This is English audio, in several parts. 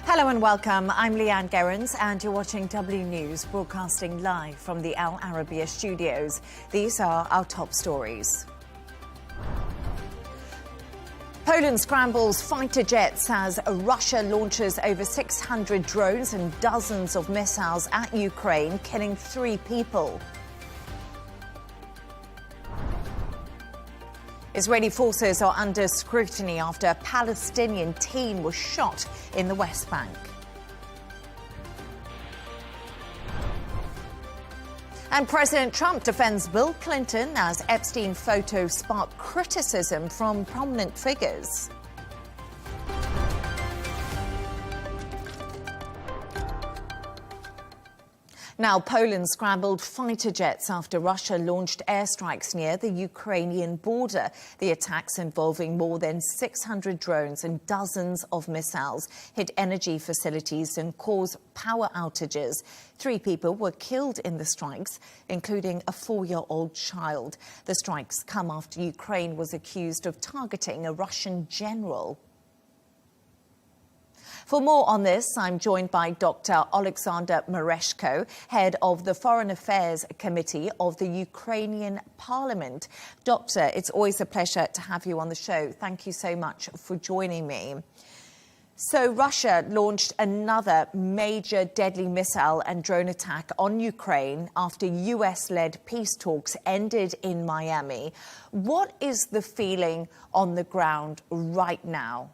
Hello and welcome. I'm Leigh Ann Gerrans and you're watching W News, broadcasting live from the Al Arabiya studios. These are our top stories. Poland scrambles fighter jets as Russia launches over 600 drones and dozens of missiles at Ukraine, killing 3 people. Israeli forces are under scrutiny after a Palestinian teen was shot in the West Bank. And President Trump defends Bill Clinton as Epstein photos spark criticism from prominent figures. Now, Poland scrambled fighter jets after Russia launched airstrikes near the Ukrainian border. The attacks, involving more than 600 drones and dozens of missiles, hit energy facilities and caused power outages. 3 people were killed in the strikes, including a 4-year-old child. The strikes come after Ukraine was accused of targeting a Russian general. For more on this, I'm joined by Dr. Alexander Mereshko, head of the Foreign Affairs Committee of the Ukrainian Parliament. Doctor, it's always a pleasure to have you on the show. Thank you so much for joining me. So Russia launched another major deadly missile and drone attack on Ukraine after US-led peace talks ended in Miami. What is the feeling on the ground right now?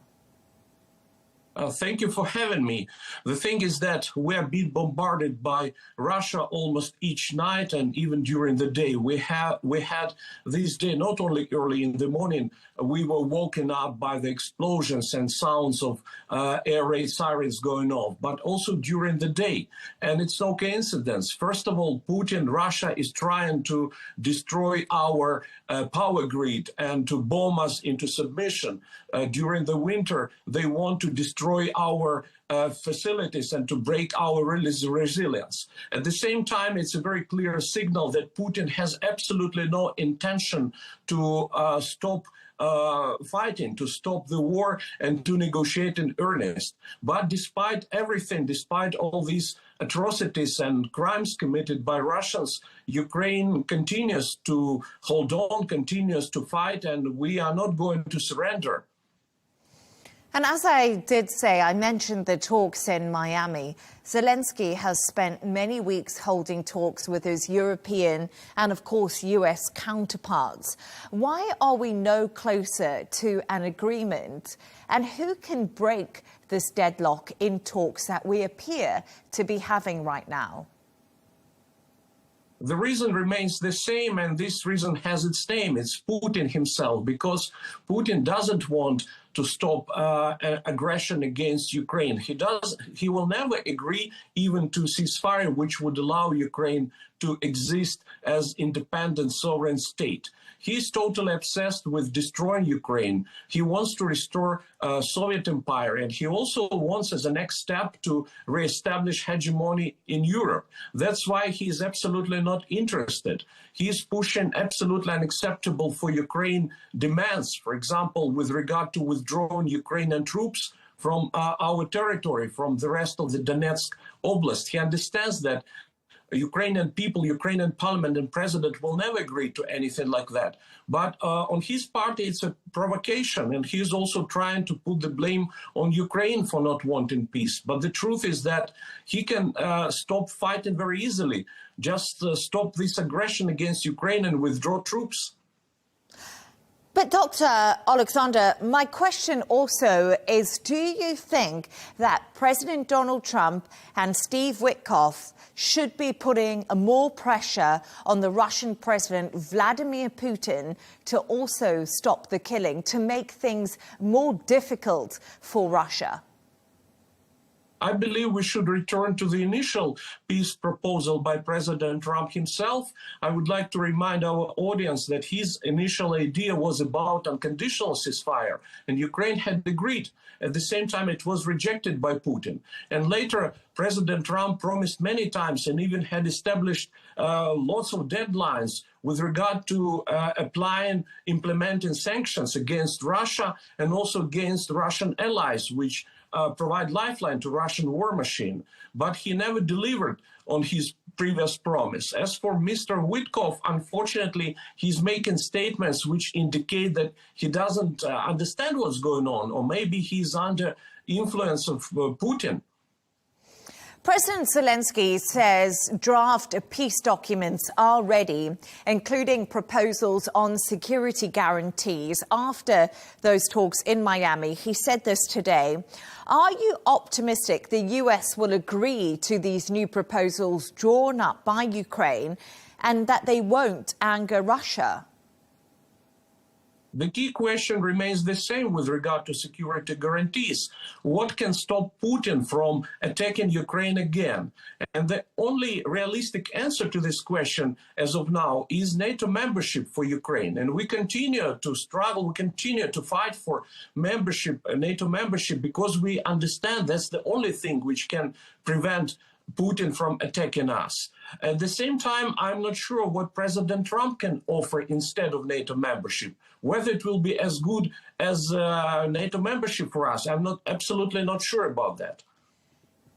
Thank you for having me. The thing is that we are being bombarded by Russia almost each night and even during the day. We had this day, not only early in the morning, we were woken up by the explosions and sounds of air raid sirens going off, but also during the day. And it's no coincidence. First of all, Russia is trying to destroy our power grid and to bomb us into submission. During the winter, they want to destroy our facilities and to break our resilience. At the same time, it's a very clear signal that Putin has absolutely no intention to stop fighting, to stop the war and to negotiate in earnest. But despite everything, despite all these atrocities and crimes committed by Russians, Ukraine continues to hold on, continues to fight, and we are not going to surrender. And as I did say, I mentioned the talks in Miami. Zelensky has spent many weeks holding talks with his European and, of course, US counterparts. Why are we no closer to an agreement? And who can break this deadlock in talks that we appear to be having right now? The reason remains the same, and this reason has its name. It's Putin himself, because Putin doesn't want to stop aggression against Ukraine. He will never agree even to ceasefire, which would allow Ukraine to exist as independent sovereign state. He's totally obsessed with destroying Ukraine. He wants to restore Soviet empire, and he also wants, as a next step, to reestablish hegemony in Europe. That's why he is absolutely not interested. He's pushing absolutely unacceptable for Ukraine demands, for example, with regard to withdrawing Ukrainian troops from our territory, from the rest of the Donetsk Oblast. He understands that Ukrainian people, Ukrainian parliament and president will never agree to anything like that. But on his part, it's a provocation, and he's also trying to put the blame on Ukraine for not wanting peace. But the truth is that he can stop fighting very easily, just stop this aggression against Ukraine and withdraw troops. But Dr. Alexander, my question also is, do you think that President Donald Trump and Steve Witkoff should be putting more pressure on the Russian President Vladimir Putin to also stop the killing, to make things more difficult for Russia? I believe we should return to the initial peace proposal by President Trump himself. I would like to remind our audience that his initial idea was about unconditional ceasefire, and Ukraine had agreed. At the same time, it was rejected by Putin. And later, President Trump promised many times and even had established lots of deadlines with regard to implementing sanctions against Russia and also against Russian allies, which provide lifeline to Russian war machine, but he never delivered on his previous promise. As for Mr. Witkoff, unfortunately, he's making statements which indicate that he doesn't understand what's going on, or maybe he's under influence of Putin. President Zelensky says draft peace documents are ready, including proposals on security guarantees after those talks in Miami. He said this today. Are you optimistic the US will agree to these new proposals drawn up by Ukraine and that they won't anger Russia? The key question remains the same with regard to security guarantees. What can stop Putin from attacking Ukraine again? And the only realistic answer to this question as of now is NATO membership for Ukraine. And we continue to struggle, we continue to fight for membership, NATO membership, because we understand that's the only thing which can prevent Putin from attacking us. At the same time, I'm not sure what President Trump can offer instead of NATO membership. Whether it will be as good as NATO membership for us, I'm absolutely not sure about that.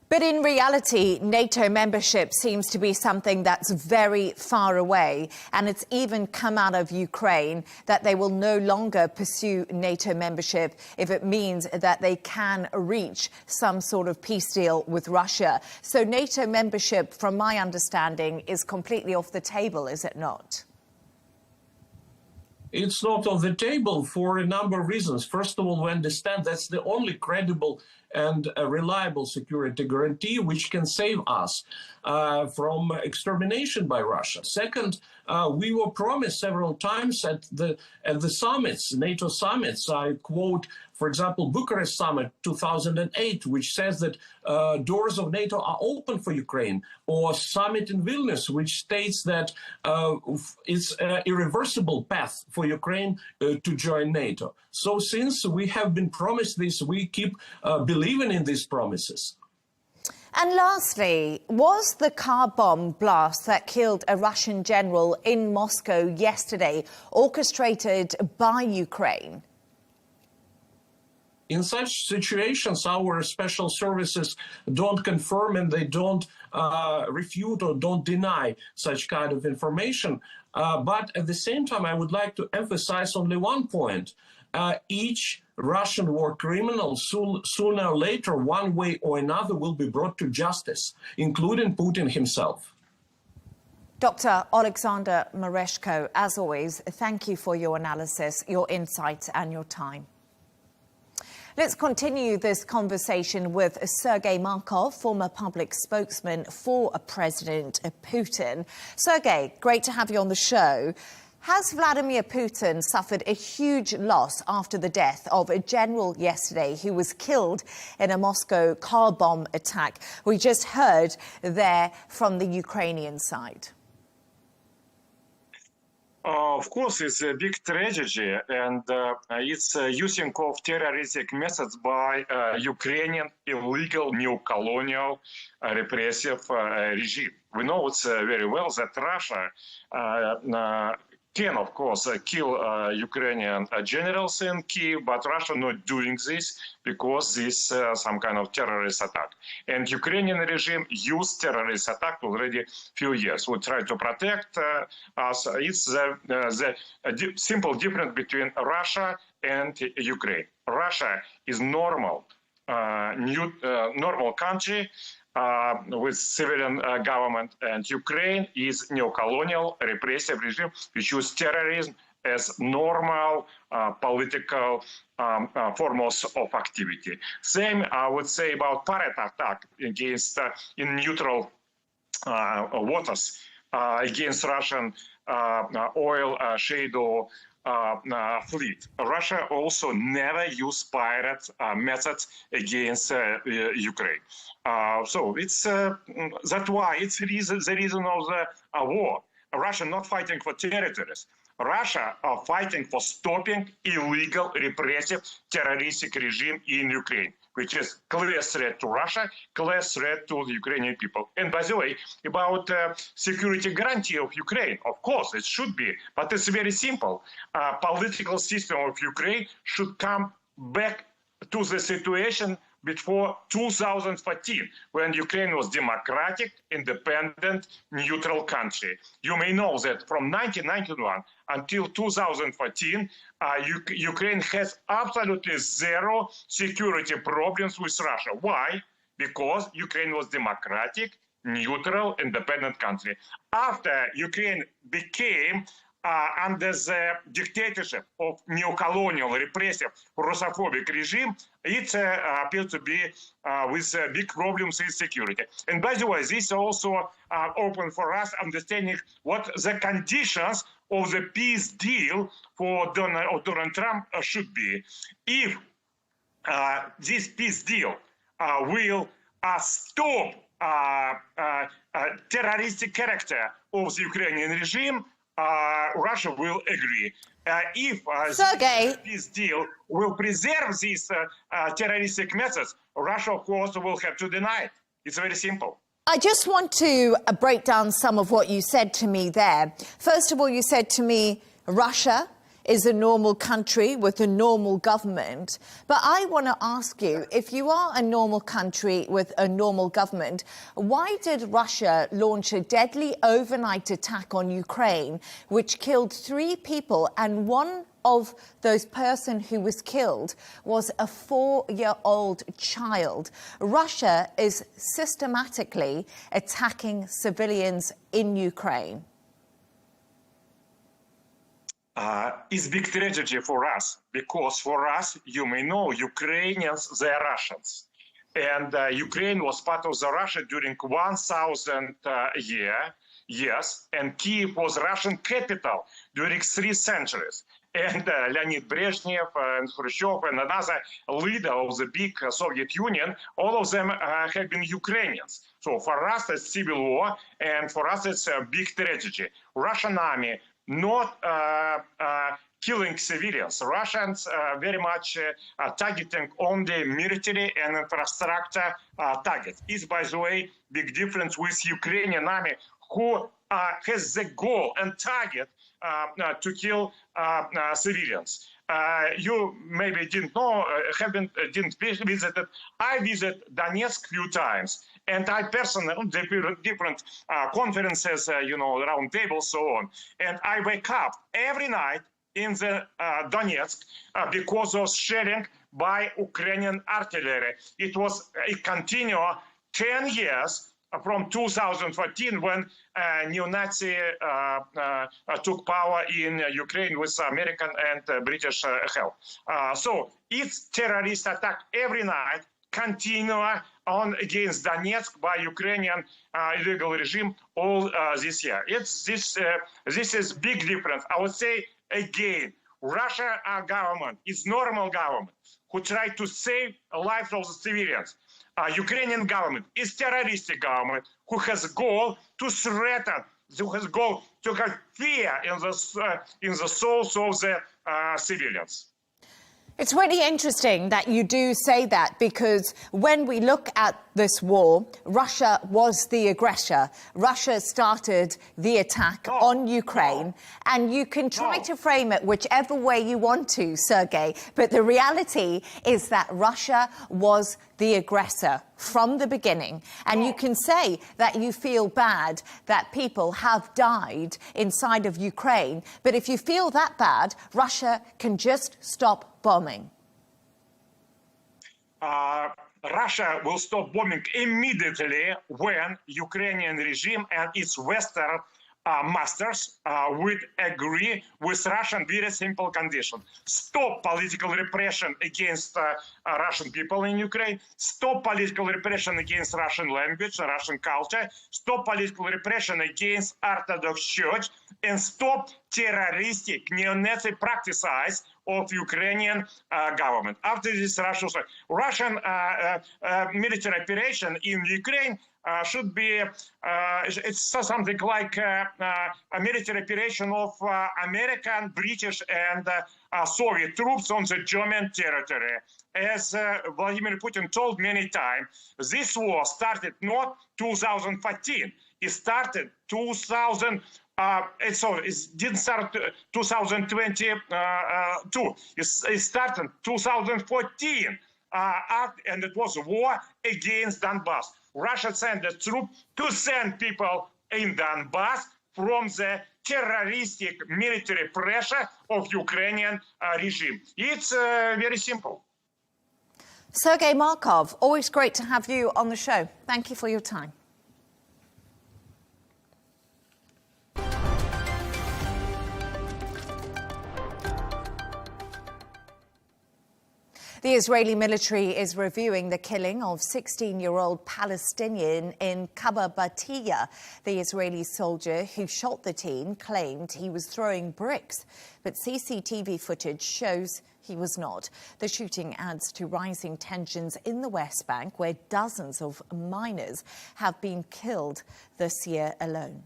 But in reality, NATO membership seems to be something that's very far away. And it's even come out of Ukraine that they will no longer pursue NATO membership if it means that they can reach some sort of peace deal with Russia. So NATO membership, from my understanding, is completely off the table, is it not? It's not on the table for a number of reasons. First of all, we understand that's the only credible and reliable security guarantee which can save us from extermination by Russia. Second, we were promised several times at the summits, NATO summits. I quote, for example, Bucharest Summit 2008, which says that doors of NATO are open for Ukraine, or Summit in Vilnius, which states that it's an irreversible path for Ukraine to join NATO. So since we have been promised this, we keep believing in these promises. And lastly, was the car bomb blast that killed a Russian general in Moscow yesterday orchestrated by Ukraine? In such situations, our special services don't confirm and they don't refute or don't deny such kind of information. But at the same time, I would like to emphasize only one point. Each Russian war criminal, sooner or later, one way or another, will be brought to justice, including Putin himself. Dr. Alexander Mereshko, as always, thank you for your analysis, your insights and your time. Let's continue this conversation with Sergei Markov, former public spokesman for President Putin. Sergei, great to have you on the show. Has Vladimir Putin suffered a huge loss after the death of a general yesterday who was killed in a Moscow car bomb attack? We just heard there from the Ukrainian side. Of course, it's a big tragedy, and it's using of terroristic methods by Ukrainian illegal neo-colonial repressive regime. We know it's very well that Russia can, of course, kill Ukrainian generals in Kiev, but Russia not doing this because this some kind of terrorist attack. And Ukrainian regime used terrorist attack already few years. We try to protect us. It's the simple difference between Russia and Ukraine. Russia is normal, normal country with civilian government, and Ukraine is neo-colonial repressive regime which use terrorism as normal political forms of activity. Same, I would say, about pirate attack against in neutral waters against Russian oil shadow fleet. Russia also never used pirate methods against Ukraine. So it's that's why it's the reason of the war. Russia not fighting for territories. Russia are fighting for stopping illegal, repressive, terroristic regime in Ukraine, which is clear threat to Russia, clear threat to the Ukrainian people. And by the way, about security guarantee of Ukraine, of course, it should be, but it's very simple. Political system of Ukraine should come back to the situation before 2014, when Ukraine was democratic, independent, neutral country. You may know that from 1991 until 2014, Ukraine has absolutely zero security problems with Russia. Why? Because Ukraine was democratic, neutral, independent country. After Ukraine became under the dictatorship of neo-colonial, repressive, Russophobic regime, it appears to be with big problems in security. And by the way, this also open for us understanding what the conditions of the peace deal for Donald Trump should be. If this peace deal will stop terroristic character of the Ukrainian regime, Russia will agree. If this deal will preserve these terroristic methods, Russia, of course, will have to deny it. It's very simple. I just want to break down some of what you said to me there. First of all, you said to me, Russia is a normal country with a normal government. But I want to ask you, if you are a normal country with a normal government, why did Russia launch a deadly overnight attack on Ukraine, which killed 3 people, and one of those person who was killed was a 4-year-old child? Russia is systematically attacking civilians in Ukraine. It's big tragedy for us, because for us, you may know, Ukrainians, they're Russians. And Ukraine was part of the Russia during 1,000 years, and Kiev was Russian capital during 3 centuries. And Leonid Brezhnev and Khrushchev and another leader of the big Soviet Union, all of them have been Ukrainians. So for us, it's civil war, and for us, it's a big tragedy. Russian army not killing civilians. Russians very much targeting only military and infrastructure targets. It's, by the way, big difference with Ukrainian army, who has the goal and target to kill civilians. You maybe didn't know, didn't visit it. I visited Donetsk few times. And I personally, different conferences, round tables, so on. And I wake up every night in the Donetsk because of shelling by Ukrainian artillery. It continued 10 years from 2014, when neo-Nazi took power in Ukraine with American and British help. So it's terrorist attack every night, continue on against Donetsk by Ukrainian illegal regime all this year. This is big difference. I would say again, Russia government is normal government who try to save lives of the civilians. Ukrainian government is terroristic government who has a goal to threaten, who has a goal to have fear in the souls of the civilians. It's really interesting that you do say that, because when we look at this war, Russia was the aggressor. Russia started the attack on Ukraine, and you can try to frame it whichever way you want to, Sergei, but the reality is that Russia was the aggressor from the beginning. And you can say that you feel bad that people have died inside of Ukraine, but if you feel that bad, Russia can just stop bombing. Russia will stop bombing immediately when Ukrainian regime and its Western masters would agree with Russian very simple condition. Stop political repression against Russian people in Ukraine, stop political repression against Russian language and Russian culture, stop political repression against Orthodox Church, and stop terroristic neo-Nazi practices of Ukrainian government. After this Russian military operation in Ukraine should be, it's something like a military operation of American, British, and Soviet troops on the German territory. As Vladimir Putin told many times, this war started not 2014, it started 2000. It didn't start 2022. It started 2014. act, and it was a war against Donbass. Russia sent a troop to send people in Donbass from the terroristic military pressure of Ukrainian regime. It's very simple. Sergei Markov, always great to have you on the show. Thank you for your time. The Israeli military is reviewing the killing of 16-year-old Palestinian in Kababatiyah. The Israeli soldier who shot the teen claimed he was throwing bricks, but CCTV footage shows he was not. The shooting adds to rising tensions in the West Bank, where dozens of minors have been killed this year alone.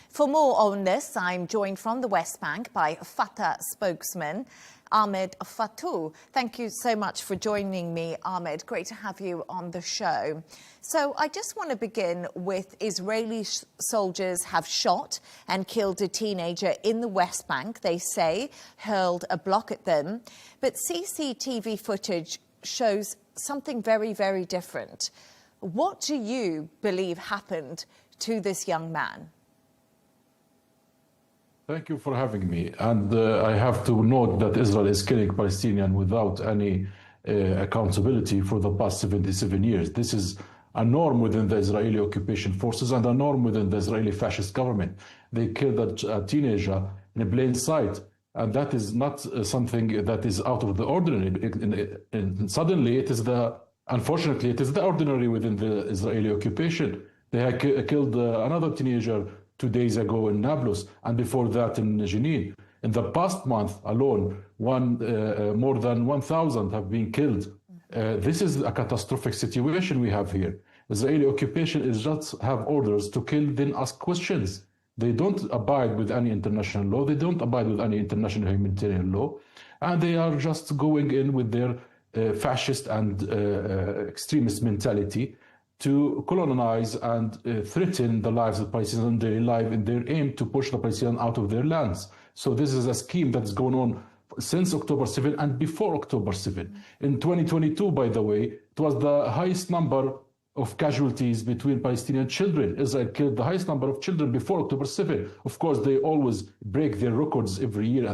For more on this, I'm joined from the West Bank by Fatah spokesman Ahmed Fatou. Thank you so much for joining me, Ahmed. Great to have you on the show. So I just want to begin with Israeli soldiers have shot and killed a teenager in the West Bank, they say, hurled a block at them. But CCTV footage shows something very, very different. What do you believe happened to this young man? Thank you for having me. And I have to note that Israel is killing Palestinians without any accountability for the past 77 years. This is a norm within the Israeli occupation forces and a norm within the Israeli fascist government. They killed a teenager in plain sight. And that is not something that is out of the ordinary. And suddenly, unfortunately, it is the ordinary within the Israeli occupation. They had killed another teenager 2 days ago in Nablus, and before that in Jenin. In the past month alone, more than 1,000 have been killed. This is a catastrophic situation we have here. Israeli occupation is just have orders to kill, then ask questions. They don't abide with any international law. They don't abide with any international humanitarian law. And they are just going in with their fascist and extremist mentality to colonize and threaten the lives of Palestinians and their life in their aim to push the Palestinians out of their lands. So this is a scheme that's going on since October 7 and before October 7. In 2022, by the way, it was the highest number of casualties between Palestinian children. Israel killed the highest number of children before October 7. Of course, they always break their records every year,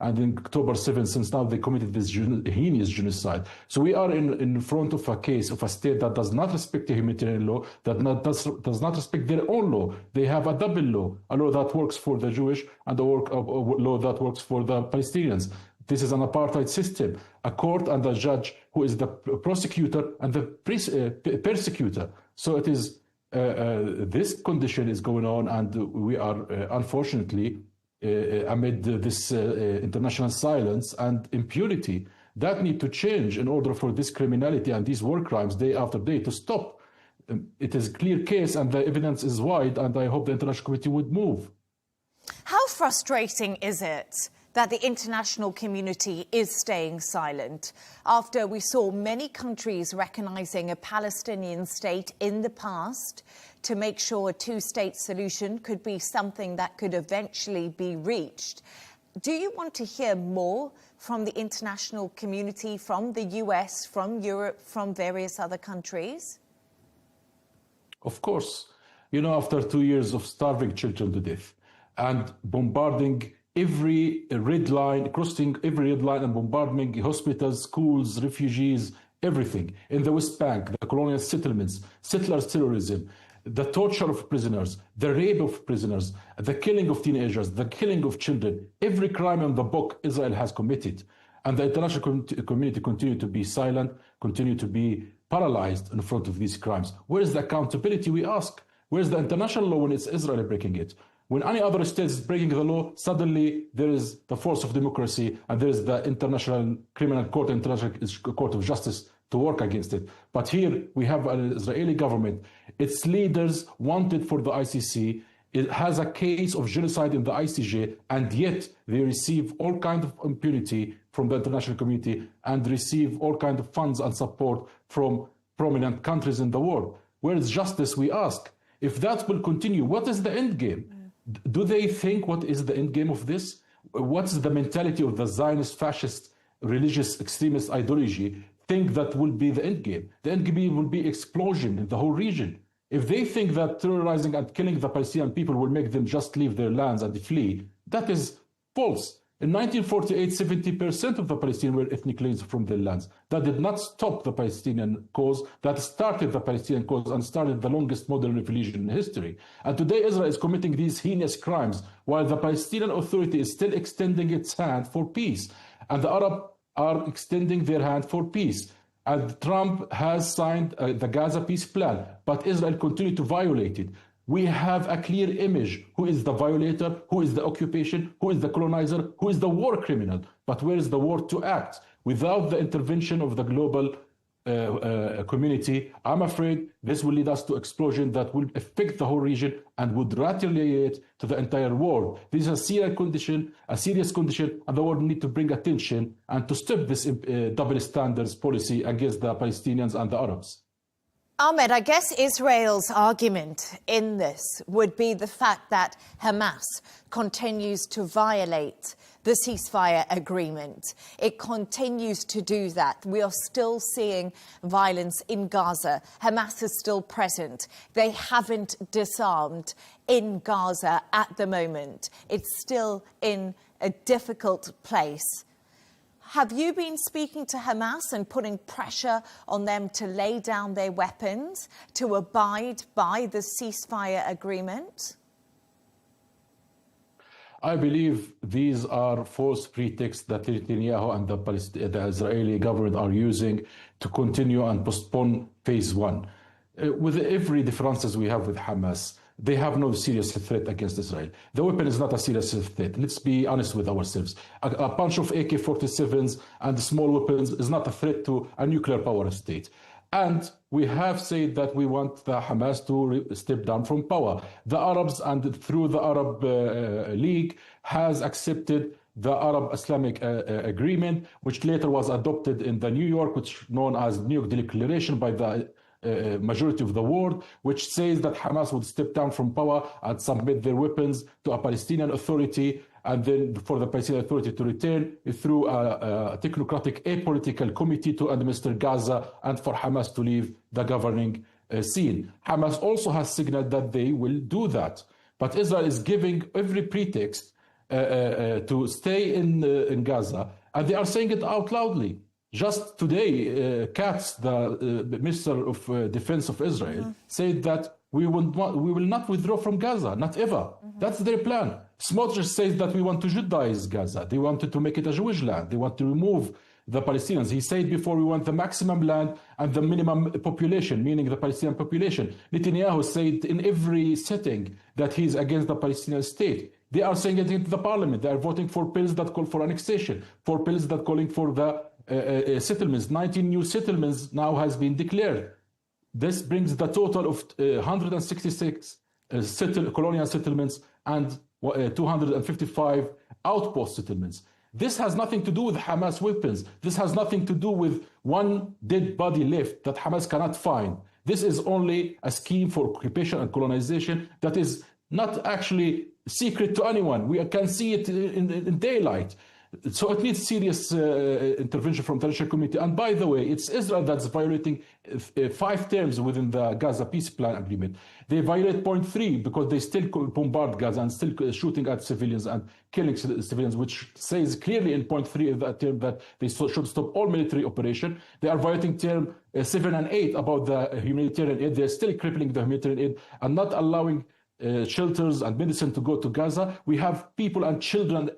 and in October 7, since now they committed this heinous genocide. So we are in front of a case of a state that does not respect the humanitarian law, that does not respect their own law. They have a double law, a law that works for the Jewish and a law that works for the Palestinians. This is an apartheid system, a court and a judge who is the prosecutor and the persecutor. So it is this condition is going on, and we are unfortunately amid this international silence and impunity that need to change in order for this criminality and these war crimes day after day to stop. It is a clear case and the evidence is wide, and I hope the international community would move. How frustrating is it that the international community is staying silent after we saw many countries recognizing a Palestinian state in the past to make sure a two-state solution could be something that could eventually be reached? Do you want to hear more from the international community, from the US, from Europe, from various other countries? Of course. You know, after 2 years of starving children to death and bombarding every red line, crossing every red line and bombarding hospitals, schools, refugees, everything in the West Bank, the colonial settlements, settlers' terrorism, the torture of prisoners, the rape of prisoners, the killing of teenagers, the killing of children, every crime in the book Israel has committed. And the international community continue to be silent, continue to be paralyzed in front of these crimes. Where is the accountability, we ask? Where is the international law when it's Israel breaking it? When any other state is breaking the law, suddenly there is the force of democracy and there is the International Criminal Court, International Court of Justice to work against it. But here we have an Israeli government. Its leaders wanted for the ICC. It has a case of genocide in the ICJ, and yet they receive all kinds of impunity from the international community and receive all kinds of funds and support from prominent countries in the world. Where is justice, we ask? If that will continue, what is the end game? Do they think what is the end game of this? What is the mentality of the Zionist fascist religious extremist ideology think that will be the end game. The end game will be explosion in the whole region. If they think that terrorizing and killing the Palestinian people will make them just leave their lands and flee, that is false. In 1948, 70% of the Palestinians were ethnic cleansed from their lands. That did not stop the Palestinian cause. That started the Palestinian cause and started the longest modern revolution in history. And today Israel is committing these heinous crimes while the Palestinian Authority is still extending its hand for peace. And the Arabs are extending their hand for peace. And Trump has signed the Gaza peace plan, but Israel continues to violate it. We have a clear image who is the violator, who is the occupation, who is the colonizer, who is the war criminal. But where is the war to act? Without the intervention of the global community, I'm afraid this will lead us to explosion that will affect the whole region and would retaliate to the entire world. This is a serious condition, and the world need to bring attention and to stop this double standards policy against the Palestinians and the Arabs. Ahmed, I guess Israel's argument in this would be the fact that Hamas continues to violate the ceasefire agreement. It continues to do that. We are still seeing violence in Gaza. Hamas is still present. They haven't disarmed in Gaza at the moment. It's still in a difficult place. Have you been speaking to Hamas and putting pressure on them to lay down their weapons, to abide by the ceasefire agreement? I believe these are false pretexts that Netanyahu and the Israeli government are using to continue and postpone phase one. With every differences we have with Hamas, they have no serious threat against Israel. The weapon is not a serious threat. Let's be honest with ourselves. A bunch of AK-47s and small weapons is not a threat to a nuclear power state. And we have said that we want the Hamas to step down from power. The Arabs, and through the Arab League, has accepted the Arab Islamic Agreement, which later was adopted in the New York, which is known as New York Declaration by the majority of the world, which says that Hamas would step down from power and submit their weapons to a Palestinian Authority, and then for the Palestinian Authority to return through a technocratic apolitical committee to administer Gaza, and for Hamas to leave the governing scene. Hamas also has signaled that they will do that. But Israel is giving every pretext to stay in Gaza, and they are saying it out loudly. Just today, Katz, the Minister of Defense of Israel, said that we will not withdraw from Gaza, not ever. That's their plan. Smotrich says that we want to Judaize Gaza. They wanted to make it a Jewish land. They want to remove the Palestinians. He said before, we want the maximum land and the minimum population, meaning the Palestinian population. Netanyahu said in every setting that he's against the Palestinian state. They are saying it into the parliament. They are voting for bills that call for annexation, for bills that calling for the settlements. 19 new settlements now has been declared. This brings the total of 166 colonial settlements and 255 outpost settlements. This has nothing to do with Hamas weapons. This has nothing to do with one dead body left that Hamas cannot find. This is only a scheme for occupation and colonization that is not actually secret to anyone. We can see it in daylight. So it needs serious intervention from the international community. And by the way, it's Israel that's violating 5 terms within the Gaza peace plan agreement. They violate point 3 because they still bombard Gaza and still shooting at civilians and killing civilians, which says clearly in point 3 of that term that they should stop all military operation. They are violating term 7 and 8 about the humanitarian aid. They're still crippling the humanitarian aid and not allowing shelters and medicine to go to Gaza. We have people and children,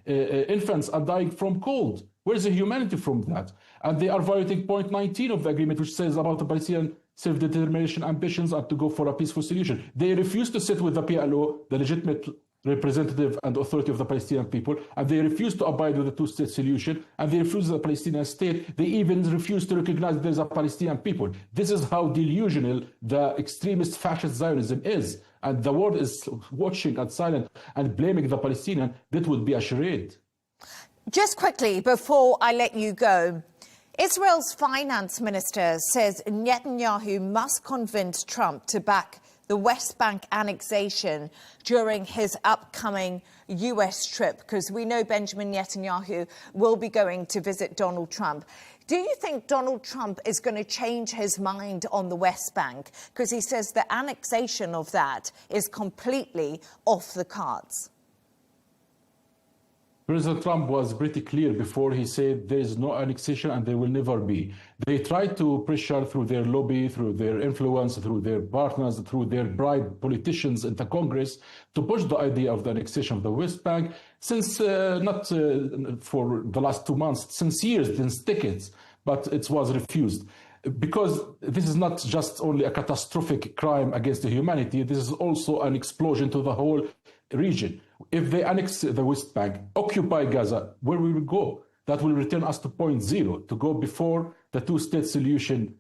infants are dying from cold. Where is the humanity from that? And they are violating point 19 of the agreement, which says about the Palestinian self-determination ambitions and to go for a peaceful solution. They refuse to sit with the PLO, the legitimate representative and authority of the Palestinian people, and they refuse to abide with the two-state solution, and they refuse the Palestinian state. They even refuse to recognize there's a Palestinian people. This is how delusional the extremist fascist Zionism is. And the world is watching and silent and blaming the Palestinian. That would be a charade. Just quickly, before I let you go, Israel's finance minister says Netanyahu must convince Trump to back the West Bank annexation during his upcoming US trip? Because we know Benjamin Netanyahu will be going to visit Donald Trump. Do you think Donald Trump is going to change his mind on the West Bank? Because he says the annexation of that is completely off the cards. President Trump was pretty clear before. He said there is no annexation and there will never be. They tried to pressure through their lobby, through their influence, through their partners, through their bribed politicians in the Congress to push the idea of the annexation of the West Bank since not for the last 2 months, since years, since decades, but it was refused. Because this is not just only a catastrophic crime against the humanity, this is also an explosion to the whole region. If they annex the West Bank, occupy Gaza, where we will go? That will return us to point zero, to go before the two-state solution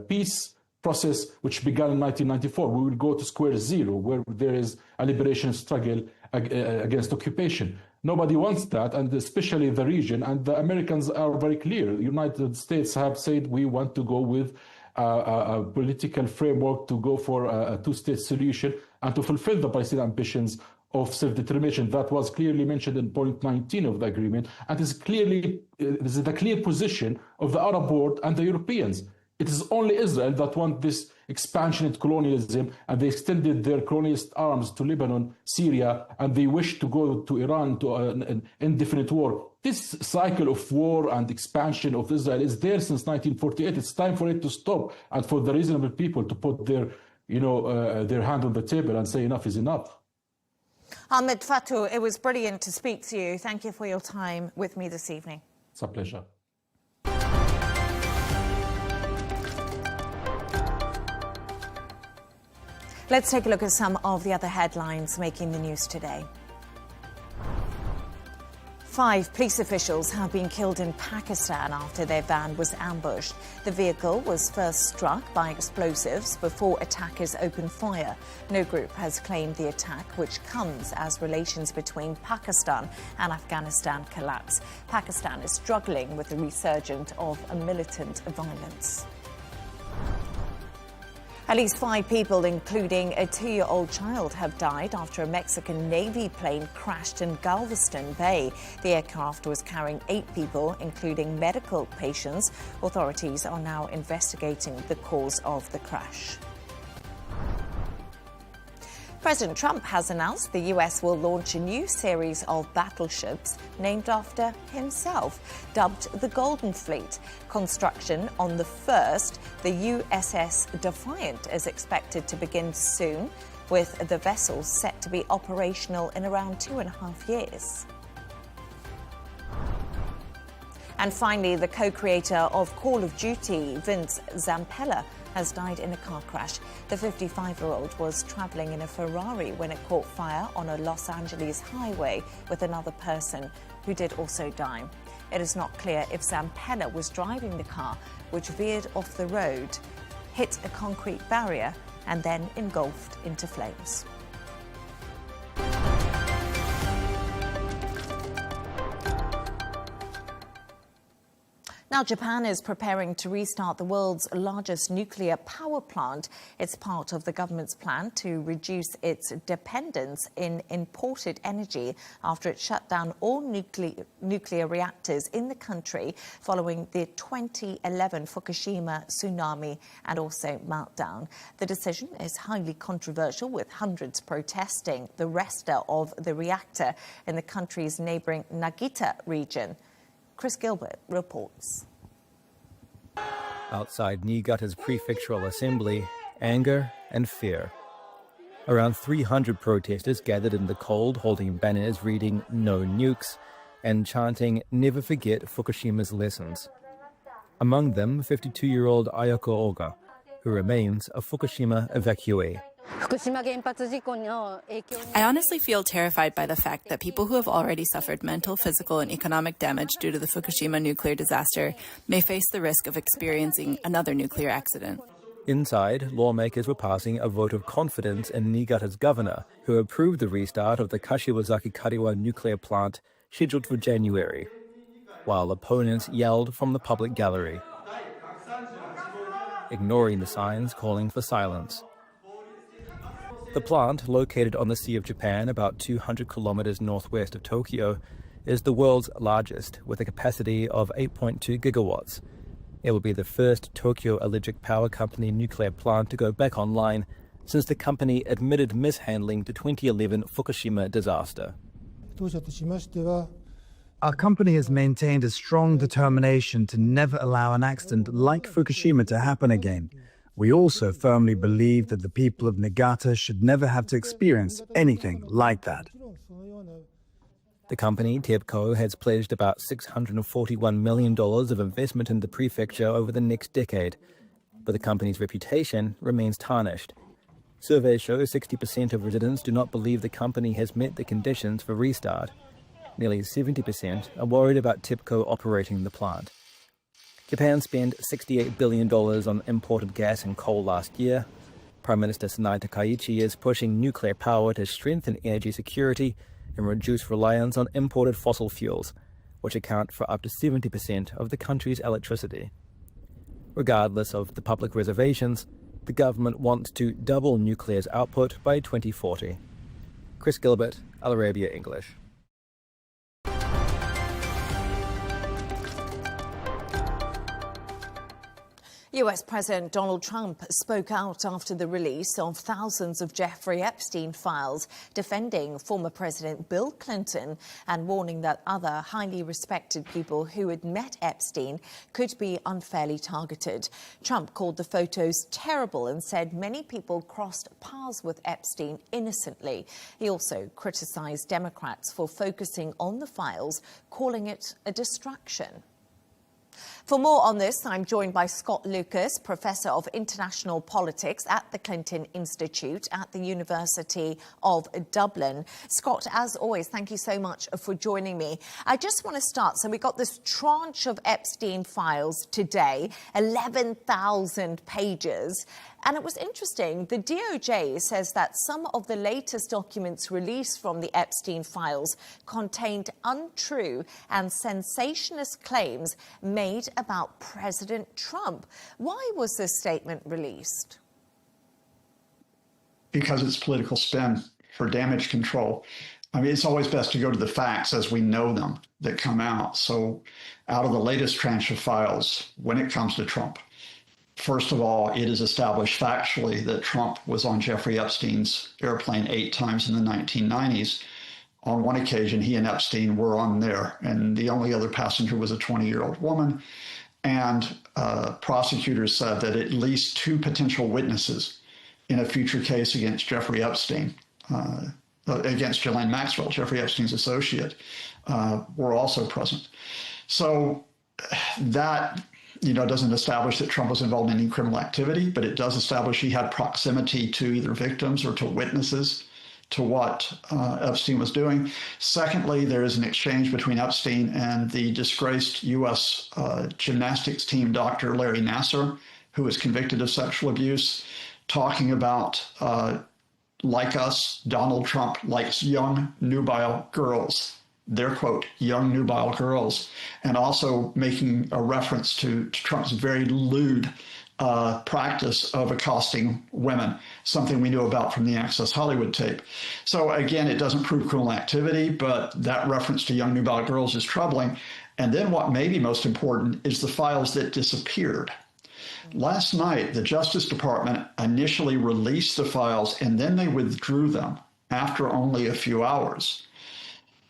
peace process, which began in 1994. We will go to square zero, where there is a liberation struggle against occupation. Nobody wants that, and especially the region. And the Americans are very clear. The United States have said we want to go with a political framework to go for a two-state solution and to fulfill the Palestinian ambitions of self-determination. That was clearly mentioned in point 19 of the agreement, and is clearly this is the clear position of the Arab world and the Europeans. It is only Israel that wants this expansion into colonialism, and they extended their colonialist arms to Lebanon, Syria, and they wish to go to Iran to an indefinite war. This cycle of war and expansion of Israel is there since 1948. It's time for it to stop, and for the reasonable people to put their, their hand on the table and say enough is enough. Ahmed Fatou, it was brilliant to speak to you. Thank you for your time with me this evening. It's a pleasure. Let's take a look at some of the other headlines making the news today. 5 police officials have been killed in Pakistan after their van was ambushed. The vehicle was first struck by explosives before attackers opened fire. No group has claimed the attack, which comes as relations between Pakistan and Afghanistan collapse. Pakistan is struggling with the resurgence of militant violence. At least 5 people, including a 2-year-old child, have died after a Mexican Navy plane crashed in Galveston Bay. The aircraft was carrying 8 people, including medical patients. Authorities are now investigating the cause of the crash. President Trump has announced the US will launch a new series of battleships named after himself, dubbed the Golden Fleet. Construction on the first, the USS Defiant, is expected to begin soon, with the vessel set to be operational in around 2.5 years. And finally, the co-creator of Call of Duty, Vince Zampella, has died in a car crash. The 55-year-old was travelling in a Ferrari when it caught fire on a Los Angeles highway with another person who did also die. It is not clear if Zampella was driving the car, which veered off the road, hit a concrete barrier and then engulfed into flames. Now, Japan is preparing to restart the world's largest nuclear power plant. It's part of the government's plan to reduce its dependence in imported energy after it shut down all nuclear reactors in the country following the 2011 Fukushima tsunami and also meltdown. The decision is highly controversial, with hundreds protesting the restart of the reactor in the country's neighbouring Nagita region. Chris Gilbert reports. Outside Niigata's prefectural assembly, anger and fear. Around 300 protesters gathered in the cold, holding banners reading "No nukes" and chanting "Never forget Fukushima's lessons." Among them, 52-year-old Ayako Oga, who remains a Fukushima evacuee. I honestly feel terrified by the fact that people who have already suffered mental, physical, and economic damage due to the Fukushima nuclear disaster may face the risk of experiencing another nuclear accident. Inside, lawmakers were passing a vote of confidence in Niigata's governor, who approved the restart of the Kashiwazaki Kariwa nuclear plant scheduled for January, while opponents yelled from the public gallery, ignoring the signs calling for silence. The plant, located on the Sea of Japan, about 200 kilometers northwest of Tokyo, is the world's largest, with a capacity of 8.2 gigawatts. It will be the first Tokyo Electric Power Company nuclear plant to go back online since the company admitted mishandling the 2011 Fukushima disaster. Our company has maintained a strong determination to never allow an accident like Fukushima to happen again. We also firmly believe that the people of Niigata should never have to experience anything like that. The company, TEPCO, has pledged about $641 million of investment in the prefecture over the next decade, but the company's reputation remains tarnished. Surveys show 60% of residents do not believe the company has met the conditions for restart. Nearly 70% are worried about TEPCO operating the plant. Japan spent $68 billion on imported gas and coal last year. Prime Minister Sanae Takaichi is pushing nuclear power to strengthen energy security and reduce reliance on imported fossil fuels, which account for up to 70% of the country's electricity. Regardless of the public reservations, the government wants to double nuclear's output by 2040. Chris Gilbert, Arabiya English. US President Donald Trump spoke out after the release of thousands of Jeffrey Epstein files, defending former President Bill Clinton and warning that other highly respected people who had met Epstein could be unfairly targeted. Trump called the photos terrible and said many people crossed paths with Epstein innocently. He also criticized Democrats for focusing on the files, calling it a distraction. For more on this, I'm joined by Scott Lucas, Professor of International Politics at the Clinton Institute at the University of Dublin. Scott, as always, thank you so much for joining me. I just want to start. So we got this tranche of Epstein files today, 11,000 pages. And it was interesting. The DOJ says that some of the latest documents released from the Epstein files contained untrue and sensationalist claims made about President Trump. Why was this statement released? Because it's political spin for damage control. I mean, it's always best to go to the facts as we know them that come out. So out of the latest tranche of files, when it comes to Trump, first of all, it is established factually that Trump was on Jeffrey Epstein's airplane 8 times in the 1990s. On one occasion, he and Epstein were on there, and the only other passenger was a 20-year-old woman. And prosecutors said that at least 2 potential witnesses in a future case against Jeffrey Epstein, against Ghislaine Maxwell, Jeffrey Epstein's associate, were also present. So that doesn't establish that Trump was involved in any criminal activity, but it does establish he had proximity to either victims or to witnesses to what Epstein was doing. Secondly, there is an exchange between Epstein and the disgraced U.S. Gymnastics team Dr. Larry Nassar, who was convicted of sexual abuse, talking about, like us, Donald Trump likes young, nubile girls. Their quote, young, nubile girls, and also making a reference to Trump's very lewd practice of accosting women, something we knew about from the Access Hollywood tape. So again, it doesn't prove criminal activity, but that reference to young, nubile girls is troubling. And then what may be most important is the files that disappeared. Last night, the Justice Department initially released the files and then they withdrew them after only a few hours.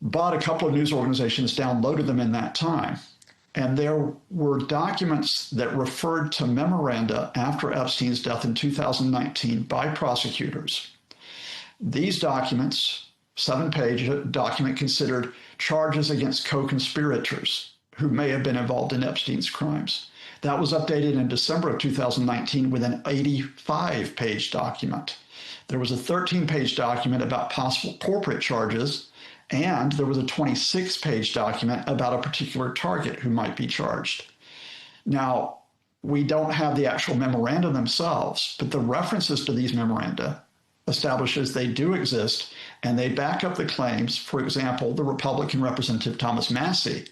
But a couple of news organizations downloaded them in that time. And there were documents that referred to memoranda after Epstein's death in 2019 by prosecutors. These documents, 7-page document, considered charges against co-conspirators who may have been involved in Epstein's crimes. That was updated in December of 2019 with an 85-page document. There was a 13-page document about possible corporate charges, and there was a 26-page document about a particular target who might be charged. Now, we don't have the actual memoranda themselves, but the references to these memoranda establishes they do exist, and they back up the claims, for example, the Republican Representative Thomas Massey,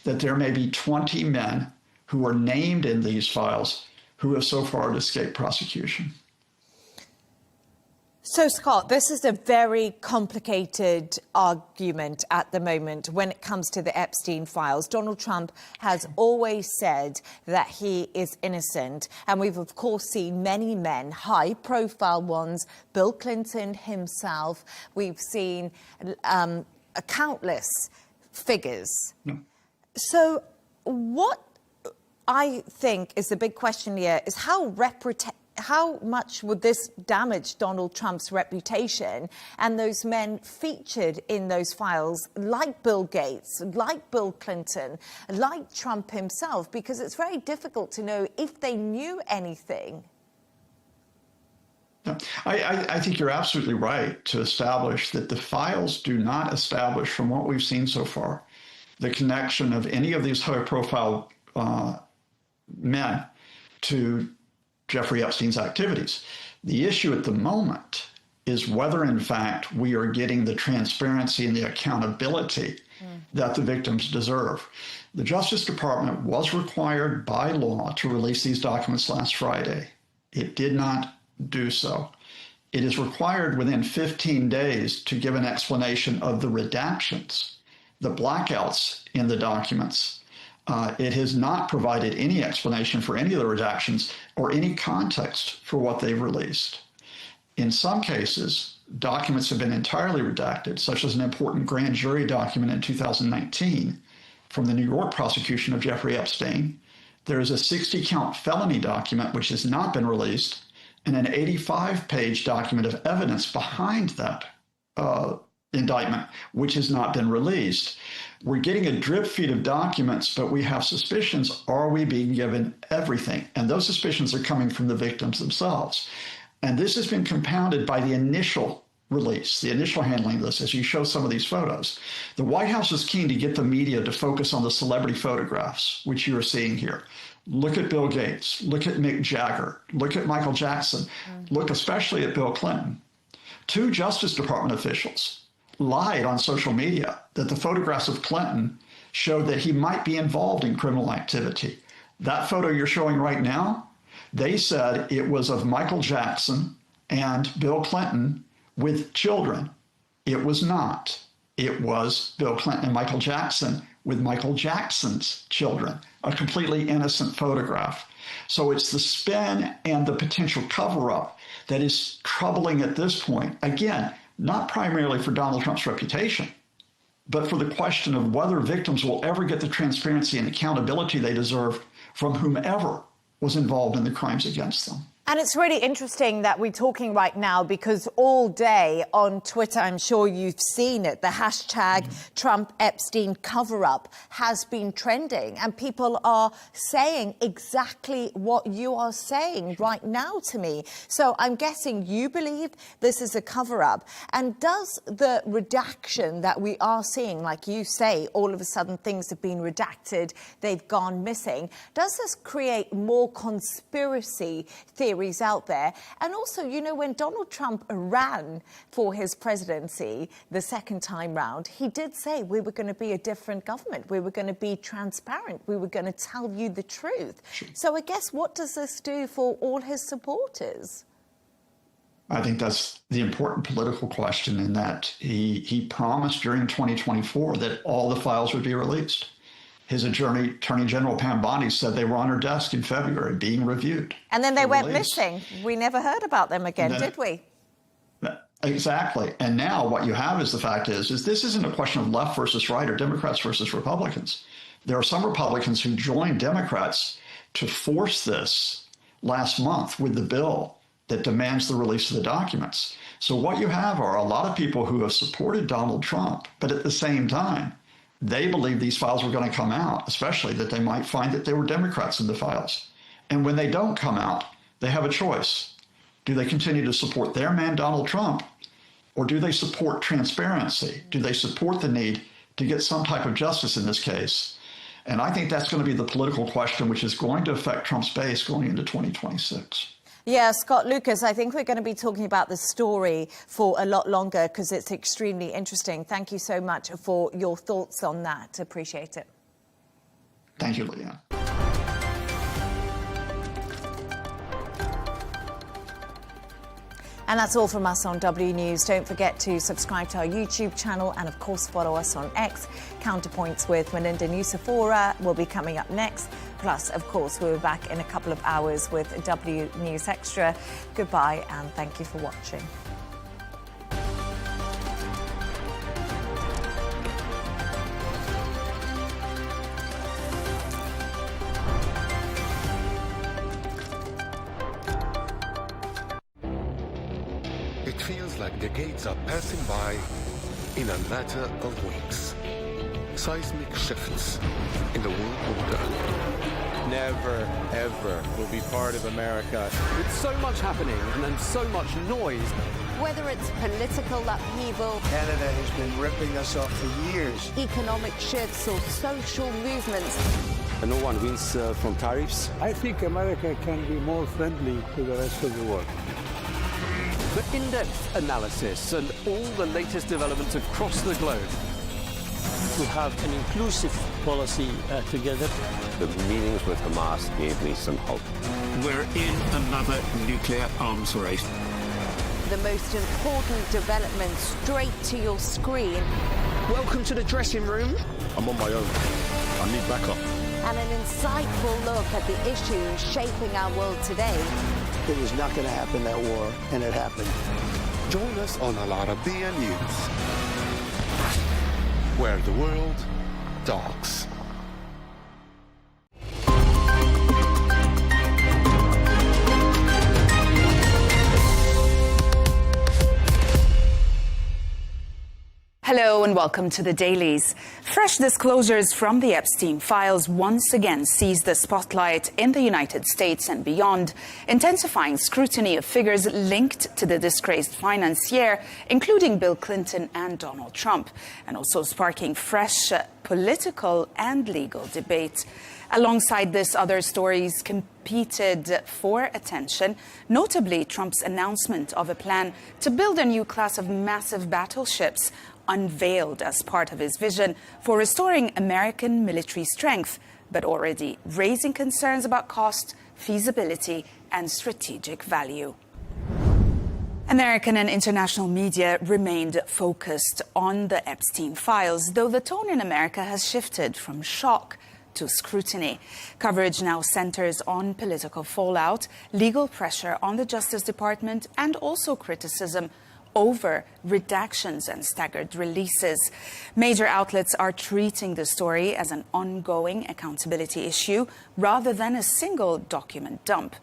that there may be 20 men who are named in these files who have so far escaped prosecution. So, Scott, this is a very complicated argument at the moment when it comes to the Epstein files. Donald Trump has always said that he is innocent. And we've, of course, seen many men, high-profile ones, Bill Clinton himself. We've seen countless figures. No. So what I think is the big question here is how much would this damage Donald Trump's reputation and those men featured in those files, like Bill Gates, like Bill Clinton, like Trump himself, because it's very difficult to know if they knew anything. I think you're absolutely right to establish that the files do not establish, from what we've seen so far, the connection of any of these high-profile men to Jeffrey Epstein's activities. The issue at the moment is whether, in fact, we are getting the transparency and the accountability that the victims deserve. The Justice Department was required by law to release these documents last Friday. It did not do so. It is required within 15 days to give an explanation of the redactions, the blackouts in the documents. It has not provided any explanation for any of the redactions or any context for what they've released. In some cases, documents have been entirely redacted, such as an important grand jury document in 2019 from the New York prosecution of Jeffrey Epstein. There is a 60-count felony document which has not been released, and an 85-page document of evidence behind that indictment, which has not been released. We're getting a drip feed of documents, but we have suspicions. Are we being given everything? And those suspicions are coming from the victims themselves. And this has been compounded by the initial release, the initial handling of this, as you show some of these photos. The White House is keen to get the media to focus on the celebrity photographs, which you are seeing here. Look at Bill Gates, look at Mick Jagger, look at Michael Jackson, look especially at Bill Clinton. 2 Justice Department officials lied on social media that the photographs of Clinton showed that he might be involved in criminal activity. That photo you're showing right now, they said it was of Michael Jackson and Bill Clinton with children. It was not. It was Bill Clinton and Michael Jackson with Michael Jackson's children, a completely innocent photograph. So it's the spin and the potential cover-up that is troubling at this point. Again, not primarily for Donald Trump's reputation, but for the question of whether victims will ever get the transparency and accountability they deserve from whomever was involved in the crimes against them. And it's really interesting that we're talking right now because all day on Twitter, I'm sure you've seen it, the hashtag Trump Epstein cover-up has been trending. And people are saying exactly what you are saying right now to me. So I'm guessing you believe this is a cover-up. And does the redaction that we are seeing, like you say, all of a sudden things have been redacted, they've gone missing, does this create more conspiracy theories out there? And also, you know, when Donald Trump ran for his presidency the second time round, he did say we were going to be a different government. We were going to be transparent. We were going to tell you the truth. Sure. So I guess what does this do for all his supporters? I think that's the important political question in that he promised during 2024 that all the files would be released. His Attorney General Pam Bondi said they were on her desk in February being reviewed. And then they went missing. We never heard about them again, did we? Exactly. And now what you have is the fact is this isn't a question of left versus right or Democrats versus Republicans. There are some Republicans who joined Democrats to force this last month with the bill that demands the release of the documents. So what you have are a lot of people who have supported Donald Trump, but at the same time, they believe these files were going to come out, especially that they might find that they were Democrats in the files. And when they don't come out, they have a choice. Do they continue to support their man, Donald Trump, or do they support transparency? Do they support the need to get some type of justice in this case? And I think that's going to be the political question, which is going to affect Trump's base going into 2026. Yeah, Scott Lucas, I think we're going to be talking about this story for a lot longer because it's extremely interesting. Thank you so much for your thoughts on that. Appreciate it. Thank you, Leigh Ann. And that's all from us on W News. Don't forget to subscribe to our YouTube channel and, of course, follow us on X. Counterpoints with Melinda Nucifora will be coming up next. Plus, of course, we'll be back in a couple of hours with W News Extra. Goodbye and thank you for watching. It feels like decades are passing by in a matter of weeks. Seismic shifts in the world order. Never, ever will be part of America. With so much happening and then so much noise. Whether it's political upheaval, Canada has been ripping us off for years. Economic shifts or social movements. And no one wins from tariffs. I think America can be more friendly to the rest of the world. The in-depth analysis and all the latest developments across the globe. To have an inclusive policy together. The meetings with Hamas gave me some hope. We're in another nuclear arms race. The most important developments straight to your screen. Welcome to the dressing room. I'm on my own. I need backup. And an insightful look at the issues shaping our world today. It was not going to happen, that war, and it happened. Join us on Arabiya News, where the world talks. Hello and welcome to the Dailies. Fresh disclosures from the Epstein files once again seized the spotlight in the United States and beyond, intensifying scrutiny of figures linked to the disgraced financier, including Bill Clinton and Donald Trump, and also sparking fresh political and legal debate. Alongside this, other stories competed for attention, notably Trump's announcement of a plan to build a new class of massive battleships, unveiled as part of his vision for restoring American military strength, but already raising concerns about cost, feasibility, and strategic value. American and international media remained focused on the Epstein files, though the tone in America has shifted from shock to scrutiny. Coverage now centers on political fallout, legal pressure on the Justice Department, and also criticism over redactions and staggered releases. Major outlets are treating the story as an ongoing accountability issue rather than a single document dump.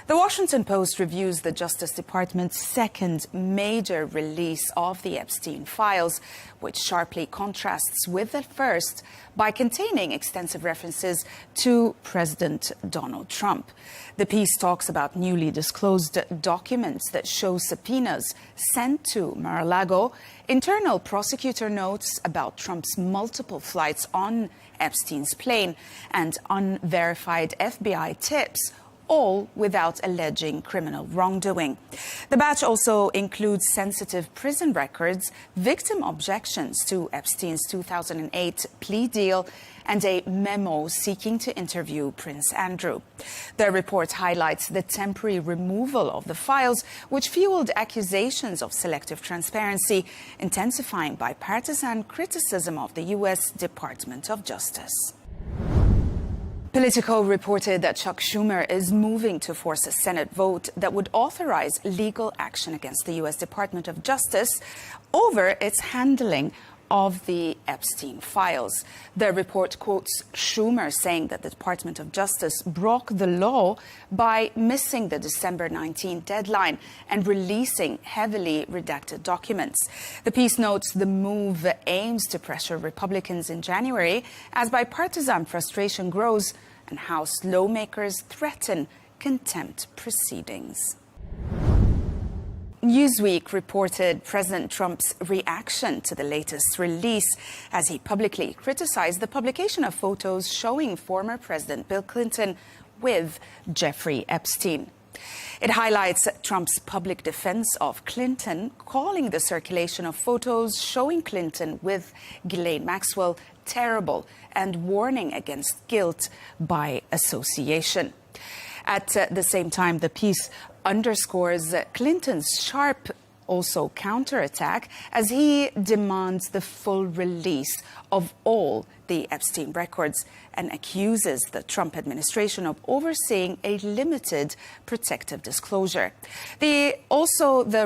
The Washington Post reviews the Justice Department's second major release of the Epstein files, which sharply contrasts with the first by containing extensive references to President Donald Trump. The piece talks about newly disclosed documents that show subpoenas sent to Mar-a-Lago, internal prosecutor notes about Trump's multiple flights on Epstein's plane, and unverified FBI tips, all without alleging criminal wrongdoing. The batch also includes sensitive prison records, victim objections to Epstein's 2008 plea deal, and a memo seeking to interview Prince Andrew. The report highlights the temporary removal of the files, which fueled accusations of selective transparency, intensifying bipartisan criticism of the U.S. Department of Justice. Politico reported that Chuck Schumer is moving to force a Senate vote that would authorize legal action against the U.S. Department of Justice over its handling of the Epstein files. The report quotes Schumer saying that the Department of Justice broke the law by missing the December 19 deadline and releasing heavily redacted documents. The piece notes the move aims to pressure Republicans in January as bipartisan frustration grows and House lawmakers threaten contempt proceedings. Newsweek reported President Trump's reaction to the latest release as he publicly criticized the publication of photos showing former President Bill Clinton with Jeffrey Epstein. It highlights Trump's public defense of Clinton, calling the circulation of photos showing Clinton with Ghislaine Maxwell terrible and warning against guilt by association. At the same time, the piece underscores Clinton's sharp also counterattack as he demands the full release of all the Epstein records and accuses the Trump administration of overseeing a limited protective disclosure. The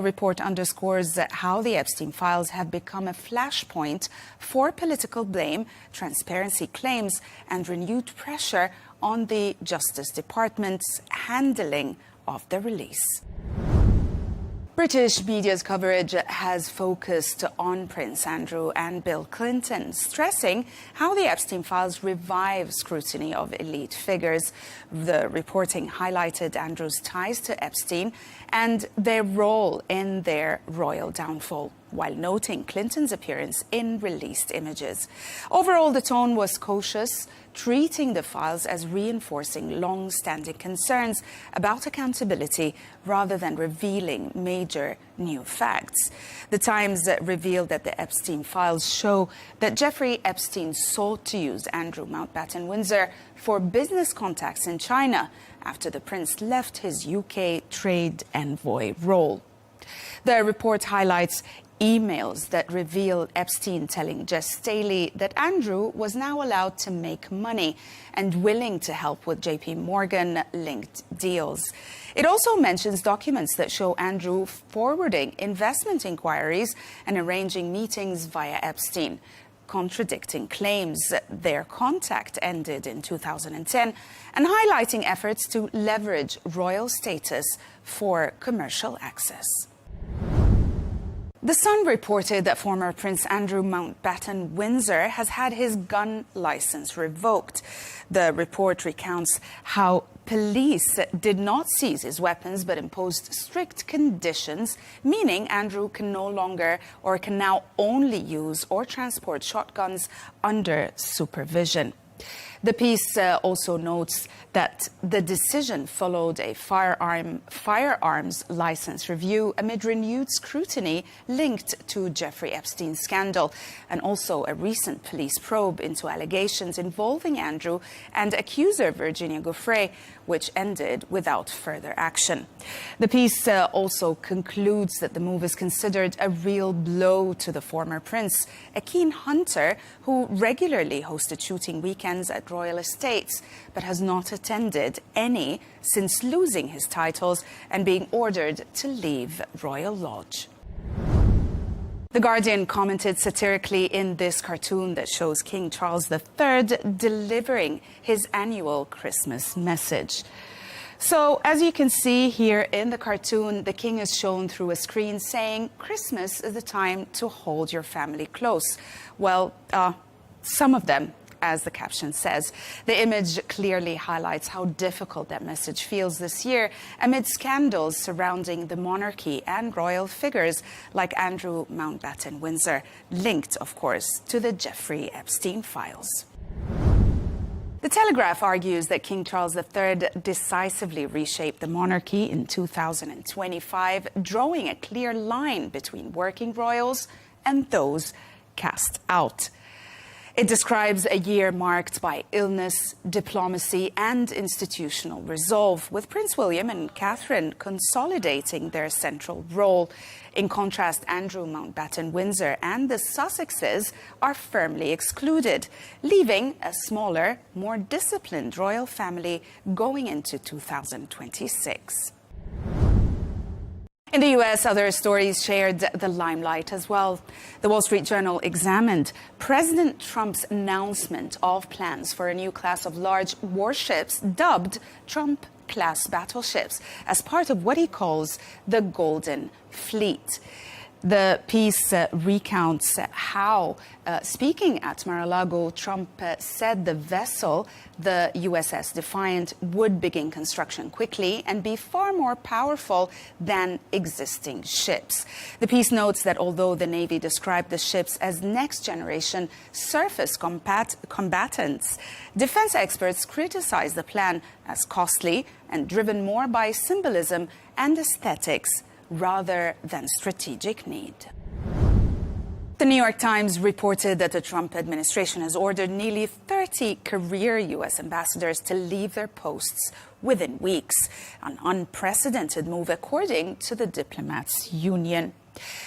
report underscores how the Epstein files have become a flashpoint for political blame, transparency claims, and renewed pressure on the Justice Department's handling of the release. British media's coverage has focused on Prince Andrew and Bill Clinton, stressing how the Epstein files revive scrutiny of elite figures. The reporting highlighted Andrew's ties to Epstein and their role in their royal downfall, while noting Clinton's appearance in released images. Overall, the tone was cautious, treating the files as reinforcing long-standing concerns about accountability rather than revealing major new facts. The Times revealed that the Epstein files show that Jeffrey Epstein sought to use Andrew Mountbatten Windsor for business contacts in China after the prince left his UK trade envoy role. The report highlights emails that reveal Epstein telling Jess Staley that Andrew was now allowed to make money and willing to help with JP Morgan-linked deals. It also mentions documents that show Andrew forwarding investment inquiries and arranging meetings via Epstein, contradicting claims their contact ended in 2010 and highlighting efforts to leverage royal status for commercial access. The Sun reported that former Prince Andrew Mountbatten Windsor has had his gun license revoked. The report recounts how police did not seize his weapons but imposed strict conditions, meaning Andrew can no longer or can now only use or transport shotguns under supervision. The piece also notes that the decision followed a firearms license review amid renewed scrutiny linked to Jeffrey Epstein's scandal, and also a recent police probe into allegations involving Andrew and accuser Virginia Giuffre, which ended without further action. The piece also concludes that the move is considered a real blow to the former prince, a keen hunter who regularly hosted shooting weekends at royal estates, but has not attended any since losing his titles and being ordered to leave Royal Lodge. The Guardian commented satirically in this cartoon that shows King Charles III delivering his annual Christmas message. So, as you can see here in the cartoon, the king is shown through a screen saying, "Christmas is the time to hold your family close." Well, some of them, as the caption says. The image clearly highlights how difficult that message feels this year amid scandals surrounding the monarchy and royal figures like Andrew Mountbatten Windsor, linked, of course, to the Jeffrey Epstein files. The Telegraph argues that King Charles III decisively reshaped the monarchy in 2025, drawing a clear line between working royals and those cast out. It describes a year marked by illness, diplomacy, and institutional resolve, with Prince William and Catherine consolidating their central role. In contrast, Andrew Mountbatten Windsor and the Sussexes are firmly excluded, leaving a smaller, more disciplined royal family going into 2026. In the US, other stories shared the limelight as well. The Wall Street Journal examined President Trump's announcement of plans for a new class of large warships dubbed Trump-class battleships as part of what he calls the Golden Fleet. The piece recounts how, speaking at Mar-a-Lago, Trump said the vessel, the USS Defiant, would begin construction quickly and be far more powerful than existing ships. The piece notes that although the Navy described the ships as next-generation surface combatants, defense experts criticized the plan as costly and driven more by symbolism and aesthetics rather than strategic need. The New York Times reported that the Trump administration has ordered nearly 30 career U.S. ambassadors to leave their posts within weeks, an unprecedented move according to the diplomats' union.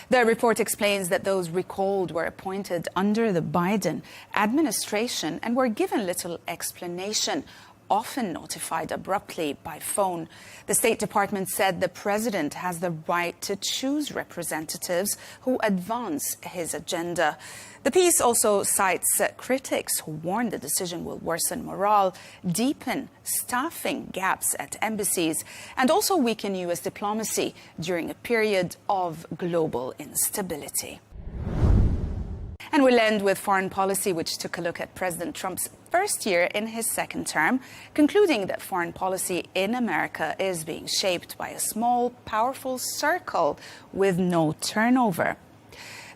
The report explains that those recalled were appointed under the Biden administration and were given little explanation, often notified abruptly by phone. The State Department said the president has the right to choose representatives who advance his agenda. The piece also cites critics who warn the decision will worsen morale, deepen staffing gaps at embassies, and also weaken U.S. diplomacy during a period of global instability. And we'll end with foreign policy, which took a look at President Trump's first year in his second term, concluding that foreign policy in America is being shaped by a small, powerful circle with no turnover.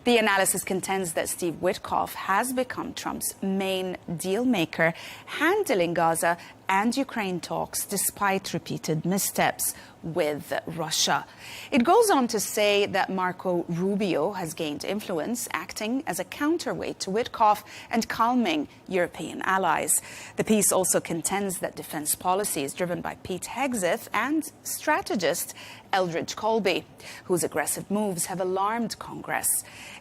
The analysis contends that Steve Witkoff has become Trump's main deal maker, handling Gaza and Ukraine talks despite repeated missteps with Russia. It goes on to say that Marco Rubio has gained influence, acting as a counterweight to Witkoff and calming European allies. The piece also contends that defense policy is driven by Pete Hegseth and strategist Eldridge Colby, whose aggressive moves have alarmed Congress.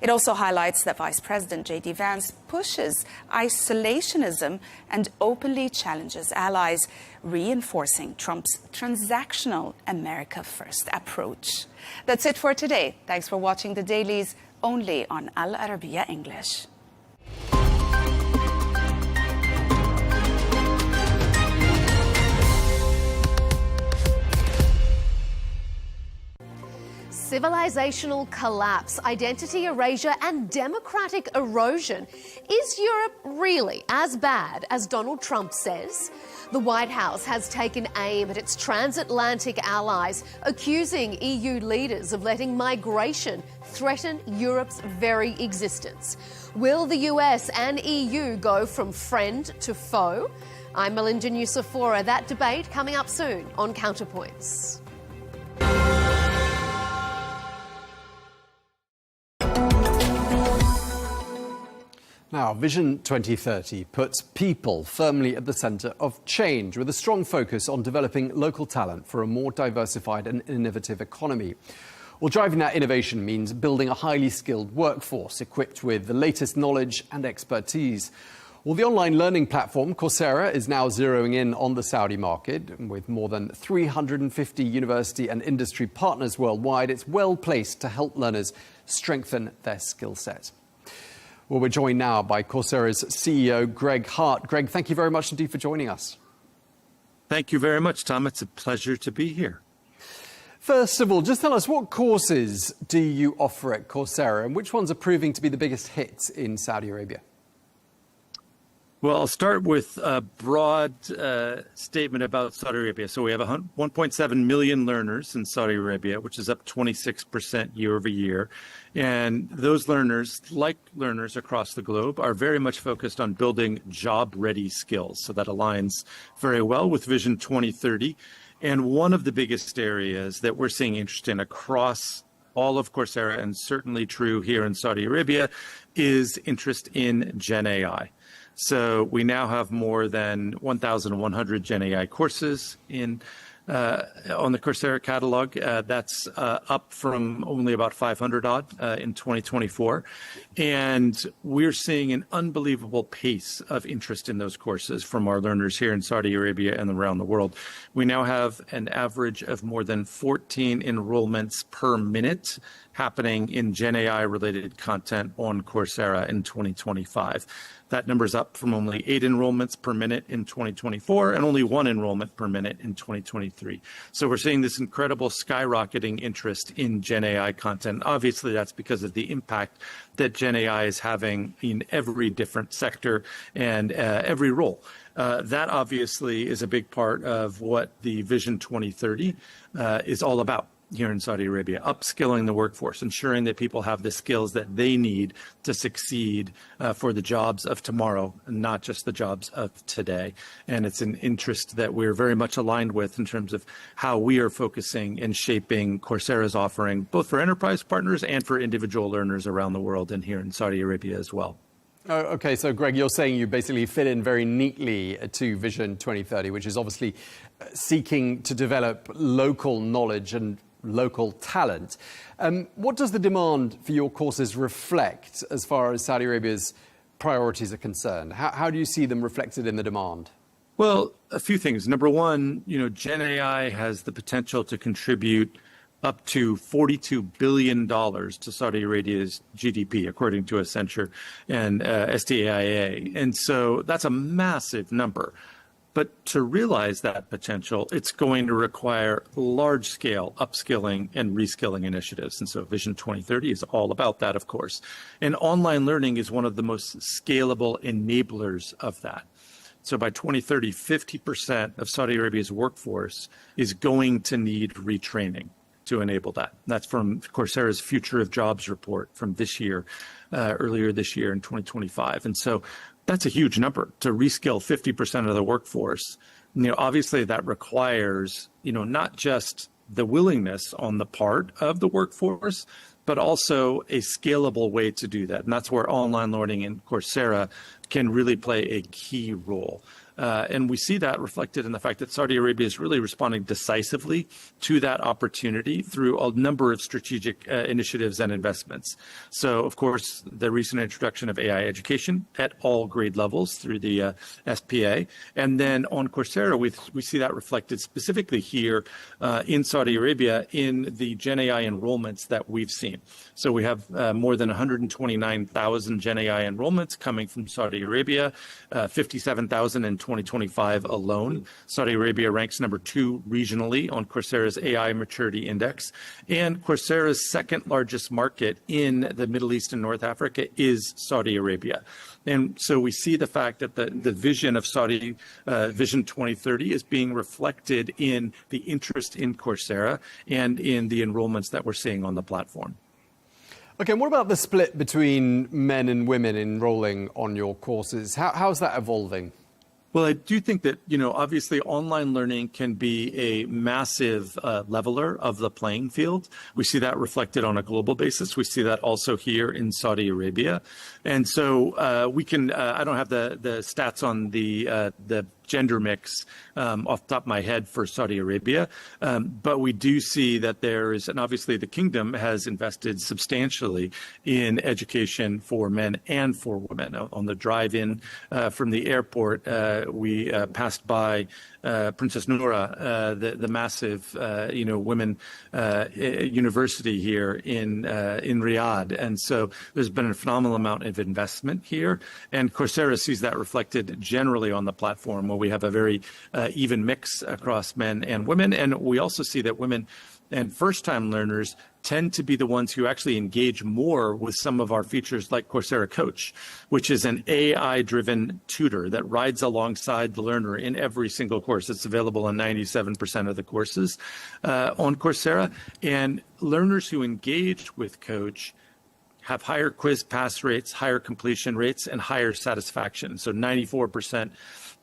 It also highlights that Vice President J.D. Vance pushes isolationism and openly challenges allies, reinforcing Trump's transactional America First approach. That's it for today. Thanks for watching the dailies only on Al Arabiya English. Civilizational collapse, identity erasure, and democratic erosion. Is Europe really as bad as Donald Trump says? The White House has taken aim at its transatlantic allies, accusing EU leaders of letting migration threaten Europe's very existence. Will the US and EU go from friend to foe? I'm Melinda Nucifora. That debate coming up soon on Counterpoints. Now, Vision 2030 puts people firmly at the centre of change, with a strong focus on developing local talent for a more diversified and innovative economy. Well, driving that innovation means building a highly skilled workforce equipped with the latest knowledge and expertise. Well, the online learning platform Coursera is now zeroing in on the Saudi market. With more than 350 university and industry partners worldwide, it's well placed to help learners strengthen their skill set. Well, we're joined now by Coursera's CEO, Greg Hart. Greg, thank you very much indeed for joining us. Thank you very much, Tom. It's a pleasure to be here. First of all, just tell us, what courses do you offer at Coursera, and which ones are proving to be the biggest hits in Saudi Arabia? Well, I'll start with a broad statement about Saudi Arabia. So we have 1.7 million learners in Saudi Arabia, which is up 26% year over year. And those learners, like learners across the globe, are very much focused on building job-ready skills. So that aligns very well with Vision 2030. And one of the biggest areas that we're seeing interest in across all of Coursera, and certainly true here in Saudi Arabia, is interest in Gen AI. So we now have more than 1,100 Gen AI courses on the Coursera catalog. That's up from only about 500 odd in 2024. And we're seeing an unbelievable pace of interest in those courses from our learners here in Saudi Arabia and around the world. We now have an average of more than 14 enrollments per minute happening in Gen AI related content on Coursera in 2025. That number's up from only 8 enrollments per minute in 2024 and only 1 enrollment per minute in 2023. So we're seeing this incredible skyrocketing interest in Gen AI content. Obviously, that's because of the impact that Gen AI is having in every different sector and every role. That obviously is a big part of what the Vision 2030 is all about. here in Saudi Arabia, upskilling the workforce, ensuring that people have the skills that they need to succeed for the jobs of tomorrow, and not just the jobs of today. And it's an interest that we're very much aligned with in terms of how we are focusing and shaping Coursera's offering, both for enterprise partners and for individual learners around the world and here in Saudi Arabia as well. Oh, okay, so Greg, you're saying you basically fit in very neatly to Vision 2030, which is obviously seeking to develop local knowledge and local talent. What does the demand for your courses reflect as far as Saudi Arabia's priorities are concerned? How do you see them reflected in the demand? Well, a few things. Number one, Gen AI has the potential to contribute up to $42 billion to Saudi Arabia's GDP, according to Accenture and STAIA. And so that's a massive number. But to realize that potential, it's going to require large-scale upskilling and reskilling initiatives. And so Vision 2030 is all about that, of course. And online learning is one of the most scalable enablers of that. So by 2030, 50% of Saudi Arabia's workforce is going to need retraining to enable that. That's from Coursera's Future of Jobs report from this year, earlier this year in 2025. And so that's a huge number to reskill 50% of the workforce. Obviously that requires, not just the willingness on the part of the workforce, but also a scalable way to do that. And that's where online learning and Coursera can really play a key role. And we see that reflected in the fact that Saudi Arabia is really responding decisively to that opportunity through a number of strategic initiatives and investments. So, of course, the recent introduction of AI education at all grade levels through the SPA. And then on Coursera, we see that reflected specifically here in Saudi Arabia in the Gen AI enrollments that we've seen. So we have more than 129,000 Gen AI enrollments coming from Saudi Arabia, 57,000 in 2025 alone. Saudi Arabia ranks number 2 regionally on Coursera's AI Maturity Index. And Coursera's second largest market in the Middle East and North Africa is Saudi Arabia. And so we see the fact that the vision of Saudi Vision 2030 is being reflected in the interest in Coursera and in the enrollments that we're seeing on the platform. Okay, and what about the split between men and women enrolling on your courses? How's that evolving? Well, I do think that, obviously online learning can be a massive leveler of the playing field. We see that reflected on a global basis. We see that also here in Saudi Arabia. And so we can, I don't have the stats on the gender mix off the top of my head for Saudi Arabia. But we do see that there is, and obviously the kingdom has invested substantially in education for men and for women. On the drive-in from the airport, we passed by Princess Noura, the massive, women university here in Riyadh. And so there's been a phenomenal amount of investment here. And Coursera sees that reflected generally on the platform, where we have a very even mix across men and women. And we also see that women and first-time learners tend to be the ones who actually engage more with some of our features like Coursera Coach, which is an AI-driven tutor that rides alongside the learner in every single course. It's available in 97% of the courses on Coursera. And learners who engage with Coach have higher quiz pass rates, higher completion rates, and higher satisfaction. So 94%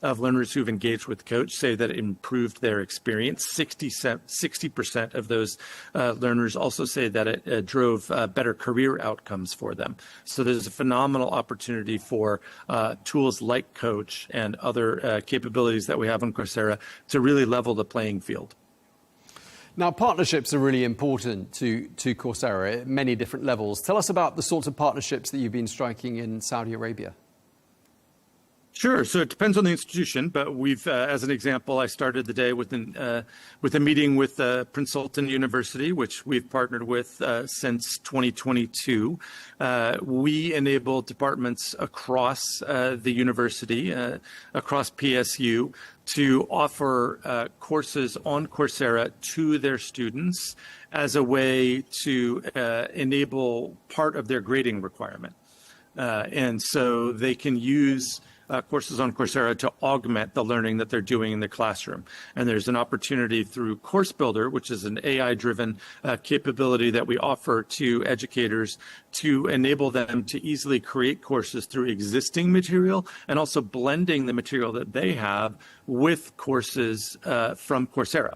of learners who've engaged with Coach say that it improved their experience. 60% of those learners also say that it drove better career outcomes for them. So there's a phenomenal opportunity for tools like Coach and other capabilities that we have on Coursera to really level the playing field. Now, partnerships are really important to Coursera at many different levels. Tell us about the sorts of partnerships that you've been striking in Saudi Arabia. Sure. So it depends on the institution, but we've, as an example, I started the day with a meeting with Prince Sultan University, which we've partnered with since 2022. We enable departments across the university, across PSU, to offer courses on Coursera to their students as a way to enable part of their grading requirement. And so they can use courses on Coursera to augment the learning that they're doing in the classroom. And there's an opportunity through Course Builder, which is an AI-driven capability that we offer to educators to enable them to easily create courses through existing material and also blending the material that they have with courses from Coursera.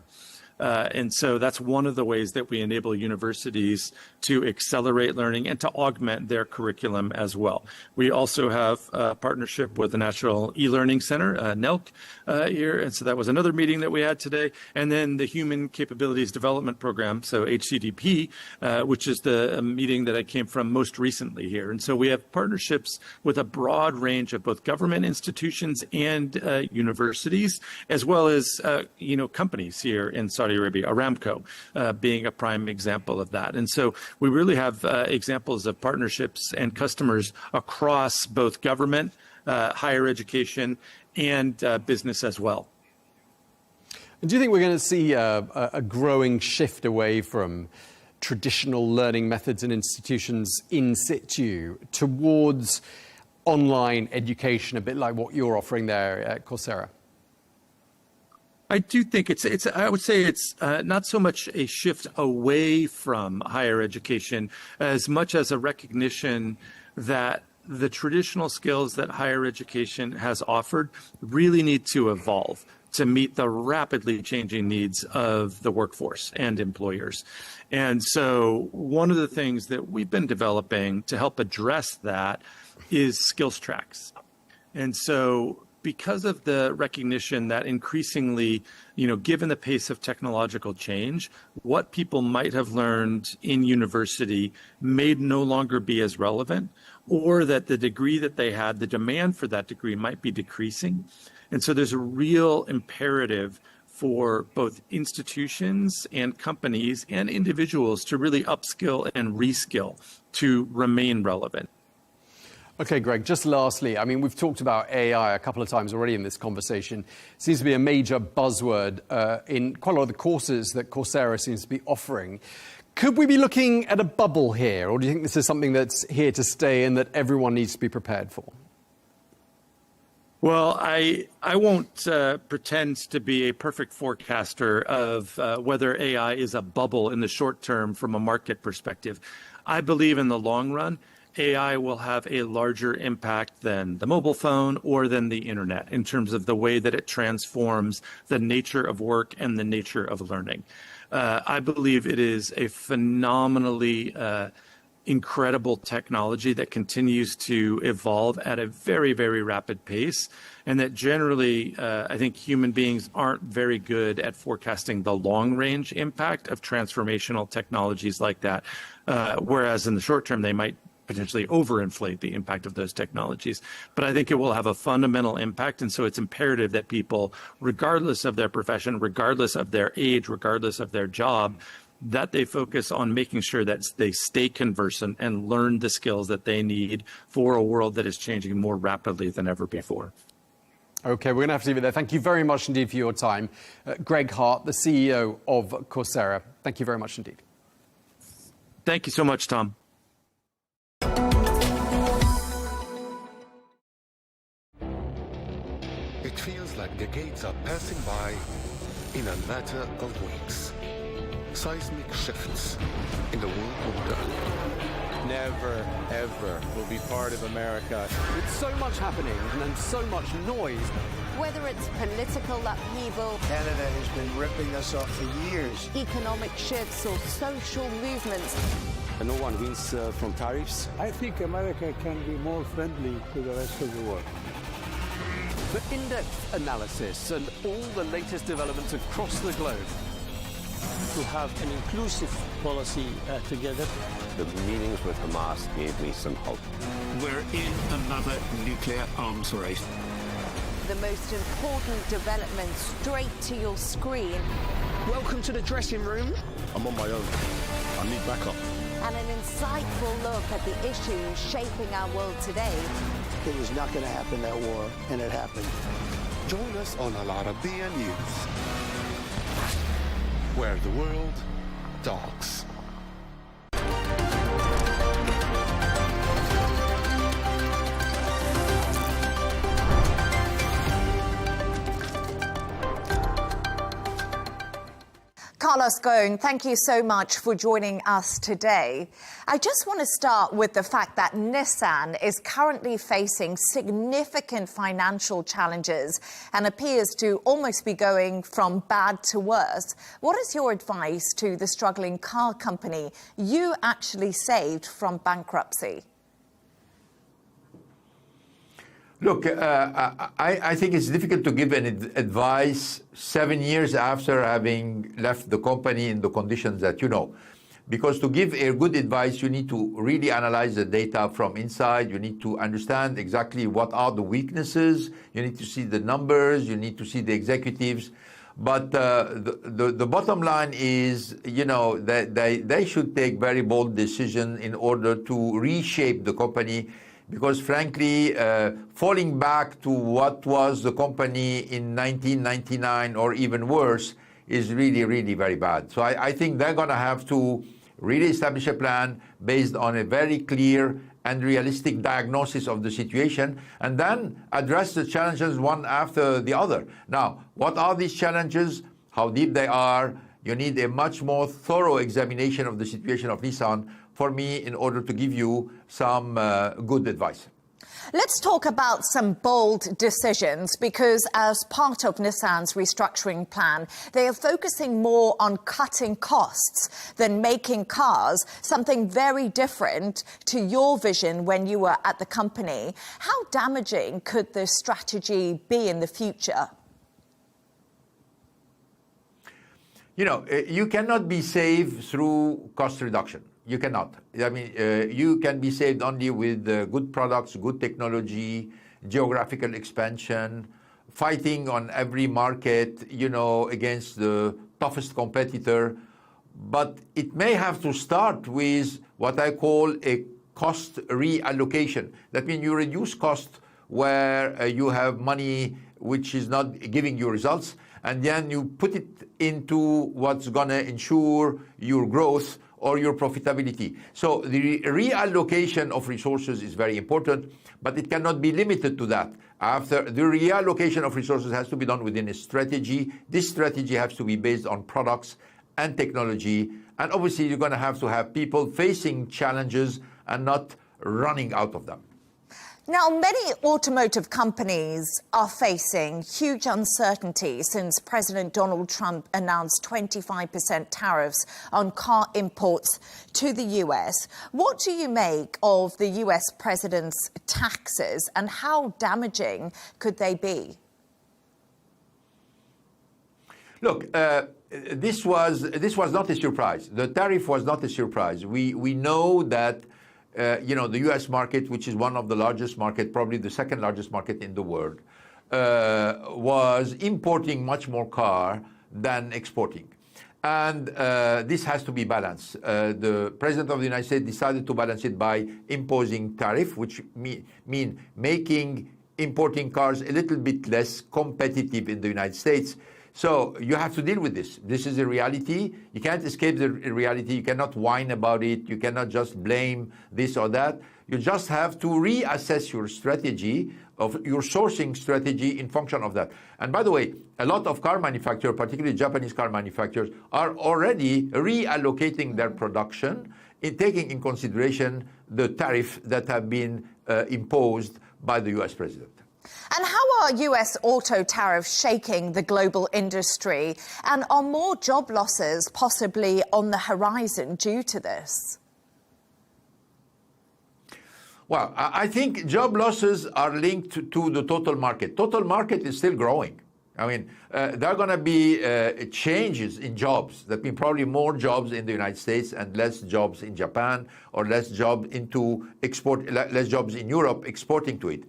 And so that's one of the ways that we enable universities to accelerate learning and to augment their curriculum as well. We also have a partnership with the National E-Learning Center, NELC, here. And so that was another meeting that we had today. And then the Human Capabilities Development Program, so HCDP, which is the meeting that I came from most recently here. And so we have partnerships with a broad range of both government institutions and universities, as well as, companies here in Saudi Arabia, Aramco being a prime example of that. And so we really have examples of partnerships and customers across both government, higher education, and business as well. And do you think we're going to see a growing shift away from traditional learning methods and institutions in situ towards online education, a bit like what you're offering there at Coursera? I do think I would say it's not so much a shift away from higher education as much as a recognition that the traditional skills that higher education has offered really need to evolve to meet the rapidly changing needs of the workforce and employers. And so one of the things that we've been developing to help address that is skills tracks. And so because of the recognition that increasingly, given the pace of technological change, what people might have learned in university may no longer be as relevant, or that the degree that they had, the demand for that degree might be decreasing. And so there's a real imperative for both institutions and companies and individuals to really upskill and reskill to remain relevant. Okay, Greg, just lastly, we've talked about AI a couple of times already in this conversation. It seems to be a major buzzword in quite a lot of the courses that Coursera seems to be offering. Could we be looking at a bubble here, or do you think this is something that's here to stay and that everyone needs to be prepared for? Well, I won't pretend to be a perfect forecaster of whether AI is a bubble in the short term from a market perspective. I believe in the long run, AI will have a larger impact than the mobile phone or than the internet in terms of the way that it transforms the nature of work and the nature of learning. I believe it is a phenomenally incredible technology that continues to evolve at a very, very rapid pace, and that generally, I think human beings aren't very good at forecasting the long-range impact of transformational technologies like that, whereas in the short term, they might potentially overinflate the impact of those technologies. But I think it will have a fundamental impact. And so it's imperative that people, regardless of their profession, regardless of their age, regardless of their job, that they focus on making sure that they stay conversant and learn the skills that they need for a world that is changing more rapidly than ever before. Okay, we're going to have to leave it there. Thank you very much indeed for your time. Greg Hart, the CEO of Coursera. Thank you very much indeed. Thank you so much, Tom. It feels like decades are passing by in a matter of weeks. Seismic shifts in the world order. Never, ever will be part of America. With so much happening and so much noise. Whether it's political upheaval, Canada has been ripping us off for years. Economic shifts or social movements. And no one wins from tariffs. I think America can be more friendly to the rest of the world. For in-depth analysis and all the latest developments across the globe. To have an inclusive policy together. The meetings with Hamas gave me some hope. We're in another nuclear arms race. The most important development straight to your screen. Welcome to the dressing room. I'm on my own. I need backup. And an insightful look at the issues shaping our world today. It was not going to happen, that war, and it happened. Join us on Arabiya News, where the world talks. Carlos Ghosn, thank you so much for joining us today. I just want to start with the fact that Nissan is currently facing significant financial challenges and appears to almost be going from bad to worse. What is your advice to the struggling car company you actually saved from bankruptcy? Look, I think it's difficult to give any advice 7 years after having left the company in the conditions that you know. Because to give a good advice, you need to really analyze the data from inside. You need to understand exactly what are the weaknesses. You need to see the numbers. You need to see the executives. But the bottom line is, you know, that they should take very bold decisions in order to reshape the company. Because frankly, falling back to what was the company in 1999 or even worse is really, really very bad. So I think they're going to have to really establish a plan based on a very clear and realistic diagnosis of the situation, and then address the challenges one after the other. Now, what are these challenges? How deep they are? You need a much more thorough examination of the situation of Nissan for me in order to give you some good advice. Let's talk about some bold decisions, because as part of Nissan's restructuring plan, they are focusing more on cutting costs than making cars, something very different to your vision when you were at the company. How damaging could this strategy be in the future? You know, you cannot be saved through cost reduction. You cannot. I mean, you can be saved only with good products, good technology, geographical expansion, fighting on every market, you know, against the toughest competitor. But it may have to start with what I call a cost reallocation. That means you reduce cost where you have money which is not giving you results, and then you put it into what's going to ensure your growth or your profitability. So the reallocation of resources is very important, but it cannot be limited to that. After the reallocation of resources has to be done within a strategy. This strategy has to be based on products and technology. And obviously you're going to have people facing challenges and not running out of them. Now, many automotive companies are facing huge uncertainty since President Donald Trump announced 25% tariffs on car imports to the US. What do you make of the US president's taxes, and how damaging could they be? Look, this was not a surprise. The tariff was not a surprise. We know that you know, the U.S. market, which is one of the largest market, probably the second largest market in the world, was importing much more car than exporting. And this has to be balanced. The President of the United States decided to balance it by imposing tariff, which mean making importing cars a little bit less competitive in the United States. So you have to deal with this. This is a reality. You can't escape the reality. You cannot whine about it. You cannot just blame this or that. You just have to reassess your strategy, of your sourcing strategy in function of that. And by the way, a lot of car manufacturers, particularly Japanese car manufacturers, are already reallocating their production, taking in consideration the tariff that have been imposed by the U.S. president. And how are US auto tariffs shaking the global industry? And are more job losses possibly on the horizon due to this? Well, I think job losses are linked to the total market. Total market is still growing. I mean, there are going to be changes in jobs. There mean probably more jobs in the United States and less jobs in Japan, or less jobs less jobs in Europe exporting to it.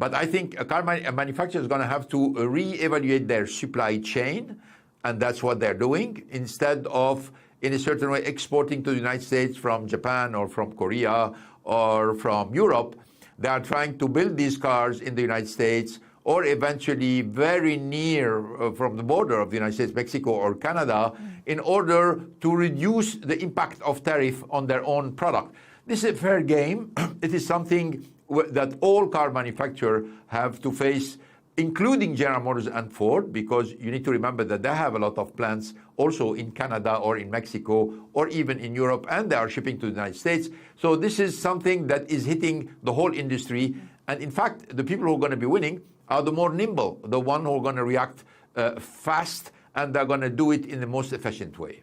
But I think a car manufacturer is going to have to reevaluate their supply chain, and that's what they're doing. Instead of, in a certain way, exporting to the United States from Japan or from Korea or from Europe, they are trying to build these cars in the United States, or eventually very near from the border of the United States, Mexico or Canada, in order to reduce the impact of tariff on their own product. This is a fair game. It is something that all car manufacturers have to face including General Motors and Ford, because you need to remember that they have a lot of plants also in Canada or in Mexico or even in Europe, and they are shipping to the United States. So this is something that is hitting the whole industry. And in fact, the people who are going to be winning are the more nimble, the one who are going to react fast, and they're going to do it in the most efficient way.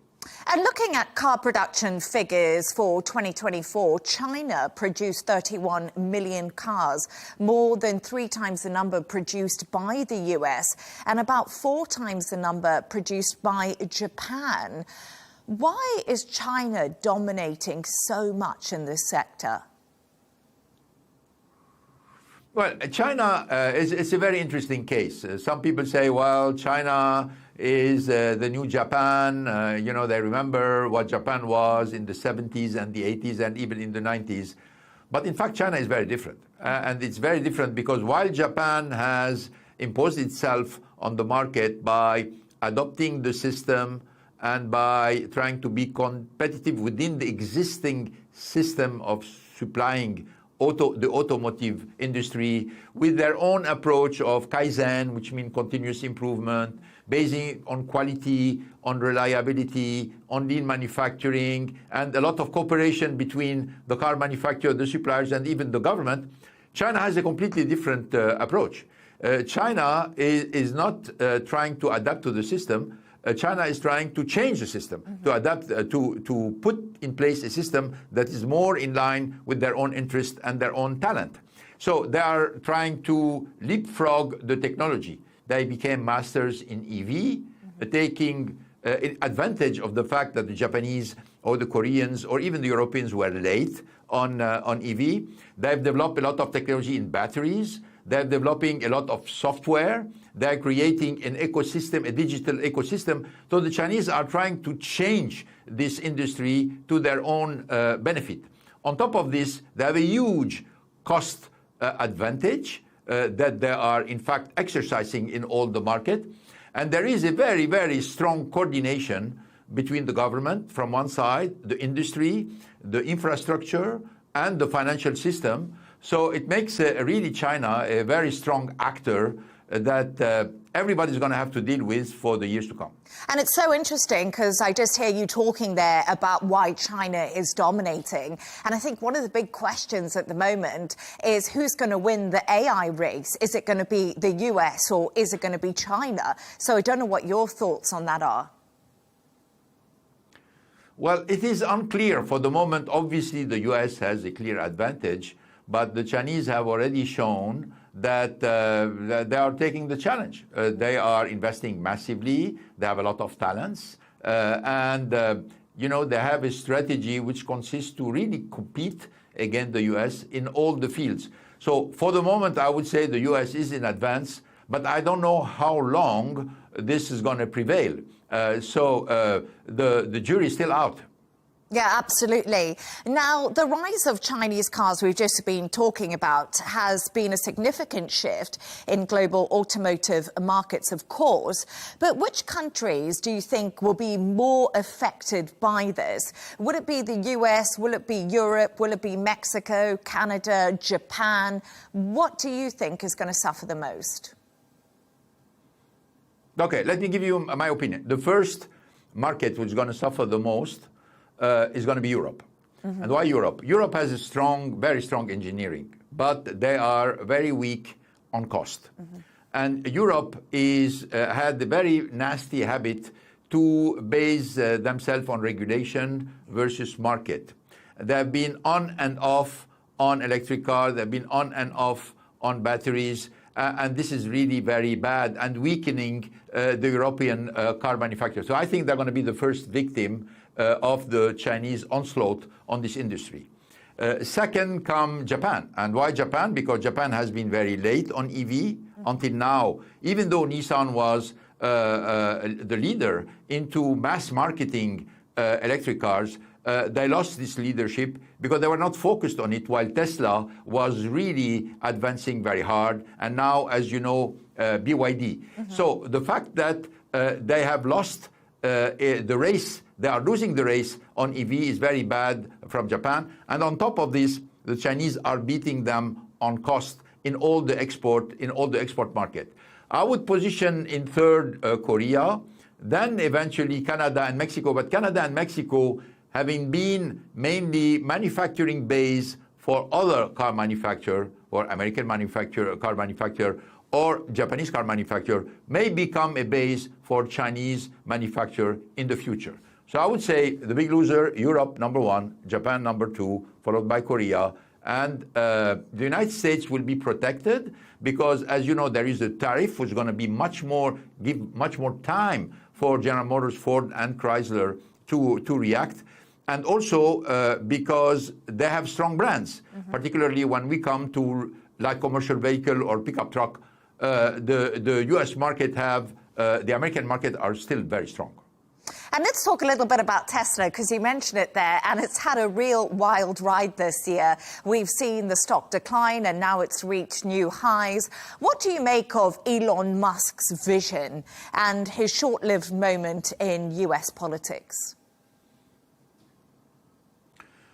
And looking at car production figures for 2024, China produced 31 million cars, more than 3 times the number produced by the US and about 4 times the number produced by Japan. Why is China dominating so much in this sector? Well, China is a very interesting case. Some people say, well, China is the new Japan. You know, they remember what Japan was in the 70s and the 80s and even in the 90s. But in fact, China is very different. And it's very different because while Japan has imposed itself on the market by adopting the system and by trying to be competitive within the existing system of supplying the automotive industry with their own approach of Kaizen, which means continuous improvement, basing on quality, on reliability, on lean manufacturing, and a lot of cooperation between the car manufacturer, the suppliers, and even the government. China has a completely different approach. China is not trying to adapt to the system. China is trying to change the system, to adapt, to put in place a system that is more in line with their own interest and their own talent. So they are trying to leapfrog the technology. They became masters in EV, taking advantage of the fact that the Japanese or the Koreans or even the Europeans were late on EV. They've developed a lot of technology in batteries. They're developing a lot of software. They're creating an ecosystem, a digital ecosystem. So the Chinese are trying to change this industry to their own benefit. On top of this, they have a huge cost advantage that they are, in fact, exercising in all the market. And there is a very, very strong coordination between the government from one side, the industry, the infrastructure, and the financial system. So it makes really China a very strong actor that everybody's going to have to deal with for the years to come. And it's so interesting because I just hear you talking there about why China is dominating. And I think one of the big questions at the moment is who's going to win the AI race? Is it going to be the US or is it going to be China? So I don't know what your thoughts on that are. Well, it is unclear for the moment. Obviously, the US has a clear advantage, but the Chinese have already shown that they are taking the challenge. They are investing massively. They have a lot of talents. You know, they have a strategy which consists to really compete against the US in all the fields. So for the moment, I would say the US is in advance, but I don't know how long this is going to prevail. The jury is still out. Yeah, absolutely. Now, the rise of Chinese cars we've just been talking about has been a significant shift in global automotive markets, of course. But which countries do you think will be more affected by this? Would it be the US? Will it be Europe? Will it be Mexico, Canada, Japan? What do you think is going to suffer the most? Okay, let me give you my opinion. The first market which is going to suffer the most is going to be Europe. And why Europe? Europe has a strong, very strong engineering, but they are very weak on cost. And Europe had the very nasty habit to base themselves on regulation versus market. They have been on and off on electric cars. They've been on and off on batteries. And this is really very bad and weakening the European car manufacturers. So I think they're going to be the first victim of the Chinese onslaught on this industry. Second come Japan. And why Japan? Because Japan has been very late on EV until now. Even though Nissan was the leader into mass marketing electric cars, they lost this leadership because they were not focused on it, while Tesla was really advancing very hard. And now, as you know, BYD. So the fact that they have lost the race, they are losing the race on EV is very bad from Japan. And on top of this, the Chinese are beating them on cost in all the export market. I would position in third Korea, then eventually Canada and Mexico. But Canada and Mexico, having been mainly manufacturing base for other car manufacturer or American car manufacturer or Japanese car manufacturer, may become a base for Chinese manufacturer in the future. So I would say the big loser, Europe number one, Japan number two, followed by Korea, and the United States will be protected because, as you know, there is a tariff which is going to be give much more time for General Motors, Ford, and Chrysler to react. And also because they have strong brands, particularly when we come to like commercial vehicle or pickup truck, the U.S. market the American market are still very strong. And let's talk a little bit about Tesla, because you mentioned it there, and it's had a real wild ride this year. We've seen the stock decline, and now it's reached new highs. What do you make of Elon Musk's vision and his short-lived moment in U.S. politics?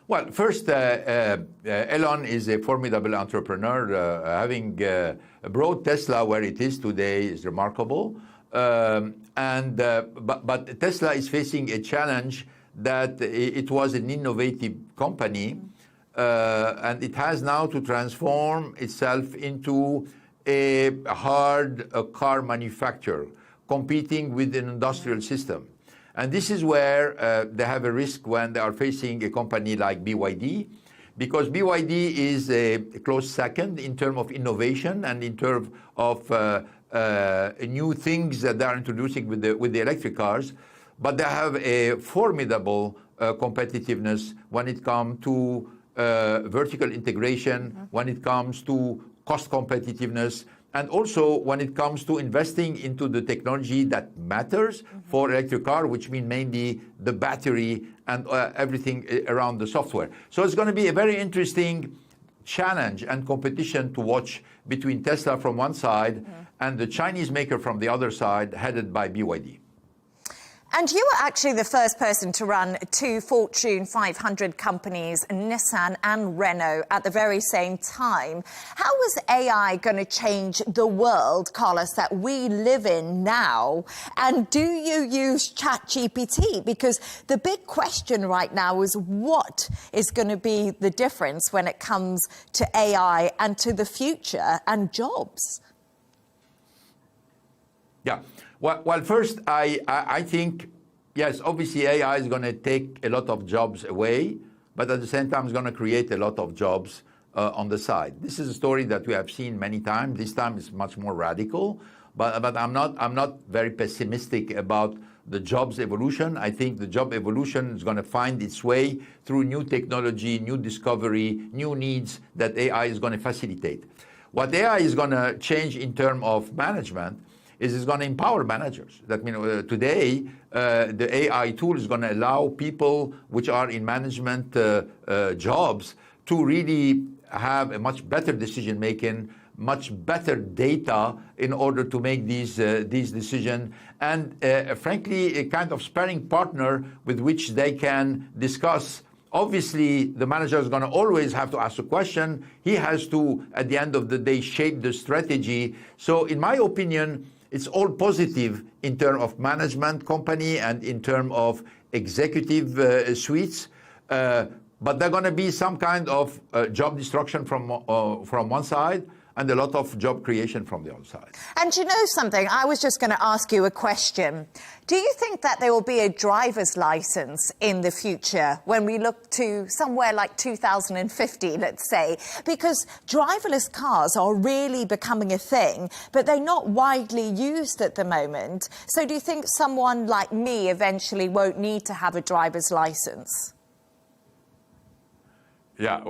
Well, first, Elon is a formidable entrepreneur. Having brought Tesla where it is today is remarkable. But Tesla is facing a challenge that it was an innovative company, and it has now to transform itself into a hard car manufacturer, competing with an industrial system. And this is where they have a risk when they are facing a company like BYD, because BYD is a close second in terms of innovation and in terms of new things that they are introducing with the electric cars, but they have a formidable competitiveness when it comes to vertical integration, when it comes to cost competitiveness, and also when it comes to investing into the technology that matters for electric car, which means mainly the battery and everything around the software. So it's going to be a very interesting challenge and competition to watch between Tesla from one side and the Chinese maker from the other side, headed by BYD. And you were actually the first person to run two Fortune 500 companies, Nissan and Renault, at the very same time. How is AI going to change the world, Carlos, that we live in now? And do you use ChatGPT? Because the big question right now is what is going to be the difference when it comes to AI and to the future and jobs? Yeah. Well, first, I think, yes, obviously AI is going to take a lot of jobs away, but at the same time, it's going to create a lot of jobs on the side. This is a story that we have seen many times. This time it's much more radical, but I'm not very pessimistic about the jobs evolution. I think the job evolution is going to find its way through new technology, new discovery, new needs that AI is going to facilitate. What AI is going to change in terms of management is it's going to empower managers. That means today, the AI tool is going to allow people which are in management jobs to really have a much better decision-making, much better data in order to make these decisions, and frankly, a kind of sparring partner with which they can discuss. Obviously, the manager is going to always have to ask a question. He has to, at the end of the day, shape the strategy. So in my opinion, it's all positive in terms of management company and in terms of executive suites. But there's going to be some kind of job destruction from one side and a lot of job creation from the other side. And you know something? I was just going to ask you a question. Do you think that there will be a driver's license in the future when we look to somewhere like 2050, let's say? Because driverless cars are really becoming a thing, but they're not widely used at the moment. So do you think someone like me eventually won't need to have a driver's license? Yeah,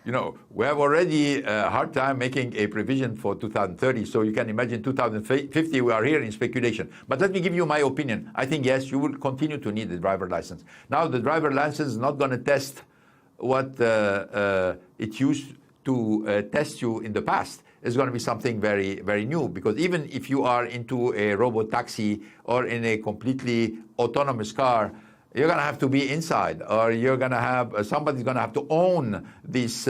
you know, we have already a hard time making a provision for 2030, so you can imagine 2050, we are here in speculation. But let me give you my opinion. I think, yes, you will continue to need the driver license. Now, the driver license is not going to test what it used to test you in the past. It's going to be something very, very new, because even if you are into a robot taxi or in a completely autonomous car, you're going to have to be inside, or you're going to have somebody's going to have to own this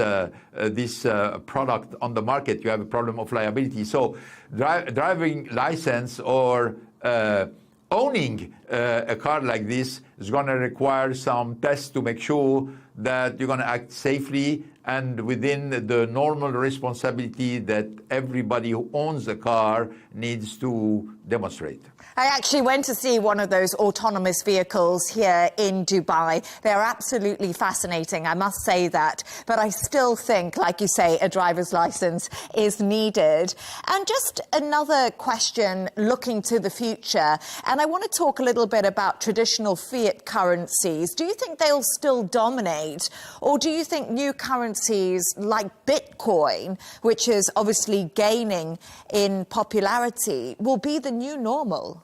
product on the market. You have a problem of liability. So driving license or owning a car like this is going to require some tests to make sure that you're going to act safely and within the normal responsibility that everybody who owns a car needs to demonstrate. I actually went to see one of those autonomous vehicles here in Dubai. They're absolutely fascinating, I must say that. But I still think, like you say, a driver's license is needed. And just another question looking to the future. And I want to talk a little bit about traditional fiat currencies. Do you think they'll still dominate? Or do you think new currencies like Bitcoin, which is obviously gaining in popularity, will be the new normal?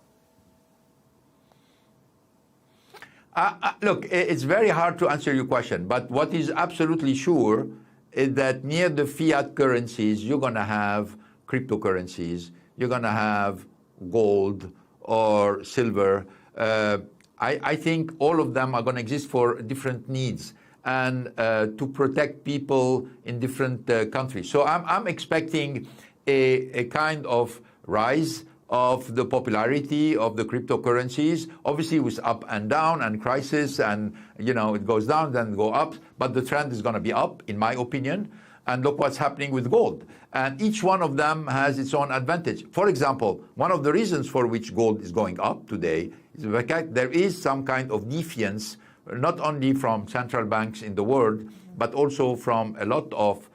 Look, it's very hard to answer your question, but what is absolutely sure is that near the fiat currencies, you're going to have cryptocurrencies, you're going to have gold or silver. I think all of them are going to exist for different needs and to protect people in different countries. So I'm expecting a kind of rise of the popularity of the cryptocurrencies, obviously with up and down and crisis, and it goes down then go up, but the trend is going to be up, in my opinion. And look what's happening with gold. And each one of them has its own advantage. For example, one of the reasons for which gold is going up today is the fact there is some kind of defiance, not only from central banks in the world, but also from a lot of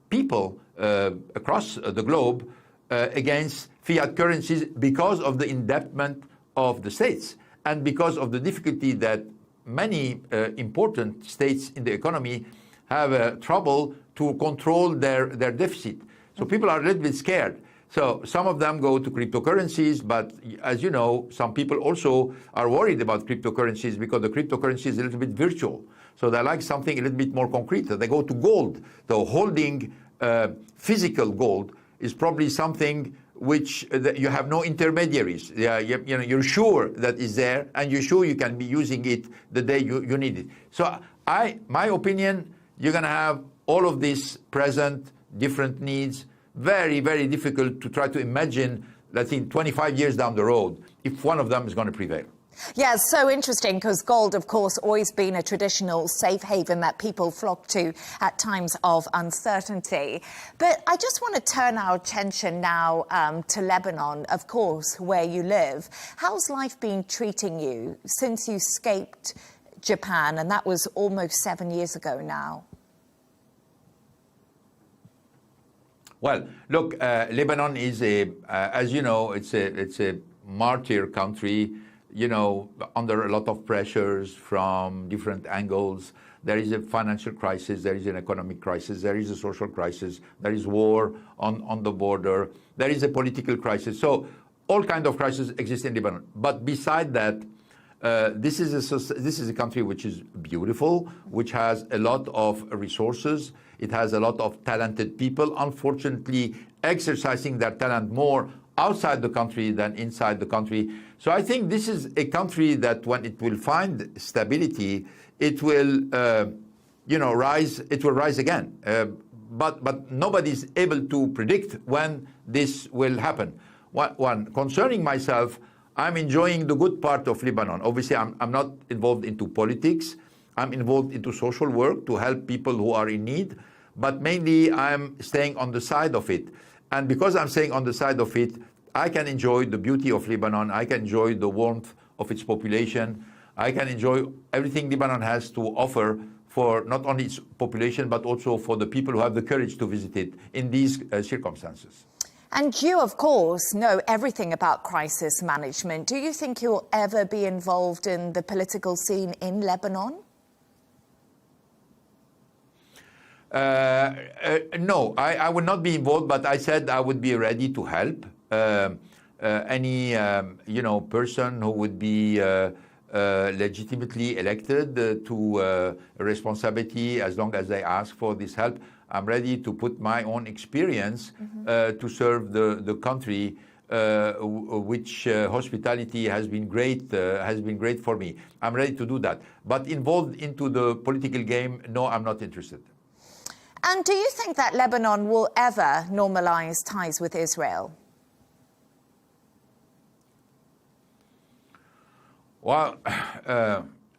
people across the globe against fiat currencies because of the indebtedness of the states and because of the difficulty that many important states in the economy have trouble to control their deficit. So people are a little bit scared. So some of them go to cryptocurrencies, but as you know, some people also are worried about cryptocurrencies because the cryptocurrency is a little bit virtual. So they like something a little bit more concrete. So they go to gold. So holding physical gold is probably something which you have no intermediaries. You're sure that is there, and you're sure you can be using it the day you need it. So my opinion, you're going to have all of this present, different needs, very, very difficult to try to imagine, let's say, 25 years down the road, if one of them is going to prevail. Yeah, it's so interesting because gold, of course, always been a traditional safe haven that people flock to at times of uncertainty. But I just want to turn our attention now to Lebanon, of course, where you live. How's life been treating you since you escaped Japan? And that was almost 7 years ago now. Well, look, Lebanon is as you know, it's a martyr country, under a lot of pressures from different angles. There is a financial crisis, there is an economic crisis, there is a social crisis, there is war on the border, there is a political crisis. So all kinds of crises exist in Lebanon. But beside that, this is a country which is beautiful, which has a lot of resources. It has a lot of talented people, unfortunately exercising their talent more outside the country than inside the country. So I think this is a country that when it will find stability, it will, rise. It will rise again. But nobody's able to predict when this will happen. One concerning myself, I'm enjoying the good part of Lebanon. Obviously, I'm not involved into politics. I'm involved into social work to help people who are in need. But mainly, I'm staying on the side of it. And because I'm staying on the side of it, I can enjoy the beauty of Lebanon. I can enjoy the warmth of its population. I can enjoy everything Lebanon has to offer for not only its population, but also for the people who have the courage to visit it in these circumstances. And you, of course, know everything about crisis management. Do you think you'll ever be involved in the political scene in Lebanon? No, I would not be involved, but I said I would be ready to help any person who would be legitimately elected to a responsibility as long as they ask for this help. I'm ready to put my own experience to serve the country which hospitality has been great for me. I'm ready to do that. But involved into the political game, no, I'm not interested. And do you think that Lebanon will ever normalize ties with Israel? Well,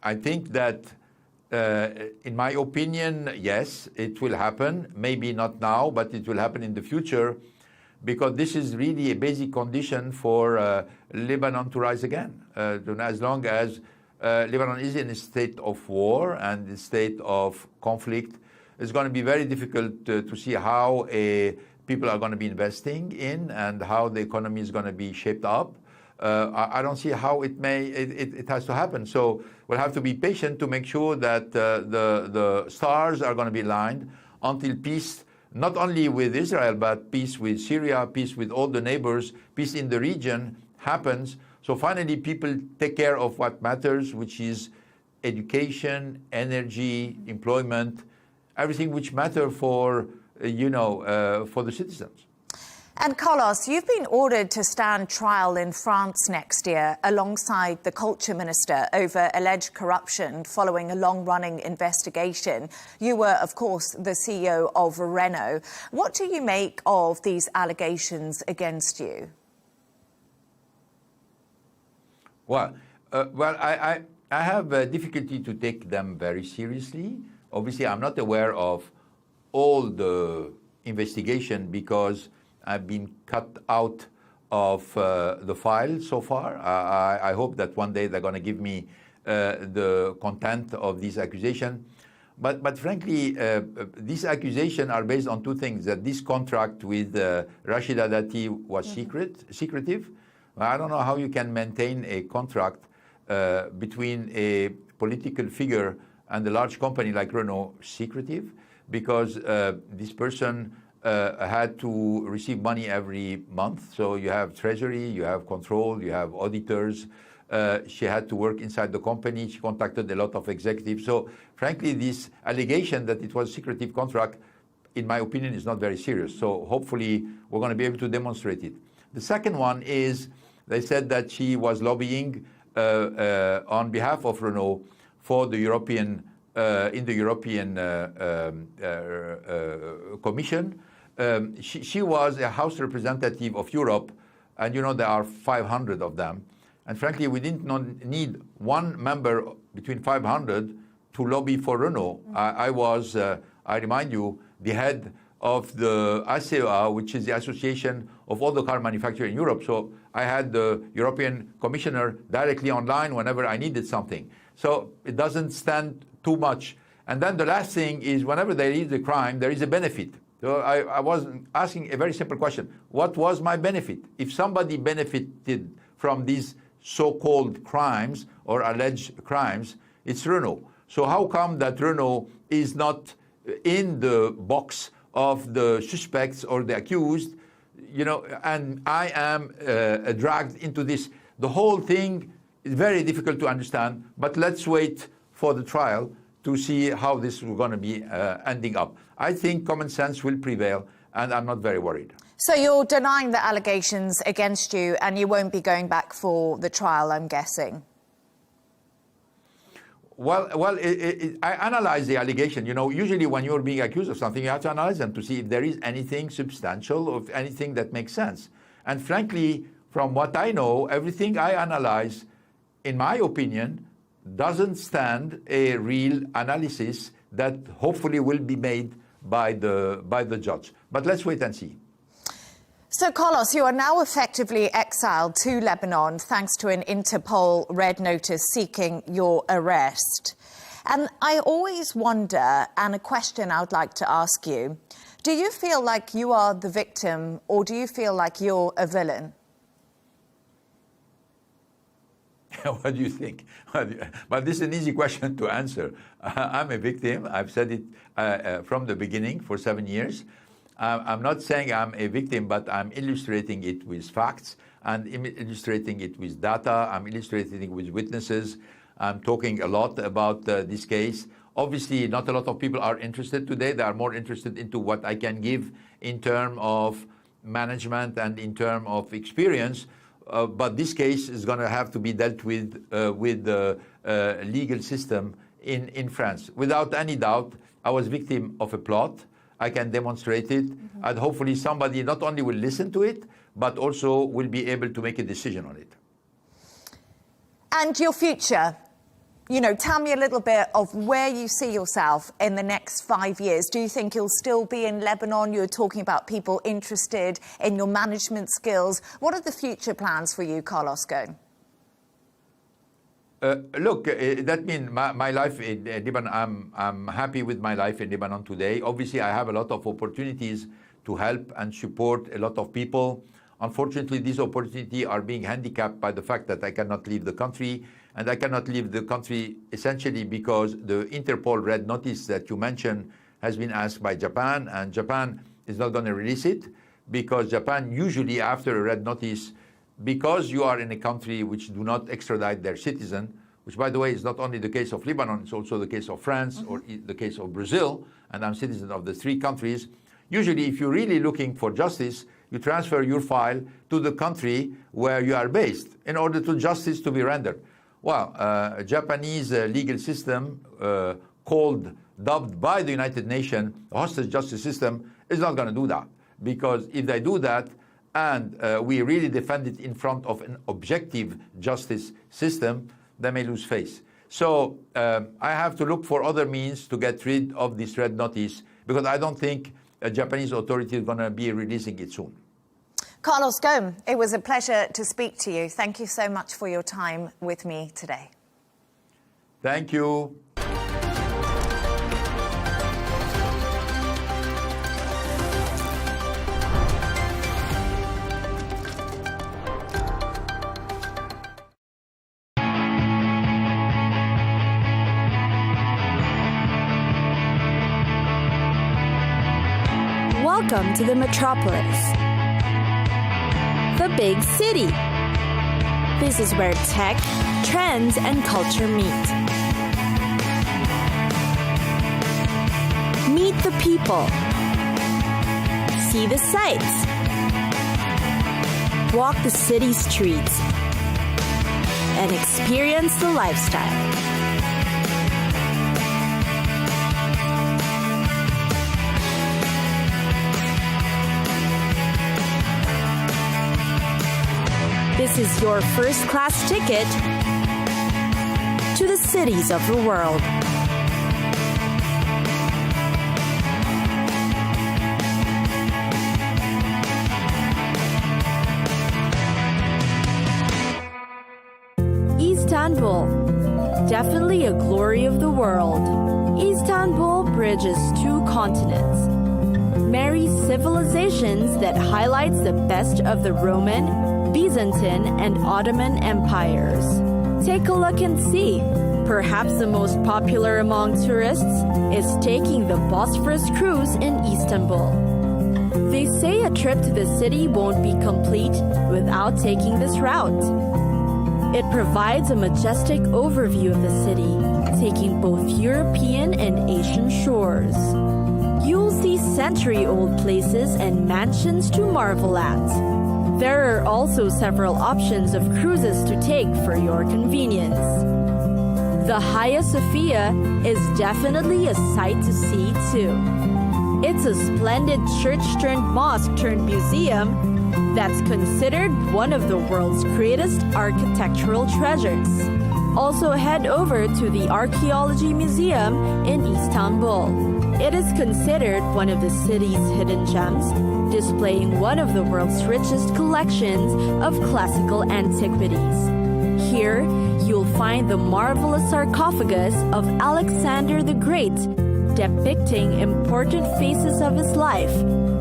I think that, in my opinion, yes, it will happen. Maybe not now, but it will happen in the future, because this is really a basic condition for Lebanon to rise again. As long as Lebanon is in a state of war and a state of conflict, it's going to be very difficult to see how people are going to be investing in and how the economy is going to be shaped up. I don't see how it has to happen. So we'll have to be patient to make sure that the stars are going to be aligned until peace, not only with Israel, but peace with Syria, peace with all the neighbors, peace in the region happens. So finally people take care of what matters, which is education, energy, employment, everything which matter for the citizens. And Carlos, you've been ordered to stand trial in France next year alongside the culture minister over alleged corruption following a long-running investigation. You were, of course, the CEO of Renault. What do you make of these allegations against you? Well, I have a difficulty to take them very seriously. Obviously, I'm not aware of all the investigation because I've been cut out of the file so far. I hope that one day they're going to give me the content of this accusation. But frankly, these accusations are based on two things: that this contract with Rashida Dati was secretive. I don't know how you can maintain a contract between a political figure and a large company like Renault secretive, because this person had to receive money every month. So you have treasury, you have control, you have auditors. She had to work inside the company. She contacted a lot of executives. So frankly, this allegation that it was a secretive contract, in my opinion, is not very serious. So hopefully we're going to be able to demonstrate it. The second one is they said that she was lobbying on behalf of Renault for the European in the European Commission. She was a House representative of Europe, and there are 500 of them. And frankly, we didn't need one member between 500 to lobby for Renault. I was, I remind you, the head of the ACEA, which is the association of all the car manufacturers in Europe. So I had the European Commissioner directly online whenever I needed something. So it doesn't stand too much. And then the last thing is, whenever there is a crime, there is a benefit. So I was asking a very simple question. What was my benefit? If somebody benefited from these so-called crimes or alleged crimes, it's Renault. So how come that Renault is not in the box of the suspects or the accused, and I am dragged into this? The whole thing is very difficult to understand, but let's wait for the trial to see how this is going to be ending up. I think common sense will prevail, and I'm not very worried. So you're denying the allegations against you, and you won't be going back for the trial, I'm guessing? Well, I analyze the allegation. Usually when you're being accused of something, you have to analyze them to see if there is anything substantial or anything that makes sense. And frankly, from what I know, everything I analyze, in my opinion, doesn't stand a real analysis that hopefully will be made by the judge. But let's wait and see. So, Carlos, you are now effectively exiled to Lebanon thanks to an Interpol red notice seeking your arrest. And I always wonder, and a question I would like to ask you, do you feel like you are the victim, or do you feel like you're a villain? What do you think? But this is an easy question to answer. I'm a victim. I've said it from the beginning for 7 years. I'm not saying I'm a victim, but I'm illustrating it with facts and illustrating it with data. I'm illustrating it with witnesses. I'm talking a lot about this case. Obviously, not a lot of people are interested today. They are more interested into what I can give in terms of management and in terms of experience. But this case is going to have to be dealt with the legal system in France. Without any doubt, I was victim of a plot. I can demonstrate it, and hopefully somebody not only will listen to it, but also will be able to make a decision on it. And your future, you know, tell me a little bit of where you see yourself in the next 5 years. Do you think you'll still be in Lebanon? You're talking about people interested in your management skills. What are the future plans for you, Carlos Ghosn? Look, that means my life in Lebanon, I'm happy with my life in Lebanon today. Obviously, I have a lot of opportunities to help and support a lot of people. Unfortunately, these opportunities are being handicapped by the fact that I cannot leave the country. And I cannot leave the country essentially because the Interpol red notice that you mentioned has been asked by Japan, and Japan is not going to release it because Japan usually after a red notice, because you are in a country which do not extradite their citizen, which by the way is not only the case of Lebanon, it's also the case of France or the case of Brazil, and I'm citizen of the 3 countries. Usually if you're really looking for justice, you transfer your file to the country where you are based in order to justice to be rendered. Well, a Japanese legal system dubbed by the United Nations hostage justice system is not going to do that, because if they do that and we really defend it in front of an objective justice system, they may lose face. So I have to look for other means to get rid of this red notice, because I don't think a Japanese authority is going to be releasing it soon. Carlos Ghosn, it was a pleasure to speak to you. Thank you so much for your time with me today. Thank you. Welcome to the metropolis, the big city. This is where tech, trends, and culture meet. Meet the people. See the sights. Walk the city streets. And experience the lifestyle. This is your first-class ticket to the cities of the world. Istanbul, definitely a glory of the world. Istanbul bridges 2 continents, marries civilizations that highlights the best of the Roman, Byzantine, and Ottoman empires. Take a look and see. Perhaps the most popular among tourists is taking the Bosphorus cruise in Istanbul. They say a trip to the city won't be complete without taking this route. It provides a majestic overview of the city, taking both European and Asian shores. You'll see century-old places and mansions to marvel at. There are also several options of cruises to take for your convenience. The Hagia Sophia is definitely a sight to see too. It's a splendid church-turned-mosque-turned-museum that's considered one of the world's greatest architectural treasures. Also head over to the Archaeology Museum in Istanbul. It is considered one of the city's hidden gems, displaying one of the world's richest collections of classical antiquities. Here, you'll find the marvelous sarcophagus of Alexander the Great, depicting important phases of his life,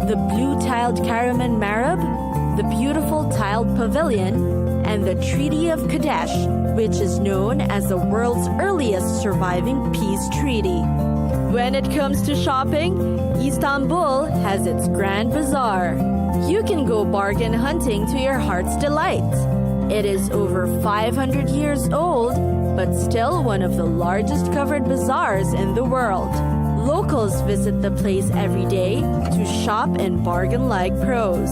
the blue-tiled Karaman Marab, the beautiful tiled pavilion, and the Treaty of Kadesh, which is known as the world's earliest surviving peace treaty. When it comes to shopping, Istanbul has its Grand Bazaar. You can go bargain hunting to your heart's delight. It is over 500 years old, but still one of the largest covered bazaars in the world. Locals visit the place every day to shop and bargain like pros.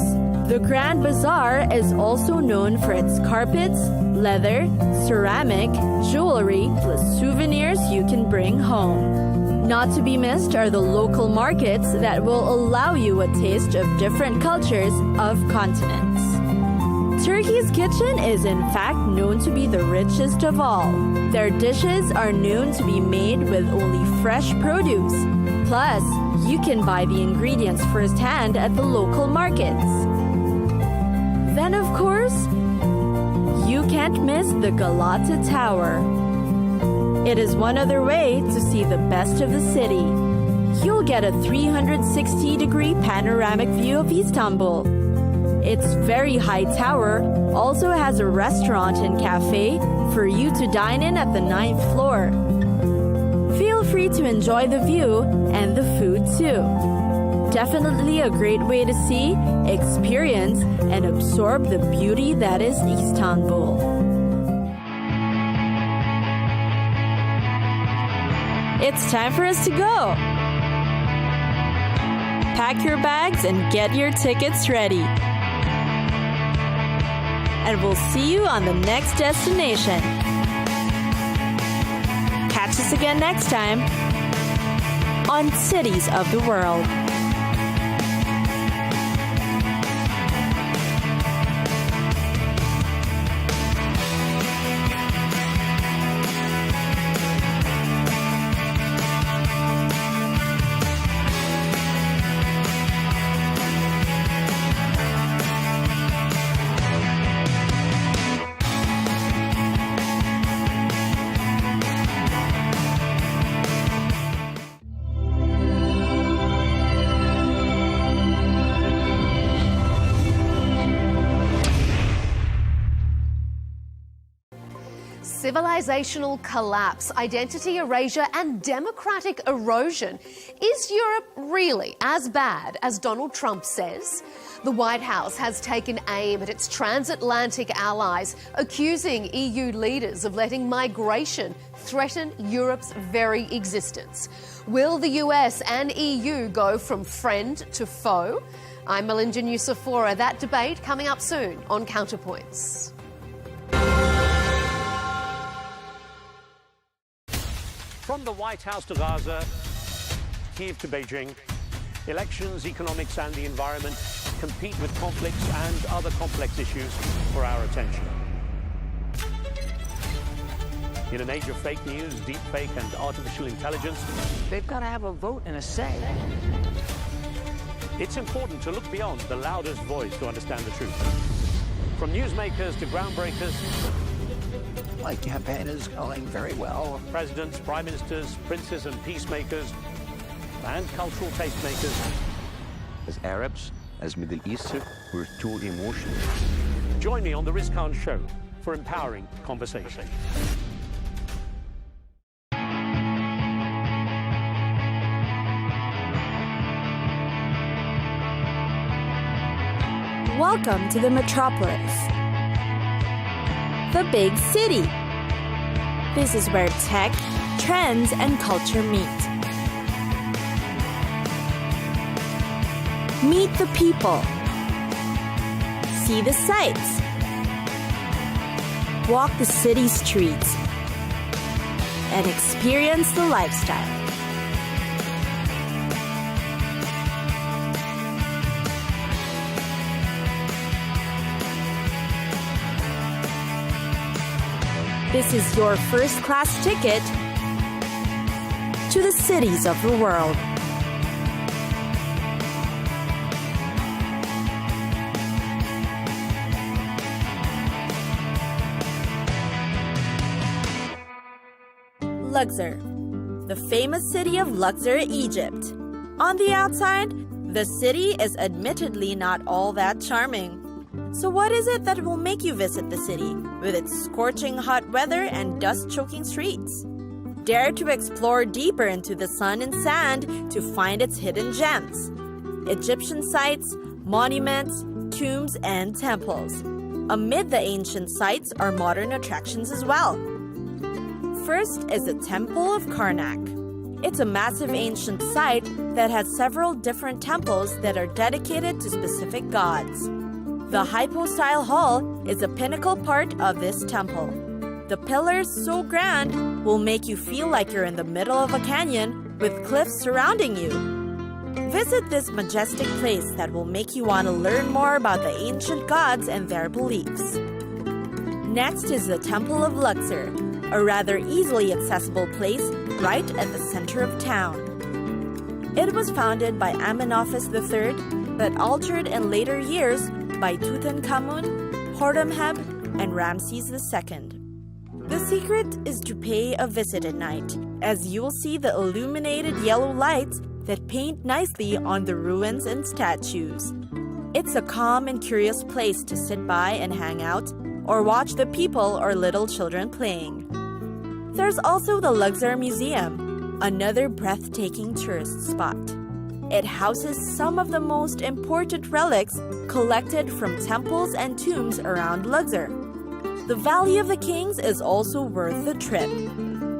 The Grand Bazaar is also known for its carpets, leather, ceramic, jewelry, plus souvenirs you can bring home. Not to be missed are the local markets that will allow you a taste of different cultures of continents. Turkey's kitchen is in fact known to be the richest of all. Their dishes are known to be made with only fresh produce. Plus, you can buy the ingredients firsthand at the local markets. Then, of course, you can't miss the Galata Tower. It is one other way to see the best of the city. You'll get a 360-degree panoramic view of Istanbul. Its very high tower also has a restaurant and cafe for you to dine in at the 9th floor. Feel free to enjoy the view and the food too. Definitely a great way to see, experience, and absorb the beauty that is Istanbul. It's time for us to go. Pack your bags and get your tickets ready. And we'll see you on the next destination. Catch us again next time on Cities of the World. Civilizational collapse, identity erasure, and democratic erosion. Is Europe really as bad as Donald Trump says? The White House has taken aim at its transatlantic allies, accusing EU leaders of letting migration threaten Europe's very existence. Will the US and EU go from friend to foe? I'm Melinda Nucifora. That debate coming up soon on Counterpoints. From the White House to Gaza, Kyiv to Beijing, elections, economics and the environment compete with conflicts and other complex issues for our attention. In an age of fake news, deepfake and artificial intelligence, they've got to have a vote and a say. It's important to look beyond the loudest voice to understand the truth. From newsmakers to groundbreakers, my campaign is going very well. Presidents, prime ministers, princes and peacemakers, and cultural tastemakers. As Arabs, as Middle Eastern, we're too emotional. Join me on The Riz Khan Show for empowering conversation. Welcome to the metropolis. The big city. This is where tech, trends, and culture meet. Meet the people. See the sights. Walk the city streets. And experience the lifestyle. This is your first-class ticket to the cities of the world. Luxor, the famous city of Luxor, Egypt. On the outside, the city is admittedly not all that charming. So what is it that will make you visit the city, with its scorching hot weather and dust-choking streets? Dare to explore deeper into the sun and sand to find its hidden gems. Egyptian sites, monuments, tombs, and temples. Amid the ancient sites are modern attractions as well. First is the Temple of Karnak. It's a massive ancient site that has several different temples that are dedicated to specific gods. The hypostyle hall is a pinnacle part of this temple. The pillars, so grand, will make you feel like you're in the middle of a canyon with cliffs surrounding you. Visit this majestic place that will make you want to learn more about the ancient gods and their beliefs. Next is the Temple of Luxor, a rather easily accessible place right at the center of town. It was founded by Amenophis III, but altered in later years by Tutankhamun, Horemheb, and Ramses II. The secret is to pay a visit at night, as you will see the illuminated yellow lights that paint nicely on the ruins and statues. It's a calm and curious place to sit by and hang out, or watch the people or little children playing. There's also the Luxor Museum, another breathtaking tourist spot. It houses some of the most important relics collected from temples and tombs around Luxor. The Valley of the Kings is also worth the trip.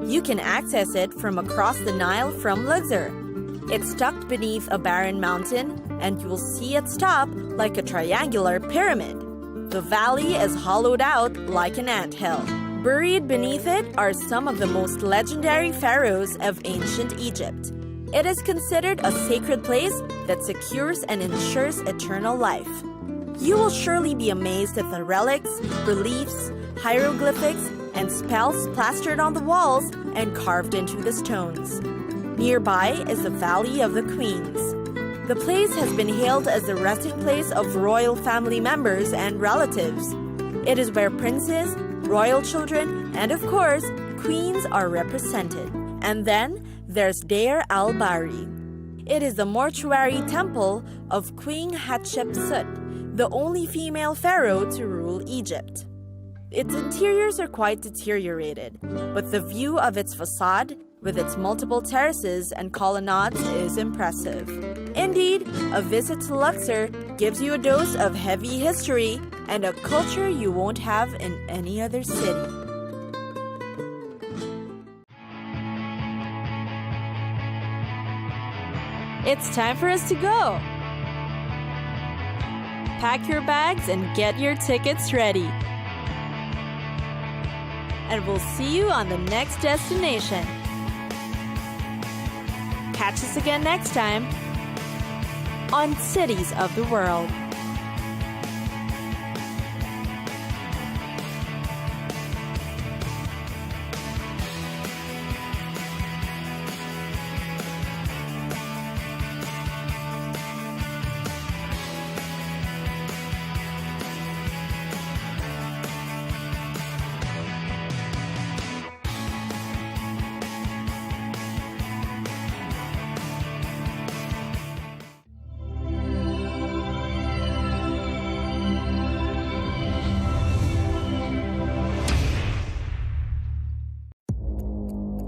You can access it from across the Nile from Luxor. It's tucked beneath a barren mountain, and you will see its top like a triangular pyramid. The valley is hollowed out like an anthill. Buried beneath it are some of the most legendary pharaohs of ancient Egypt. It is considered a sacred place that secures and ensures eternal life. You will surely be amazed at the relics, reliefs, hieroglyphics, and spells plastered on the walls and carved into the stones. Nearby is the Valley of the Queens. The place has been hailed as the resting place of royal family members and relatives. It is where princes, royal children, and of course, queens are represented. And then there's Deir al-Bahri. It is the mortuary temple of Queen Hatshepsut, the only female pharaoh to rule Egypt. Its interiors are quite deteriorated, but the view of its facade, with its multiple terraces and colonnades, is impressive. Indeed, a visit to Luxor gives you a dose of heavy history and a culture you won't have in any other city. It's time for us to go. Pack your bags and get your tickets ready. And we'll see you on the next destination. Catch us again next time on Cities of the World.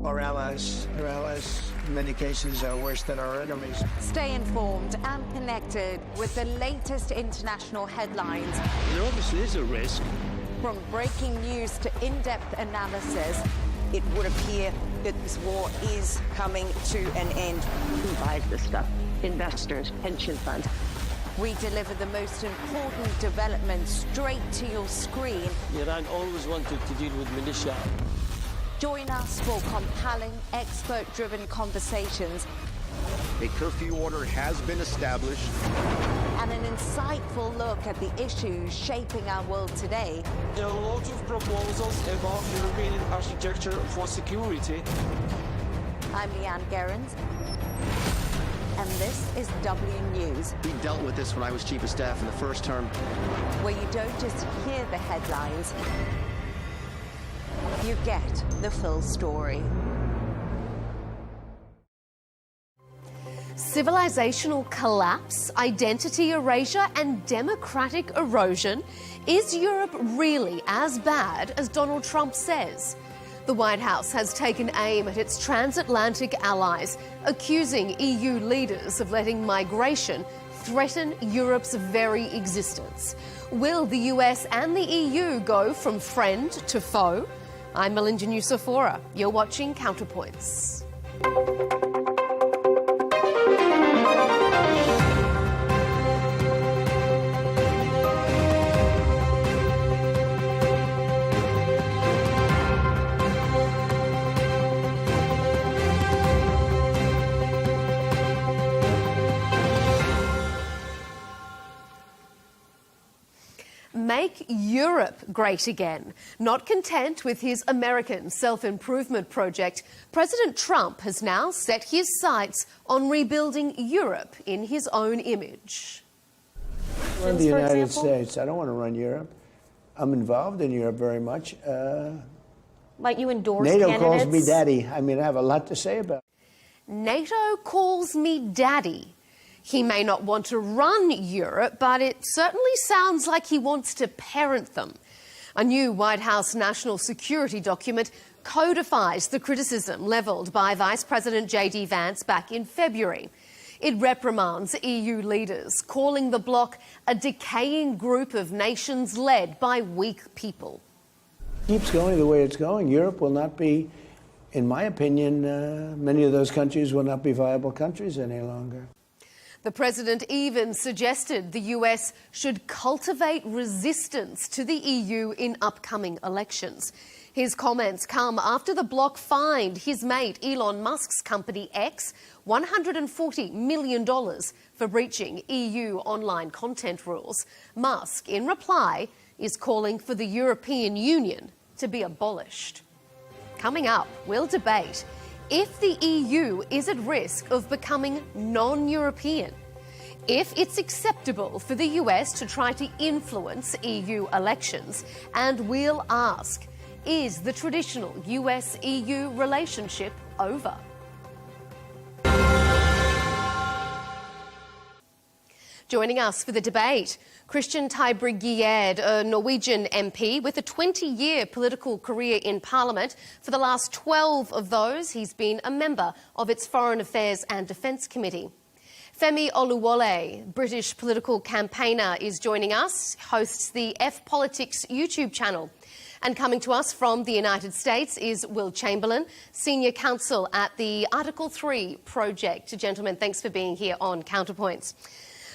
Our allies, in many cases, are worse than our enemies. Stay informed and connected with the latest international headlines. There obviously is a risk. From breaking news to in-depth analysis, it would appear that this war is coming to an end. Who buys this stuff? Investors, pension funds. we deliver the most important developments straight to your screen. Iran always wanted to deal with militia. Join us for compelling, expert-driven conversations. A curfew order has been established. And an insightful look at the issues shaping our world today. There are a lot of proposals about European architecture for security. I'm Leigh Ann Gerrans, and this is W News. We dealt with this when I was Chief of Staff in the first term. Where you don't just hear the headlines, you get the full story. Civilizational collapse, identity erasure, and democratic erosion. Is Europe really as bad as Donald Trump says? The White House has taken aim at its transatlantic allies, accusing EU leaders of letting migration threaten Europe's very existence. Will the US and the EU go from friend to foe? I'm Melinda Nucifora. You're watching Counterpoints. make Europe great again. Not content with his American self-improvement project, President Trump has now set his sights on rebuilding Europe in his own image. I run the United States. I don't want to run Europe. I'm involved in Europe very much. Like you endorse NATO candidates? calls me daddy. I mean, I have a lot to say about it. NATO calls me daddy. He may not want to run Europe, but it certainly sounds like he wants to parent them. A new White House national security document codifies the criticism levelled by Vice President J.D. Vance back in February. It reprimands EU leaders, calling the bloc a decaying group of nations led by weak people. Keeps going the way it's going. Europe will not be, in my opinion, many of those countries will not be viable countries any longer. The president even suggested the US should cultivate resistance to the EU in upcoming elections. His comments come after the bloc fined his mate Elon Musk's company X $140 million for breaching EU online content rules. Musk, in reply, is calling for the European Union to be abolished. Coming up, we'll debate if the EU is at risk of becoming non-European, if it's acceptable for the US to try to influence EU elections, and we'll ask, is the traditional US-EU relationship over? Joining us for the debate, Christian Tybring-Gjedde, a Norwegian MP with a 20-year political career in Parliament. For the last 12 of those, he's been a member of its Foreign Affairs and Defence Committee. Femi Oluwole, British political campaigner, is joining us, hosts the F Politics YouTube channel. And coming to us from the United States is Will Chamberlain, Senior Counsel at the Article 3 Project. Gentlemen, thanks for being here on Counterpoints.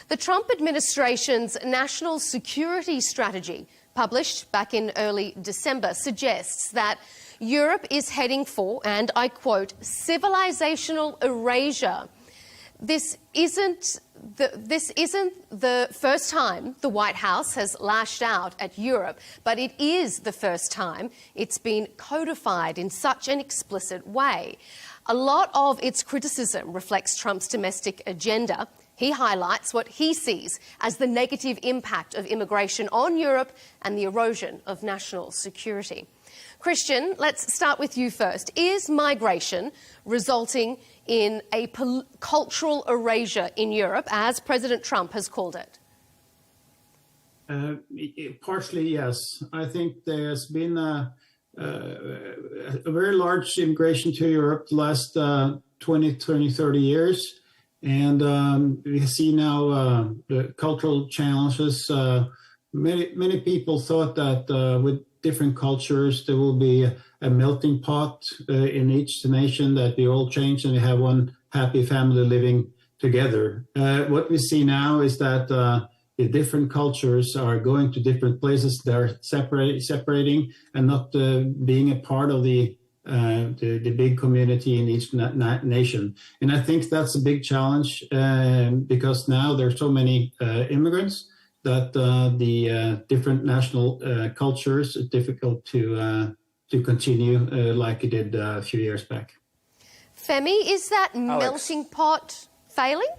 The Trump administration's national security strategy, published back in early December, suggests that Europe is heading for, and I quote, civilizational erasure. This isn't the first time the White House has lashed out at Europe, but it is the first time it's been codified in such an explicit way. A lot of its criticism reflects Trump's domestic agenda. He highlights what he sees as the negative impact of immigration on Europe and the erosion of national security. Christian, let's start with you first. Is migration resulting in a cultural erasure in Europe, as President Trump has called it? Partially, yes. I think there's been a very large immigration to Europe the last 20, 30 years. And we see now the cultural challenges. Many people thought that with different cultures there will be a melting pot in each nation, that we all change and we have one happy family living together. What we see now is that the different cultures are going to different places. They're separating and not being a part of the big community in each nation. And I think that's a big challenge because now there are so many immigrants that the different national cultures are difficult to continue like it did a few years back. Femi, is that melting pot failing?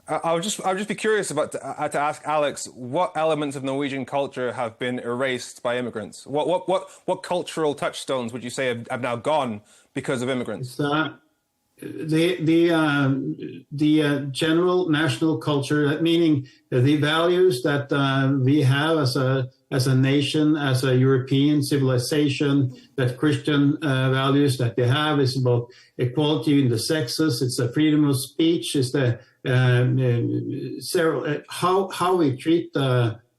I'll just be curious about to ask Alex, what elements of Norwegian culture have been erased by immigrants? What cultural touchstones would you say have now gone because of immigrants? The general national culture, meaning the values that we have as a nation, as a European civilization, that Christian values that we have is about equality in the sexes, it's the freedom of speech, it's the how we treat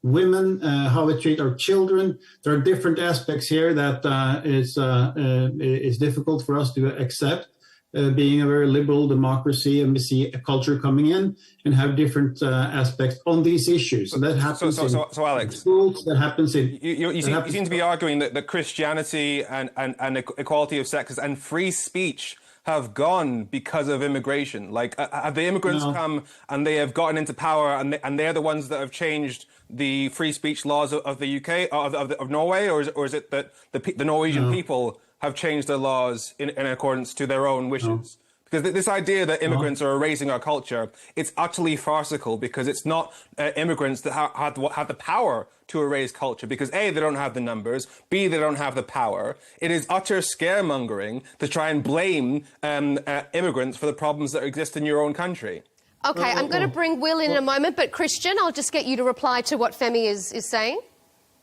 women, how we treat our children. There are different aspects here that is difficult for us to accept. Being a very liberal democracy, and we see a culture coming in and have different aspects on these issues. So that happens so Alex, in schools, that happens in... You seem to be arguing that Christianity and equality of sexes and free speech have gone because of immigration. Like, have the immigrants come and they have gotten into power and they're the ones that have changed the free speech laws of the UK, of Norway, or is it that the Norwegian people have changed their laws in accordance to their own wishes? Because this idea that immigrants are erasing our culture, it's utterly farcical, because it's not immigrants that have the power to erase culture, because A, they don't have the numbers, B, they don't have the power. It is utter scaremongering to try and blame immigrants for the problems that exist in your own country. Okay, I'm going to bring Will in a moment, but Christian, I'll just get you to reply to what Femi is saying.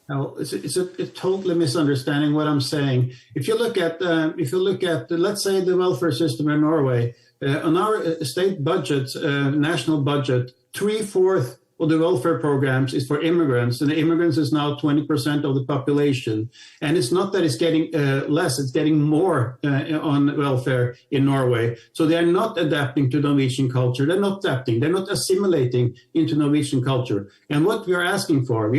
No, it's a totally misunderstanding what I'm saying. If you look at let's say the welfare system in Norway, on our state budget, national budget, 3/4 of the welfare programs is for immigrants, and the immigrants is now 20% of the population. And it's not that it's getting less, it's getting more on welfare in Norway. So they're not adapting to Norwegian culture. They're not adapting. They're not assimilating into Norwegian culture. And what we're asking for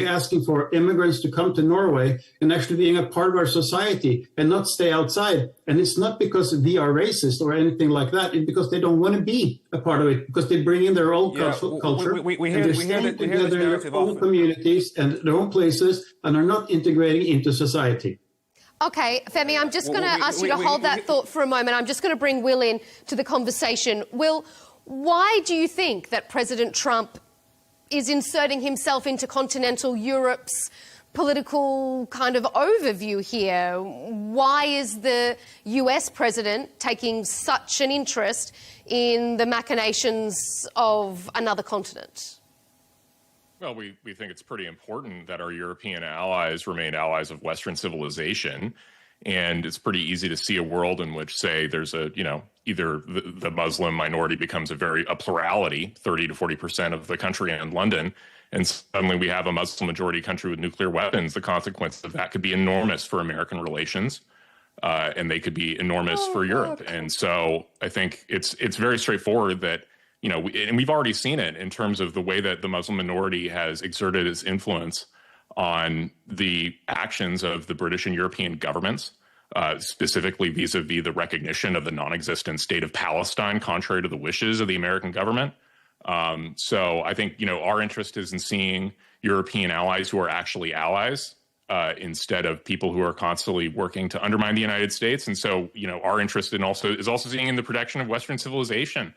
immigrants to come to Norway and actually being a part of our society and not stay outside. And it's not because we are racist or anything like that. It's because they don't want to be a part of it, because they bring in their own culture. We hear this narrative their own communities and their own places, and are not integrating into society. Okay, Femi, I'm just going to ask you to hold that thought for a moment. I'm just going to bring Will in to the conversation. Will, why do you think that President Trump is inserting himself into continental Europe's political kind of overview here? Why is the US president taking such an interest in the machinations of another continent? Well, we think it's pretty important that our European allies remain allies of Western civilization. And it's pretty easy to see a world in which, say, there's either the Muslim minority becomes a plurality, 30 to 40% of the country in London, and suddenly we have a Muslim majority country with nuclear weapons. The consequence of that could be enormous for American relations, and they could be enormous for Europe. And so I think it's very straightforward that, and we've already seen it in terms of the way that the Muslim minority has exerted its influence on the actions of the British and European governments, specifically vis-a-vis the recognition of the non-existent state of Palestine, contrary to the wishes of the American government. So I think, our interest is in seeing European allies who are actually allies, instead of people who are constantly working to undermine the United States. And so, our interest is also seeing in the protection of Western civilization,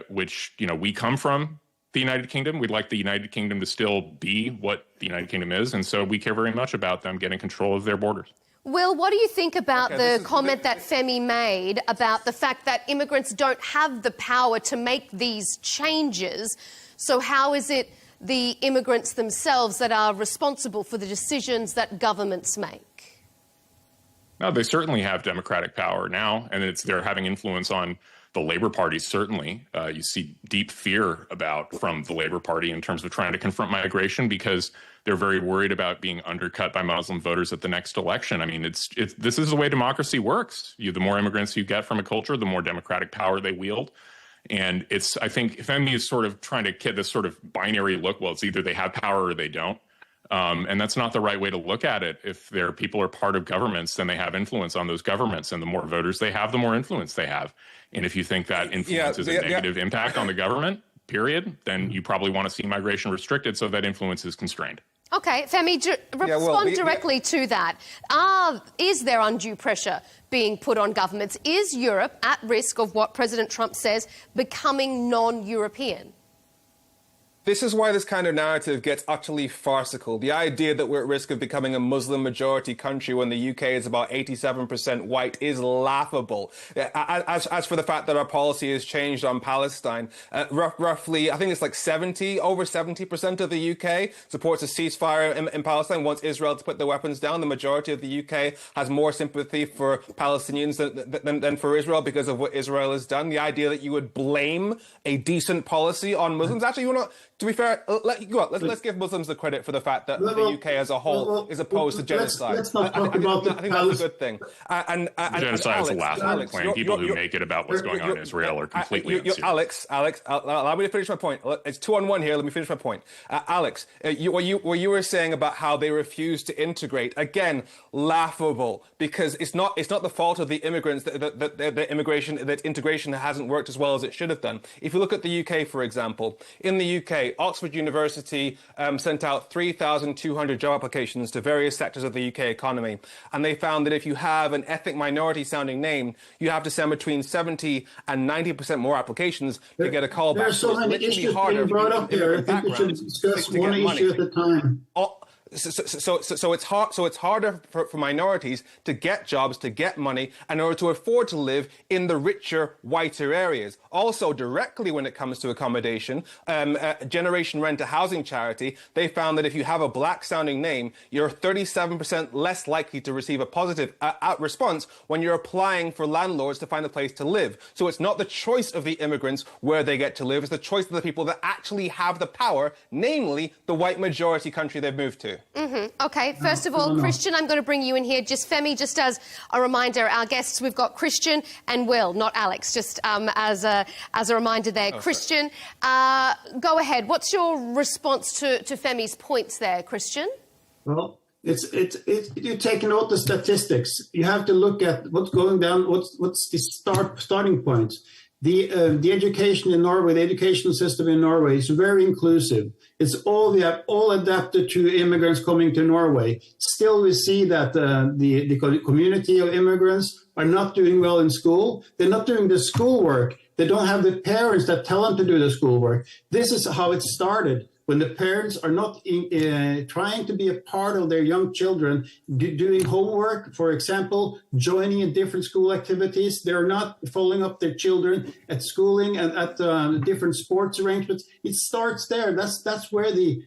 which, we come from the United Kingdom. We'd like the United Kingdom to still be what the United Kingdom is. And so we care very much about them getting control of their borders. Will, what do you think about the comment that Femi made about the fact that immigrants don't have the power to make these changes? So how is it the immigrants themselves that are responsible for the decisions that governments make? No, they certainly have democratic power now, and they're having influence on the Labour Party, certainly. You see deep fear from the Labour Party in terms of trying to confront migration, because they're very worried about being undercut by Muslim voters at the next election. I mean, this is the way democracy works. The more immigrants you get from a culture, the more democratic power they wield. And I think Femi is sort of trying to get this sort of binary look. Well, it's either they have power or they don't. And that's not the right way to look at it. If their people are part of governments, then they have influence on those governments. And the more voters they have, the more influence they have. And if you think that influence is a negative impact on the government, period, then you probably want to see migration restricted so that influence is constrained. Okay, Femi, respond directly to that. Is there undue pressure being put on governments? Is Europe at risk of what President Trump says becoming non-European? This is why this kind of narrative gets utterly farcical. The idea that we're at risk of becoming a Muslim-majority country when the UK is about 87% white is laughable. As for the fact that our policy has changed on Palestine, roughly, I think it's like over 70% of the UK supports a ceasefire in Palestine, wants Israel to put their weapons down. The majority of the UK has more sympathy for Palestinians than for Israel because of what Israel has done. The idea that you would blame a decent policy on Muslims, actually, you're not. To be fair, let's give Muslims the credit for the fact that the UK as a whole is opposed to genocide. Let's not talk about I think that's a good thing. Genocide is a laughable claim. People who make it about what's going on in Israel are completely Alex, allow me to finish my point. It's 2-on-1 here. Let me finish my point. Alex, what you were saying about how they refuse to integrate, again, laughable, because it's not the fault of the immigrants that integration hasn't worked as well as it should have done. If you look at the UK, for example, in the UK, UK. Oxford University sent out 3,200 job applications to various sectors of the UK economy. And they found that if you have an ethnic minority sounding name, you have to send between 70 and 90% more applications to get a call back. There are so many issues being brought up here. I think we should discuss one issue at a time. So it's hard. So it's harder for minorities to get jobs, to get money, in order to afford to live in the richer, whiter areas. Also, directly when it comes to accommodation, Generation Rent, a housing charity, they found that if you have a black-sounding name, you're 37% less likely to receive a positive response when you're applying for landlords to find a place to live. So it's not the choice of the immigrants where they get to live; it's the choice of the people that actually have the power, namely the white majority country they've moved to. Okay, first of all, Christian, I'm going to bring you in here. Just, Femi, just as a reminder, our guests, we've got Christian and Will, not Alex, just as a reminder there. Christian, go ahead. What's your response to Femi's points there, Christian? Well, you take note of the statistics. You have to look at what's going down, what's the starting point. The education in Norway, the education system in Norway is very inclusive. It's all adapted to immigrants coming to Norway. Still, we see that the community of immigrants are not doing well in school. They're not doing the schoolwork. They don't have the parents that tell them to do the schoolwork. This is how it started. When the parents are not trying to be a part of their young children, doing homework, for example, joining in different school activities, they're not following up their children at schooling and at different sports arrangements. It starts there. That's where the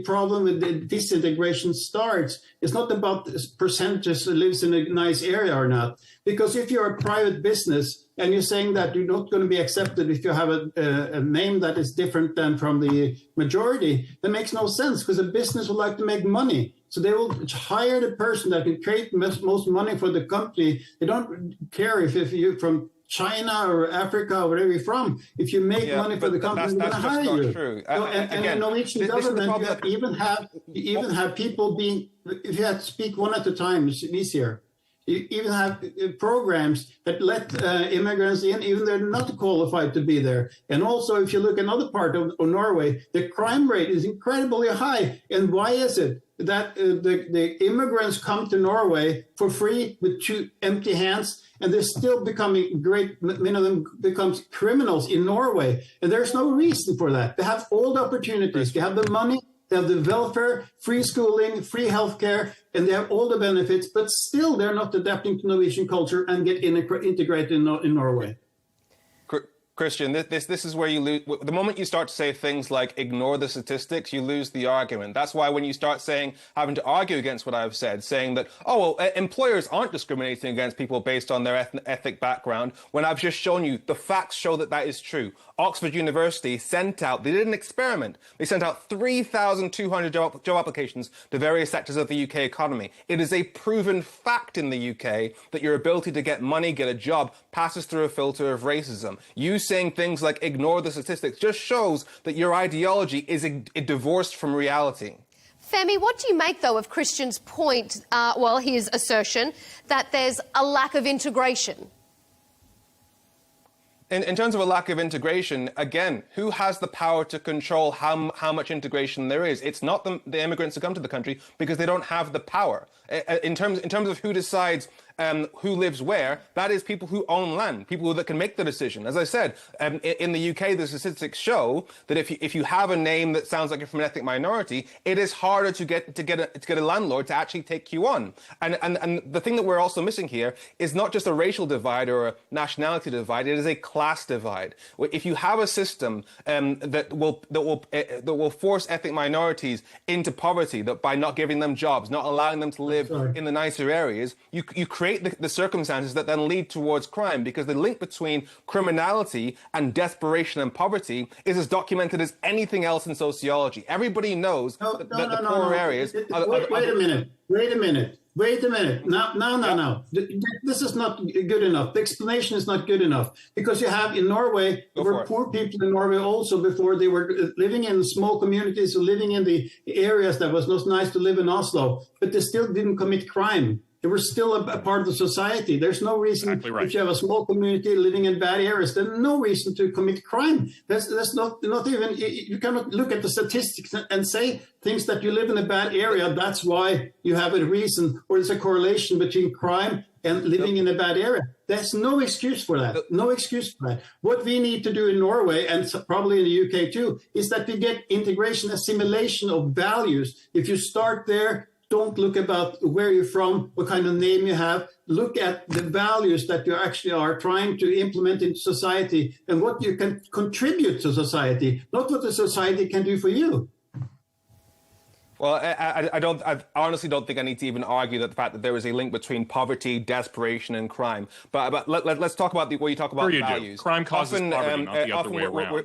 problem with the disintegration starts. It's not about percentages that lives in a nice area or not. Because if you're a private business and you're saying that you're not going to be accepted if you have a name that is different than from the majority, that makes no sense, because a business would like to make money. So they will hire the person that can create most money for the company. They don't care if you're from China or Africa or wherever you're from. If you make money for the company, they're going to hire you. True. And the Norwegian government, you even have people being, if you have to speak one at a time, it's easier. You even have programs that let immigrants in, even though they're not qualified to be there. And also, if you look at another part of Norway, the crime rate is incredibly high. And why is it that the immigrants come to Norway for free with two empty hands, and they're still becoming many of them becomes criminals in Norway? And there's no reason for that. They have all the opportunities. They have the money. They have the welfare, free schooling, free healthcare, and they have all the benefits, but still they're not adapting to Norwegian culture and get integrated in Norway. Christian, this is where you lose. The moment you start to say things like ignore the statistics, you lose the argument. That's why when you start having to argue against what I've said, saying that, employers aren't discriminating against people based on their ethnic background, when I've just shown you the facts show that is true. Oxford University they did an experiment. They sent out 3,200 job applications to various sectors of the UK economy. It is a proven fact in the UK that your ability to get money, get a job, passes through a filter of racism. You saying things like ignore the statistics just shows that your ideology is divorced from reality. Femi, what do you make, though, of Christian's point, his assertion, that there's a lack of integration? In terms of a lack of integration, again, who has the power to control how much integration there is? It's not the immigrants who come to the country, because they don't have the power. In terms of who decides who lives where, that is people who own land, people that can make the decision. As I said, in the UK, the statistics show that if you have a name that sounds like you're from an ethnic minority, it is harder to get a landlord to actually take you on. And the thing that we're also missing here is not just a racial divide or a nationality divide; it is a class divide. If you have a system that will force ethnic minorities into poverty, that by not giving them jobs, not allowing them to live in the nicer areas, you create the circumstances that then lead towards crime, because the link between criminality and desperation and poverty is as documented as anything else in sociology. Everybody knows that the poorer areas... Wait a minute. No. This is not good enough. The explanation is not good enough, because you have in Norway, there were poor people in Norway also before. They were living in small communities, living in the areas that was not nice to live in Oslo, but they still didn't commit crime. and we're still a part of the society. There's no reason, exactly right. If you have a small community living in bad areas, there's no reason to commit crime. That's not even, you cannot look at the statistics and say things that you live in a bad area, that's why you have a reason, or there's a correlation between crime and living in a bad area. There's no excuse for that. No excuse for that. What we need to do in Norway, and probably in the UK too, is that we get integration, assimilation of values. If you start there, don't look about where you're from, what kind of name you have. Look at the values that you actually are trying to implement into society and what you can contribute to society, not what the society can do for you. Well, I honestly don't think I need to even argue that the fact that there is a link between poverty, desperation, and crime. But let's talk about what you talk about values. Crime causes poverty, not the other way around.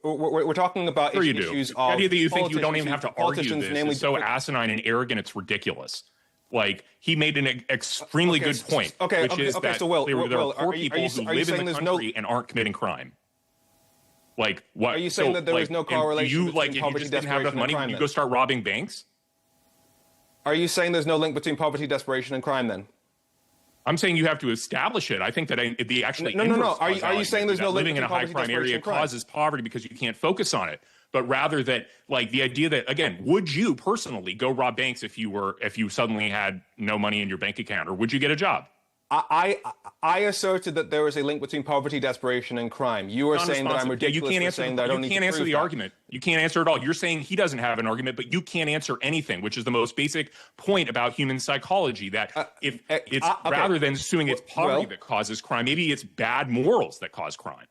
We're talking about issues of the idea that you think you don't even have to argue this namely, is so asinine and arrogant, it's ridiculous. Like, he made an extremely good point, which is that there are poor people who live in the country and aren't committing crime. Like, what? Are you saying that there is no correlation between poverty, if you just didn't have enough money, would you go start robbing banks? Are you saying there's no link between poverty, desperation, and crime then? I'm saying you have to establish it. I think that the actually no. Are you saying there's no link living in a high crime area causes poverty because you can't focus on it, but rather that, like, the idea that, again, would you personally go rob banks if you suddenly had no money in your bank account, or would you get a job? I asserted that there is a link between poverty, desperation, and crime. You are saying that I'm ridiculous for saying that I don't need to prove that. You can't answer the argument. You can't answer at all. You're saying he doesn't have an argument, but you can't answer anything, which is the most basic point about human psychology, that if it's rather than assuming it's poverty that causes crime, maybe it's bad morals that cause crime.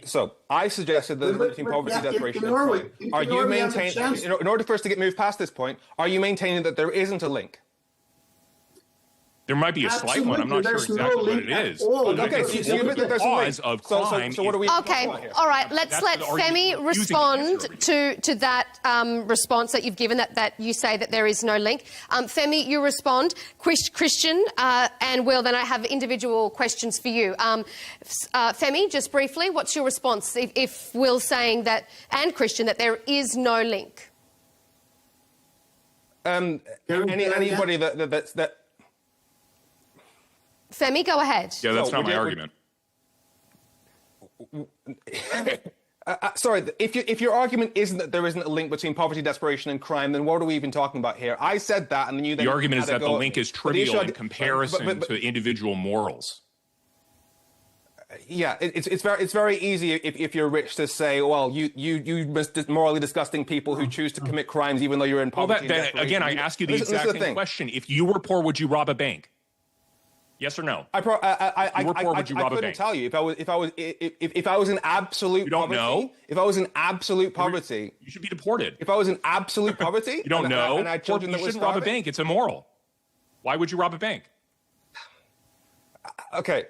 So I suggested that between poverty, desperation, and crime. Are you maintaining, in order for us to move past this point, are you maintaining that there isn't a link? There might be a slight one. I'm not sure exactly what it is. Okay, so you admit that there's a link. So what are we? Okay, all right. Let's let Femi respond to that response that you've given. That you say that there is no link. Femi, you respond. Christian and Will. Then I have individual questions for you. Femi, just briefly, what's your response if Will's saying that, and Christian, that there is no link? Anybody that. Femi, go ahead. Yeah, that's not my argument. Sorry, if your argument isn't that there isn't a link between poverty, desperation, and crime, then what are we even talking about here? I said that, and then you. The argument is that the link is trivial in comparison to individual morals. Yeah, it's very easy if you're rich to say, well, you morally disgusting people who choose to commit crimes even though you're in poverty. Well, then again, I ask you the exact same question: if you were poor, would you rob a bank? Yes or no? I couldn't tell you if I was in absolute poverty. Know? If I was in absolute poverty, you should be deported. If I was in absolute poverty, you don't know. And I had children that you shouldn't rob a bank. It's immoral. Why would you rob a bank? Okay.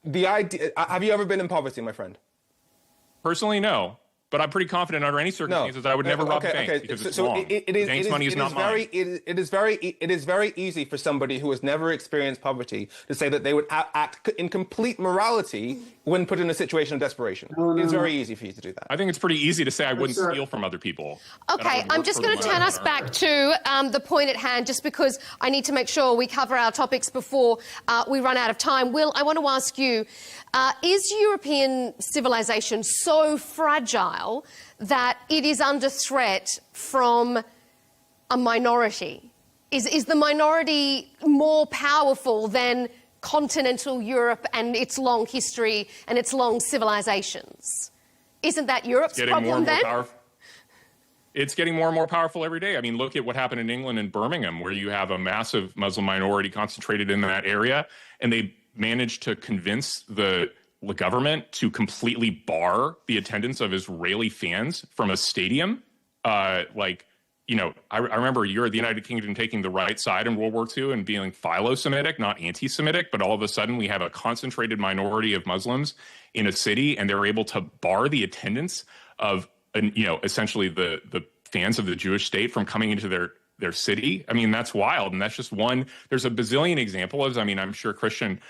The idea. Have you ever been in poverty, my friend? Personally, no. But I'm pretty confident under any circumstances that I would never rob a bank because it's wrong. Bank's money is not mine. It is very easy for somebody who has never experienced poverty to say that they would act in complete morality when put in a situation of desperation. It's very easy for you to do that. I think it's pretty easy to say I wouldn't steal from other people. Okay, I'm just going to turn us back to the point at hand, just because I need to make sure we cover our topics before we run out of time. Will, I want to ask you, is European civilization so fragile that it is under threat from a minority? Is the minority more powerful than continental Europe and its long history and its long civilizations? Isn't that Europe's problem then? It's getting more and more powerful every day. I mean, look at what happened in England and Birmingham, where you have a massive Muslim minority concentrated in that area, and they managed to convince the government to completely bar the attendance of Israeli fans from a stadium. I remember the United Kingdom taking the right side in World War II and being philo-Semitic, not anti-Semitic, but all of a sudden we have a concentrated minority of Muslims in a city, and they're able to bar the attendance of, essentially the fans of the Jewish state from coming into their city. I mean, that's wild. And that's just one. There's a bazillion examples. I mean, I'm sure Christian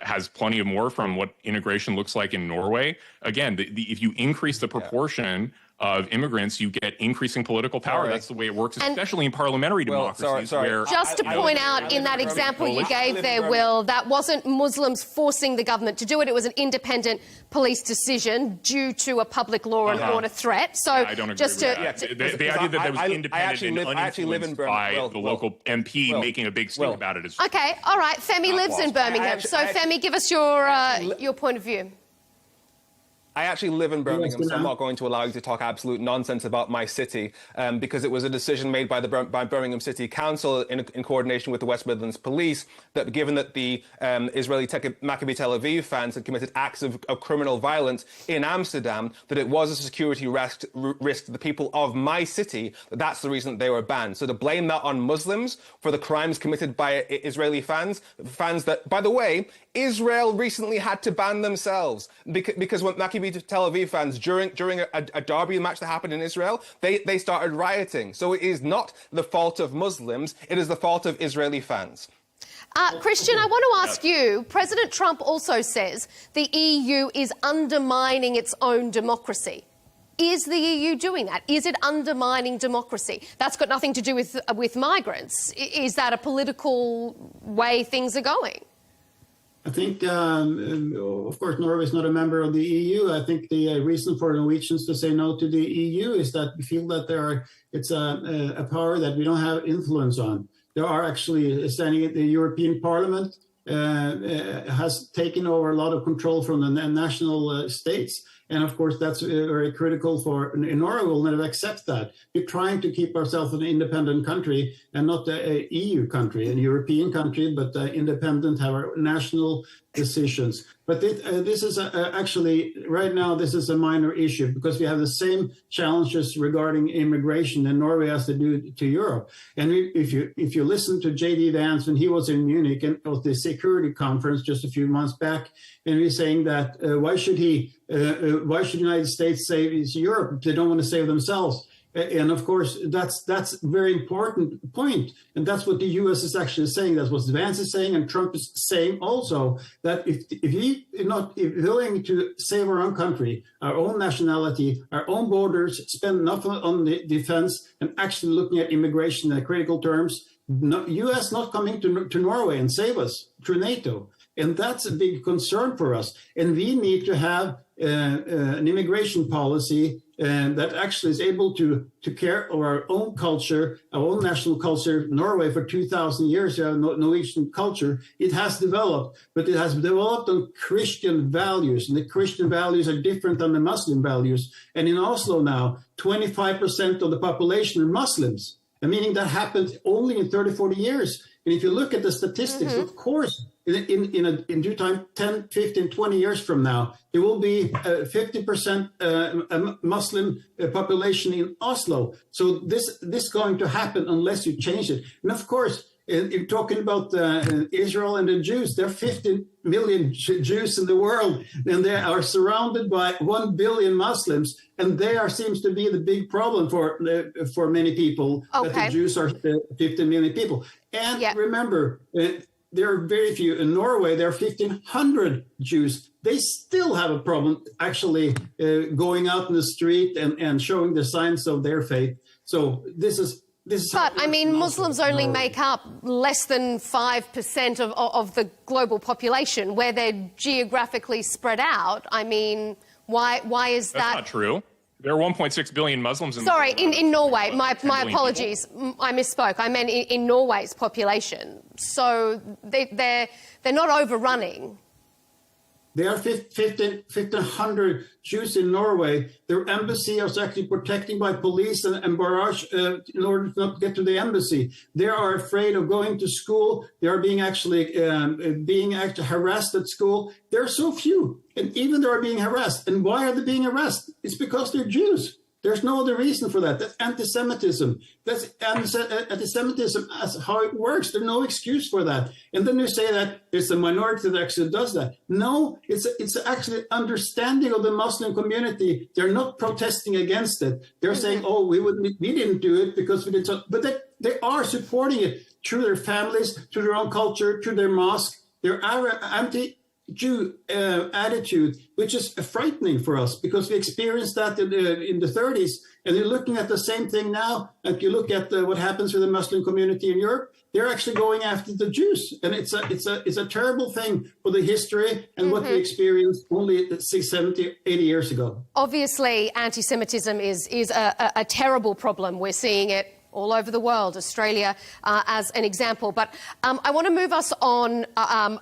has plenty of more from what integration looks like in Norway. Again, if you increase the proportion of immigrants, you get increasing political power. That's the way it works, especially in parliamentary democracies. Where, just to point out, in that example you gave there, Will, that wasn't Muslims forcing the government to do it. It was an independent police decision due to a public law and order threat. So I don't agree with that. The idea that there was independent and uninfluenced by the local MP making a big stink about it is... Okay, all right. Femi lives in Birmingham. So, Femi, give us your point of view. I actually live in Birmingham, so I'm not going to allow you to talk absolute nonsense about my city, because it was a decision made by Birmingham City Council in coordination with the West Midlands Police that, given that the Israeli Maccabi Tel Aviv fans had committed acts of criminal violence in Amsterdam, that it was a security risk to the people of my city. That's the reason they were banned. So to blame that on Muslims for the crimes committed by Israeli fans that, by the way, Israel recently had to ban themselves because when Maccabi Tel Aviv fans, during a derby match that happened in Israel, they started rioting. So it is not the fault of Muslims, it is the fault of Israeli fans. Christian, I want to ask you, President Trump also says the EU is undermining its own democracy. Is the EU doing that? Is it undermining democracy? That's got nothing to do with migrants. Is that a political way things are going? I think, of course, Norway is not a member of the EU. I think the reason for Norwegians to say no to the EU is that we feel that it's a power that we don't have influence on. There are actually standing at the European Parliament has taken over a lot of control from the national states. And of course, that's very critical for Norway will never accept that. We're trying to keep ourselves an independent country and not an EU country, a European country, but independent, have our national decisions. But this is actually, right now, this is a minor issue because we have the same challenges regarding immigration and Norway has to do to Europe. And if you listen to J.D. Vance when he was in Munich and at the security conference just a few months back, and he's saying that why should the United States save Europe if they don't want to save themselves? And of course, that's a very important point. And that's what the U.S. is actually saying. That's what Vance is saying, and Trump is saying also that if he is not willing to save our own country, our own nationality, our own borders, spend enough on the defense, and actually looking at immigration in critical terms, U.S. not coming to Norway and save us through NATO. And that's a big concern for us. And we need to have an immigration policy that actually is able to care of our own culture, our own national culture. Norway for 2,000 years, you have Norwegian culture. It has developed, but it has developed on Christian values. And the Christian values are different than the Muslim values. And in Oslo now, 25% of the population are Muslims, meaning that happened only in 30, 40 years. And if you look at the statistics, of course, in due time, 10, 15, 20 years from now, there will be 50% Muslim population in Oslo. So this is going to happen unless you change it. And of course, in talking about Israel and the Jews, there are 15 million Jews in the world, and they are surrounded by 1 billion Muslims, and seems to be the big problem for many people, that the Jews are 15 million people. And remember, there are very few. In Norway, there are 1,500 Jews. They still have a problem actually going out in the street and showing the signs of their faith. So this is. But, I mean, Muslims only make up less than 5% of the global population, where they're geographically spread out. I mean, why is that? That's not true. There are 1.6 billion Muslims in Sorry, in Norway. My apologies. I misspoke. I meant in Norway's population. So they're not overrunning. There are 1,500 Jews in Norway. Their embassy is actually protected by police and barrage in order to not get to the embassy. They are afraid of going to school. They are being actually harassed at school. There are so few, and even they are being harassed. And why are they being harassed? It's because they're Jews. There's no other reason for that. That's anti-Semitism. That's anti-Semitism as how it works. There's no excuse for that. And then you say that it's a minority that actually does that. No, it's actually understanding of the Muslim community. They're not protesting against it. They're saying, oh, we didn't do it because we didn't. But they are supporting it through their families, through their own culture, through their mosque. They're Jew attitude, which is frightening for us because we experienced that in the 30s, and you're looking at the same thing now. If you look at what happens with the Muslim community in Europe, they're actually going after the Jews, and it's a terrible thing for the history and what we experienced only 60, 70, 80 years ago. Obviously, anti-Semitism is a terrible problem. We're seeing it all over the world, Australia as an example. But I want to move us on,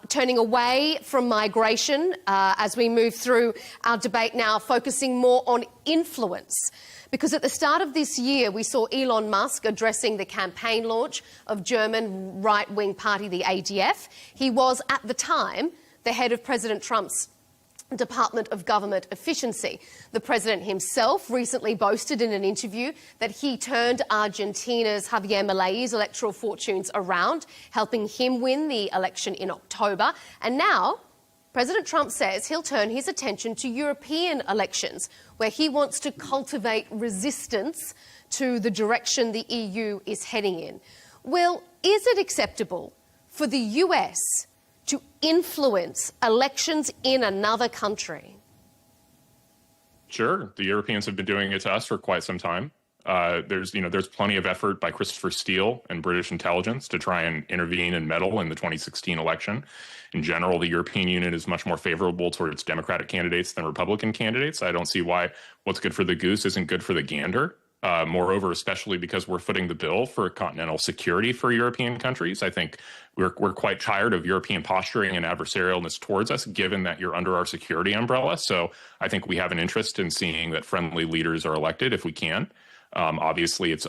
turning away from migration as we move through our debate now, focusing more on influence. Because at the start of this year, we saw Elon Musk addressing the campaign launch of German right-wing party, the ADF. He was, at the time, the head of President Trump's Department of Government Efficiency. The president himself recently boasted in an interview that he turned Argentina's Javier Milei's electoral fortunes around, helping him win the election in October. And now, President Trump says he'll turn his attention to European elections, where he wants to cultivate resistance to the direction the EU is heading in. Will, is it acceptable for the US to influence elections in another country? Sure. The Europeans have been doing it to us for quite some time. There's plenty of effort by Christopher Steele and British intelligence to try and intervene and meddle in the 2016 election. In general, the European Union is much more favorable towards Democratic candidates than Republican candidates. I don't see why what's good for the goose isn't good for the gander. Moreover, especially because we're footing the bill for continental security for European countries, I think we're quite tired of European posturing and adversarialness towards us, given that you're under our security umbrella. So I think we have an interest in seeing that friendly leaders are elected if we can. Obviously, it's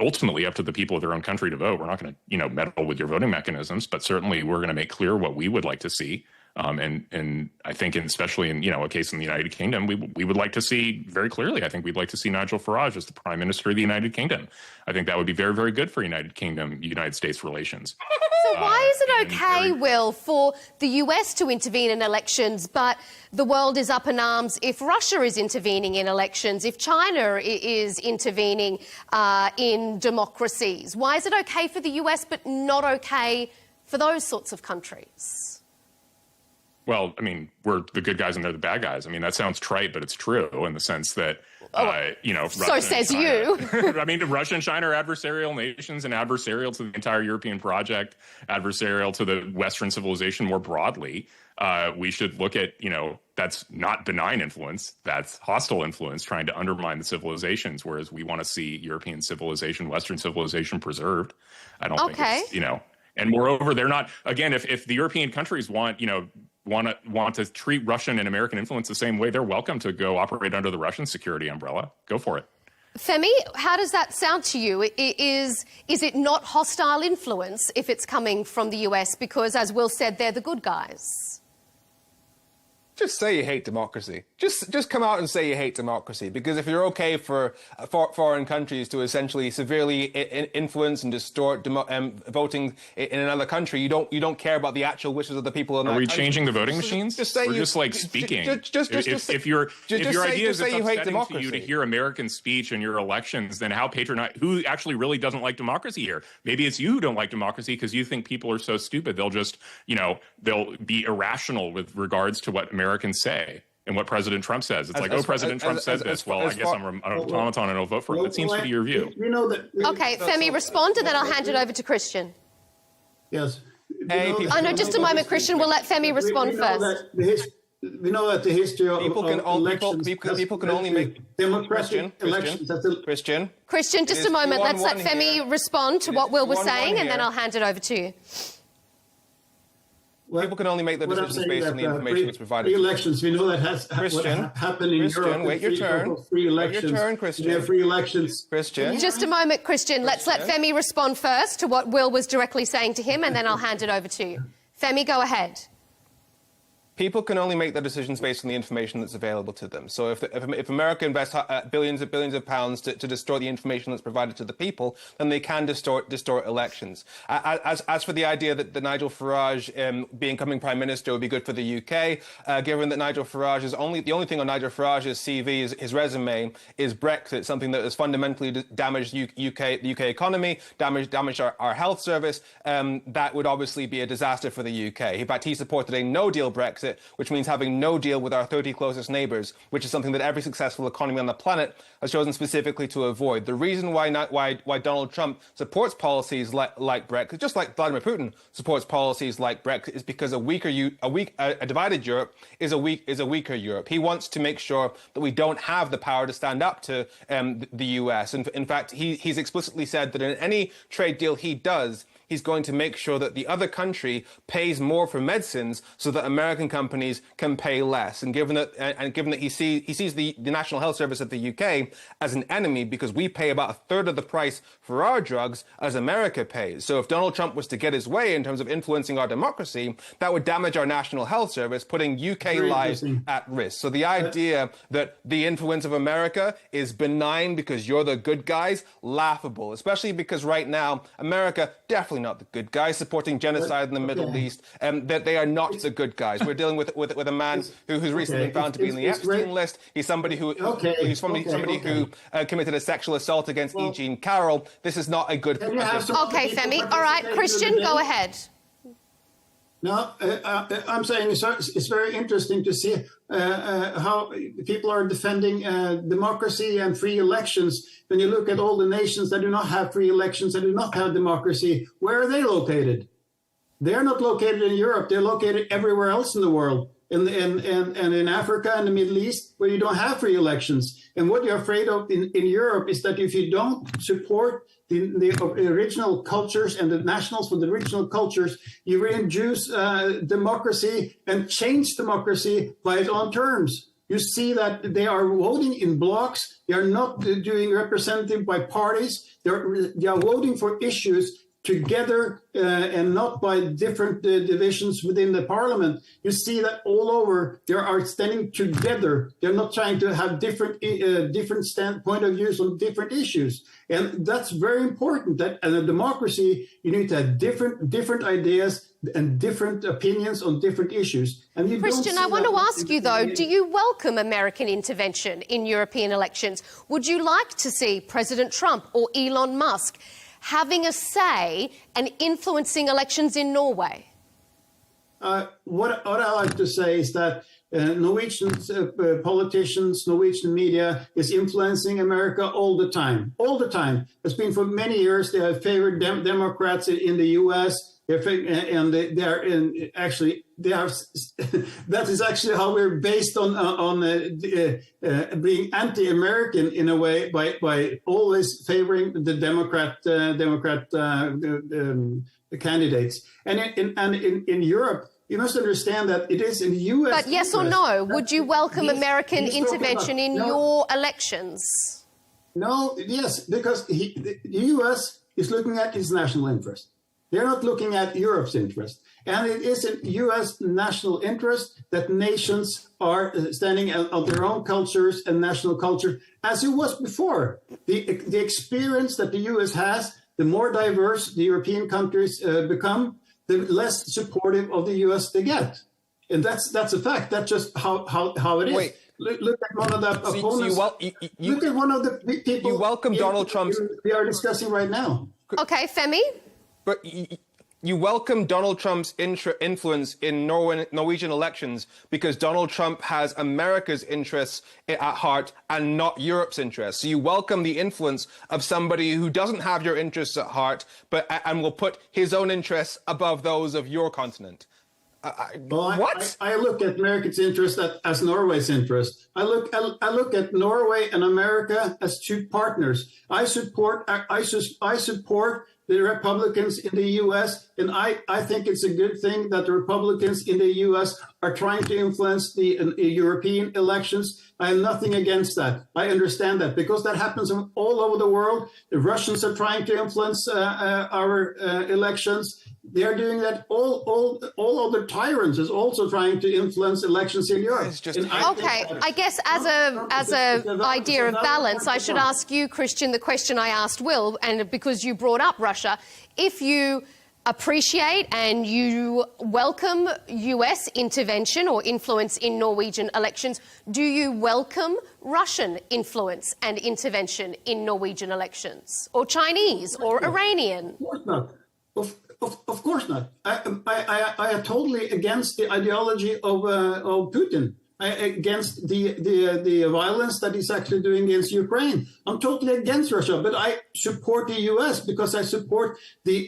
ultimately up to the people of their own country to vote. We're not going to, meddle with your voting mechanisms, but certainly we're going to make clear what we would like to see. And I think, especially in a case in the United Kingdom, we would like to see very clearly. I think we'd like to see Nigel Farage as the Prime Minister of the United Kingdom. I think that would be very, very good for United States relations. So why is it okay, Will, for the US to intervene in elections, but the world is up in arms if Russia is intervening in elections, if China is intervening in democracies? Why is it okay for the US but not okay for those sorts of countries? Well, we're the good guys and they're the bad guys. That sounds trite, but it's true in the sense that, Russia so says China, you. Russia and China are adversarial nations and adversarial to the entire European project, adversarial to the Western civilization more broadly. We should look at, that's not benign influence, that's hostile influence trying to undermine the civilizations, whereas we want to see European civilization, Western civilization preserved. I don't think it's, and moreover, they're not, again, if the European countries want to treat Russian and American influence the same way, they're welcome to go operate under the Russian security umbrella. Go for it. Femi, how does that sound to you? Is it not hostile influence if it's coming from the US? Because, as Will said, they're the good guys. Just say you hate democracy. Just come out and say you hate democracy. Because if you're okay for foreign countries to essentially severely influence and distort voting in another country, you don't care about the actual wishes of the people in that country. Are we changing the voting machines? Just say We're just like speaking. If your idea is it's upsetting to you to hear American speech in your elections, then who actually really doesn't like democracy here? Maybe it's you who don't like democracy because you think people are so stupid. They'll just, they'll be irrational with regards to what Americans say and what President Trump says. It's President Trump said this. I guess I'm an automaton and I'll vote for it. That seems to be your view. Okay, Femi, respond, and then I'll hand it over to Christian. Yes. No, just a moment, Christian. We'll let Femi respond first. We know that the history of elections... People can only make... democratic elections... Christian, just a moment. Let's let Femi respond to what Will was saying, and then I'll hand it over to you. People can only make the decisions based on the information that's provided. Free elections, we know that has happened in Europe. Wait your turn. Free elections. Wait your turn, Christian. Yeah, free elections. Christian. Just a moment, Christian. Let's let Femi respond first to what Will was directly saying to him, and then I'll hand it over to you. Femi, go ahead. People can only make their decisions based on the information that's available to them. So if America invests billions of pounds to distort the information that's provided to the people, then they can distort elections. As for the idea that Nigel Farage becoming Prime Minister would be good for the UK, given that Nigel Farage is the only thing on Nigel Farage's CV, his resume, is Brexit, something that has fundamentally damaged the UK economy, damaged our health service, that would obviously be a disaster for the UK. In fact, he supported a no-deal Brexit, Brexit, which means having no deal with our 30 closest neighbours, which is something that every successful economy on the planet has chosen specifically to avoid. The reason why Donald Trump supports policies like Brexit, just like Vladimir Putin supports policies like Brexit, is because a divided Europe is a weaker Europe. He wants to make sure that we don't have the power to stand up to the US. And in fact, he's explicitly said that in any trade deal he does, he's going to make sure that the other country pays more for medicines so that American companies can pay less. And given that he sees the National Health Service of the UK as an enemy because we pay about a third of the price for our drugs as America pays. So if Donald Trump was to get his way in terms of influencing our democracy, that would damage our National Health Service, putting UK lives at risk. So the idea that the influence of America is benign because you're the good guys, laughable, especially because right now, America definitely not the good guys, supporting genocide in the Middle East, that they are not the good guys. We're dealing with a man who's recently been found to be in the Epstein list. He's somebody who committed a sexual assault against E. Jean Carroll. This is not a good. Okay, Femi. All right, Christian, go ahead. No, I'm saying it's very interesting to see how people are defending democracy and free elections. When you look at all the nations that do not have free elections, that do not have democracy, where are they located? They're not located in Europe. They're located everywhere else in the world, and in Africa and the Middle East, where you don't have free elections. And what you're afraid of in Europe is that if you don't support the original cultures and the nationals for the original cultures, you reintroduce democracy and change democracy by its own terms. You see that they are voting in blocks. They are not doing representative by parties. They are voting for issues together and not by different divisions within the parliament. You see that all over, they are standing together. They're not trying to have different point of views on different issues. And that's very important, that in a democracy, you need to have different ideas and different opinions on different issues. And you Christian, I want to ask you, though, do you welcome American intervention in European elections? Would you like to see President Trump or Elon Musk having a say and influencing elections in Norway? What I like to say is that Norwegian politicians, Norwegian media is influencing America all the time. All the time. It's been for many years. They have favored Democrats in the U.S. And they are actually they are. That is actually how we're based on being anti-American in a way by always favoring the Democrat candidates. And in Europe, you must understand that it is in the U.S. But yes or no, would you welcome American intervention in your elections? No, yes, because the U.S. is looking at its national interest. They're not looking at Europe's interest. And it is in U.S. national interest that nations are standing on their own cultures and national culture, as it was before. The experience that the U.S. has, the more diverse the European countries become, the less supportive of the U.S. they get. And that's a fact. That's just how it is. Wait. Look at one of the opponents. Look at one of the people you welcome Donald Trump's we are discussing right now. Okay, Femi? But you welcome Donald Trump's influence in Norwegian elections because Donald Trump has America's interests at heart and not Europe's interests. So you welcome the influence of somebody who doesn't have your interests at heart, and will put his own interests above those of your continent. What? I look at America's interest as Norway's interest. I look at Norway and America as two partners. I support the Republicans in the U.S., and I think it's a good thing that the Republicans in the U.S. are trying to influence the European elections. I have nothing against that. I understand that because that happens all over the world. The Russians are trying to influence our elections. They are doing that. All other tyrants is also trying to influence elections in Europe. I guess as a idea of balance, I should ask you, Christian, the question I asked Will, and because you brought up Russia, if you appreciate and you welcome US intervention or influence in Norwegian elections, do you welcome Russian influence and intervention in Norwegian elections? Or Chinese or Iranian? Of course not. Of course not. I am totally against the ideology of Putin. Against the violence that he's actually doing against Ukraine. I'm totally against Russia, but I support the U.S. because I support the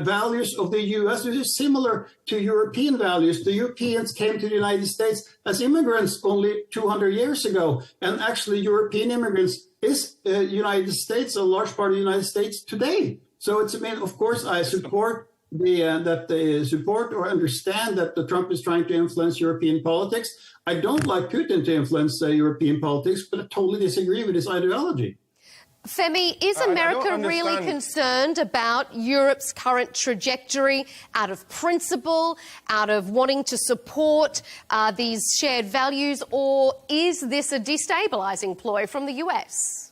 values of the U.S., which is similar to European values. The Europeans came to the United States as immigrants only 200 years ago, and actually European immigrants is United States, a large part of the United States today. So it's, I mean, of course, I support that they support or understand that the Trump is trying to influence European politics. I don't like Putin to influence European politics, but I totally disagree with his ideology. Femi, is America really concerned about Europe's current trajectory out of principle, out of wanting to support these shared values, or is this a destabilizing ploy from the US?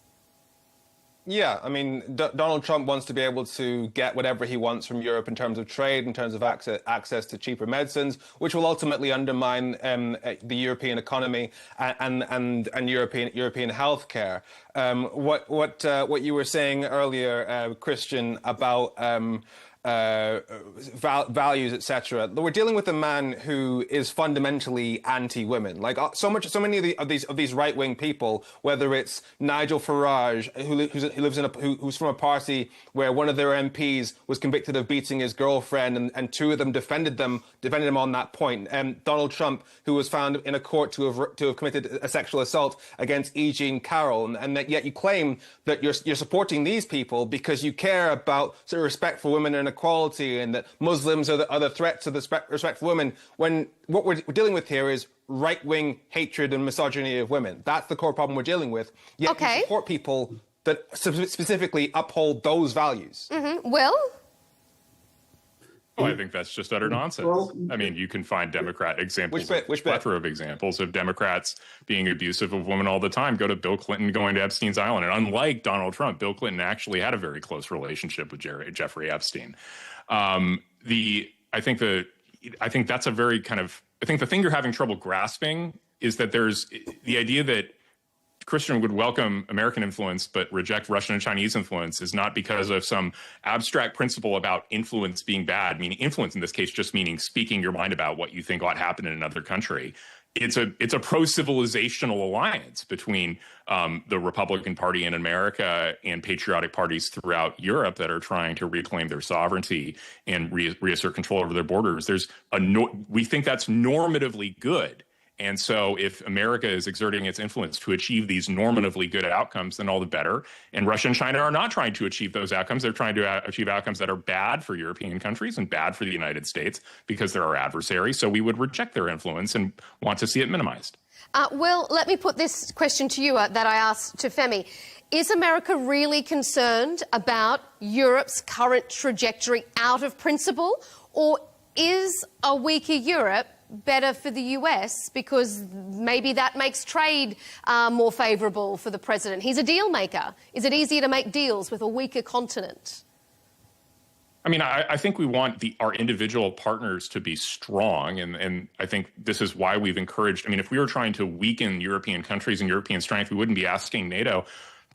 Yeah, I mean, Donald Trump wants to be able to get whatever he wants from Europe in terms of trade, in terms of access to cheaper medicines, which will ultimately undermine the European economy and European healthcare. What you were saying earlier, Christian, about values, etc. We're dealing with a man who is fundamentally anti-women. Like so many of these right-wing people, whether it's Nigel Farage, who's from a party where one of their MPs was convicted of beating his girlfriend, and two of them defended him on that point. Donald Trump, who was found in a court to have committed a sexual assault against E. Jean Carroll, and that yet you claim that you're supporting these people because you care about sort of respect for women and equality, and that Muslims are the threat to the respect for women, when what we're dealing with here is right-wing hatred and misogyny of women. That's the core problem we're dealing with. Yet you support people that specifically uphold those values. Will? Oh, I think that's just utter nonsense. Well, I mean, you can find Democrat examples, plethora of examples of Democrats being abusive of women all the time. Go to Bill Clinton going to Epstein's Island. And unlike Donald Trump, Bill Clinton actually had a very close relationship with Jeffrey Epstein. I think that's a very kind of, I think the thing you're having trouble grasping is that there's the idea that Christian would welcome American influence but reject Russian and Chinese influence is not because of some abstract principle about influence being bad, meaning influence in this case just meaning speaking your mind about what you think ought to happen in another country. It's a pro-civilizational alliance between the Republican Party in America and patriotic parties throughout Europe that are trying to reclaim their sovereignty and reassert control over their borders. We think that's normatively good. And so if America is exerting its influence to achieve these normatively good outcomes, then all the better. And Russia and China are not trying to achieve those outcomes. They're trying to achieve outcomes that are bad for European countries and bad for the United States because they're our adversaries. So we would reject their influence and want to see it minimized. Will, let me put this question to you that I asked to Femi. Is America really concerned about Europe's current trajectory out of principle, or is a weaker Europe better for the US because maybe that makes trade more favourable for the president? He's a deal maker. Is it easier to make deals with a weaker continent? I mean, I think we want our individual partners to be strong, and I think this is why we've encouraged. I mean, if we were trying to weaken European countries and European strength, we wouldn't be asking NATO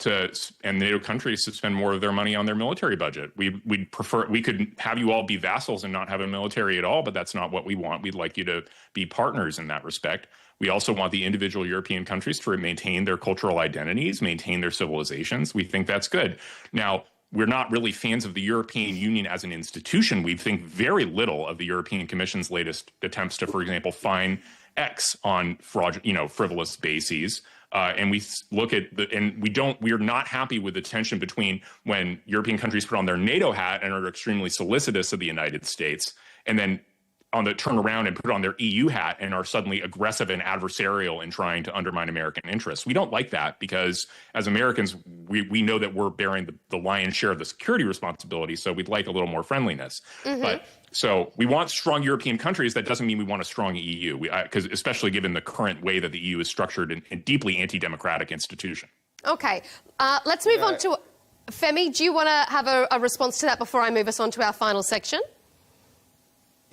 and NATO countries to spend more of their money on their military budget. We'd prefer, we could have you all be vassals and not have a military at all, but that's not what we want. We'd like you to be partners in that respect. We also want the individual European countries to maintain their cultural identities, maintain their civilizations. We think that's good. Now, we're not really fans of the European Union as an institution. We think very little of the European Commission's latest attempts to, for example, fine X on frivolous bases. And we look at we're not happy with the tension between when European countries put on their NATO hat and are extremely solicitous of the United States, and then turn around and put on their EU hat and are suddenly aggressive and adversarial in trying to undermine American interests. We don't like that because as Americans, we know that we're bearing the lion's share of the security responsibility, so we'd like a little more friendliness. So we want strong European countries. That doesn't mean we want a strong EU, because especially given the current way that the EU is structured in deeply anti-democratic institution. Okay, let's move on to Femi. Do you want to have a response to that before I move us on to our final section?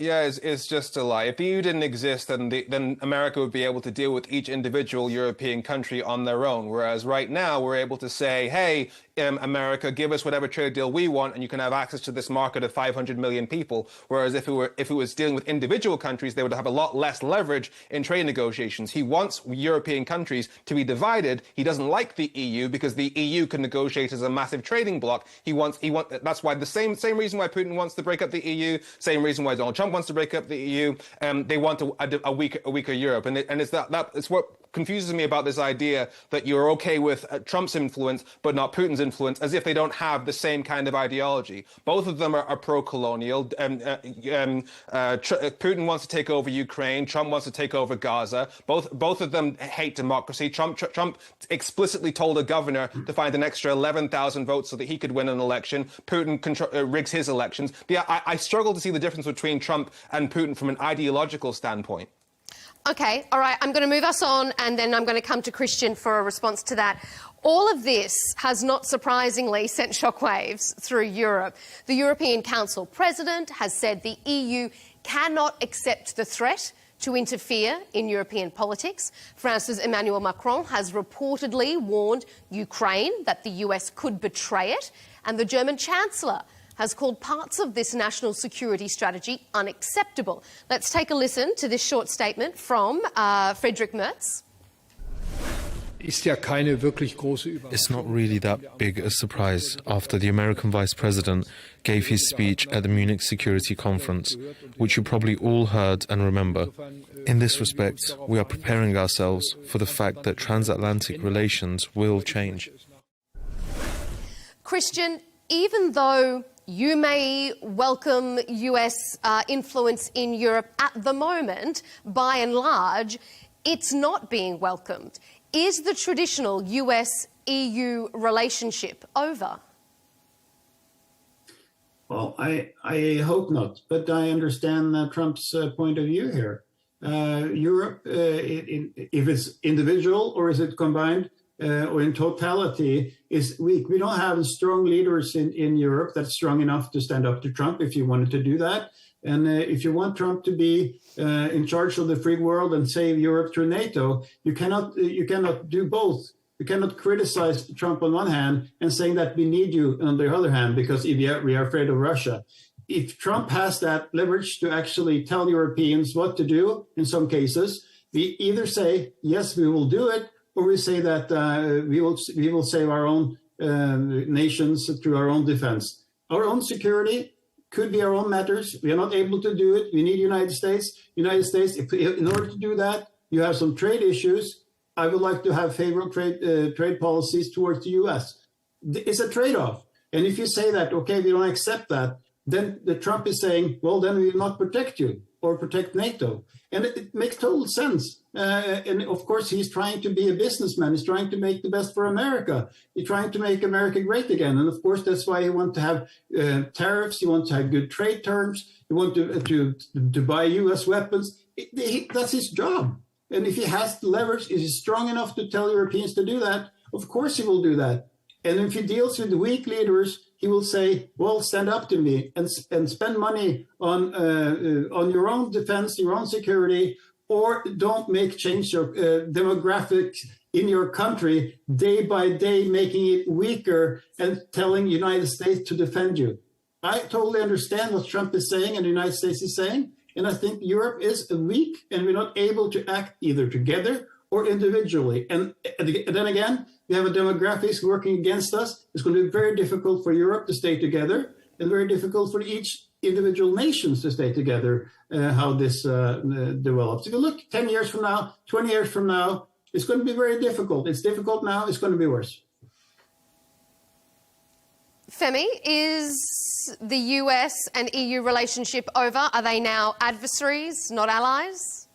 Yeah, it's just a lie. If the EU didn't exist, then America would be able to deal with each individual European country on their own. Whereas right now, we're able to say, hey, America, give us whatever trade deal we want, and you can have access to this market of 500 million people. Whereas if it was dealing with individual countries, they would have a lot less leverage in trade negotiations. He wants European countries to be divided. He doesn't like the EU because the EU can negotiate as a massive trading bloc. That's why the same reason why Putin wants to break up the EU, same reason why Donald Trump wants to break up the EU. They want a weaker Europe, and it's what confuses me about this idea that you're okay with Trump's influence but not Putin's influence, as if they don't have the same kind of ideology. Both of them are pro-colonial. Putin wants to take over Ukraine. Trump wants to take over Gaza. Both of them hate democracy. Trump explicitly told a governor to find an extra 11,000 votes so that he could win an election. Putin rigs his elections. I struggle to see the difference between Trump and Putin from an ideological standpoint. Okay, all right, I'm going to move us on, and then I'm going to come to Christian for a response to that. All of this has not surprisingly sent shockwaves through Europe. The European Council President has said the EU cannot accept the threat to interfere in European politics. France's Emmanuel Macron has reportedly warned Ukraine that the US could betray it, and the German Chancellor has called parts of this national security strategy unacceptable. Let's take a listen to this short statement from Friedrich Merz. It's not really that big a surprise after the American Vice President gave his speech at the Munich Security Conference, which you probably all heard and remember. In this respect, we are preparing ourselves for the fact that transatlantic relations will change. Christian, even though you may welcome US influence in Europe at the moment, by and large, it's not being welcomed. Is the traditional US-EU relationship over? Well, I hope not, but I understand Trump's point of view here. Europe, if it's individual or is it combined, or in totality, is weak. We don't have strong leaders in Europe that's strong enough to stand up to Trump if you wanted to do that. And if you want Trump to be in charge of the free world and save Europe through NATO, you cannot do both. You cannot criticize Trump on one hand and saying that we need you on the other hand because we are afraid of Russia. If Trump has that leverage to actually tell Europeans what to do, in some cases, we either say, yes, we will do it, or we say that we will save our own nations through our own defense. Our own security could be our own matters. We are not able to do it. We need United States. In order to do that, you have some trade issues. I would like to have favorable trade policies towards the U.S. It's a trade-off. And if you say that, okay, we don't accept that, then the Trump is saying, well, then we will not protect you or protect NATO. And it makes total sense. And of course, he's trying to be a businessman. He's trying to make the best for America. He's trying to make America great again. And of course, that's why he wants to have tariffs. He wants to have good trade terms. He wants to buy U.S. weapons. That's his job. And if he has the leverage, is he strong enough to tell Europeans to do that? Of course he will do that. And if he deals with the weak leaders, he will say, well, stand up to me and spend money on your own defense, your own security, or don't change your demographics in your country day by day, making it weaker and telling the United States to defend you. I totally understand what Trump is saying and the United States is saying. And I think Europe is weak and we're not able to act either together or individually. And then again, we have a demographics working against us. It's going to be very difficult for Europe to stay together and very difficult for each individual nations to stay together, how this develops. If you look 10 years from now, 20 years from now, it's going to be very difficult. It's difficult now. It's going to be worse. Femi, is the US and EU relationship over? Are they now adversaries, not allies?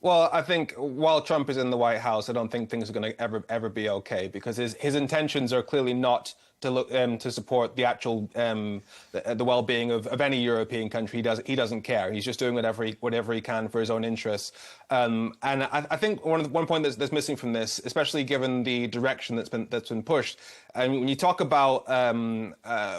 Well, I think while Trump is in the White House, I don't think things are going to ever be okay because his intentions are clearly not to look to support the actual the well-being of any European country. He doesn't care. He's just doing whatever he can for his own interests. And I think one point that's missing from this, especially given the direction that's been pushed, and when you talk about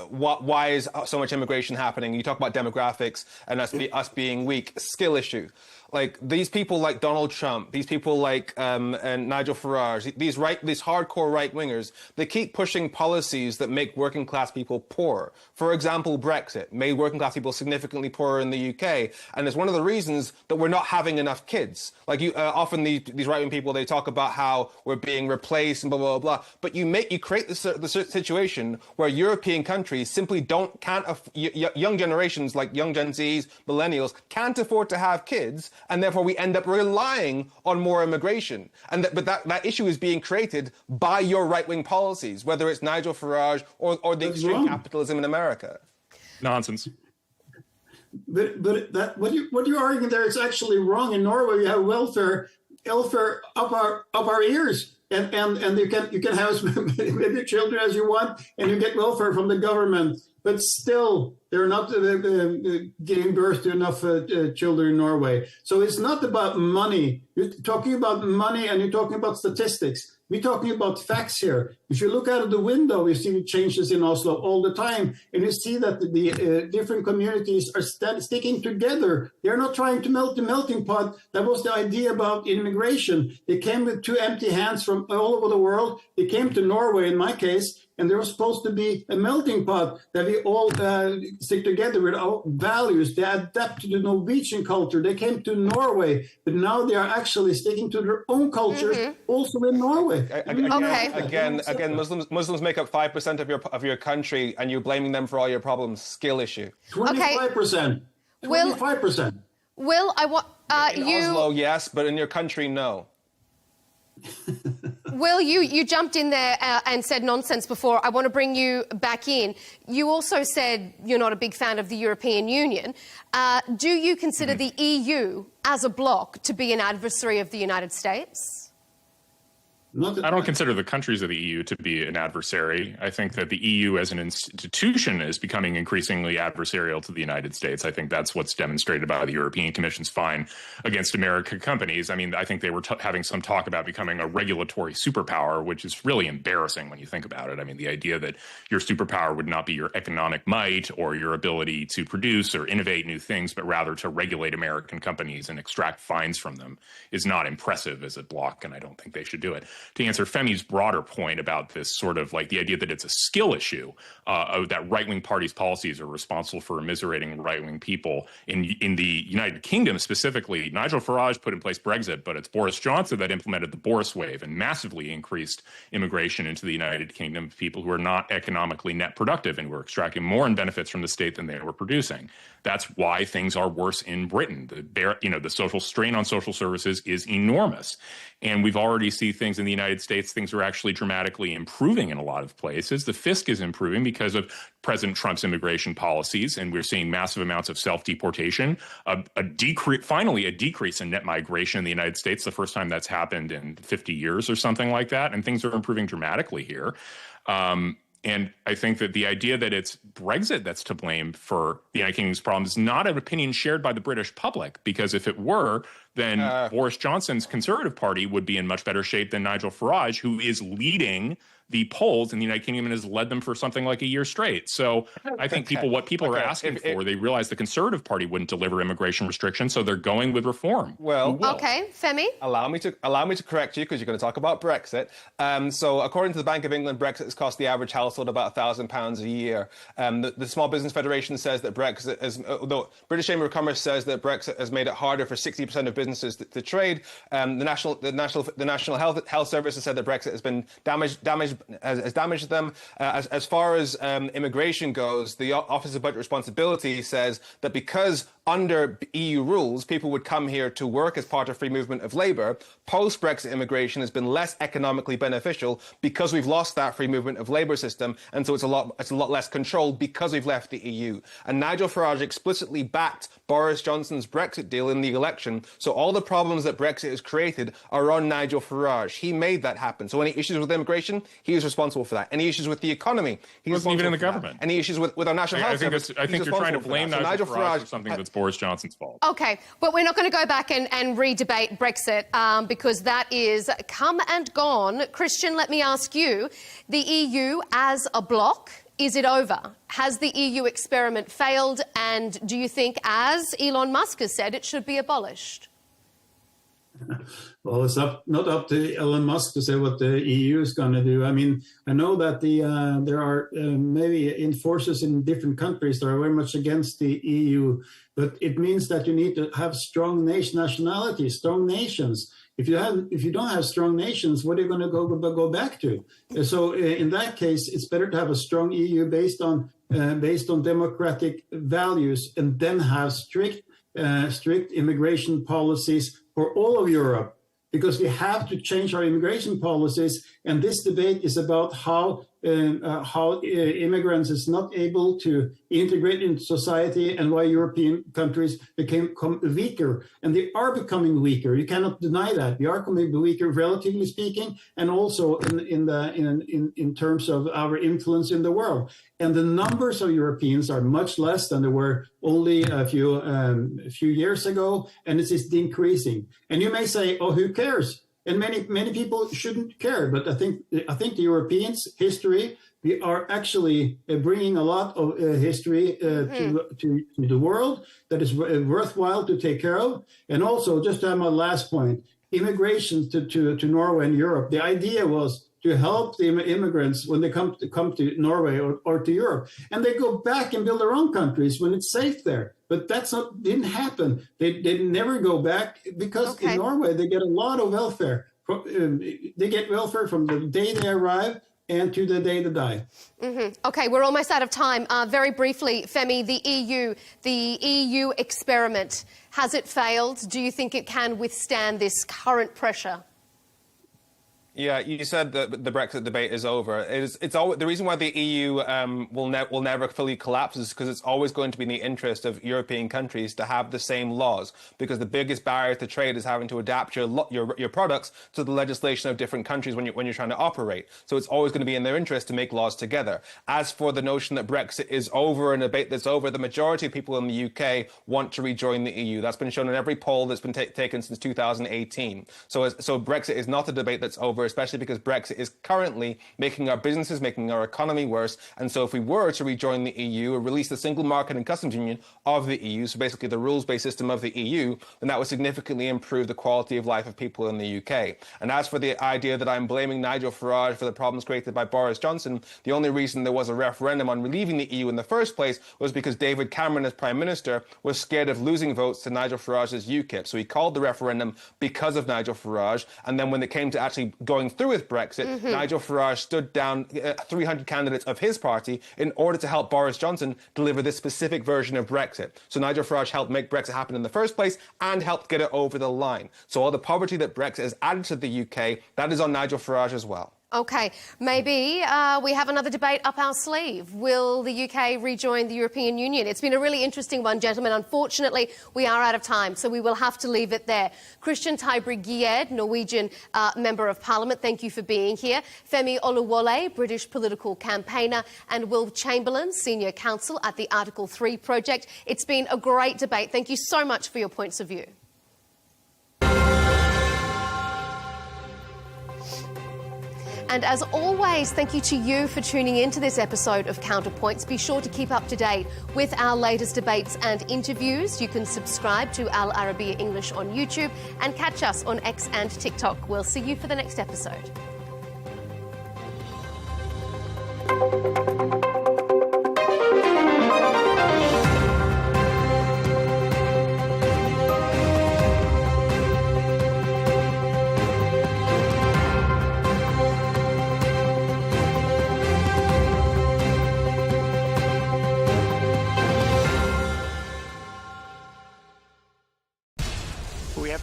why is so much immigration happening, you talk about demographics and us being weak, skill issue. Like these people like Donald Trump, these people like and Nigel Farage, these hardcore right-wingers, they keep pushing policies that make working class people poorer. For example, Brexit made working class people significantly poorer in the UK, and it's one of the reasons that we're not having enough kids. Like often these right-wing people, they talk about how we're being replaced and blah blah blah. But you create the situation where European countries simply young generations like young Gen Zs, millennials can't afford to have kids. And therefore, we end up relying on more immigration. But that issue is being created by your right-wing policies, whether it's Nigel Farage or the extreme capitalism in America. Nonsense. But what you're arguing there is actually wrong. In Norway, you have welfare up our ears. And you can have as many children as you want, and you get welfare from the government. But still, they're not giving birth to enough children in Norway. So it's not about money. You're talking about money and you're talking about statistics. We're talking about facts here. If you look out of the window, you see changes in Oslo all the time. And you see that the different communities are sticking together. They're not trying to melt the melting pot. That was the idea about immigration. They came with two empty hands from all over the world. They came to Norway, in my case, and there was supposed to be a melting pot that we all stick together with our values. They adapt to the Norwegian culture. They came to Norway, but now they are actually sticking to their own culture, also in Norway. Again, Muslims make up 5% of your country, and you're blaming them for all your problems. Skill issue. 25%. 25%. Will, I want in Oslo, yes, but in your country, no. Will, you jumped in there and said nonsense before. I want to bring you back in. You also said you're not a big fan of the European Union. Do you consider the EU as a bloc to be an adversary of the United States? I don't consider the countries of the EU to be an adversary. I think that the EU as an institution is becoming increasingly adversarial to the United States. I think that's what's demonstrated by the European Commission's fine against American companies. I mean, I think they were having some talk about becoming a regulatory superpower, which is really embarrassing when you think about it. I mean, the idea that your superpower would not be your economic might or your ability to produce or innovate new things, but rather to regulate American companies and extract fines from them is not impressive as a bloc, and I don't think they should do it. To answer Femi's broader point about this sort of like the idea that it's a skill issue, that right-wing parties' policies are responsible for immiserating right-wing people. In the United Kingdom specifically, Nigel Farage put in place Brexit, but it's Boris Johnson that implemented the Boris wave and massively increased immigration into the United Kingdom of people who are not economically net productive and who are extracting more in benefits from the state than they were producing. That's why things are worse in Britain. The social strain on social services is enormous. And we've already seen things in the United States, things are actually dramatically improving in a lot of places. The fisc is improving because of President Trump's immigration policies, and we're seeing massive amounts of self-deportation, finally a decrease in net migration in the United States, the first time that's happened in 50 years or something like that, and things are improving dramatically here. And I think that the idea that it's Brexit that's to blame for the United Kingdom's problems is not an opinion shared by the British public, because if it were, then Boris Johnson's Conservative Party would be in much better shape than Nigel Farage, who is leading the polls in the United Kingdom and has led them for something like a year straight. So I think what people are asking for, they realize the Conservative Party wouldn't deliver immigration restrictions, so they're going with reform. Well, okay, Femi. Allow me to correct you, because you're going to talk about Brexit. So according to the Bank of England, Brexit has cost the average household about £1,000 a year. The Small Business Federation says that Brexit is, although British Chamber of Commerce says that Brexit has made it harder for 60% of businesses to trade. The National Health Service has said that Brexit has been has damaged them. As far as immigration goes, the Office of Budget Responsibility says that because under EU rules, people would come here to work as part of free movement of labour. Post-Brexit immigration has been less economically beneficial because we've lost that free movement of labour system, and so it's a lot less controlled because we've left the EU. And Nigel Farage explicitly backed Boris Johnson's Brexit deal in the election, so all the problems that Brexit has created are on Nigel Farage. He made that happen. So any issues with immigration, he is responsible for that. Any issues with the economy, he's wasn't even in the responsible for government. that. Any issues with our national health service, I think you're trying to blame so Nigel Farage for something that's Boris Johnson's fault. OK, but we're not going to go back and re-debate Brexit because that is come and gone. Christian, let me ask you, the EU as a bloc, is it over? Has the EU experiment failed? And do you think, as Elon Musk has said, it should be abolished? Well, it's not up to Elon Musk to say what the EU is going to do. I mean, I know that there are maybe forces in different countries that are very much against the EU, but it means that you need to have strong nationalities, strong nations. If you don't have strong nations, what are you going to go back to? So in that case, it's better to have a strong EU based on democratic values, and then have strict immigration policies for all of Europe, because we have to change our immigration policies. And this debate is about how immigrants is not able to integrate into society, and why European countries become weaker. And they are becoming weaker. You cannot deny that. We are becoming weaker, relatively speaking, and also in terms of our influence in the world. And the numbers of Europeans are much less than they were only a few years ago, and it is decreasing. And you may say, "Oh, who cares?" And many people shouldn't care, but I think the Europeans' history, we are actually bringing a lot of history to the world that is worthwhile to take care of. And also, just to have my last point, immigration to Norway and Europe. The idea was to help the immigrants when they come to Norway or to Europe, and they go back and build their own countries when it's safe there. But didn't happen. They never go back, because in Norway they get a lot of welfare. They get welfare from the day they arrive and to the day they die. OK, we're almost out of time. Very briefly, Femi, the EU experiment, has it failed? Do you think it can withstand this current pressure? Yeah, you said that the Brexit debate is over. It's always, the reason why the EU will never fully collapse is because it's always going to be in the interest of European countries to have the same laws, because the biggest barrier to trade is having to adapt your products to the legislation of different countries when you're trying to operate. So it's always going to be in their interest to make laws together. As for the notion that Brexit is over and a debate that's over, the majority of people in the UK want to rejoin the EU. That's been shown in every poll that's been taken since 2018. So Brexit is not a debate that's over, especially because Brexit is currently making our businesses, making our economy worse. And so if we were to rejoin the EU or release the single market and customs union of the EU, so basically the rules-based system of the EU, then that would significantly improve the quality of life of people in the UK. And as for the idea that I'm blaming Nigel Farage for the problems created by Boris Johnson, the only reason there was a referendum on leaving the EU in the first place was because David Cameron, as Prime Minister, was scared of losing votes to Nigel Farage's UKIP. So he called the referendum because of Nigel Farage. And then when it came to actually going through with Brexit, Nigel Farage stood down 300 candidates of his party in order to help Boris Johnson deliver this specific version of Brexit. So Nigel Farage helped make Brexit happen in the first place and helped get it over the line. So all the poverty that Brexit has added to the UK, that is on Nigel Farage as well. OK, maybe we have another debate up our sleeve. Will the UK rejoin the European Union? It's been a really interesting one, gentlemen. Unfortunately, we are out of time, so we will have to leave it there. Christian Tybring-Gjedde, Norwegian Member of Parliament, thank you for being here. Femi Oluwole, British political campaigner, and Will Chamberlain, Senior Counsel at the Article 3 Project. It's been a great debate. Thank you so much for your points of view. And as always, thank you to you for tuning in to this episode of Counterpoints. Be sure to keep up to date with our latest debates and interviews. You can subscribe to Al Arabiya English on YouTube and catch us on X and TikTok. We'll see you for the next episode.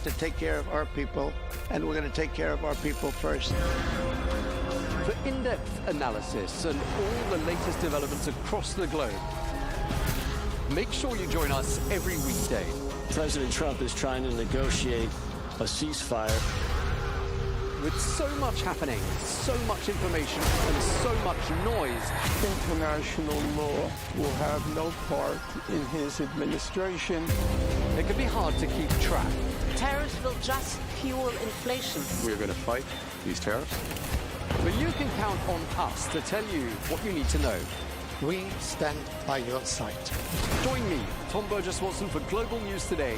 to take care of our people, and we're going to take care of our people first. For in-depth analysis and all the latest developments across the globe, make sure you join us every weekday. President Trump is trying to negotiate a ceasefire. With so much happening, so much information, and so much noise, international law will have no part in his administration. It can be hard to keep track. Tariffs will just fuel inflation. We're going to fight these tariffs. But you can count on us to tell you what you need to know. We stand by your side. Join me, Tom Burges Watson, for Global News Today,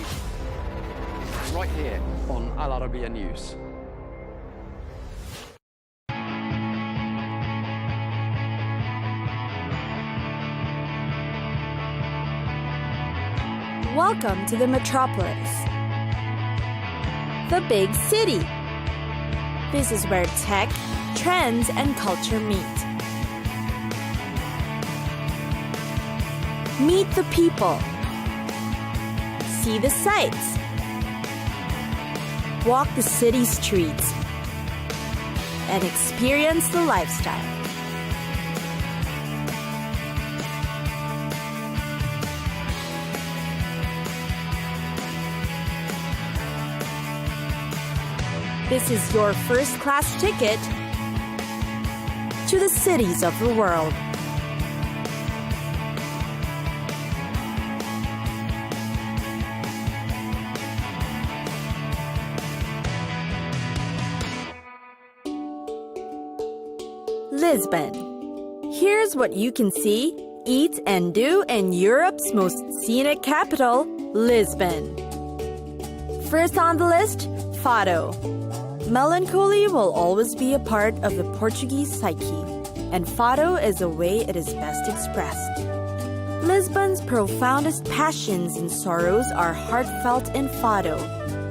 right here on Al Arabiya News. Welcome to the metropolis, the big city. This is where tech, trends, and culture meet. Meet the people. See the sights. Walk the city streets. And experience the lifestyle. This is your first-class ticket to the cities of the world. Lisbon. Here's what you can see, eat, and do in Europe's most scenic capital, Lisbon. First on the list, Fado. Melancholy will always be a part of the Portuguese psyche, and Fado is the way it is best expressed. Lisbon's profoundest passions and sorrows are heartfelt in Fado,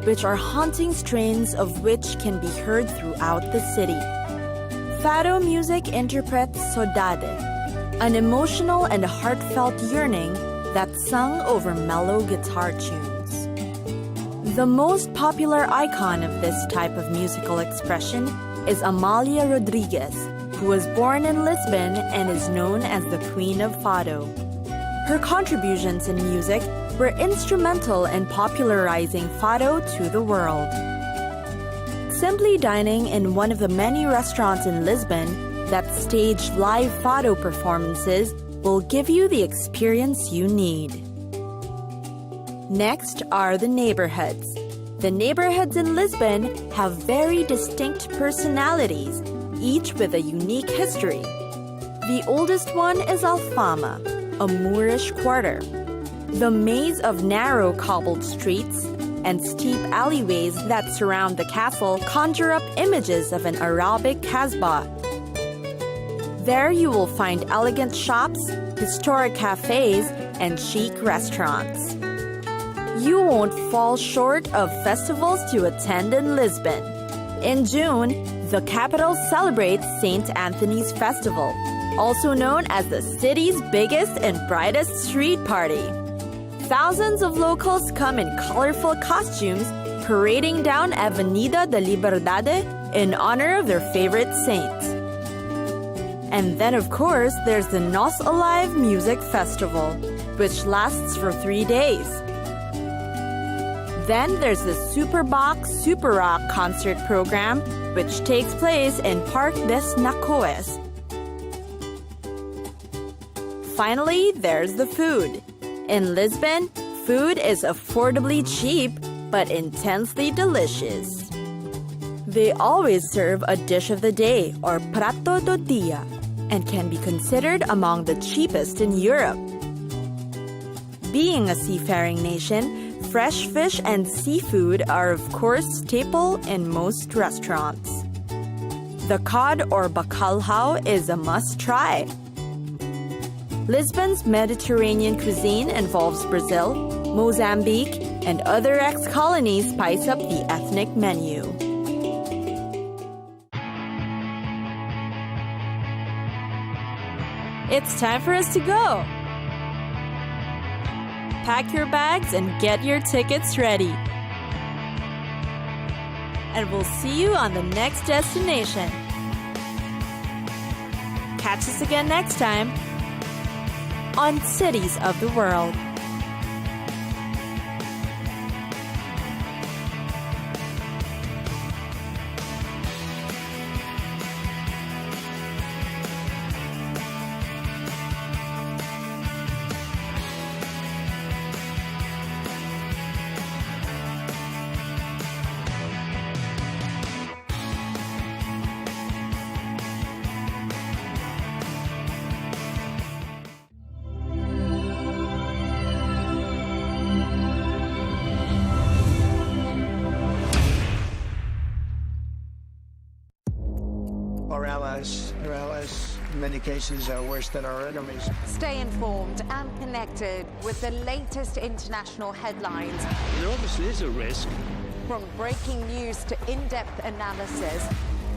which are haunting strains of which can be heard throughout the city. Fado music interprets saudade, an emotional and heartfelt yearning that's sung over mellow guitar tunes. The most popular icon of this type of musical expression is Amália Rodrigues, who was born in Lisbon and is known as the Queen of Fado. Her contributions in music were instrumental in popularizing Fado to the world. Simply dining in one of the many restaurants in Lisbon that stage live Fado performances will give you the experience you need. Next are the neighborhoods. The neighborhoods in Lisbon have very distinct personalities, each with a unique history. The oldest one is Alfama, a Moorish quarter. The maze of narrow cobbled streets and steep alleyways that surround the castle conjure up images of an Arabic Kasbah. There you will find elegant shops, historic cafes, and chic restaurants. You won't fall short of festivals to attend in Lisbon. In June, the capital celebrates St. Anthony's Festival, also known as the city's biggest and brightest street party. Thousands of locals come in colorful costumes, parading down Avenida da Liberdade in honor of their favorite saint. And then, of course, there's the Nós Alive Music Festival, which lasts for 3 days. Then there's the Superbox Super Rock concert program, which takes place in Parque das Nações. Finally, there's the food. In Lisbon, food is affordably cheap, but intensely delicious. They always serve a dish of the day, or prato do dia, and can be considered among the cheapest in Europe. Being a seafaring nation, fresh fish and seafood are of course staple in most restaurants. The cod or bacalhau is a must-try. Lisbon's Mediterranean cuisine involves Brazil, Mozambique, and other ex-colonies spice up the ethnic menu. It's time for us to go. Pack your bags and get your tickets ready. and we'll see you on the next destination. Catch us again next time on Cities of the World. Our allies, in many cases, are worse than our enemies. Stay informed and connected with the latest international headlines. There obviously is a risk. From breaking news to in-depth analysis,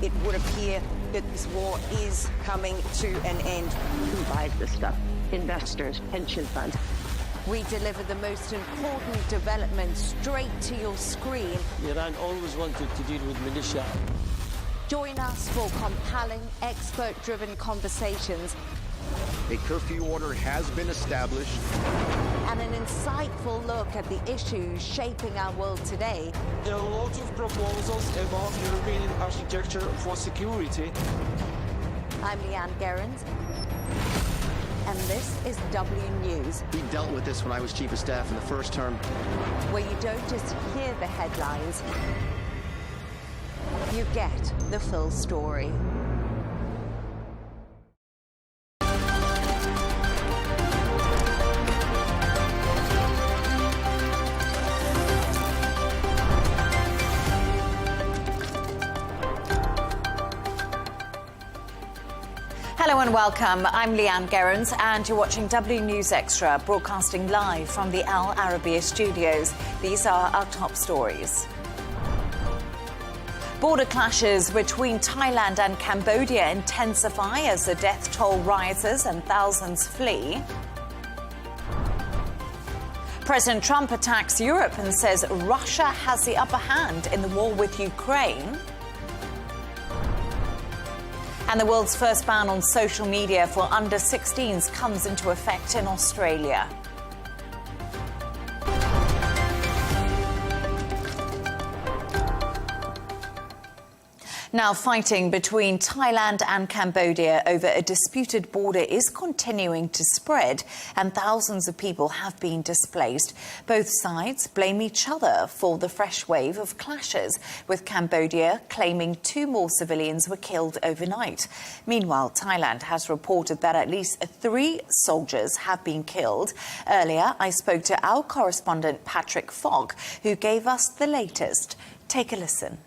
it would appear that this war is coming to an end. Who buys this stuff? Investors, pension funds. We deliver the most important developments straight to your screen. Iran always wanted to deal with militia. Join us for compelling, expert-driven conversations. A curfew order has been established. And an insightful look at the issues shaping our world today. There are a lot of proposals about European architecture for security. I'm Leigh Ann Gerrans, and this is W News. We dealt with this when I was chief of staff in the first term. Where you don't just hear the headlines, you get the full story. Hello and welcome. I'm Leigh Ann Gerrans and you're watching W News Extra, broadcasting live from the Al Arabiya studios. These are our top stories. Border clashes between Thailand and Cambodia intensify as the death toll rises and thousands flee. President Trump attacks Europe and says Russia has the upper hand in the war with Ukraine. And the world's first ban on social media for under-16s comes into effect in Australia. Now, fighting between Thailand and Cambodia over a disputed border is continuing to spread, and thousands of people have been displaced. Both sides blame each other for the fresh wave of clashes, with Cambodia claiming 2 more civilians were killed overnight. Meanwhile, Thailand has reported that at least 3 soldiers have been killed. Earlier, I spoke to our correspondent Patrick Fogg, who gave us the latest. Take a listen.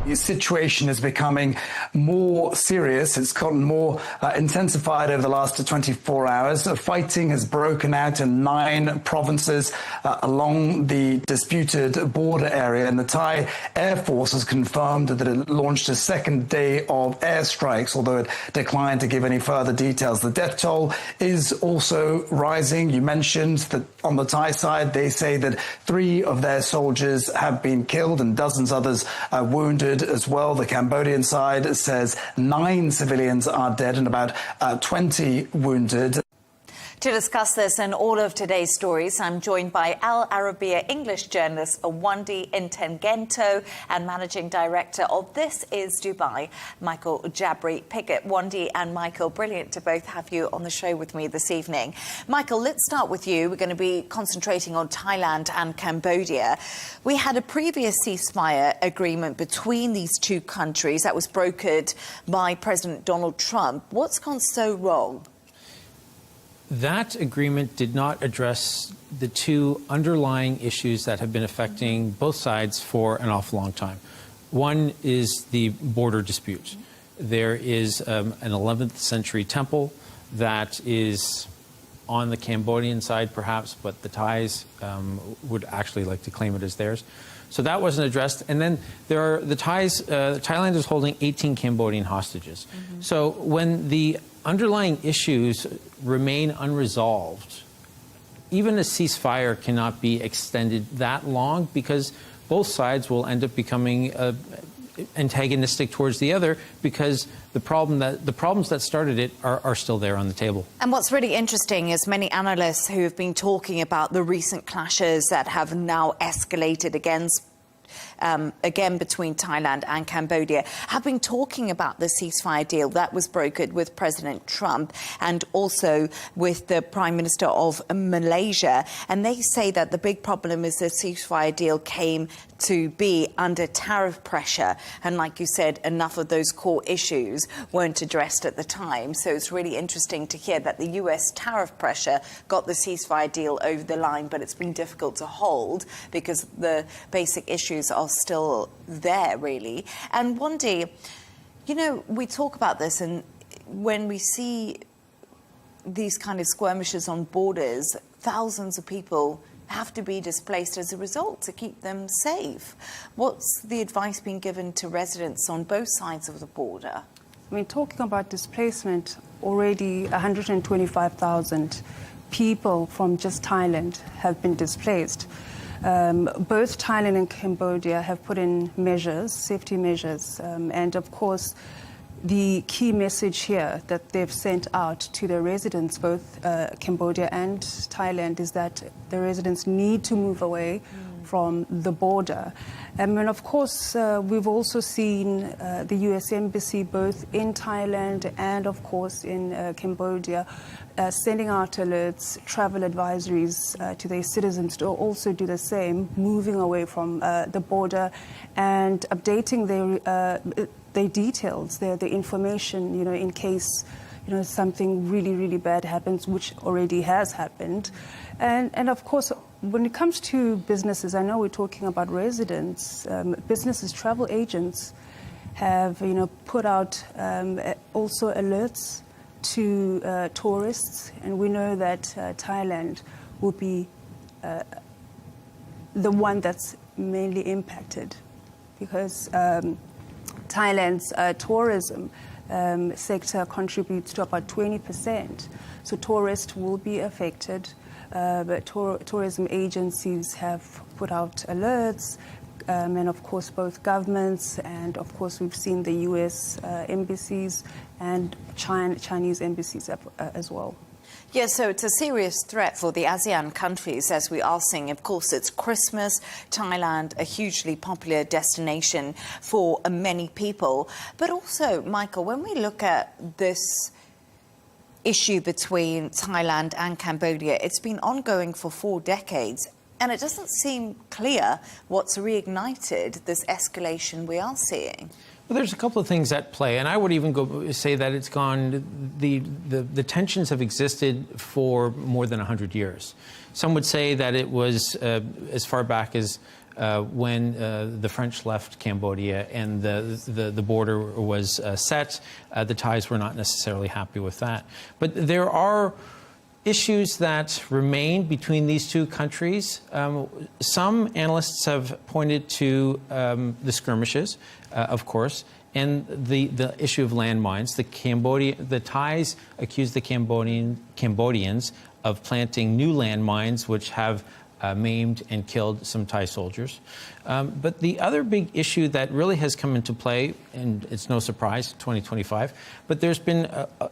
The situation is becoming more serious. It's gotten more intensified over the last 24 hours. Fighting has broken out in 9 provinces along the disputed border area. And the Thai Air Force has confirmed that it launched a second day of airstrikes, although it declined to give any further details. The death toll is also rising. You mentioned that on the Thai side, they say that 3 of their soldiers have been killed and dozens others wounded as well. The Cambodian side says 9 civilians are dead and about 20 wounded. To discuss this and all of today's stories, I'm joined by Al Arabiya English journalist Wandi Intengento and Managing Director of This Is Dubai, Michael Jabri Pickett. Wandi and Michael, brilliant to both have you on the show with me this evening. Michael, let's start with you. We're going to be concentrating on Thailand and Cambodia. We had a previous ceasefire agreement between these 2 countries that was brokered by President Donald Trump. What's gone so wrong? That agreement did not address the 2 underlying issues that have been affecting both sides for an awful long time. One is the border dispute. There is an 11th century temple that is on the Cambodian side, perhaps, but the Thais would actually like to claim it as theirs. So that wasn't addressed. And then there are the Thais, Thailand is holding 18 Cambodian hostages. So when the underlying issues remain unresolved, even a ceasefire cannot be extended that long because both sides will end up becoming antagonistic towards the other, because the problems that started it are still there on the table. And what's really interesting is many analysts who have been talking about the recent clashes that have now escalated again between Thailand and Cambodia have been talking about the ceasefire deal that was brokered with President Trump and also with the Prime Minister of Malaysia. And they say that the big problem is the ceasefire deal came to be under tariff pressure. And like you said, enough of those core issues weren't addressed at the time. So it's really interesting to hear that the US tariff pressure got the ceasefire deal over the line, but it's been difficult to hold because the basic issues are still there, really. And Wandi, you know, we talk about this, and when we see these kind of skirmishes on borders, thousands of people have to be displaced as a result to keep them safe. What's the advice being given to residents on both sides of the border? I mean, talking about displacement, already 125,000 people from just Thailand have been displaced. Both Thailand and Cambodia have put in measures, safety measures, and of course, the key message here that they've sent out to the residents, both Cambodia and Thailand, is that the residents need to move away from the border. And of course, we've also seen the US Embassy both in Thailand and, of course, in Cambodia sending out alerts, travel advisories to their citizens to also do the same, moving away from the border and updating their details, their information, you know, in case, you know, something really, really bad happens, which already has happened. And of course, when it comes to businesses, I know we're talking about residents, businesses, travel agents have, you know, put out also alerts to tourists, and we know that Thailand will be the one that's mainly impacted because Thailand's tourism sector contributes to about 20%. So tourists will be affected, but tourism agencies have put out alerts, and of course both governments, and of course we've seen the US embassies and Chinese embassies as well. Yeah, so it's a serious threat for the ASEAN countries, as we are seeing. Of course, it's Christmas, Thailand, a hugely popular destination for many people. But also, Michael, when we look at this issue between Thailand and Cambodia, it's been ongoing for 4 decades. And it doesn't seem clear what's reignited this escalation we are seeing. Well, there's a couple of things at play, and I would even say that it's gone. The tensions have existed for more than 100 years. Some would say that it was as far back as when the French left Cambodia and the border was set. The Thais were not necessarily happy with that, but there are issues that remain between these two countries. Some analysts have pointed to the skirmishes, of course, and the issue of landmines. The Thais accuse the Cambodians of planting new landmines, which have maimed and killed some Thai soldiers. But the other big issue that really has come into play, and it's no surprise, 2025, but there's been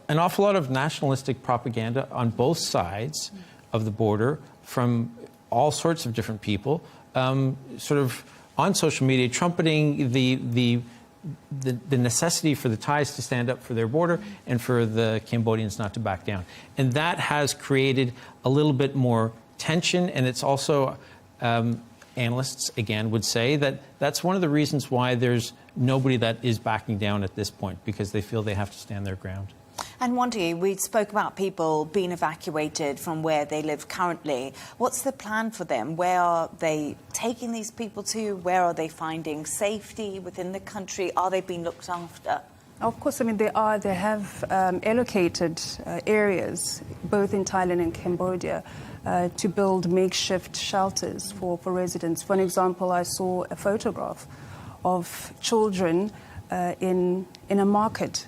an awful lot of nationalistic propaganda on both sides of the border from all sorts of different people, sort of on social media, trumpeting the necessity for the Thais to stand up for their border and for the Cambodians not to back down. And that has created a little bit more tension, and it's also, analysts, again, would say that that's one of the reasons why there's nobody that is backing down at this point, because they feel they have to stand their ground. And Wandi, we spoke about people being evacuated from where they live currently. What's the plan for them? Where are they taking these people to? Where are they finding safety within the country? Are they being looked after? Of course, I mean, they have allocated areas, both in Thailand and Cambodia, to build makeshift shelters for residents. For an example, I saw a photograph of children in a market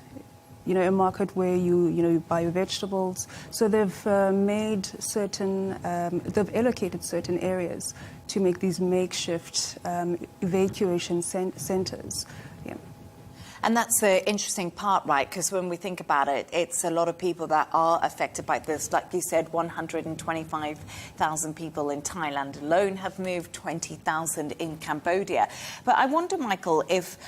a market where you buy your vegetables. So they've they've allocated certain areas to make these makeshift evacuation centers. Yeah. And that's the interesting part, right? Because when we think about it, it's a lot of people that are affected by this. Like you said, 125,000 people in Thailand alone have moved, 20,000 in Cambodia. But I wonder, Michael, if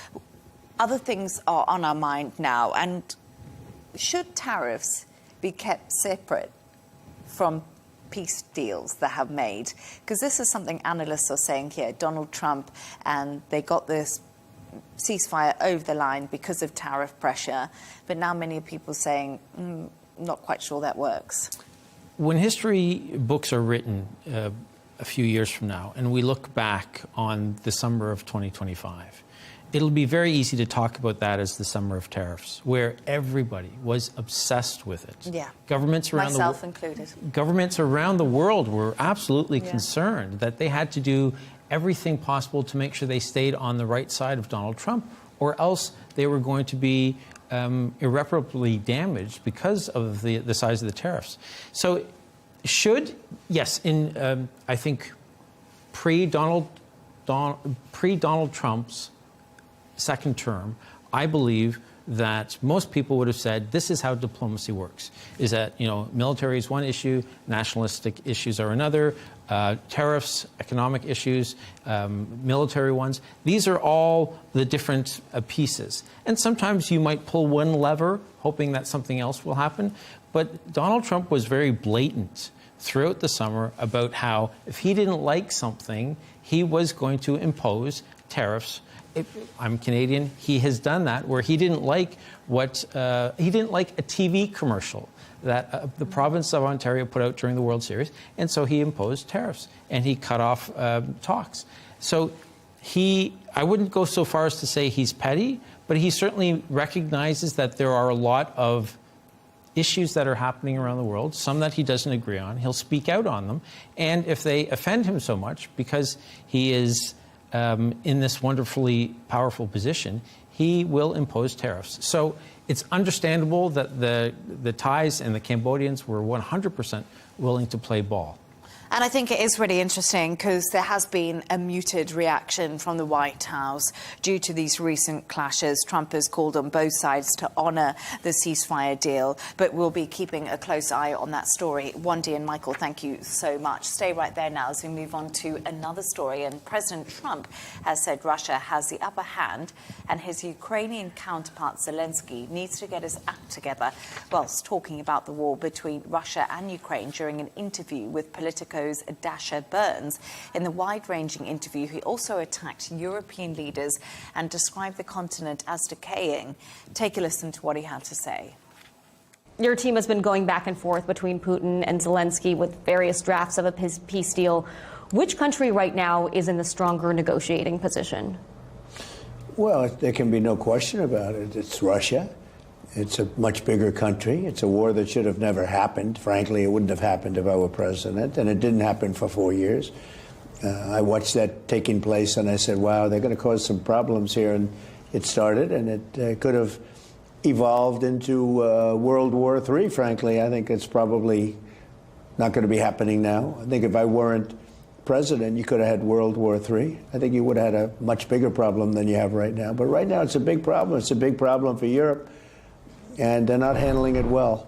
other things are on our mind now, and should tariffs be kept separate from peace deals that have made? Because this is something analysts are saying here. Donald Trump, and they got this ceasefire over the line because of tariff pressure, but now many people saying, not quite sure that works. When history books are written a few years from now, and we look back on the summer of 2025, it'll be very easy to talk about that as the summer of tariffs, where everybody was obsessed with it. Yeah, governments around myself included. Governments around the world were absolutely concerned that they had to do everything possible to make sure they stayed on the right side of Donald Trump, or else they were going to be irreparably damaged because of the size of the tariffs. So yes, I think pre-Donald Trump's second term, I believe that most people would have said this is how diplomacy works, is that, military is one issue, nationalistic issues are another, tariffs, economic issues, military ones. These are all the different pieces. And sometimes you might pull one lever hoping that something else will happen. But Donald Trump was very blatant throughout the summer about how if he didn't like something, he was going to impose tariffs. I'm Canadian. He has done that where he didn't like a TV commercial that the province of Ontario put out during the World Series, and so he imposed tariffs and he cut off talks. So I wouldn't go so far as to say he's petty, but he certainly recognizes that there are a lot of issues that are happening around the world, some that he doesn't agree on. He'll speak out on them, and if they offend him so much because he is in this wonderfully powerful position, he will impose tariffs. So it's understandable that the Thais and the Cambodians were 100% willing to play ball. And I think it is really interesting because there has been a muted reaction from the White House due to these recent clashes. Trump has called on both sides to honour the ceasefire deal, but we'll be keeping a close eye on that story. Wendy and Michael, thank you so much. Stay right there now as we move on to another story. And President Trump has said Russia has the upper hand and his Ukrainian counterpart Zelensky needs to get his act together whilst talking about the war between Russia and Ukraine during an interview with Politico's Dasha Burns. In the wide-ranging interview, he also attacked European leaders and described the continent as decaying. Take a listen to what he had to say. Your team has been going back and forth between Putin and Zelensky with various drafts of a peace deal. Which country right now is in the stronger negotiating position? Well, there can be no question about it. It's Russia. It's a much bigger country. It's a war that should have never happened. Frankly, it wouldn't have happened if I were president, and it didn't happen for 4 years. I watched that taking place, and I said, wow, they're going to cause some problems here. And it started, and it could have evolved into World War III, frankly. I think it's probably not going to be happening now. I think if I weren't president, you could have had World War III. I think you would have had a much bigger problem than you have right now. But right now, it's a big problem. It's a big problem for Europe. And they're not handling it well.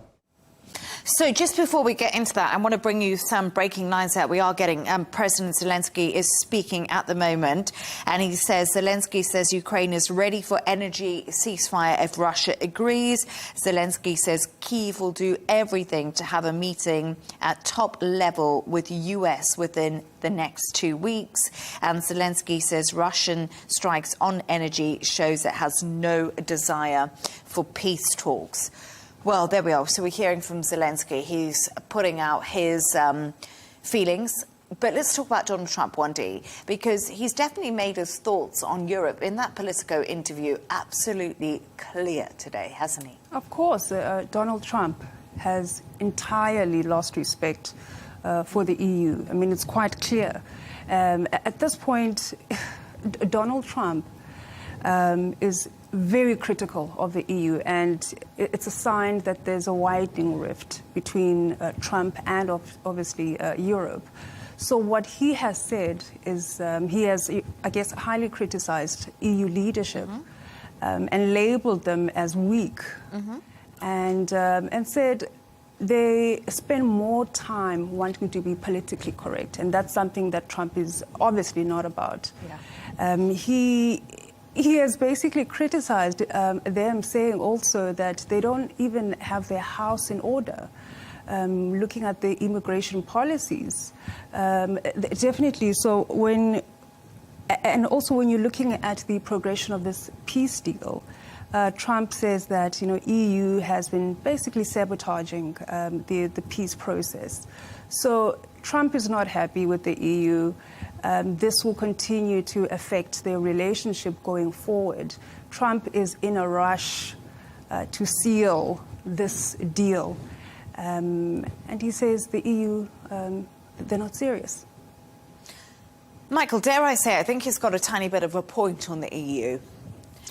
So just before we get into that, I want to bring you some breaking lines that we are getting. President Zelensky is speaking at the moment, and he says, Zelensky says Ukraine is ready for energy ceasefire if Russia agrees. Zelensky says Kyiv will do everything to have a meeting at top level with the US within the next 2 weeks. And Zelensky says Russian strikes on energy shows it has no desire for peace talks. Well, there we are. So we're hearing from Zelensky. He's putting out his feelings. But let's talk about Donald Trump, Wendy, because he's definitely made his thoughts on Europe in that Politico interview absolutely clear today, hasn't he? Of course. Donald Trump has entirely lost respect for the EU. I mean, it's quite clear. At this point, Donald Trump is very critical of the EU, and it's a sign that there's a widening rift between Trump and obviously Europe. So what he has said is he has, I guess, highly criticized EU leadership and labeled them as weak, and said they spend more time wanting to be politically correct, and that's something that Trump is obviously not about. He has basically criticized them, saying also that they don't even have their house in order. Looking at the immigration policies, definitely. So and also when you're looking at the progression of this peace deal, Trump says that EU has been basically sabotaging the peace process. So Trump is not happy with the EU. This will continue to affect their relationship going forward. Trump is in a rush to seal this deal. And he says the EU, they're not serious. Michael, dare I say, I think he's got a tiny bit of a point on the EU.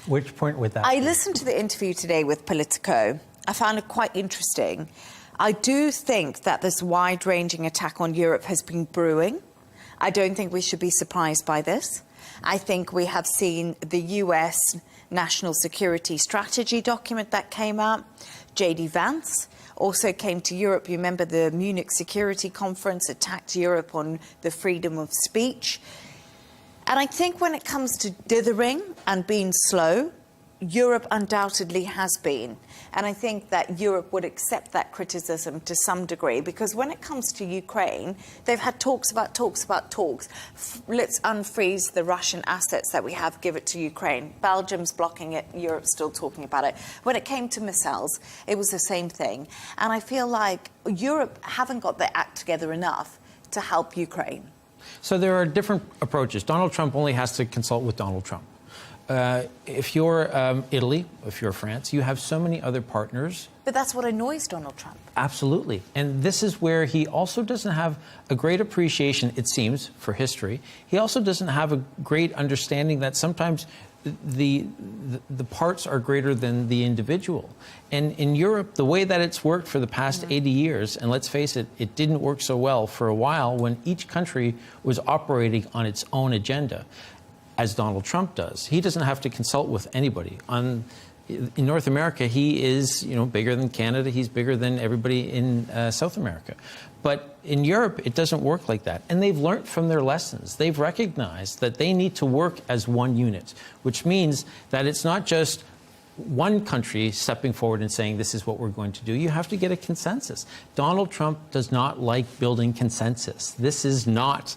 Which point would that be? I listened to the interview today with Politico. I found it quite interesting. I do think that this wide-ranging attack on Europe has been brewing. I don't think we should be surprised by this. I think we have seen the US National Security Strategy document that came out. J.D. Vance also came to Europe. You remember the Munich Security Conference attacked Europe on the freedom of speech. And I think when it comes to dithering and being slow, Europe undoubtedly has been. And I think that Europe would accept that criticism to some degree, because when it comes to Ukraine, they've had talks about talks. Let's unfreeze the Russian assets that we have, give it to Ukraine. Belgium's blocking it, Europe's still talking about it. When it came to missiles, it was the same thing. And I feel like Europe haven't got their act together enough to help Ukraine. So there are different approaches. Donald Trump only has to consult with Donald Trump. If you're Italy, if you're France, you have so many other partners. But that's what annoys Donald Trump. Absolutely. And this is where he also doesn't have a great appreciation, it seems, for history. He also doesn't have a great understanding that sometimes the parts are greater than the individual. And in Europe, the way that it's worked for the past 80 years, and let's face it, it didn't work so well for a while when each country was operating on its own agenda, as Donald Trump does. He doesn't have to consult with anybody. In North America, he is, bigger than Canada. He's bigger than everybody in South America. But in Europe, it doesn't work like that. And they've learned from their lessons. They've recognized that they need to work as one unit, which means that it's not just one country stepping forward and saying, this is what we're going to do. You have to get a consensus. Donald Trump does not like building consensus. This is not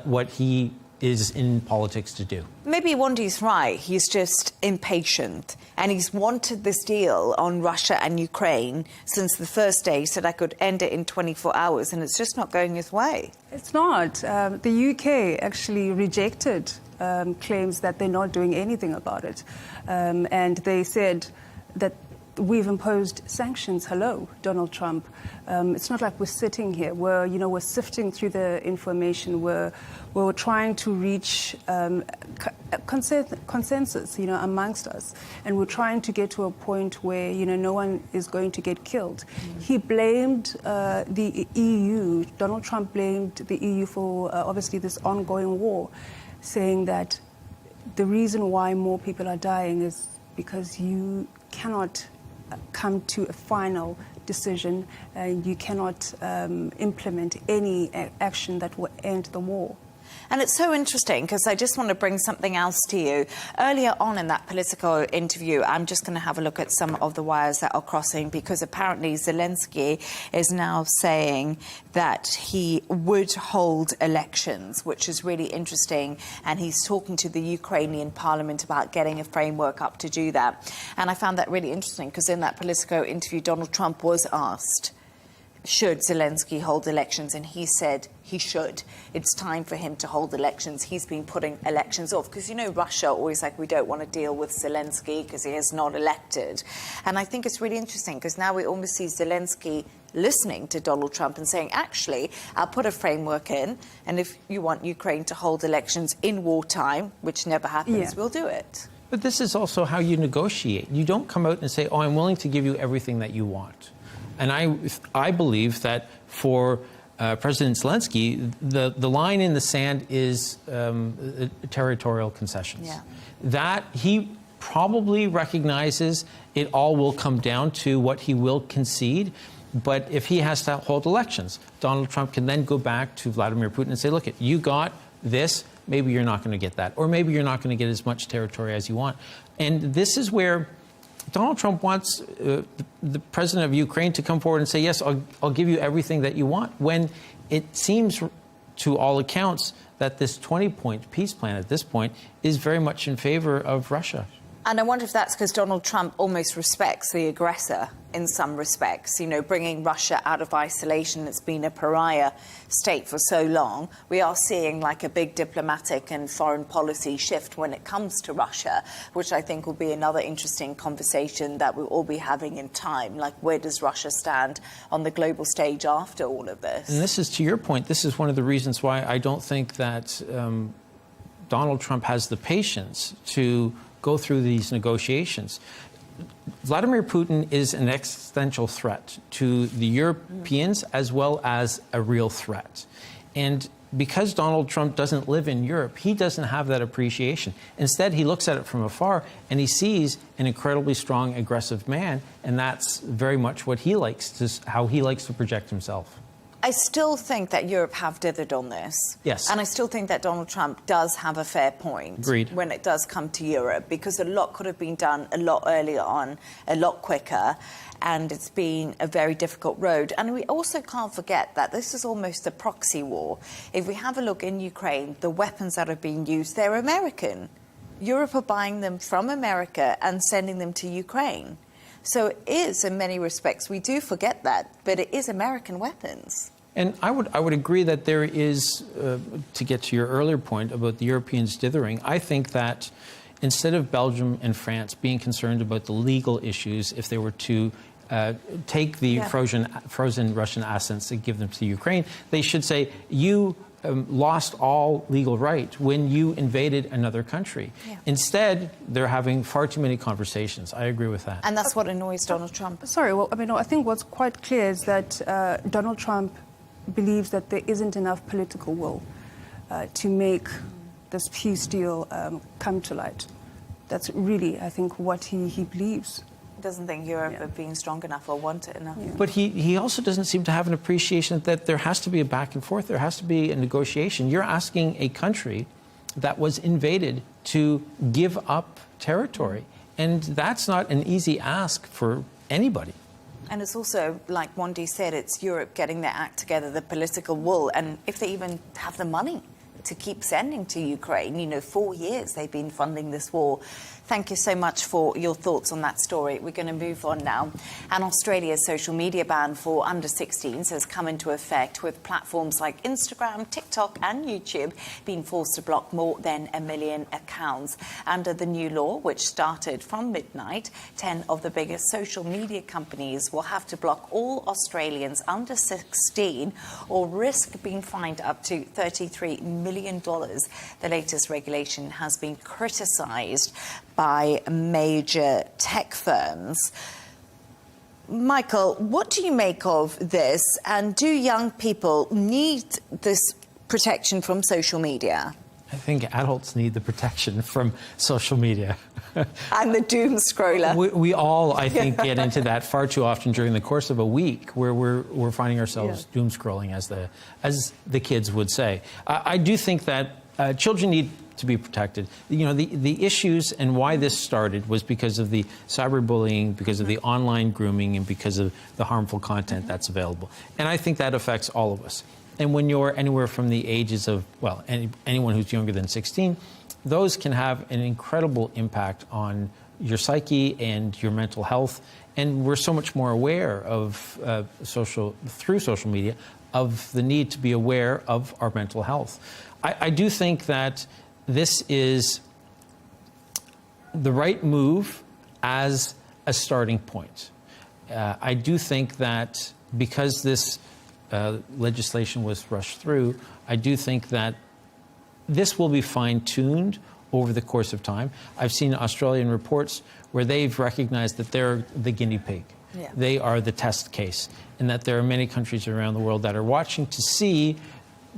what he is in politics to do. Maybe Wandi's right. He's just impatient. And he's wanted this deal on Russia and Ukraine since the first day. He said I could end it in 24 hours, and it's just not going his way. It's not. The UK actually rejected claims that they're not doing anything about it. And they said that we've imposed sanctions. Hello, Donald Trump. It's not like we're sitting here. We're sifting through the information. We're trying to reach consensus, amongst us, and we're trying to get to a point where no one is going to get killed. He blamed the EU. Donald Trump blamed the EU for obviously this ongoing war, saying that the reason why more people are dying is because you cannot come to a final decision, and you cannot implement any action that will end the war. And it's so interesting because I just want to bring something else to you. Earlier on in that Politico interview, I'm just going to have a look at some of the wires that are crossing, because apparently Zelensky is now saying that he would hold elections, which is really interesting. And he's talking to the Ukrainian parliament about getting a framework up to do that. And I found that really interesting because in that Politico interview, Donald Trump was asked, should Zelensky hold elections? And he said he should. It's time for him to hold elections. He's been putting elections off because, Russia always we don't want to deal with Zelensky because he is not elected. And I think it's really interesting because now we almost see Zelensky listening to Donald Trump and saying, actually, I'll put a framework in, and if you want Ukraine to hold elections in wartime, which never happens, we'll do it. But this is also how you negotiate. You don't come out and say, oh, I'm willing to give you everything that you want. And I believe that for President Zelensky, the line in the sand is territorial concessions. Yeah. That he probably recognizes it all will come down to what he will concede. But if he has to hold elections, Donald Trump can then go back to Vladimir Putin and say, look, you got this, maybe you're not going to get that. Or maybe you're not going to get as much territory as you want. And this is where Donald Trump wants the president of Ukraine to come forward and say, yes, I'll give you everything that you want, when it seems, to all accounts, that this 20-point peace plan at this point is very much in favor of Russia. And I wonder if that's because Donald Trump almost respects the aggressor in some respects, you know, bringing Russia out of isolation. It's been a pariah state for so long. We are seeing like a big diplomatic and foreign policy shift when it comes to Russia, which I think will be another interesting conversation that we'll all be having in time. Like, where does Russia stand on the global stage after all of this? And this is, to your point, this is one of the reasons why I don't think that Donald Trump has the patience to go through these negotiations. Vladimir Putin is an existential threat to the Europeans as well as a real threat. And because Donald Trump doesn't live in Europe, he doesn't have that appreciation. Instead, he looks at it from afar and he sees an incredibly strong, aggressive man, and that's very much what he likes, how he likes to project himself. I still think that Europe have dithered on this. Yes. And I still think that Donald Trump does have a fair point. Agreed. When it does come to Europe, because a lot could have been done a lot earlier on, a lot quicker, and it's been a very difficult road. And we also can't forget that this is almost a proxy war. If we have a look in Ukraine, the weapons that are being used, they're American. Europe are buying them from America and sending them to Ukraine. So it is, in many respects, we do forget that, but it is American weapons. And I would agree that there is, to get to your earlier point about the Europeans dithering, I think that instead of Belgium and France being concerned about the legal issues, if they were to take the frozen Russian assets and give them to Ukraine, they should say, you lost all legal right when you invaded another country. Yeah. Instead, they're having far too many conversations. I agree with that. And that's what annoys Donald Trump. Sorry, well, I mean, I think what's quite clear is that Donald Trump believes that there isn't enough political will to make this peace deal come to light. That's really, I think, what he believes. Doesn't think Europe have been strong enough or want it enough. Yeah. But he also doesn't seem to have an appreciation that there has to be a back and forth. There has to be a negotiation. You're asking a country that was invaded to give up territory. And that's not an easy ask for anybody. And it's also, like Wandi said, it's Europe getting their act together, the political will, and if they even have the money to keep sending to Ukraine. You know, 4 years they've been funding this war. Thank you so much for your thoughts on that story. We're going to move on now. And Australia's social media ban for under-16s has come into effect, with platforms like Instagram, TikTok and YouTube being forced to block more than 1 million accounts. Under the new law, which started from midnight, 10 of the biggest social media companies will have to block all Australians under 16 or risk being fined up to $33 million. The latest regulation has been criticised by major tech firms. Michael, what do you make of this? And do young people need this protection from social media? I think adults need the protection from social media. And the doom scroller. We all, I think, get into that far too often during the course of a week, where we're finding ourselves doom scrolling, as the kids would say. I do think that children need to be protected. You know, the issues and why this started was because of the cyberbullying, because of the online grooming, and because of the harmful content that's available. And I think that affects all of us. And when you're anywhere from the ages of, well, anyone who's younger than 16, those can have an incredible impact on your psyche and your mental health. And we're so much more aware of through social media, of the need to be aware of our mental health. I do think that this is the right move as a starting point. I do think that because this legislation was rushed through, I do think that this will be fine-tuned over the course of time. I've seen Australian reports where they've recognized that they're the guinea pig. Yeah. They are the test case, and that there are many countries around the world that are watching to see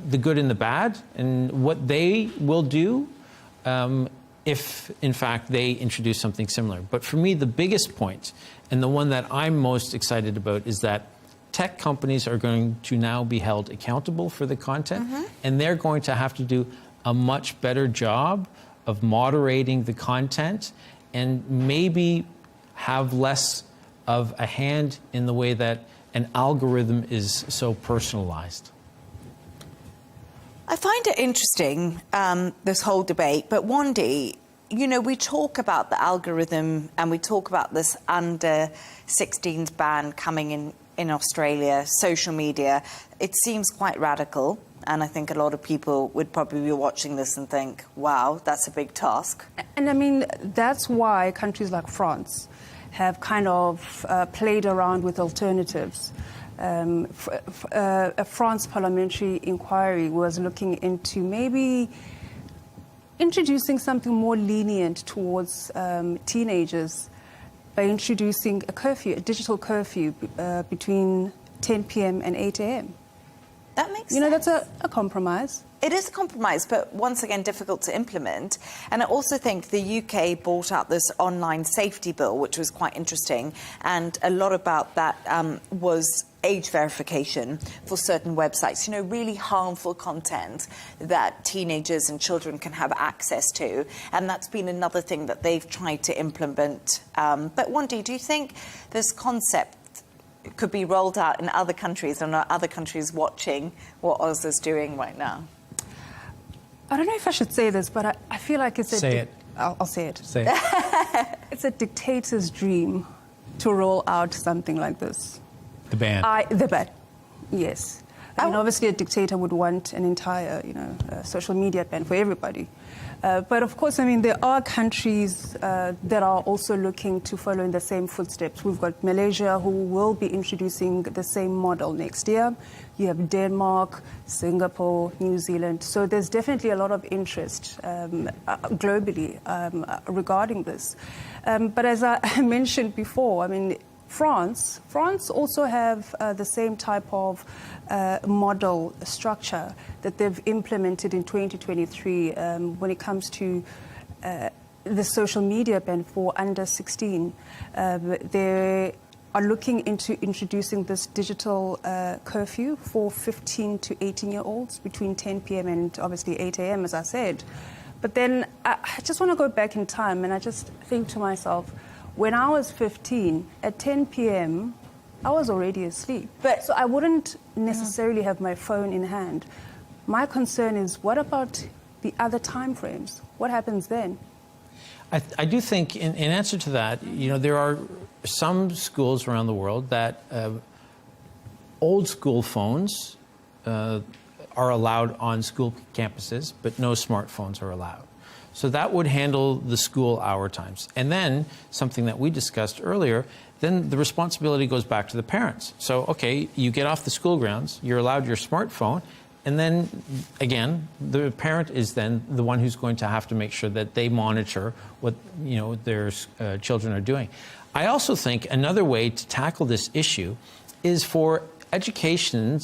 the good and the bad and what they will do if, in fact, they introduce something similar. But for me, the biggest point, and the one that I'm most excited about, is that tech companies are going to now be held accountable for the content, and they're going to have to do a much better job of moderating the content and maybe have less of a hand in the way that an algorithm is so personalized. I find it interesting, this whole debate, but Wandi, you know, we talk about the algorithm and we talk about this under 16s ban coming in Australia, social media. It seems quite radical, and I think a lot of people would probably be watching this and think, wow, that's a big task. And I mean, that's why countries like France have kind of played around with alternatives. A France parliamentary inquiry was looking into maybe introducing something more lenient towards teenagers by introducing a curfew, a digital curfew between 10 p.m. and 8 a.m. That makes sense. You know, that's a compromise. It is a compromise, but once again, difficult to implement. And I also think the UK brought out this online safety bill, which was quite interesting. And a lot about that was age verification for certain websites, you know, really harmful content that teenagers and children can have access to. And that's been another thing that they've tried to implement. But Wandi, do you think this concept could be rolled out in other countries, and are other countries watching what Oz is doing right now? I don't know if I should say this, but I feel like it's Say it. I'll say it. Say it. It's a dictator's dream to roll out something like this. The ban. The ban, yes. I mean, obviously a dictator would want an entire, you know, social media ban for everybody. But of course, I mean, there are countries that are also looking to follow in the same footsteps. We've got Malaysia, who will be introducing the same model next year. You have Denmark, Singapore, New Zealand. So there's definitely a lot of interest globally regarding this. But as I mentioned before, I mean, France also have the same type of model structure that they've implemented in 2023 when it comes to the social media ban for under 16. They are looking into introducing this digital curfew for 15 to 18-year-olds between 10 p.m. and obviously 8 a.m., as I said. But then I just want to go back in time, and I just think to myself, when I was 15, at 10 p.m., I was already asleep. So I wouldn't necessarily have my phone in hand. My concern is, what about the other time frames? What happens then? I do think, in answer to that, you know, there are some schools around the world that old school phones are allowed on school campuses, but no smartphones are allowed. So that would handle the school hour times. And then, something that we discussed earlier, then the responsibility goes back to the parents. So, okay, you get off the school grounds, you're allowed your smartphone, and then, again, the parent is then the one who's going to have to make sure that they monitor what, you know, their children are doing. I also think another way to tackle this issue is for educational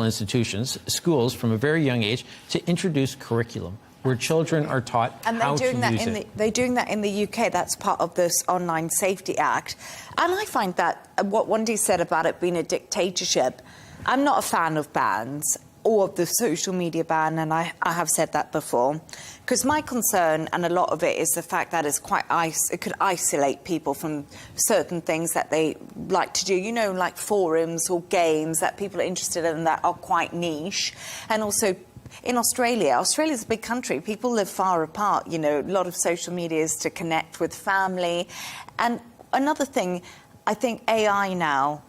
institutions, schools, from a very young age, to introduce curriculum where children are taught how to use it. They're doing that in the UK. That's part of this Online Safety Act. And I find that what Wandi said about it being a dictatorship, I'm not a fan of bans or of the social media ban, and I have said that before. Because my concern, and a lot of it, is the fact that it's it could isolate people from certain things that they like to do, you know, like forums or games that people are interested in that are quite niche. And also, in Australia's a big country. People live far apart. You know, a lot of social media is to connect with family. And another thing, I think AI now,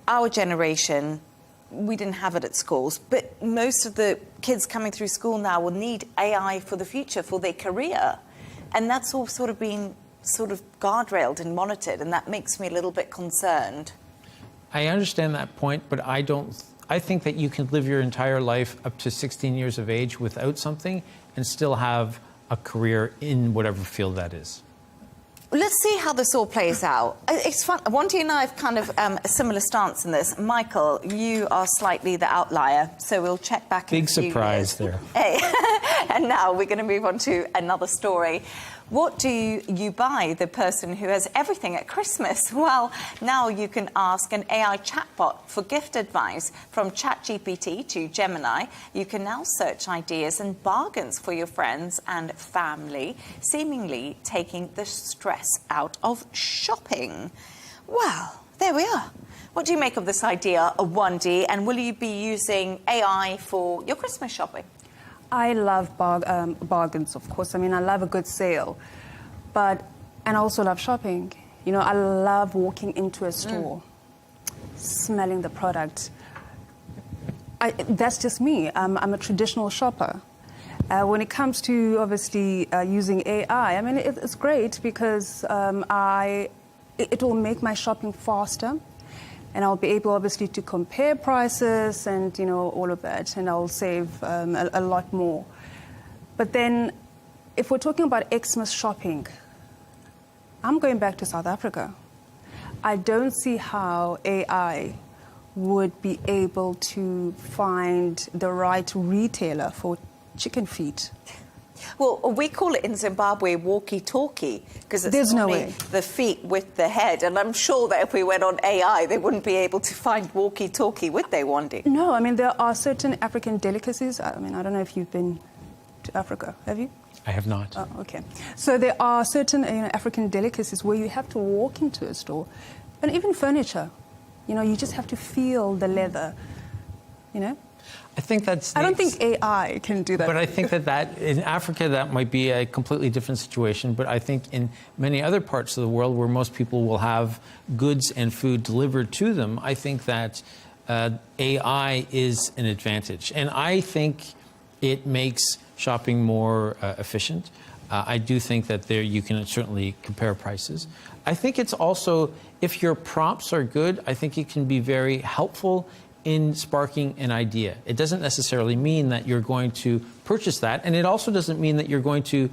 our generation, we didn't have it at schools, but most of the kids coming through school now will need AI for the future, for their career. And that's all sort of been guardrailed and monitored, and that makes me a little bit concerned. I understand that point, but I think that you can live your entire life up to 16 years of age without something and still have a career in whatever field that is. Let's see how this all plays out. It's fun. Wandy and I have kind of a similar stance in this. Michael, you are slightly the outlier, so we'll check back in a few surprise years. there. Hey. And now we're going to move on to another story. What do you buy the person who has everything at Christmas? Well, now you can ask an AI chatbot for gift advice. From ChatGPT to Gemini, you can now search ideas and bargains for your friends and family, seemingly taking the stress out of shopping. Well, there we are. What do you make of this idea, Wandy, and will you be using AI for your Christmas shopping? I love bargains, of course. I mean, I love a good sale, and I also love shopping. You know, I love walking into a store, smelling the product. That's just me. I'm a traditional shopper. When it comes to, obviously, using AI, I mean, it's great because it will make my shopping faster. And I'll be able, obviously, to compare prices and, you know, all of that. And I'll save a lot more. But then, if we're talking about Xmas shopping, I'm going back to South Africa. I don't see how AI would be able to find the right retailer for chicken feet. Well, we call it in Zimbabwe walkie-talkie because it's There's no only way. the feet with the head. And I'm sure that if we went on AI, they wouldn't be able to find walkie-talkie, would they, Wandy? No, I mean, there are certain African delicacies. I mean, I don't know if you've been to Africa. Have you? I have not. Oh, okay. So there are certain African delicacies where you have to walk into a store, and even furniture. You know, you just have to feel the leather, you know? I think that's... I don't think AI can do that. But I think that in Africa, that might be a completely different situation. But I think in many other parts of the world where most people will have goods and food delivered to them, I think that AI is an advantage. And I think it makes shopping more efficient. I do think that there you can certainly compare prices. I think it's also, if your prompts are good, I think it can be very helpful in sparking an idea. It doesn't necessarily mean that you're going to purchase that, and it also doesn't mean that you're going to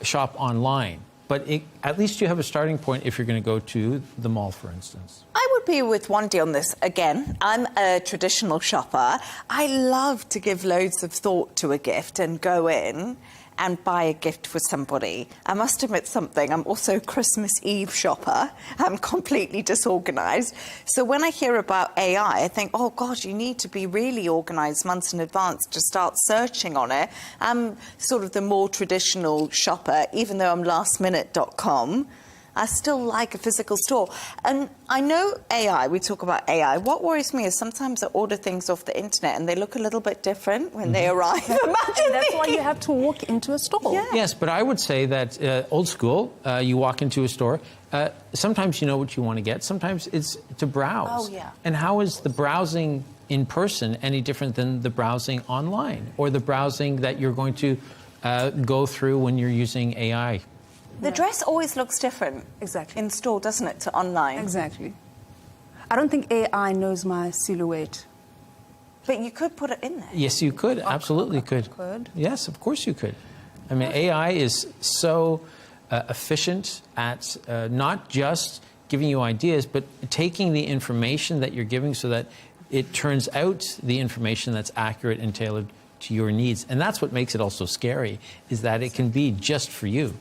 shop online. But at least you have a starting point if you're going to go to the mall, for instance. I would be with Wandy on this again. I'm a traditional shopper. I love to give loads of thought to a gift and go in and buy a gift for somebody. I must admit something, I'm also a Christmas Eve shopper. I'm completely disorganized. So when I hear about AI, I think, oh gosh, you need to be really organized months in advance to start searching on it. I'm sort of the more traditional shopper, even though I'm lastminute.com. I still like a physical store. And I know AI, we talk about AI. What worries me is sometimes I order things off the internet and they look a little bit different when they arrive. Imagine that's why you have to walk into a store. Yeah. Yes, but I would say that old school, you walk into a store, sometimes you know what you want to get, sometimes it's to browse. Oh, yeah. And how is the browsing in person any different than the browsing online or the browsing that you're going to go through when you're using AI? The dress always looks different. Exactly. In store, doesn't it, to online? Exactly. I don't think AI knows my silhouette. But you could put it in there. Yes, you could. Absolutely could. Yes, of course you could. I mean, AI is so efficient at not just giving you ideas, but taking the information that you're giving so that it turns out the information that's accurate and tailored to your needs. And that's what makes it also scary, is that it can be just for you.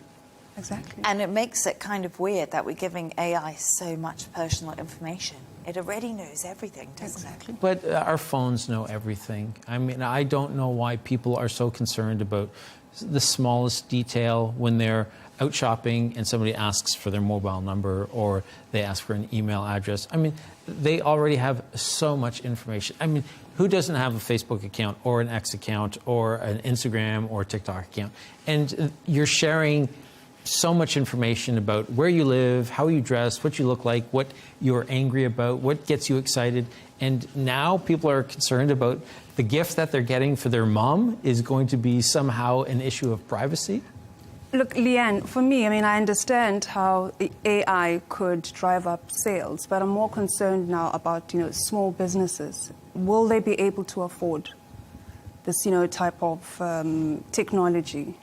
Exactly. And it makes it kind of weird that we're giving AI so much personal information. It already knows everything, doesn't it? But our phones know everything. I mean, I don't know why people are so concerned about the smallest detail when they're out shopping and somebody asks for their mobile number or they ask for an email address. I mean, they already have so much information. I mean, who doesn't have a Facebook account or an X account or an Instagram or TikTok account? And you're sharing so much information about where you live, how you dress, what you look like, what you're angry about, what gets you excited. And now people are concerned about the gift that they're getting for their mom is going to be somehow an issue of privacy. Look, Leigh Ann, for me, I mean, I understand how the AI could drive up sales, but I'm more concerned now about, small businesses. Will they be able to afford this, type of technology?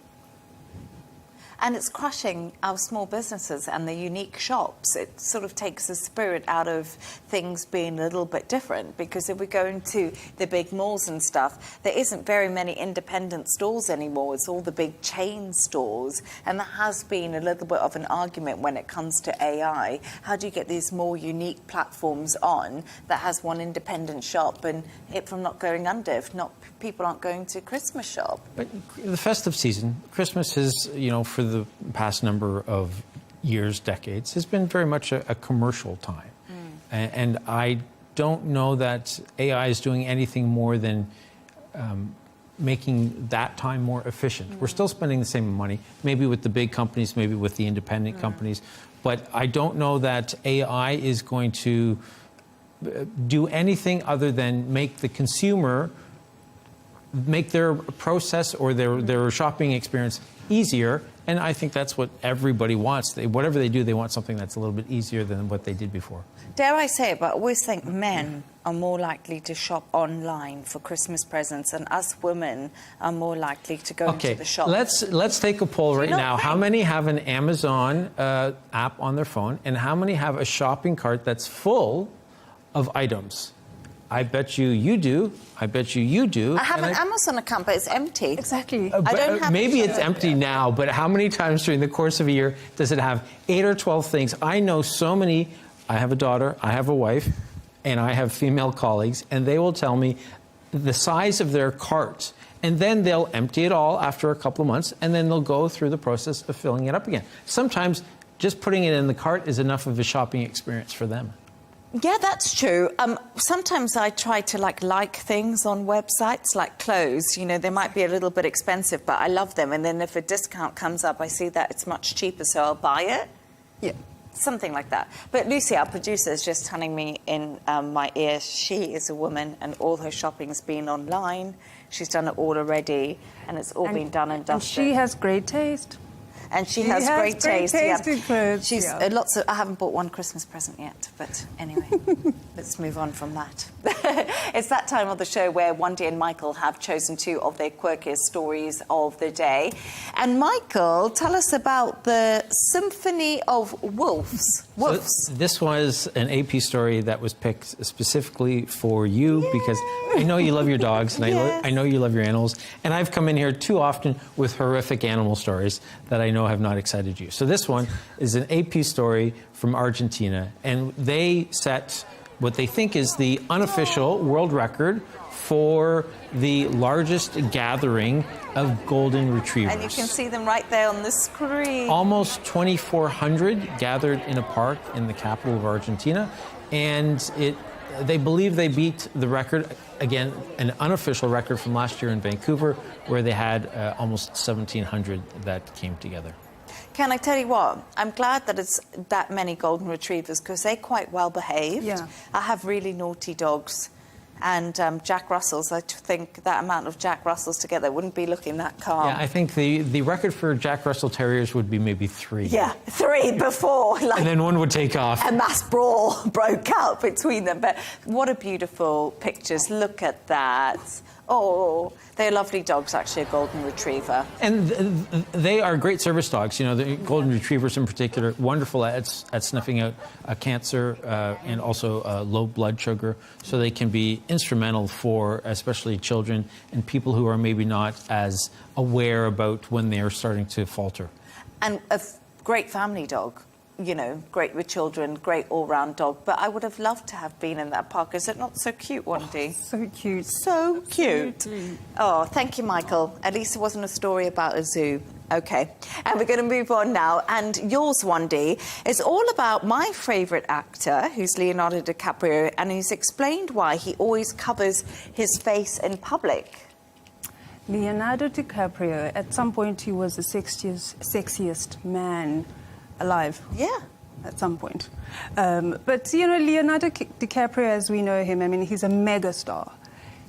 And it's crushing our small businesses and the unique shops. It sort of takes the spirit out of things being a little bit different, because if we go into the big malls and stuff, there isn't very many independent stores anymore. It's all the big chain stores. And there has been a little bit of an argument when it comes to AI. How do you get these more unique platforms on that has one independent shop and it from not going under if not people aren't going to Christmas shop? But the festive season, Christmas is, for the past number of years, decades, has been very much a commercial time. And I don't know that AI is doing anything more than making that time more efficient. We're still spending the same money, maybe with the big companies, maybe with the independent companies, but I don't know that AI is going to do anything other than make the consumer, make their process or their shopping experience easier. And I think that's what everybody wants. Whatever they do, they want something that's a little bit easier than what they did before. Dare I say it, but I always think men are more likely to shop online for Christmas presents, and us women are more likely to go into the shop. Let's take a poll right now. How many have an Amazon app on their phone, and how many have a shopping cart that's full of items? I bet you do. I bet you do. I have an Amazon account, but it's empty. Exactly. I don't have maybe it's empty now, but how many times during the course of a year does it have 8 or 12 things? I know so many. I have a daughter, I have a wife, and I have female colleagues, and they will tell me the size of their cart, and then they'll empty it all after a couple of months, and then they'll go through the process of filling it up again. Sometimes just putting it in the cart is enough of a shopping experience for them. Yeah, that's true. Sometimes I try to like things on websites, like clothes. They might be a little bit expensive, but I love them. And then if a discount comes up, I see that it's much cheaper, so I'll buy it. Yeah. Something like that. But Lucy, our producer, is just telling me in my ear she is a woman and all her shopping's been online. She's done it all already, and it's all been done and dusted. And she has great taste. And she has great taste. In clothes. She's lots of. I haven't bought one Christmas present yet, but anyway, let's move on from that. It's that time of the show where Wendy and Michael have chosen 2 of their quirkiest stories of the day. And Michael, tell us about the Symphony of Wolves. So this was an AP story that was picked specifically for you because I know you love your dogs and I know you love your animals. And I've come in here too often with horrific animal stories that I know have not excited you. So this one is an AP story from Argentina, and they set what they think is the unofficial world record for the largest gathering of golden retrievers. And you can see them right there on the screen. Almost 2,400 gathered in a park in the capital of Argentina, and they believe they beat the record, again, an unofficial record from last year in Vancouver, where they had almost 1,700 that came together. Can I tell you what? I'm glad that it's that many golden retrievers because they're quite well behaved. Yeah. I have really naughty dogs. And Jack Russells, I think that amount of Jack Russells together wouldn't be looking that calm. Yeah, I think the record for Jack Russell Terriers would be maybe 3. Yeah, 3 before. And then one would take off. A mass brawl broke out between them. But what a beautiful pictures. Look at that. Oh, they're lovely dogs, actually, a golden retriever. And they are great service dogs. The golden retrievers in particular, wonderful at snuffing out cancer and also low blood sugar. So they can be instrumental for especially children and people who are maybe not as aware about when they are starting to falter. And a great family dog. Great with children, great all-round dog. But I would have loved to have been in that park. Is it not so cute, Wendy? So cute. So cute. Oh, thank you, Michael. At least it wasn't a story about a zoo. Okay. And we're going to move on now. And yours, Wendy, is all about my favourite actor, who's Leonardo DiCaprio, and he's explained why he always covers his face in public. Leonardo DiCaprio, at some point, he was the sexiest man alive. Yeah. At some point. But, Leonardo DiCaprio, as we know him, he's a megastar.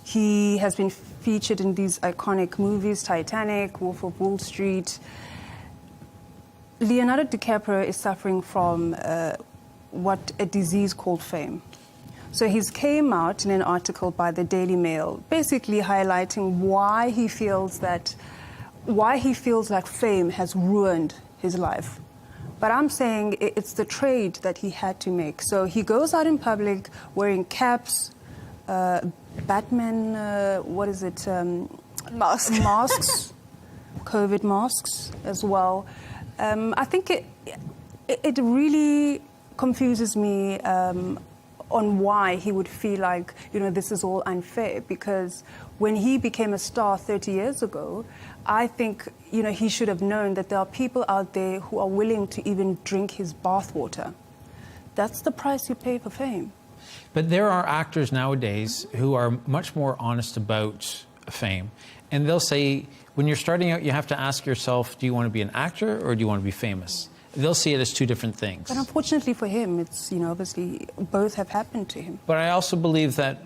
He has been featured in these iconic movies, Titanic, Wolf of Wall Street. Leonardo DiCaprio is suffering from a disease called fame. So he's came out in an article by the Daily Mail, basically highlighting why he feels like fame has ruined his life. But I'm saying it's the trade that he had to make. So he goes out in public wearing caps, Batman, masks, COVID masks as well. I think it really confuses me on why he would feel like, this is all unfair, because when he became a star 30 years ago, I think, he should have known that there are people out there who are willing to even drink his bathwater. That's the price you pay for fame. But there are actors nowadays who are much more honest about fame. And they'll say, when you're starting out, you have to ask yourself, do you want to be an actor or do you want to be famous? They'll see it as two different things. But unfortunately for him, it's, obviously both have happened to him. But I also believe that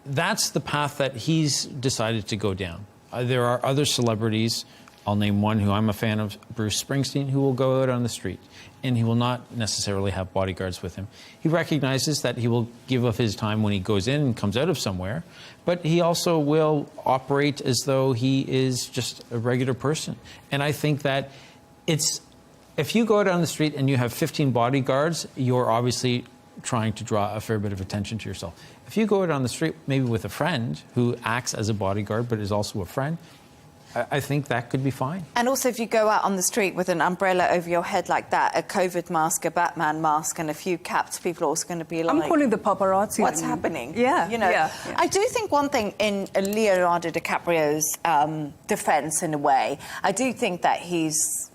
that's the path that he's decided to go down. There are other celebrities, I'll name one who I'm a fan of, Bruce Springsteen, who will go out on the street, and he will not necessarily have bodyguards with him. He recognizes that he will give up his time when he goes in and comes out of somewhere, but he also will operate as though he is just a regular person. And I think that if you go out on the street and you have 15 bodyguards, you're obviously trying to draw a fair bit of attention to yourself. If you go out on the street, maybe with a friend who acts as a bodyguard but is also a friend, I think that could be fine. And also, if you go out on the street with an umbrella over your head like that, a COVID mask, a Batman mask, and a few caps, people are also going to be like... I'm calling the paparazzi. What's happening? Yeah, yeah. I do think one thing in Leonardo DiCaprio's defence, in a way, I do think that he's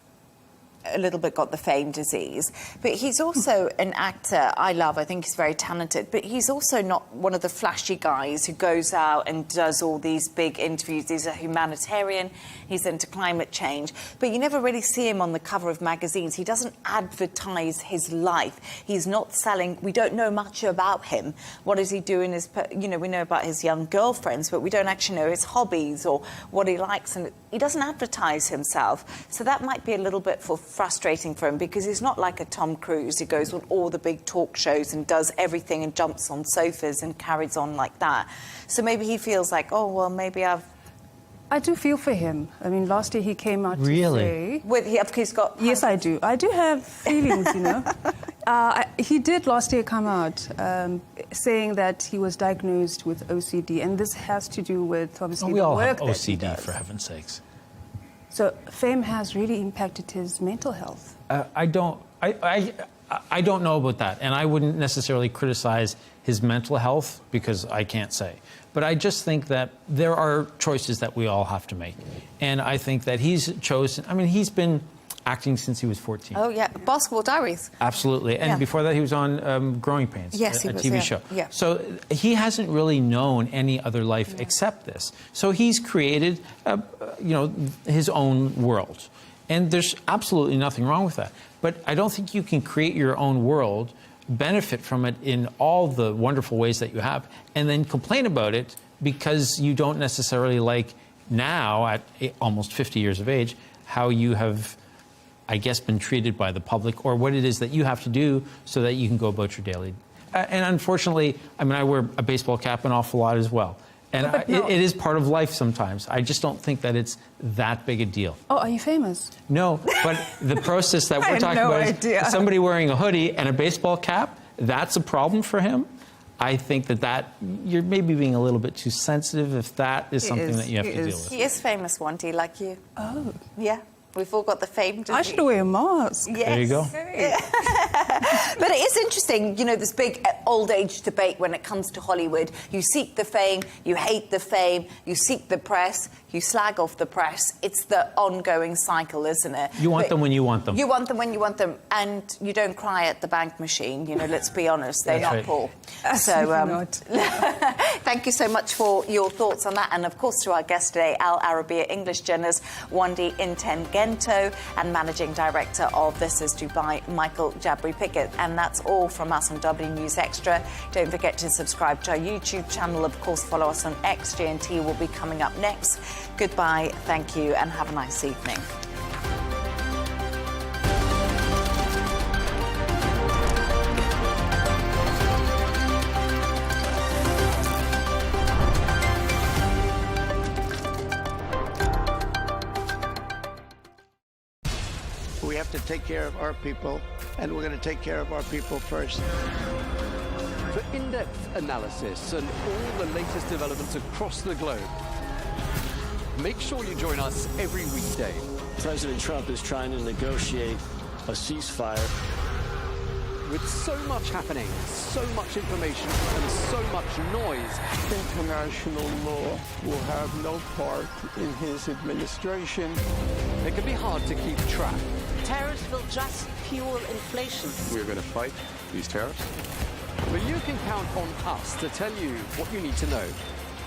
a little bit got the fame disease, but he's also an actor I love. I think he's very talented, but he's also not one of the flashy guys who goes out and does all these big interviews. He's a humanitarian, he's into climate change, but you never really see him on the cover of magazines. He doesn't advertise his life. He's not selling, we don't know much about him. What is he doing? We know about his young girlfriends, but we don't actually know his hobbies or what he likes, and he doesn't advertise himself. So that might be a little bit frustrating for him, because he's not like a Tom Cruise who goes on all the big talk shows and does everything and jumps on sofas and carries on like that. So maybe he feels like, oh, well, maybe I do feel for him. I mean, last year he came out really? to say... He's got... Yes, I do. I do have feelings, He did last year come out saying that he was diagnosed with OCD, and this has to do with, obviously, we the all work have that he OCD, does. for heaven's sakes. So fame has really impacted his mental health. I don't know about that, and I wouldn't necessarily criticize his mental health, because I can't say. But I just think that there are choices that we all have to make. And I think that he's chosen... I mean, he's been acting since he was 14. Oh, yeah. Basketball Diaries. Absolutely. And before that, he was on Growing Pains, yes, a TV show. Yeah. So he hasn't really known any other life except this. So he's created, his own world. And there's absolutely nothing wrong with that. But I don't think you can create your own world, benefit from it in all the wonderful ways that you have, and then complain about it because you don't necessarily like now, at almost 50 years of age, how you have, I guess, been treated by the public, or what it is that you have to do so that you can go about your daily. And unfortunately, I wear a baseball cap an awful lot as well. And it is part of life sometimes. I just don't think that it's that big a deal. Oh, are you famous? No, but the process that we're talking about is somebody wearing a hoodie and a baseball cap, that's a problem for him. I think that you're maybe being a little bit too sensitive if that is something that you have to deal with. He is famous, Wanty, like you. Oh. Yeah. We've all got the fame. I should wear a mask. Yes. There you go. But it is interesting, this big old age debate when it comes to Hollywood. You seek the fame, you hate the fame, you seek the press, you slag off the press. It's the ongoing cycle, isn't it? You want them when you want them. You want them when you want them, and you don't cry at the bank machine. Let's be honest, they're not Paul. So, not. Thank you so much for your thoughts on that, and of course to our guest today, Al Arabiya English journalist Wandi Inten Gento, and managing director of This Is Dubai, Michael Jabri Pickett. And that's all from us on W News Extra. Don't forget to subscribe to our YouTube channel. Of course, follow us on X. GNT will be coming up next. Goodbye, thank you, and have a nice evening. We We have to take care of our people, and we're going to take care of our people first. For in-depth analysis and all the latest developments across the globe, make sure you join us every weekday. President Trump is trying to negotiate a ceasefire. With so much happening, so much information, and so much noise, International law will have no part in his administration. it can be hard to keep track. Tariffs will just fuel inflation. We're going to fight these tariffs. But you can count on us to tell you what you need to know.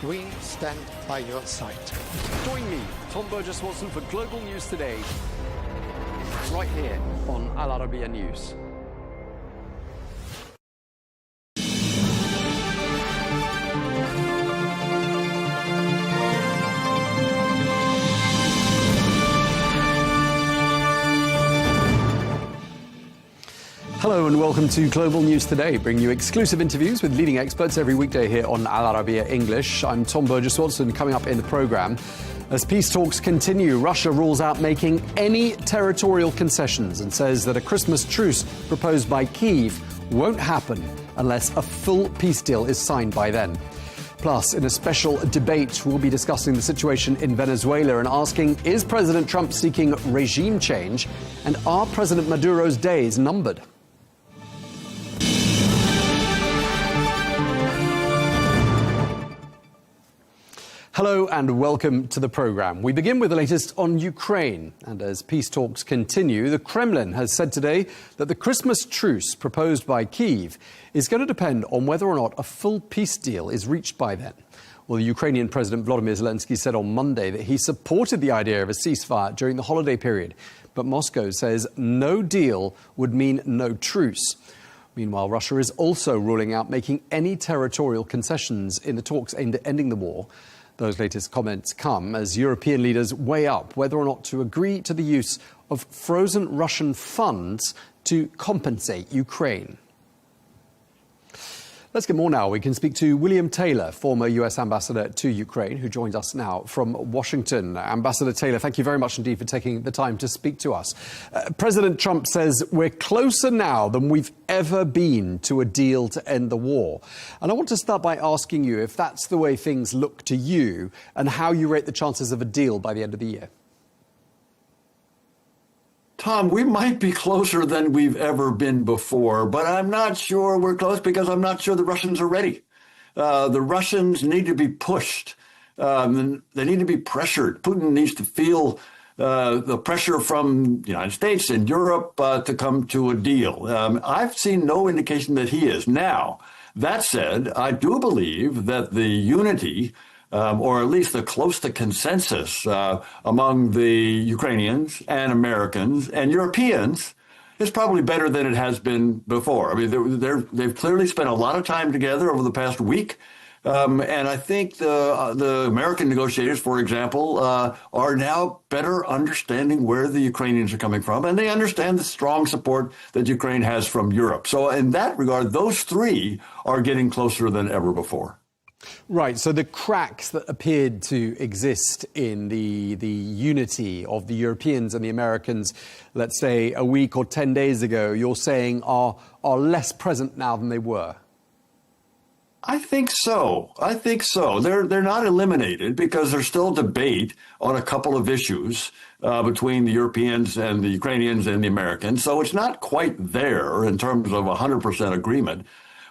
We stand by your side. Join me, Tom Burges Watson, for Global News Today, right here on Al Arabiya News. Hello and welcome to Global News Today, bringing you exclusive interviews with leading experts every weekday here on Al Arabiya English. I'm Tom Burges Watson. Coming up in the programme, as peace talks continue, Russia rules out making any territorial concessions and says that a Christmas truce proposed by Kyiv won't happen unless a full peace deal is signed by then. Plus, in a special debate, we'll be discussing the situation in Venezuela and asking, is President Trump seeking regime change, and are President Maduro's days numbered? Hello and welcome to the programme. We begin with the latest on Ukraine. And as peace talks continue, the Kremlin has said today that the Christmas truce proposed by Kyiv is going to depend on whether or not a full peace deal is reached by then. Well, the Ukrainian President Volodymyr Zelensky said on Monday that he supported the idea of a ceasefire during the holiday period. But Moscow says no deal would mean no truce. Meanwhile, Russia is also ruling out making any territorial concessions in the talks aimed at ending the war. Those latest comments come as European leaders weigh up whether or not to agree to the use of frozen Russian funds to compensate Ukraine. Let's get more now. We can speak to William Taylor, former US ambassador to Ukraine, who joins us now from Washington. Ambassador Taylor, thank you very much indeed for taking the time to speak to us. President Trump says we're closer now than we've ever been to a deal to end the war. And I want to start by asking you if that's the way things look to you and how you rate the chances of a deal by the end of the year. Tom, we might be closer than we've ever been before, but I'm not sure we're close because I'm not sure the Russians are ready. The Russians need to be pushed. They need to be pressured. Putin needs to feel the pressure from the United States and Europe to come to a deal. I've seen no indication that he is. Now, that said, I do believe that the unity or at least the close to consensus among the Ukrainians and Americans and Europeans is probably better than it has been before. I mean, they've clearly spent a lot of time together over the past week. And I think the American negotiators, for example, are now better understanding where the Ukrainians are coming from, and they understand the strong support that Ukraine has from Europe. So in that regard, those three are getting closer than ever before. Right, so the cracks that appeared to exist in the unity of the Europeans and the Americans, let's say a week or 10 days ago, you're saying are less present now than they were? I think so. They're not eliminated because there's still debate on a couple of issues between the Europeans and the Ukrainians and the Americans. So it's not quite there in terms of 100% agreement.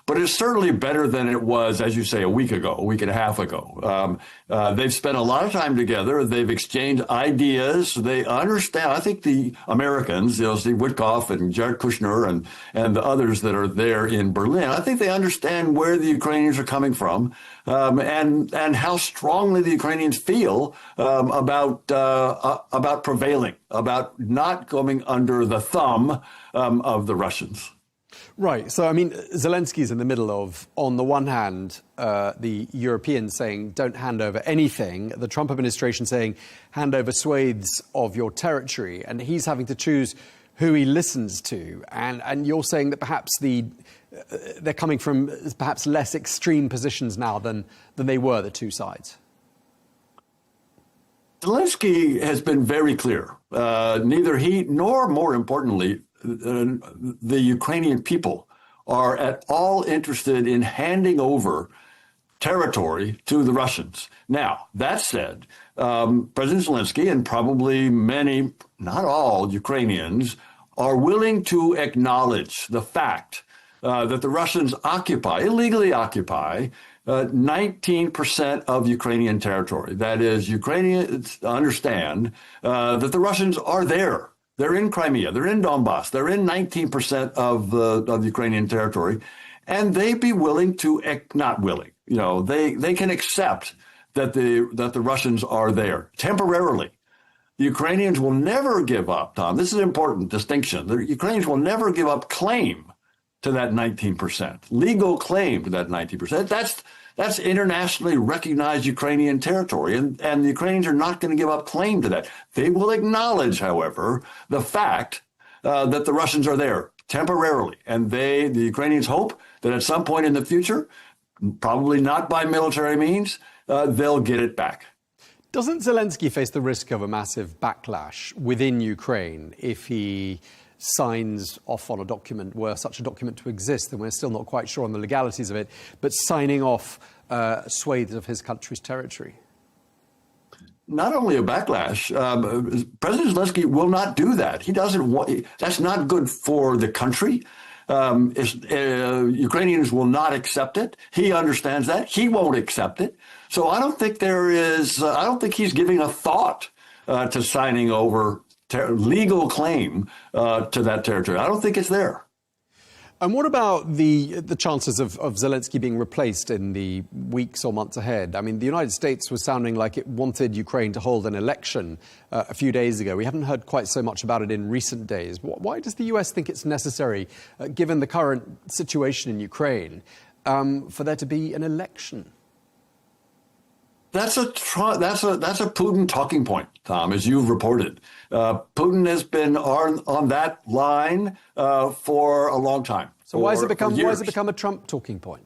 But it's certainly better than it was, as you say, a week and a half ago. They've spent a lot of time together. They've exchanged ideas. They understand. I think the Americans, Steve Witkoff and Jared Kushner and the others that are there in Berlin, I think they understand where the Ukrainians are coming from and how strongly the Ukrainians feel about prevailing, about not going under the thumb of the Russians. Right. So, I mean, Zelensky's in the middle of, on the one hand, the Europeans saying don't hand over anything, the Trump administration saying hand over swathes of your territory, and he's having to choose who he listens to. And you're saying that perhaps they're coming from perhaps less extreme positions now than they were, the two sides. Zelensky has been very clear. Neither he nor, more importantly, the Ukrainian people are at all interested in handing over territory to the Russians. Now, that said, President Zelensky and probably many, not all, Ukrainians are willing to acknowledge the fact that the Russians illegally occupy 19% of Ukrainian territory. That is, Ukrainians understand that the Russians are there. They're in Crimea. They're in Donbass. They're in 19% of Ukrainian territory. And they'd be willing to, not willing, they can accept that the Russians are there temporarily. The Ukrainians will never give up, Tom. This is an important distinction. The Ukrainians will never give up claim to that 19%, legal claim to that 19%. That's internationally recognized Ukrainian territory, and the Ukrainians are not going to give up claim to that. They will acknowledge, however, the fact that the Russians are there temporarily, and the Ukrainians hope that at some point in the future, probably not by military means, they'll get it back. Doesn't Zelensky face the risk of a massive backlash within Ukraine if he signs off on a document, were such a document to exist, and we're still not quite sure on the legalities of it, but signing off swathes of his country's territory? Not only a backlash, President Zelensky will not do that. He doesn't want, that's not good for the country. Ukrainians will not accept it. He understands that. He won't accept it. So I don't think I don't think he's giving a thought to signing over legal claim to that territory. I don't think it's there. And what about the chances of Zelensky being replaced in the weeks or months ahead? I mean, the United States was sounding like it wanted Ukraine to hold an election a few days ago. We haven't heard quite so much about it in recent days. Why does the US think it's necessary, given the current situation in Ukraine, for there to be an election? That's a Putin talking point, Tom, as you've reported. Putin has been on that line for a long time. So why has it become a Trump talking point?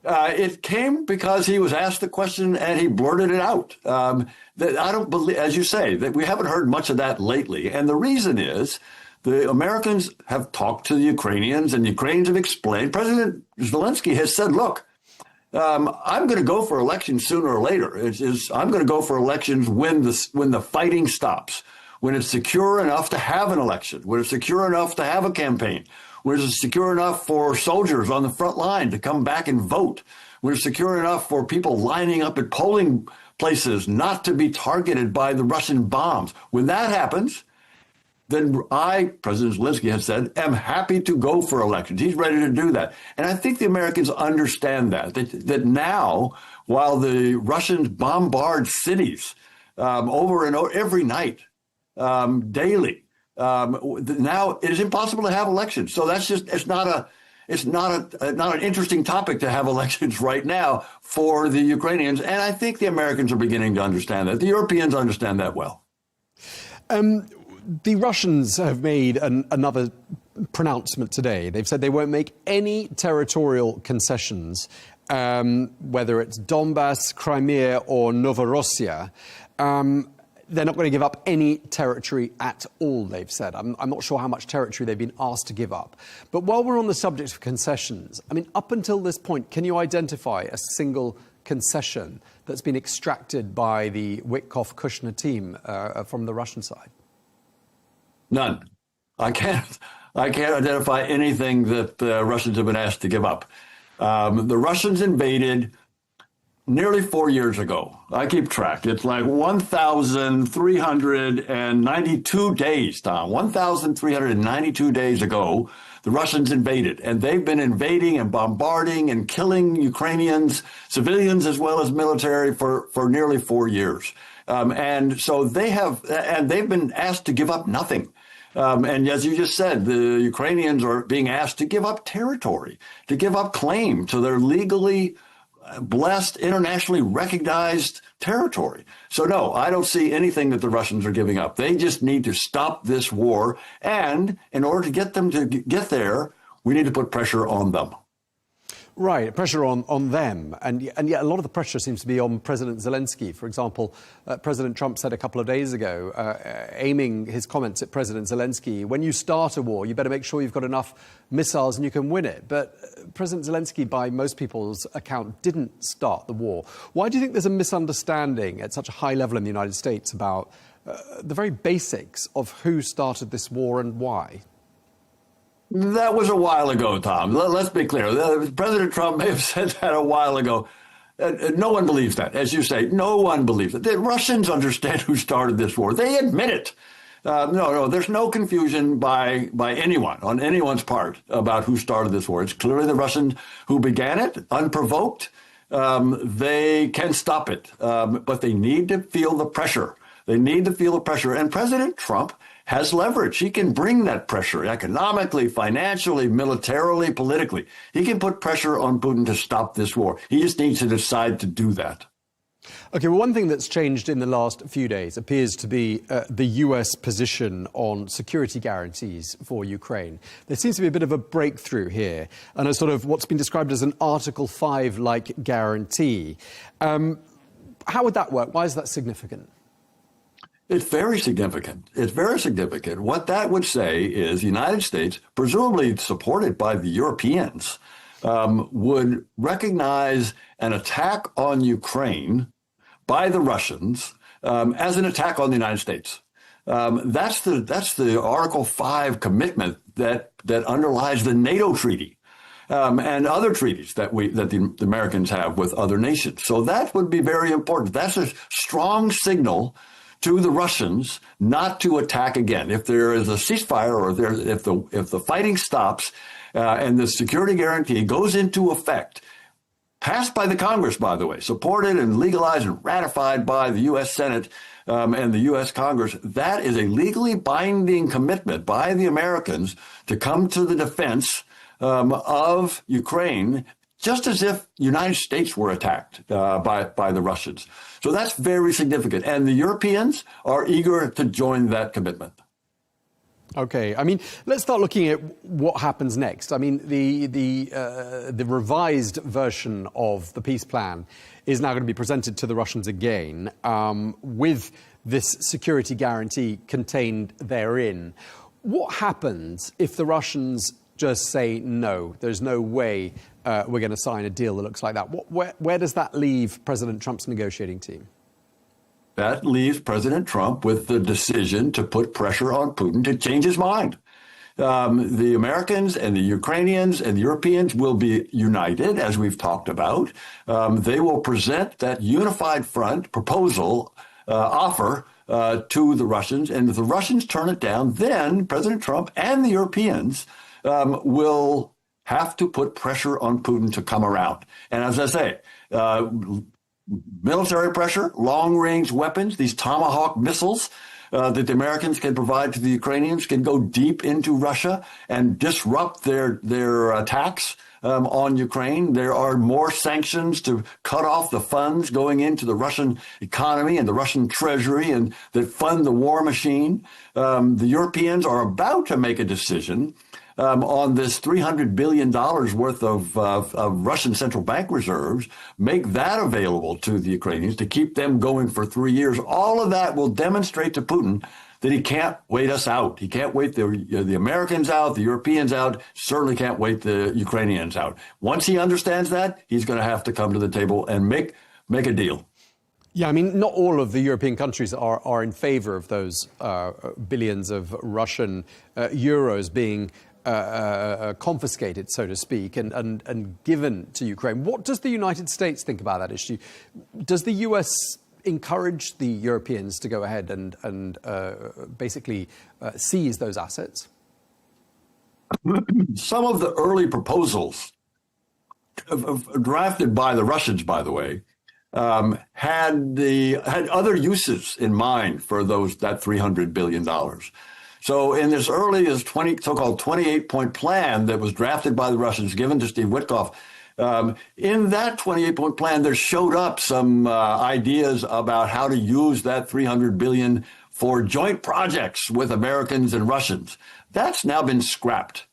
It came because he was asked the question and he blurted it out. That I don't believe, as you say, that we haven't heard much of that lately. And the reason is the Americans have talked to the Ukrainians, and the Ukrainians have explained. President Zelensky has said, look, I'm going to go for elections sooner or later. I'm going to go for elections when the fighting stops, when it's secure enough to have an election, when it's secure enough to have a campaign, when it's secure enough for soldiers on the front line to come back and vote, when it's secure enough for people lining up at polling places not to be targeted by the Russian bombs. When that happens, then President Zelensky has said, am happy to go for elections. He's ready to do that. And I think the Americans understand that now, while the Russians bombard cities over and over every night, daily, now it is impossible to have elections. So that's just, it's not an interesting topic to have elections right now for the Ukrainians. And I think the Americans are beginning to understand that. The Europeans understand that well. The Russians have made another pronouncement today. They've said they won't make any territorial concessions, whether it's Donbass, Crimea, or Novorossiya. They're not going to give up any territory at all, they've said. I'm not sure how much territory they've been asked to give up. But while we're on the subject of concessions, I mean, up until this point, can you identify a single concession that's been extracted by the Witkoff-Kushner team from the Russian side? None. I can't identify anything that the Russians have been asked to give up. The Russians invaded nearly 4 years ago. I keep track. It's like 1,392 days, Tom. 1,392 days ago, the Russians invaded. And they've been invading and bombarding and killing Ukrainians, civilians as well as military, for nearly 4 years. And so they've been asked to give up nothing. And as you just said, the Ukrainians are being asked to give up territory, to give up claim to their legally blessed, internationally recognized territory. So no, I don't see anything that the Russians are giving up. They just need to stop this war. And in order to get them to get there, we need to put pressure on them. Right, pressure on them. And yet a lot of the pressure seems to be on President Zelensky. For example, President Trump said a couple of days ago, aiming his comments at President Zelensky, when you start a war, you better make sure you've got enough missiles and you can win it. But President Zelensky, by most people's account, didn't start the war. Why do you think there's a misunderstanding at such a high level in the United States about the very basics of who started this war and why? That was a while ago, Tom. Let's be clear. President Trump may have said that a while ago. No one believes that. As you say, no one believes it. The Russians understand who started this war. They admit it. No, there's no confusion by anyone, on anyone's part, about who started this war. It's clearly the Russians who began it, unprovoked. They can stop it, but they need to feel the pressure. They need to feel the pressure. And President Trump has leverage. He can bring that pressure economically, financially, militarily, politically. He can put pressure on Putin to stop this war. He just needs to decide to do that. OK, well, one thing that's changed in the last few days appears to be the US position on security guarantees for Ukraine. There seems to be a bit of a breakthrough here and a sort of what's been described as an Article 5-like guarantee. How would that work? Why is that significant? It's very significant. It's very significant. What that would say is the United States, presumably supported by the Europeans, would recognize an attack on Ukraine by the Russians as an attack on the United States. That's the Article 5 commitment that underlies the NATO treaty and other treaties that the Americans have with other nations. So that would be very important. That's a strong signal to the Russians not to attack again. If there is a ceasefire or if the fighting stops and the security guarantee goes into effect, passed by the Congress, by the way, supported and legalized and ratified by the U.S. Senate and the U.S. Congress, that is a legally binding commitment by the Americans to come to the defense of Ukraine, just as if the United States were attacked by the Russians. So that's very significant. And the Europeans are eager to join that commitment. OK. I mean, let's start looking at what happens next. I mean, the revised version of the peace plan is now going to be presented to the Russians again with this security guarantee contained therein. What happens if the Russians just say, no, there's no way we're going to sign a deal that looks like that? Where does that leave President Trump's negotiating team? That leaves President Trump with the decision to put pressure on Putin to change his mind. The Americans and the Ukrainians and the Europeans will be united, as we've talked about. They will present that unified front proposal offer to the Russians. And if the Russians turn it down, then President Trump and the Europeans will have to put pressure on Putin to come around. And as I say, military pressure, long-range weapons, these Tomahawk missiles that the Americans can provide to the Ukrainians can go deep into Russia and disrupt their attacks on Ukraine. There are more sanctions to cut off the funds going into the Russian economy and the Russian treasury and that fund the war machine. The Europeans are about to make a decision on this $300 billion worth of Russian central bank reserves, make that available to the Ukrainians to keep them going for 3 years. All of that will demonstrate to Putin that he can't wait us out. He can't wait the Americans out, the Europeans out, certainly can't wait the Ukrainians out. Once he understands that, he's going to have to come to the table and make a deal. Yeah, I mean, not all of the European countries are in favor of those billions of Russian euros being confiscated, so to speak, and given to Ukraine. What does the United States think about that issue? Does the US encourage the Europeans to go ahead and basically seize those assets? Some of the early proposals drafted by the Russians, by the way, had other uses in mind for that $300 billion. So in this early so-called 28-point plan that was drafted by the Russians, given to Steve Witkoff, in that 28-point plan, there showed up some ideas about how to use that $300 billion for joint projects with Americans and Russians. That's now been scrapped.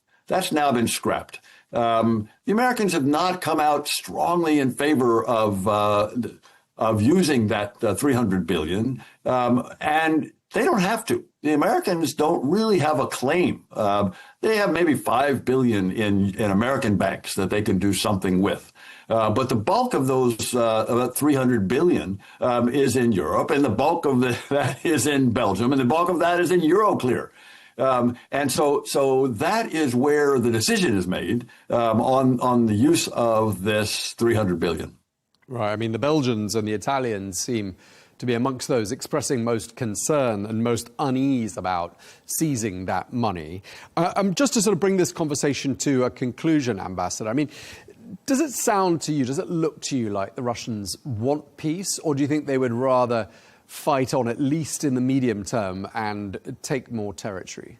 The Americans have not come out strongly in favor of using that $300 billion, and they don't have to. The Americans don't really have a claim. They have maybe $5 billion in American banks that they can do something with. But the bulk of those, about $300 billion, is in Europe, and the bulk of that is in Belgium, and the bulk of that is in Euroclear. And so that is where the decision is made on the use of this $300 billion. Right. I mean, the Belgians and the Italians seem to be amongst those expressing most concern and most unease about seizing that money. Just to sort of bring this conversation to a conclusion, Ambassador, I mean, does it sound to you, does it look to you like the Russians want peace, or do you think they would rather fight on, at least in the medium term, and take more territory?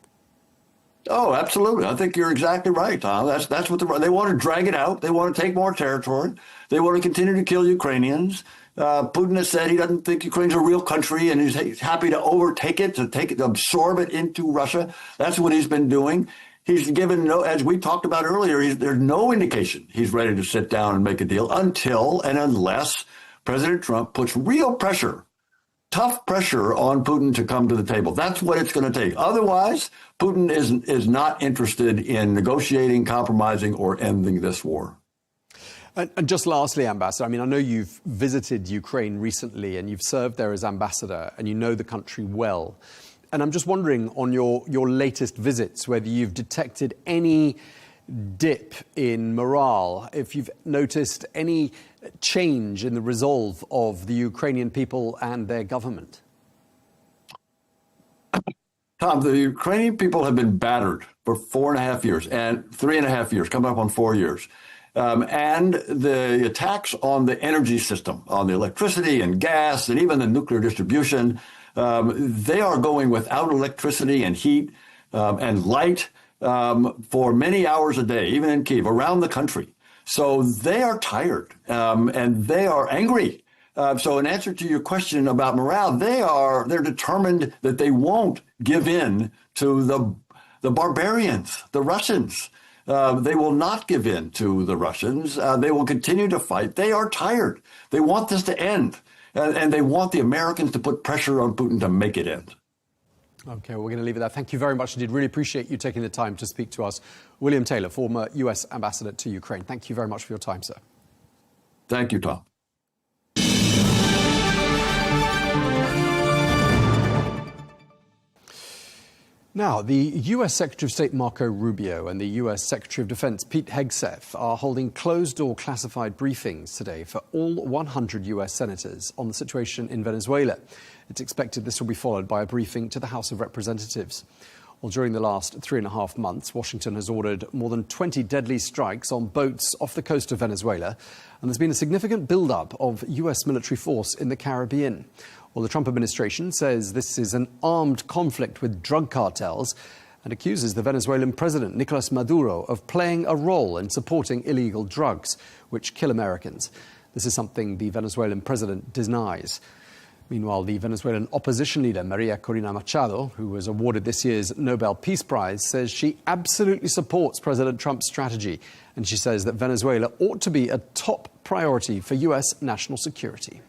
Oh, absolutely. I think you're exactly right, Tom. That's what they want to drag it out. They want to take more territory. They want to continue to kill Ukrainians. Putin has said he doesn't think Ukraine's a real country, and he's happy to overtake it, to absorb it into Russia. That's what he's been doing. He's given no, as we talked about earlier, there's no indication he's ready to sit down and make a deal until and unless President Trump puts real pressure, tough pressure on Putin to come to the table. That's what it's going to take. Otherwise, Putin is not interested in negotiating, compromising, or ending this war. And just lastly, Ambassador, I mean, I know you've visited Ukraine recently and you've served there as ambassador and you know the country well. And I'm just wondering, on your latest visits, whether you've detected any dip in morale, if you've noticed any change in the resolve of the Ukrainian people and their government. Tom, the Ukrainian people have been battered for 4.5 years and 3.5 years, coming up on 4 years. And the attacks on the energy system, on the electricity and gas and even the nuclear distribution, they are going without electricity and heat and light for many hours a day, even in Kyiv, around the country. So they are tired and they are angry. So in answer to your question about morale, they're determined that they won't give in to the barbarians, the Russians. They will not give in to the Russians. They will continue to fight. They are tired. They want this to end. And they want the Americans to put pressure on Putin to make it end. OK, well, we're going to leave it there. Thank you very much indeed. Really appreciate you taking the time to speak to us. William Taylor, former US ambassador to Ukraine. Thank you very much for your time, sir. Thank you, Tom. Now, the US Secretary of State Marco Rubio and the US Secretary of Defense Pete Hegseth are holding closed-door classified briefings today for all 100 US senators on the situation in Venezuela. It's expected this will be followed by a briefing to the House of Representatives. Well, during the last 3.5 months, Washington has ordered more than 20 deadly strikes on boats off the coast of Venezuela, and there's been a significant build-up of US military force in the Caribbean. Well, the Trump administration says this is an armed conflict with drug cartels and accuses the Venezuelan president, Nicolas Maduro, of playing a role in supporting illegal drugs, which kill Americans. This is something the Venezuelan president denies. Meanwhile, the Venezuelan opposition leader, Maria Corina Machado, who was awarded this year's Nobel Peace Prize, says she absolutely supports President Trump's strategy. And she says that Venezuela ought to be a top priority for US national security.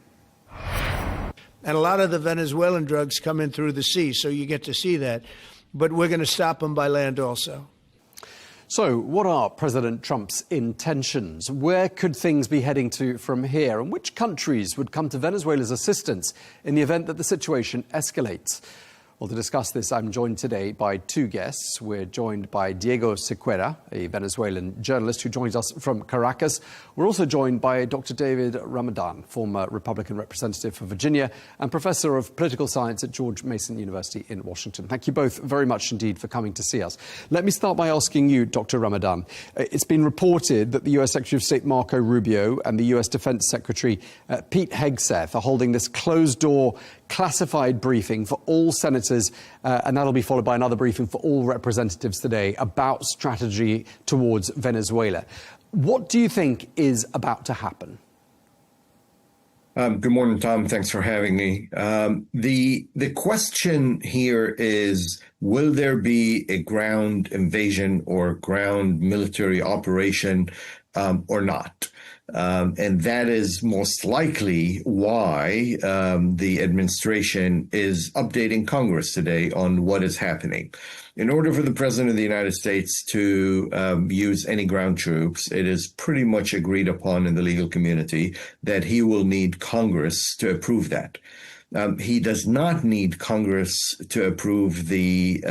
And a lot of the Venezuelan drugs come in through the sea, so you get to see that. But we're going to stop them by land also. So what are President Trump's intentions? Where could things be heading to from here? And which countries would come to Venezuela's assistance in the event that the situation escalates? Well, to discuss this, I'm joined today by two guests. We're joined by Diego Sequeira, a Venezuelan journalist who joins us from Caracas. We're also joined by Dr. David Ramadan, former Republican representative for Virginia and professor of political science at George Mason University in Washington. Thank you both very much indeed for coming to see us. Let me start by asking you, Dr. Ramadan. It's been reported that the US Secretary of State Marco Rubio and the US Defense Secretary Pete Hegseth are holding this closed-door classified briefing for all senators, and that'll be followed by another briefing for all representatives today about strategy towards Venezuela. What do you think is about to happen? Good morning, Tom. Thanks for having me. The question here is, will there be a ground invasion or ground military operation or not? And that is most likely why the administration is updating Congress today on what is happening. In order for the President of the United States to use any ground troops, it is pretty much agreed upon in the legal community that he will need Congress to approve that. He does not need Congress to approve the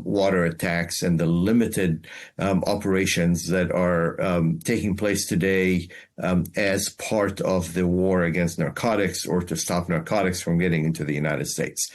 water attacks and the limited operations that are taking place today as part of the war against narcotics or to stop narcotics from getting into the United States.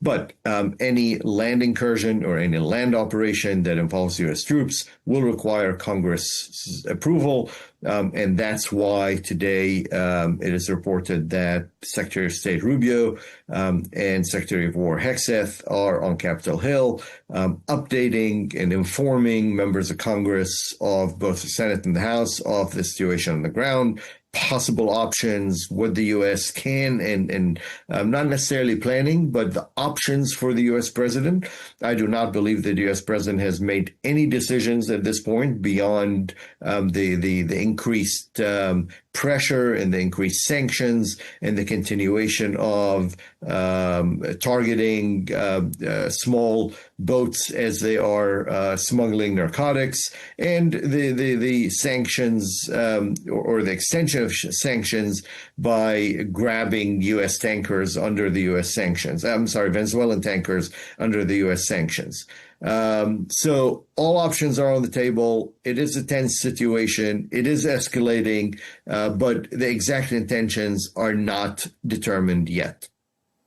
But any land incursion or any land operation that involves U.S. troops will require Congress' approval. And that's why today it is reported that Secretary of State Rubio and Secretary of War Hegseth are on Capitol Hill updating and informing members of Congress of both the Senate and the House of the situation on the ground, possible options, what the U.S. can and not necessarily planning, but the options for the U.S. president. I do not believe that the U.S. president has made any decisions at this point beyond the increased pressure and the increased sanctions and the continuation of targeting small boats as they are smuggling narcotics, and the sanctions or the extension of sanctions by grabbing U.S. tankers under the U.S. sanctions. I'm sorry, Venezuelan tankers under the U.S. sanctions. So all options are on the table. It is a tense situation. It is escalating, but the exact intentions are not determined yet.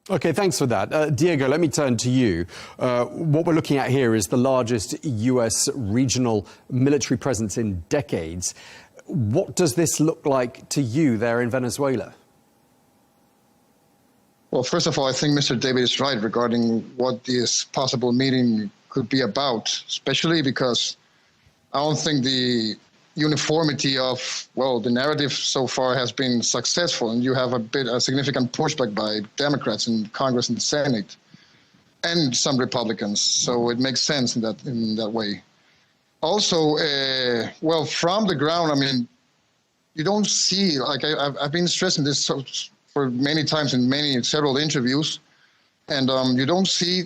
Okay, thanks for that. Diego, let me turn to you. What we're looking at here is the largest U.S. regional military presence in decades. What does this look like to you there in Venezuela? Well, first of all, I think Mr. David is right regarding what this possible meeting could be about, especially because I don't think the uniformity of, well, the narrative so far has been successful, and you have a significant pushback by Democrats in Congress and Senate and some Republicans. So it makes sense in that way. Also, well, from the ground, I mean, you don't see, like I've been stressing this for many times in several interviews, and you don't see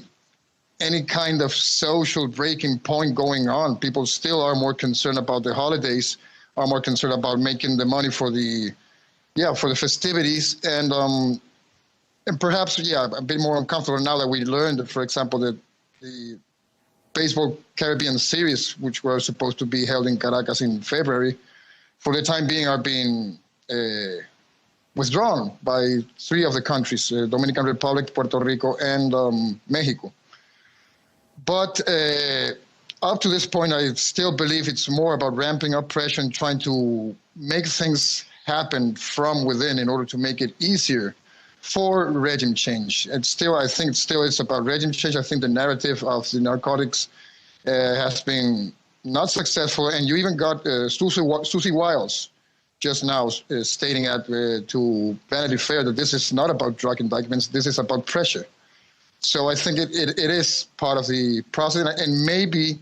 any kind of social breaking point going on. People still are more concerned about the holidays, are more concerned about making the money for the festivities, and perhaps, a bit more uncomfortable now that we learned, for example, that the Baseball Caribbean Series, which were supposed to be held in Caracas in February, for the time being are being withdrawn by 3 of the countries, Dominican Republic, Puerto Rico, and Mexico. But up to this point, I still believe it's more about ramping up pressure and trying to make things happen from within in order to make it easier for regime change. And still, I think it's about regime change. I think the narrative of the narcotics has been not successful. And you even got Susie Wiles just now stating to Vanity Fair that this is not about drug indictments, this is about pressure. So I think it is part of the process. And maybe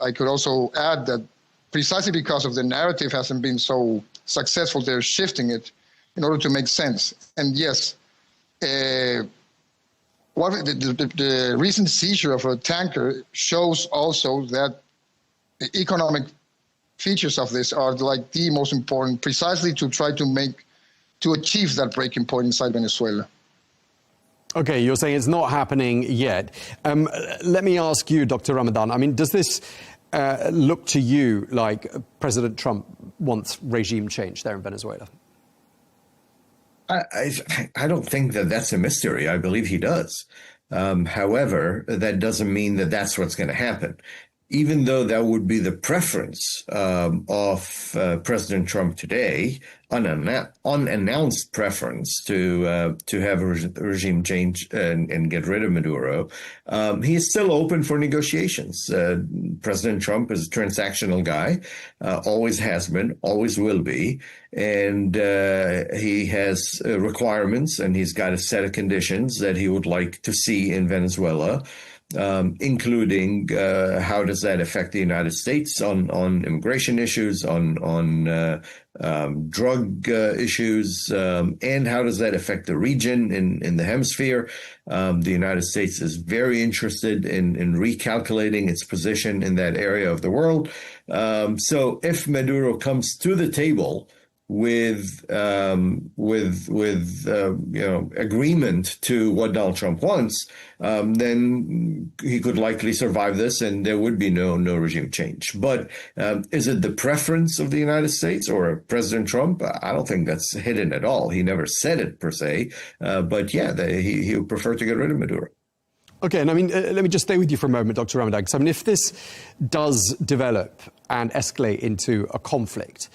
I could also add that precisely because of the narrative hasn't been so successful, they're shifting it in order to make sense. And yes, the recent seizure of a tanker shows also that the economic features of this are like the most important, precisely to try to achieve that breaking point inside Venezuela. Okay, you're saying it's not happening yet. Let me ask you, Dr. Ramadan, I mean, does this look to you like President Trump wants regime change there in Venezuela? I don't think that that's a mystery. I believe he does. However, that doesn't mean that that's what's going to happen. even though that would be the preference of President Trump today, unannounced preference to have a regime change and get rid of Maduro, he is still open for negotiations. President Trump is a transactional guy, always has been, always will be, and he has requirements, and he's got a set of conditions that he would like to see in Venezuela. Including how does that affect the United States on immigration issues, on drug issues, and how does that affect the region in the hemisphere. The United States is very interested in recalculating its position in that area of the world. So if Maduro comes to the table with agreement to what Donald Trump wants, then he could likely survive this, and there would be no regime change. But is it the preference of the United States or President Trump? I don't think that's hidden at all. He never said it per se, but yeah, he would prefer to get rid of Maduro. Okay, and I mean, let me just stay with you for a moment, Dr. Ramadan, because I mean, if this does develop and escalate into a conflict,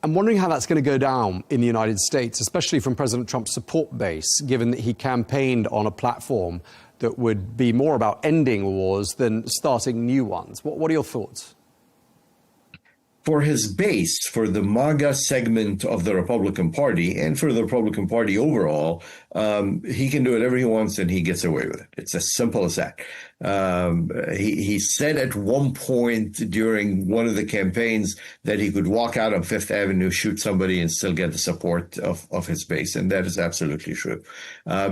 I'm wondering how that's going to go down in the United States, especially from President Trump's support base, given that he campaigned on a platform that would be more about ending wars than starting new ones. What are your thoughts? For his base, for the MAGA segment of the Republican Party and for the Republican Party overall, he can do whatever he wants and he gets away with it. It's as simple as that. He said at one point during one of the campaigns that he could walk out on Fifth Avenue, shoot somebody, and still get the support of his base. And that is absolutely true.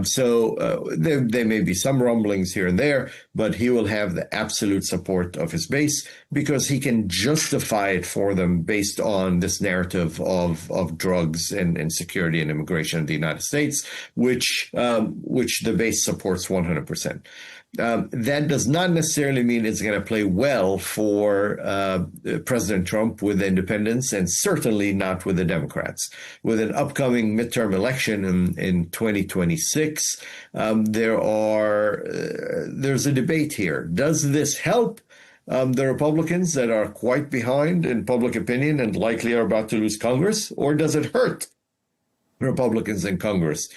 So there may be some rumblings here and there, but he will have the absolute support of his base because he can justify it for them based on this narrative of drugs and security and immigration in the United States, which the base supports 100%. That does not necessarily mean it's going to play well for President Trump with independents, and certainly not with the Democrats. With an upcoming midterm election in 2026, there's a debate here. Does this help the Republicans that are quite behind in public opinion and likely are about to lose Congress, or does it hurt Republicans in Congress?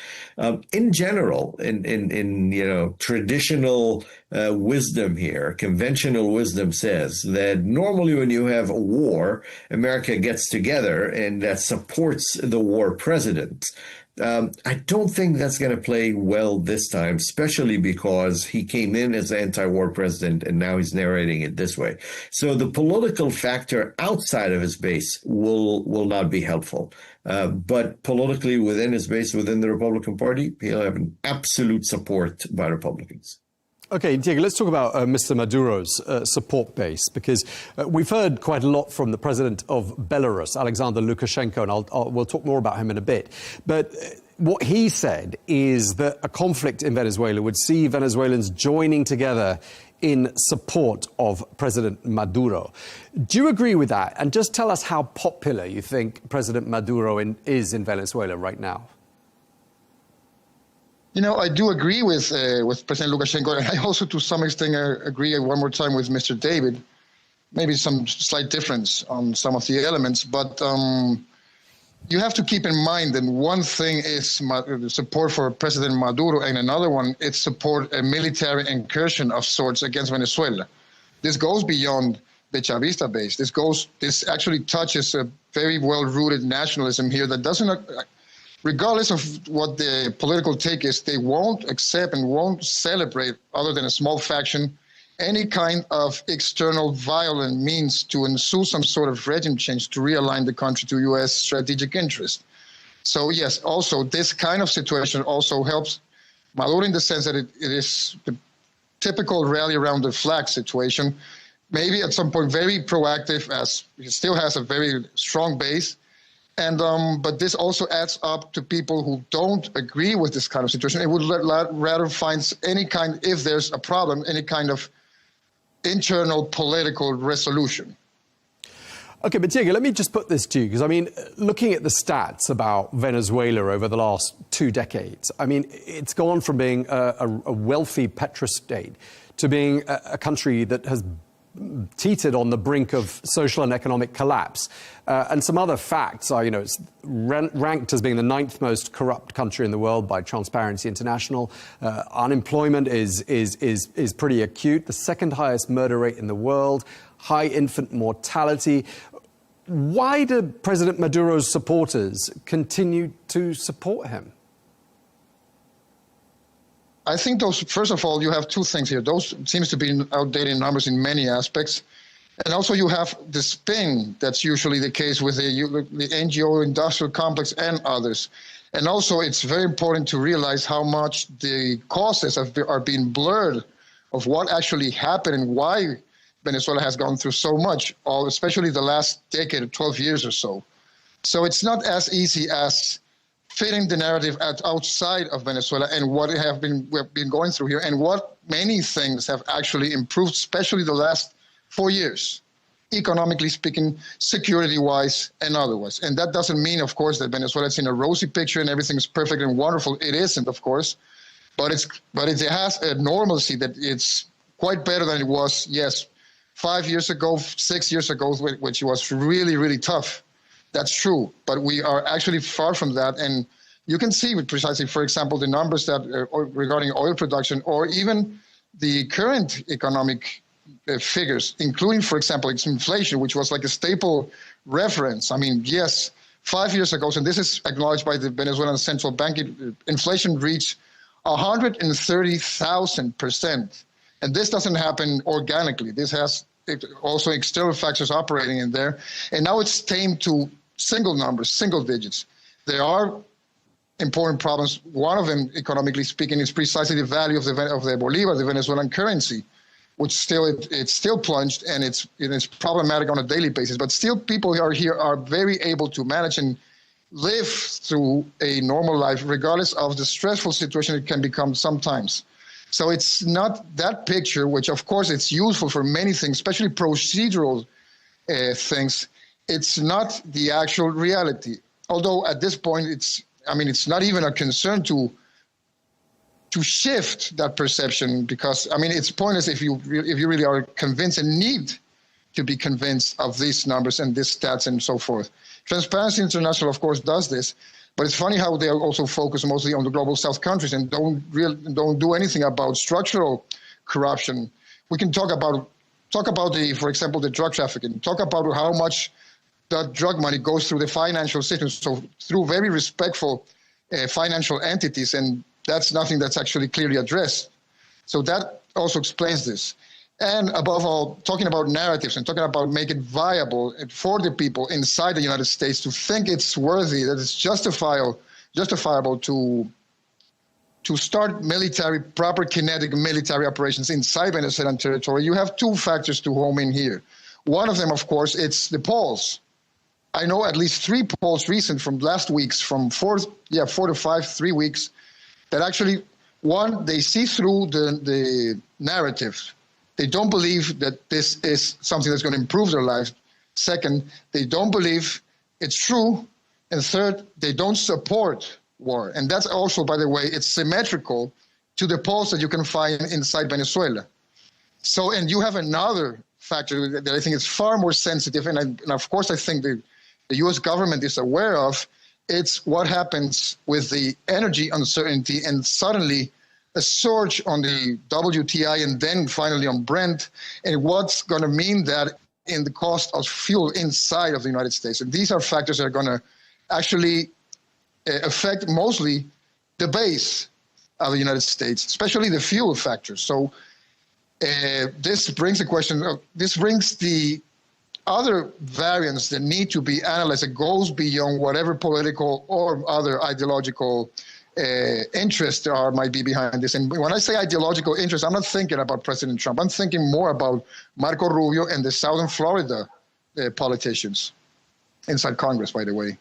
In general, in traditional wisdom here, conventional wisdom says that normally when you have a war, America gets together and that supports the war president. I don't think that's going to play well this time, especially because he came in as anti-war president and now he's narrating it this way. So the political factor outside of his base will not be helpful. But politically within his base, within the Republican Party, he'll have an absolute support by Republicans. Okay, Diego, let's talk about Mr. Maduro's support base, because we've heard quite a lot from the president of Belarus, Alexander Lukashenko, and we'll talk more about him in a bit. But what he said is that a conflict in Venezuela would see Venezuelans joining together in support of President Maduro. Do you agree with that? And just tell us how popular you think President Maduro is in Venezuela right now. You know, I do agree with President Lukashenko, and I also, to some extent, agree one more time with Mr. David. Maybe some slight difference on some of the elements, but you have to keep in mind that one thing is support for President Maduro, and another one is support a military incursion of sorts against Venezuela. This goes beyond the Chavista base. This actually touches a very well-rooted nationalism here that doesn't. Regardless of what the political take is, they won't accept and won't celebrate, other than a small faction, any kind of external violent means to ensue some sort of regime change to realign the country to U.S. strategic interest. So yes, also this kind of situation also helps Maduro in the sense that it is the typical rally around the flag situation, maybe at some point very proactive, as he still has a very strong base. And but this also adds up to people who don't agree with this kind of situation. It would rather find any kind, if there's a problem, any kind of internal political resolution. Okay, but Diego, let me just put this to you, because I mean, looking at the stats about Venezuela over the last 2 decades, I mean, it's gone from being a wealthy petrostate to being a country that has teetered on the brink of social and economic collapse. And some other facts are, it's ranked as being the 9th most corrupt country in the world by Transparency International. Unemployment is pretty acute, the 2nd highest murder rate in the world, high infant mortality. Why do President Maduro's supporters continue to support him? I think first of all, you have two things here. Those seems to be outdated numbers in many aspects. And also you have the spin that's usually the case with the NGO industrial complex and others. And also it's very important to realize how much the causes are being blurred of what actually happened and why Venezuela has gone through so much, especially the last decade, 12 years or so. So it's not as easy as fitting the narrative outside of Venezuela and what we've been going through here and what many things have actually improved, especially the last 4 years, economically speaking, security-wise and otherwise. And that doesn't mean, of course, that Venezuela is in a rosy picture and everything's perfect and wonderful. It isn't, of course, but it has a normalcy that it's quite better than it was, yes, 5 years ago, 6 years ago, which was really, really tough. That's true, but we are actually far from that. And you can see with precisely, for example, the numbers that regarding oil production or even the current economic figures, including, for example, inflation, which was like a staple reference. I mean, yes, 5 years ago, and this is acknowledged by the Venezuelan Central Bank, inflation reached 130,000%. And this doesn't happen organically. This has also external factors operating in there. And now it's tamed to single numbers, single digits. There are important problems. One of them, economically speaking, is precisely the value of the Bolivar, the Venezuelan currency, which it's still plunged and it's problematic on a daily basis. But still, people here are very able to manage and live through a normal life, regardless of the stressful situation it can become sometimes. So it's not that picture, which of course it's useful for many things, especially procedural things. It's not the actual reality. Although at this point, it's not even a concern to shift that perception, because it's pointless if you really are convinced and need to be convinced of these numbers and these stats and so forth. Transparency International, of course, does this. But it's funny how they also focus mostly on the global South countries and don't do anything about structural corruption. We can talk about for example, the drug trafficking. Talk about how much that drug money goes through the financial system, so through very respectful financial entities, and that's nothing that's actually clearly addressed. So that also explains this. And above all, talking about narratives and talking about making it viable for the people inside the United States to think it's worthy, that it's justifiable to start proper kinetic military operations inside Venezuelan territory. You have two factors to home in here. One of them, of course, it's the polls. I know at least 3 polls recent from last week's, from 4 to 5, 3 weeks, that actually, one, they see through the narrative. They don't believe that this is something that's going to improve their lives. Second, they don't believe it's true. And third, they don't support war. And that's also, by the way, it's symmetrical to the polls that you can find inside Venezuela. So, and you have another factor that I think is far more sensitive, and of course I think the U.S. government is aware of. It's what happens with the energy uncertainty and suddenly a surge on the WTI and then finally on Brent, and what's going to mean that in the cost of fuel inside of the United States. And these are factors that are going to actually affect mostly the base of the United States, especially the fuel factor. So this brings the other variants that need to be analyzed. It goes beyond whatever political or other ideological interest might be behind this. And when I say ideological interest, I'm not thinking about President Trump. I'm thinking more about Marco Rubio and the Southern Florida politicians inside Congress, by the way.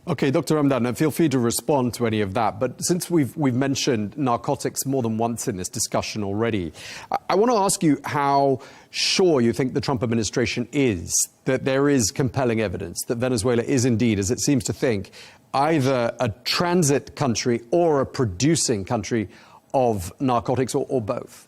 Okay, Dr. Ramdan, feel free to respond to any of that. But since we've mentioned narcotics more than once in this discussion already, I want to ask you how sure you think the Trump administration is that there is compelling evidence that Venezuela is indeed, as it seems to think, either a transit country or a producing country of narcotics, or both.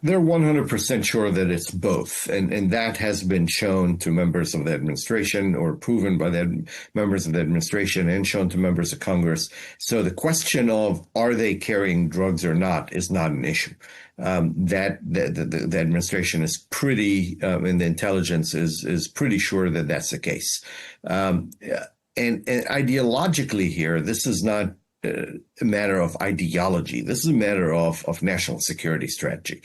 They're 100% sure that it's both. And that has been shown to members of the administration, or proven by the members of the administration and shown to members of Congress. So the question of are they carrying drugs or not is not an issue. The administration is pretty, and the intelligence is pretty sure that that's the case. And ideologically here, this is not a matter of ideology. This is a matter of national security strategy.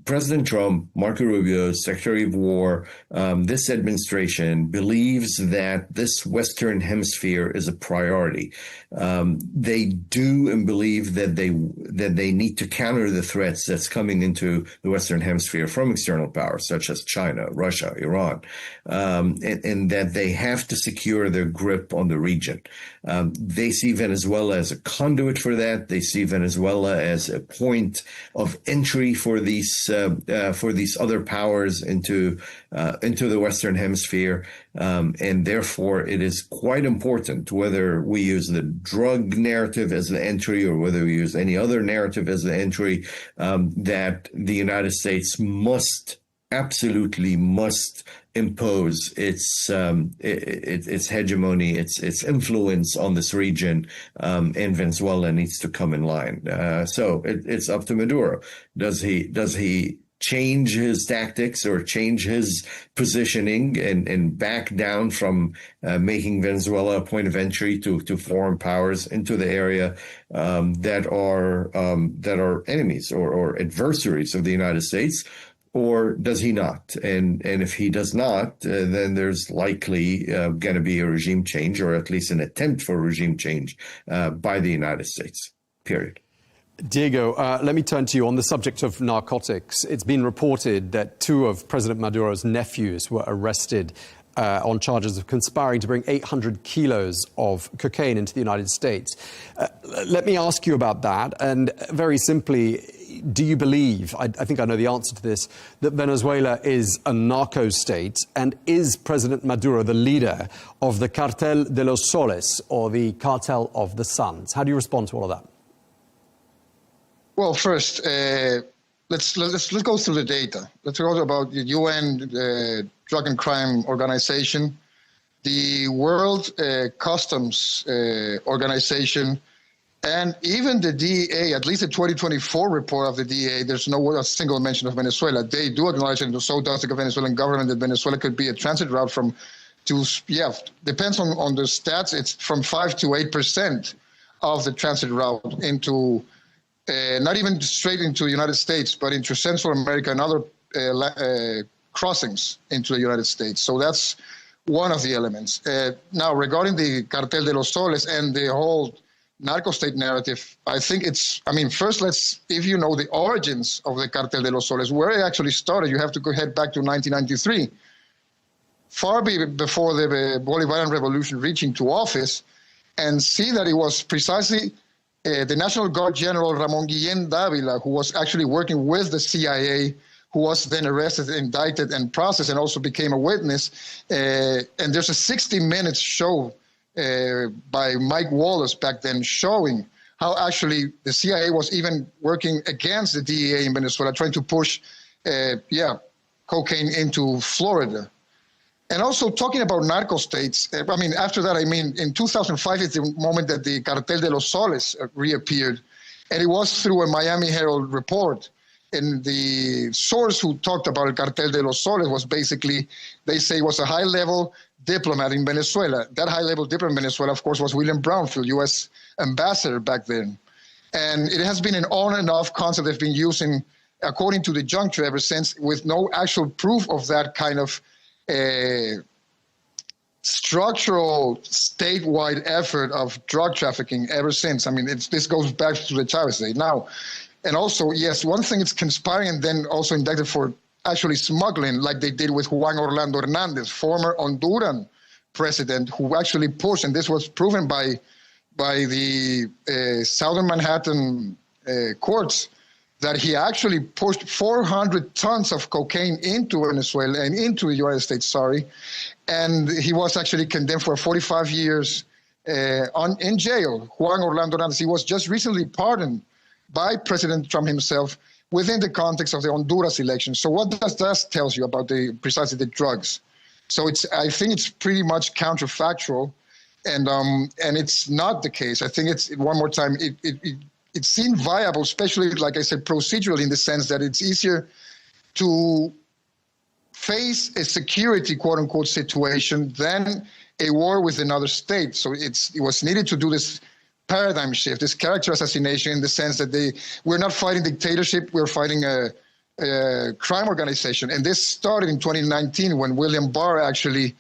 President Trump, Marco Rubio, Secretary of War, this administration believes that this Western Hemisphere is a priority. They do and believe that they need to counter the threats that's coming into the Western Hemisphere from external powers such as China, Russia, Iran, and that they have to secure their grip on the region. They see Venezuela as a conduit for that. They see Venezuela as a point of entry for these other powers into the Western Hemisphere, and therefore it is quite important, whether we use the drug narrative as the entry or whether we use any other narrative as the entry, that the United States absolutely must impose its hegemony, its influence on this region, and Venezuela needs to come in line. So it's up to Maduro. Does he change his tactics or change his positioning and back down from making Venezuela a point of entry to foreign powers into the area that are enemies or adversaries of the United States? Or does he not? And if he does not, then there's likely going to be a regime change, or at least an attempt for regime change by the United States, period. Diego, let me turn to you on the subject of narcotics. It's been reported that 2 of President Maduro's nephews were arrested on charges of conspiring to bring 800 kilos of cocaine into the United States. Let me ask you about that. And very simply, do you believe, I think I know the answer to this, that Venezuela is a narco state? And is President Maduro the leader of the Cartel de los Soles, or the Cartel of the Suns? How do you respond to all of that? Well, first, let's go through the data. Let's talk about the UN Drug and Crime Organization, the World Customs Organization, and even the DEA. At least the 2024 report of the DEA, there's no single mention of Venezuela. They do acknowledge, and so does the Venezuelan government, that Venezuela could be a transit route depends on the stats. It's from 5 to 8% of the transit route into, not even straight into the United States, but into Central America and other crossings into the United States. So that's one of the elements. Now, regarding the Cartel de los Soles and the whole narco state narrative, I think first if you know the origins of the Cartel de los Soles, where it actually started, you have to head back to 1993, far before the Bolivarian Revolution reaching to office, and see that it was precisely the National Guard General Ramon Guillén Dávila, who was actually working with the CIA, who was then arrested, indicted, and processed, and also became a witness. And there's a 60-minute show by Mike Wallace back then showing how actually the CIA was even working against the DEA in Venezuela, trying to push, cocaine into Florida. And also talking about narco states, after that, in 2005 is the moment that the Cartel de los Soles reappeared. And it was through a Miami Herald report. And the source who talked about el Cartel de los Soles was basically, they say, was a high-level diplomat in Venezuela. That high-level diplomat in Venezuela, of course, was William Brownfield, U.S. ambassador back then. And it has been an on and off concept they've been using, according to the juncture, ever since, with no actual proof of that kind of structural statewide effort of drug trafficking ever since. This goes back to the Chavez days. Now, and also, yes, one thing is conspiring and then also indicted for actually smuggling, like they did with Juan Orlando Hernandez, former Honduran president, who actually pushed, and this was proven by the Southern Manhattan courts, that he actually pushed 400 tons of cocaine into Venezuela and into the United States, and he was actually condemned for 45 years in jail. Juan Orlando Hernandez, he was just recently pardoned by President Trump himself within the context of the Honduras election. So what does that tells you about precisely the drugs? So I think it's pretty much counterfactual, and it's not the case. I think it's, one more time, it seemed viable, especially, like I said, procedurally, in the sense that it's easier to face a security, quote unquote, situation than a war with another state. So it was needed to do this paradigm shift, this character assassination, in the sense that we're not fighting dictatorship, we're fighting a crime organization. And this started in 2019 when William Barr actually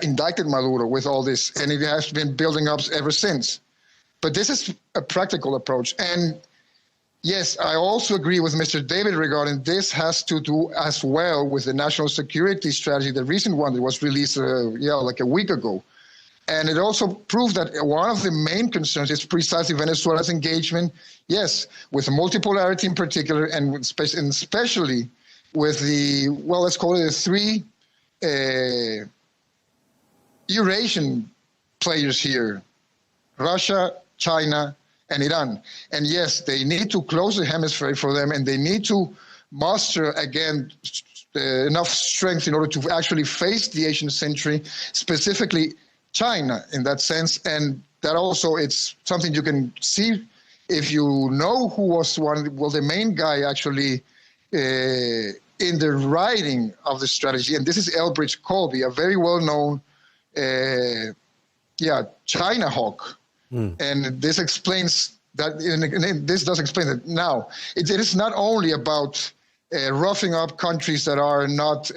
indicted Maduro with all this, and it has been building up ever since. But this is a practical approach. And yes, I also agree with Mr. David regarding this has to do as well with the national security strategy, the recent one that was released like a week ago. And it also proved that one of the main concerns is precisely Venezuela's engagement, yes, with multipolarity in particular, and especially with the, well, let's call it the three Eurasian players here, Russia, China, and Iran. And yes, they need to close the hemisphere for them, and they need to muster, again, enough strength in order to actually face the Asian century, specifically China in that sense. And that also, it's something you can see if you know who was the main guy actually in the writing of the strategy. And this is Elbridge Colby, a very well-known China hawk. And this explains that, and this does explain that now. It is not only about roughing up countries that are not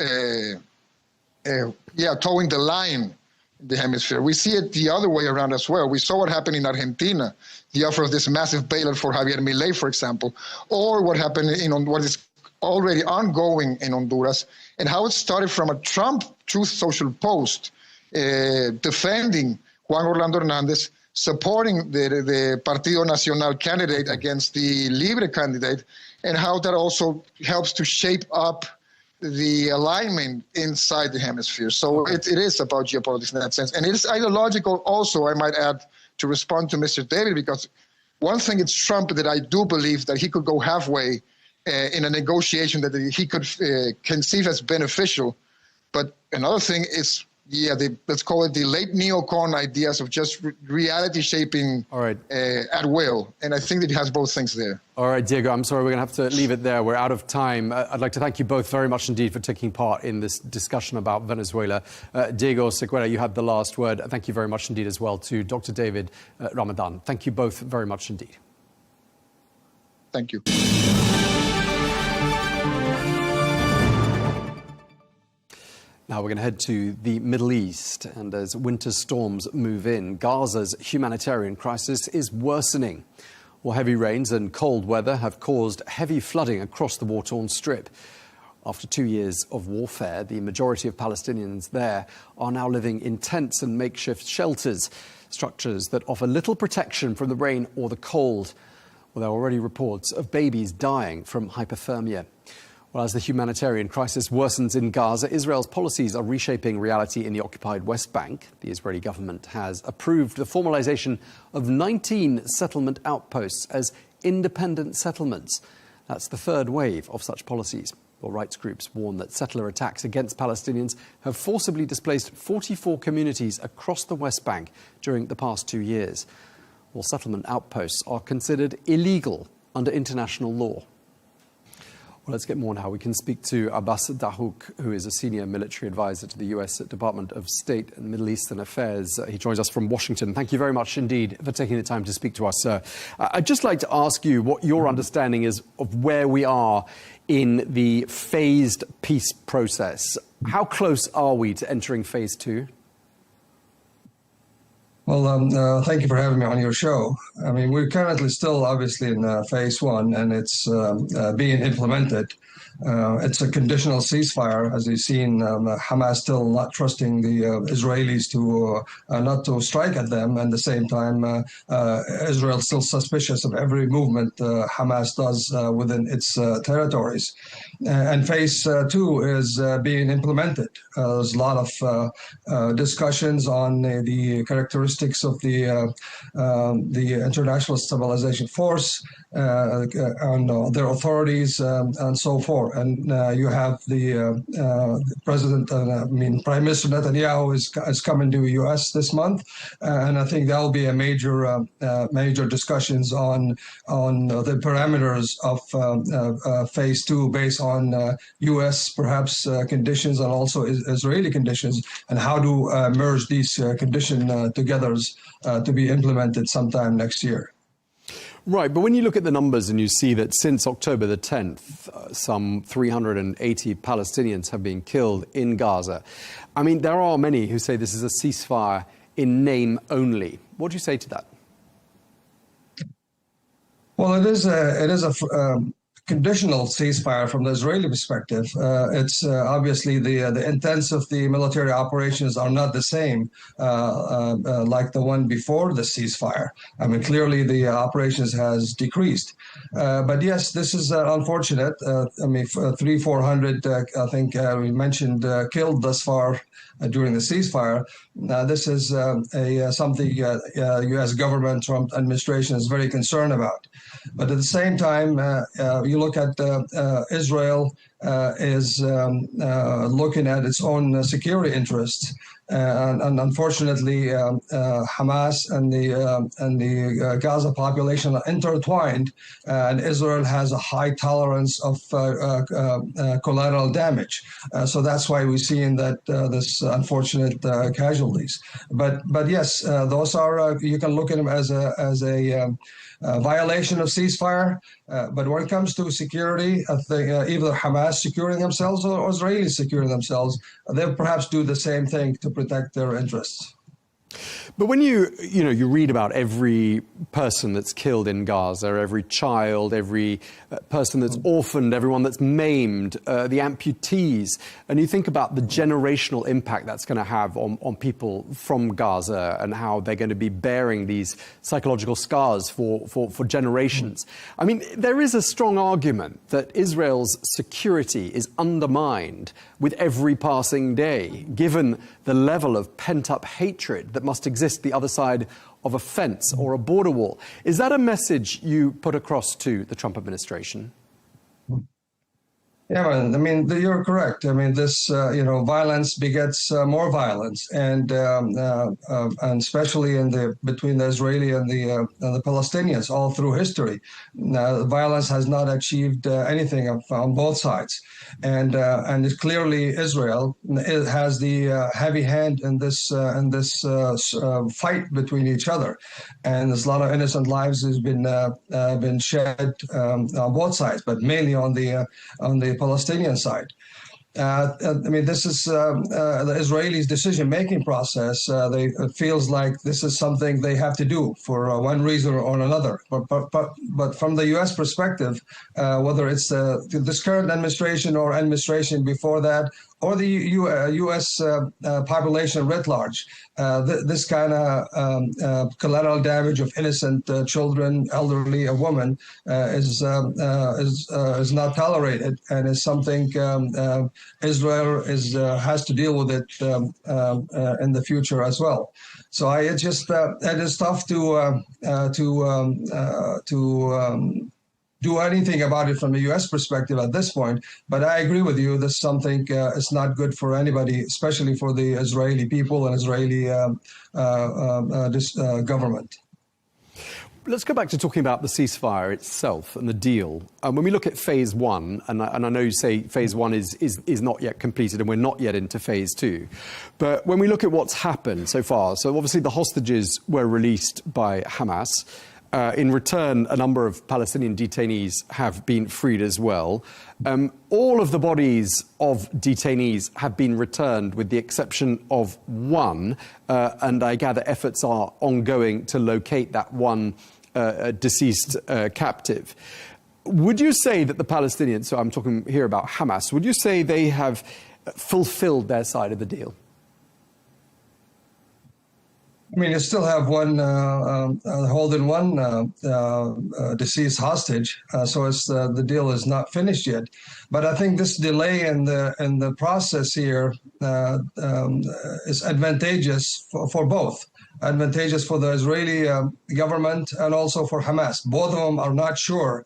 towing the line in the hemisphere. We see it the other way around as well. We saw what happened in Argentina, the offer of this massive bailout for Javier Milei, for example, or what happened in what is already ongoing in Honduras, and how it started from a Trump Truth Social post defending Juan Orlando Hernandez, supporting the Partido Nacional candidate against the Libre candidate, and how that also helps to shape up the alignment inside the hemisphere. So it is about geopolitics in that sense. And it is ideological also, I might add, to respond to Mr. David, because one thing it's Trump that I do believe that he could go halfway in a negotiation that he could conceive as beneficial. But another thing is, let's call it the late neocon ideas of just reality shaping at will. And I think that it has both things there. All right, Diego, I'm sorry, we're going to have to leave it there. We're out of time. I'd like to thank you both very much indeed for taking part in this discussion about Venezuela. Diego Seguera, you had the last word. Thank you very much indeed as well to Dr. David Ramadan. Thank you both very much indeed. Thank you. Now we're going to head to the Middle East, and as winter storms move in, Gaza's humanitarian crisis is worsening. Well, heavy rains and cold weather have caused heavy flooding across the war-torn strip. After 2 years of warfare, the majority of Palestinians there are now living in tents and makeshift shelters, structures that offer little protection from the rain or the cold. Well, there are already reports of babies dying from hypothermia. Well, as the humanitarian crisis worsens in Gaza, Israel's policies are reshaping reality in the occupied West Bank. The Israeli government has approved the formalization of 19 settlement outposts as independent settlements. That's the third wave of such policies. Well, rights groups warn that settler attacks against Palestinians have forcibly displaced 44 communities across the West Bank during the past 2 years. Well, settlement outposts are considered illegal under international law. Well, let's get more now. We can speak to Abbas Dahouk, who is a senior military advisor to the U.S. Department of State and Middle Eastern Affairs. He joins us from Washington. Thank you very much indeed for taking the time to speak to us, sir. I'd just like to ask you what your understanding is of where we are in the phased peace process. How close are we to entering phase 2? Well, thank you for having me on your show. I mean, we're currently still obviously in phase 1, and it's being implemented. It's a conditional ceasefire, as you've seen. Hamas still not trusting the Israelis to not to strike at them. And at the same time, Israel still suspicious of every movement Hamas does within its territories. And phase 2 is being implemented. There's a lot of discussions on the characteristics logistics of the International Stabilization Force and their authorities and so forth. And you have the Prime Minister Netanyahu is coming to the U.S. this month, and I think that will be a major discussions on the parameters of phase 2 based on U.S. perhaps conditions and also Israeli conditions, and how to merge these conditions together to be implemented sometime next year. Right, but when you look at the numbers and you see that since October the 10th, some 380 Palestinians have been killed in Gaza, I mean, there are many who say this is a ceasefire in name only. What do you say to that? Well, it is a conditional ceasefire from the Israeli perspective. It's obviously the intents of the military operations are not the same like the one before the ceasefire. I mean, clearly the operations has decreased. But yes, this is unfortunate. I mean, 400, I think we mentioned, killed thus far during the ceasefire. This is something U.S. government, Trump administration is very concerned about. But at the same time, you look at Israel is looking at its own security interests, and unfortunately, Hamas and the Gaza population are intertwined, and Israel has a high tolerance of collateral damage. So that's why we're seeing that this unfortunate casualties. But yes, those are you can look at them as a violation of ceasefire, but when it comes to security, I think either Hamas securing themselves or Israelis securing themselves, they'll perhaps do the same thing to protect their interests. But when you read about every person that's killed in Gaza, every child, every person that's orphaned, everyone that's maimed, the amputees, and you think about the generational impact that's going to have on people from Gaza and how they're going to be bearing these psychological scars for generations. I mean, there is a strong argument that Israel's security is undermined with every passing day, given the level of pent-up hatred that must exist the other side of a fence or a border wall. Is that a message you put across to the Trump administration? Yeah, I mean, you're correct. I mean, this, violence begets more violence, and especially between the Israeli and the Palestinians all through history. Violence has not achieved anything on both sides, and it's clearly Israel has the heavy hand in this fight between each other, and there's a lot of innocent lives has been shed on both sides, but mainly on the Palestinian side. I mean, this is the Israelis' decision-making process. It feels like this is something they have to do for one reason or another. But from the U.S. perspective, whether it's this current administration or administration before that, or the U.S. Population writ large, this kind of collateral damage of innocent children, elderly, a woman is not tolerated, and is something Israel has to deal with it in the future as well. So it is tough to do anything about it from the U.S. perspective at this point. But I agree with you. This is something is not good for anybody, especially for the Israeli people and Israeli government. Let's go back to talking about the ceasefire itself and the deal. When we look at phase 1, and I know you say phase 1 is not yet completed and we're not yet into phase 2, but when we look at what's happened so far, so obviously the hostages were released by Hamas. In return, a number of Palestinian detainees have been freed as well. All of the bodies of detainees have been returned with the exception of one, and I gather efforts are ongoing to locate that one deceased captive. Would you say that the Palestinians, so I'm talking here about Hamas, would you say they have fulfilled their side of the deal? I mean, you still have one holding one deceased hostage, so the deal is not finished yet. But I think this delay in the process here is advantageous for both. advantageous for the Israeli government and also for Hamas. Both of them are not sure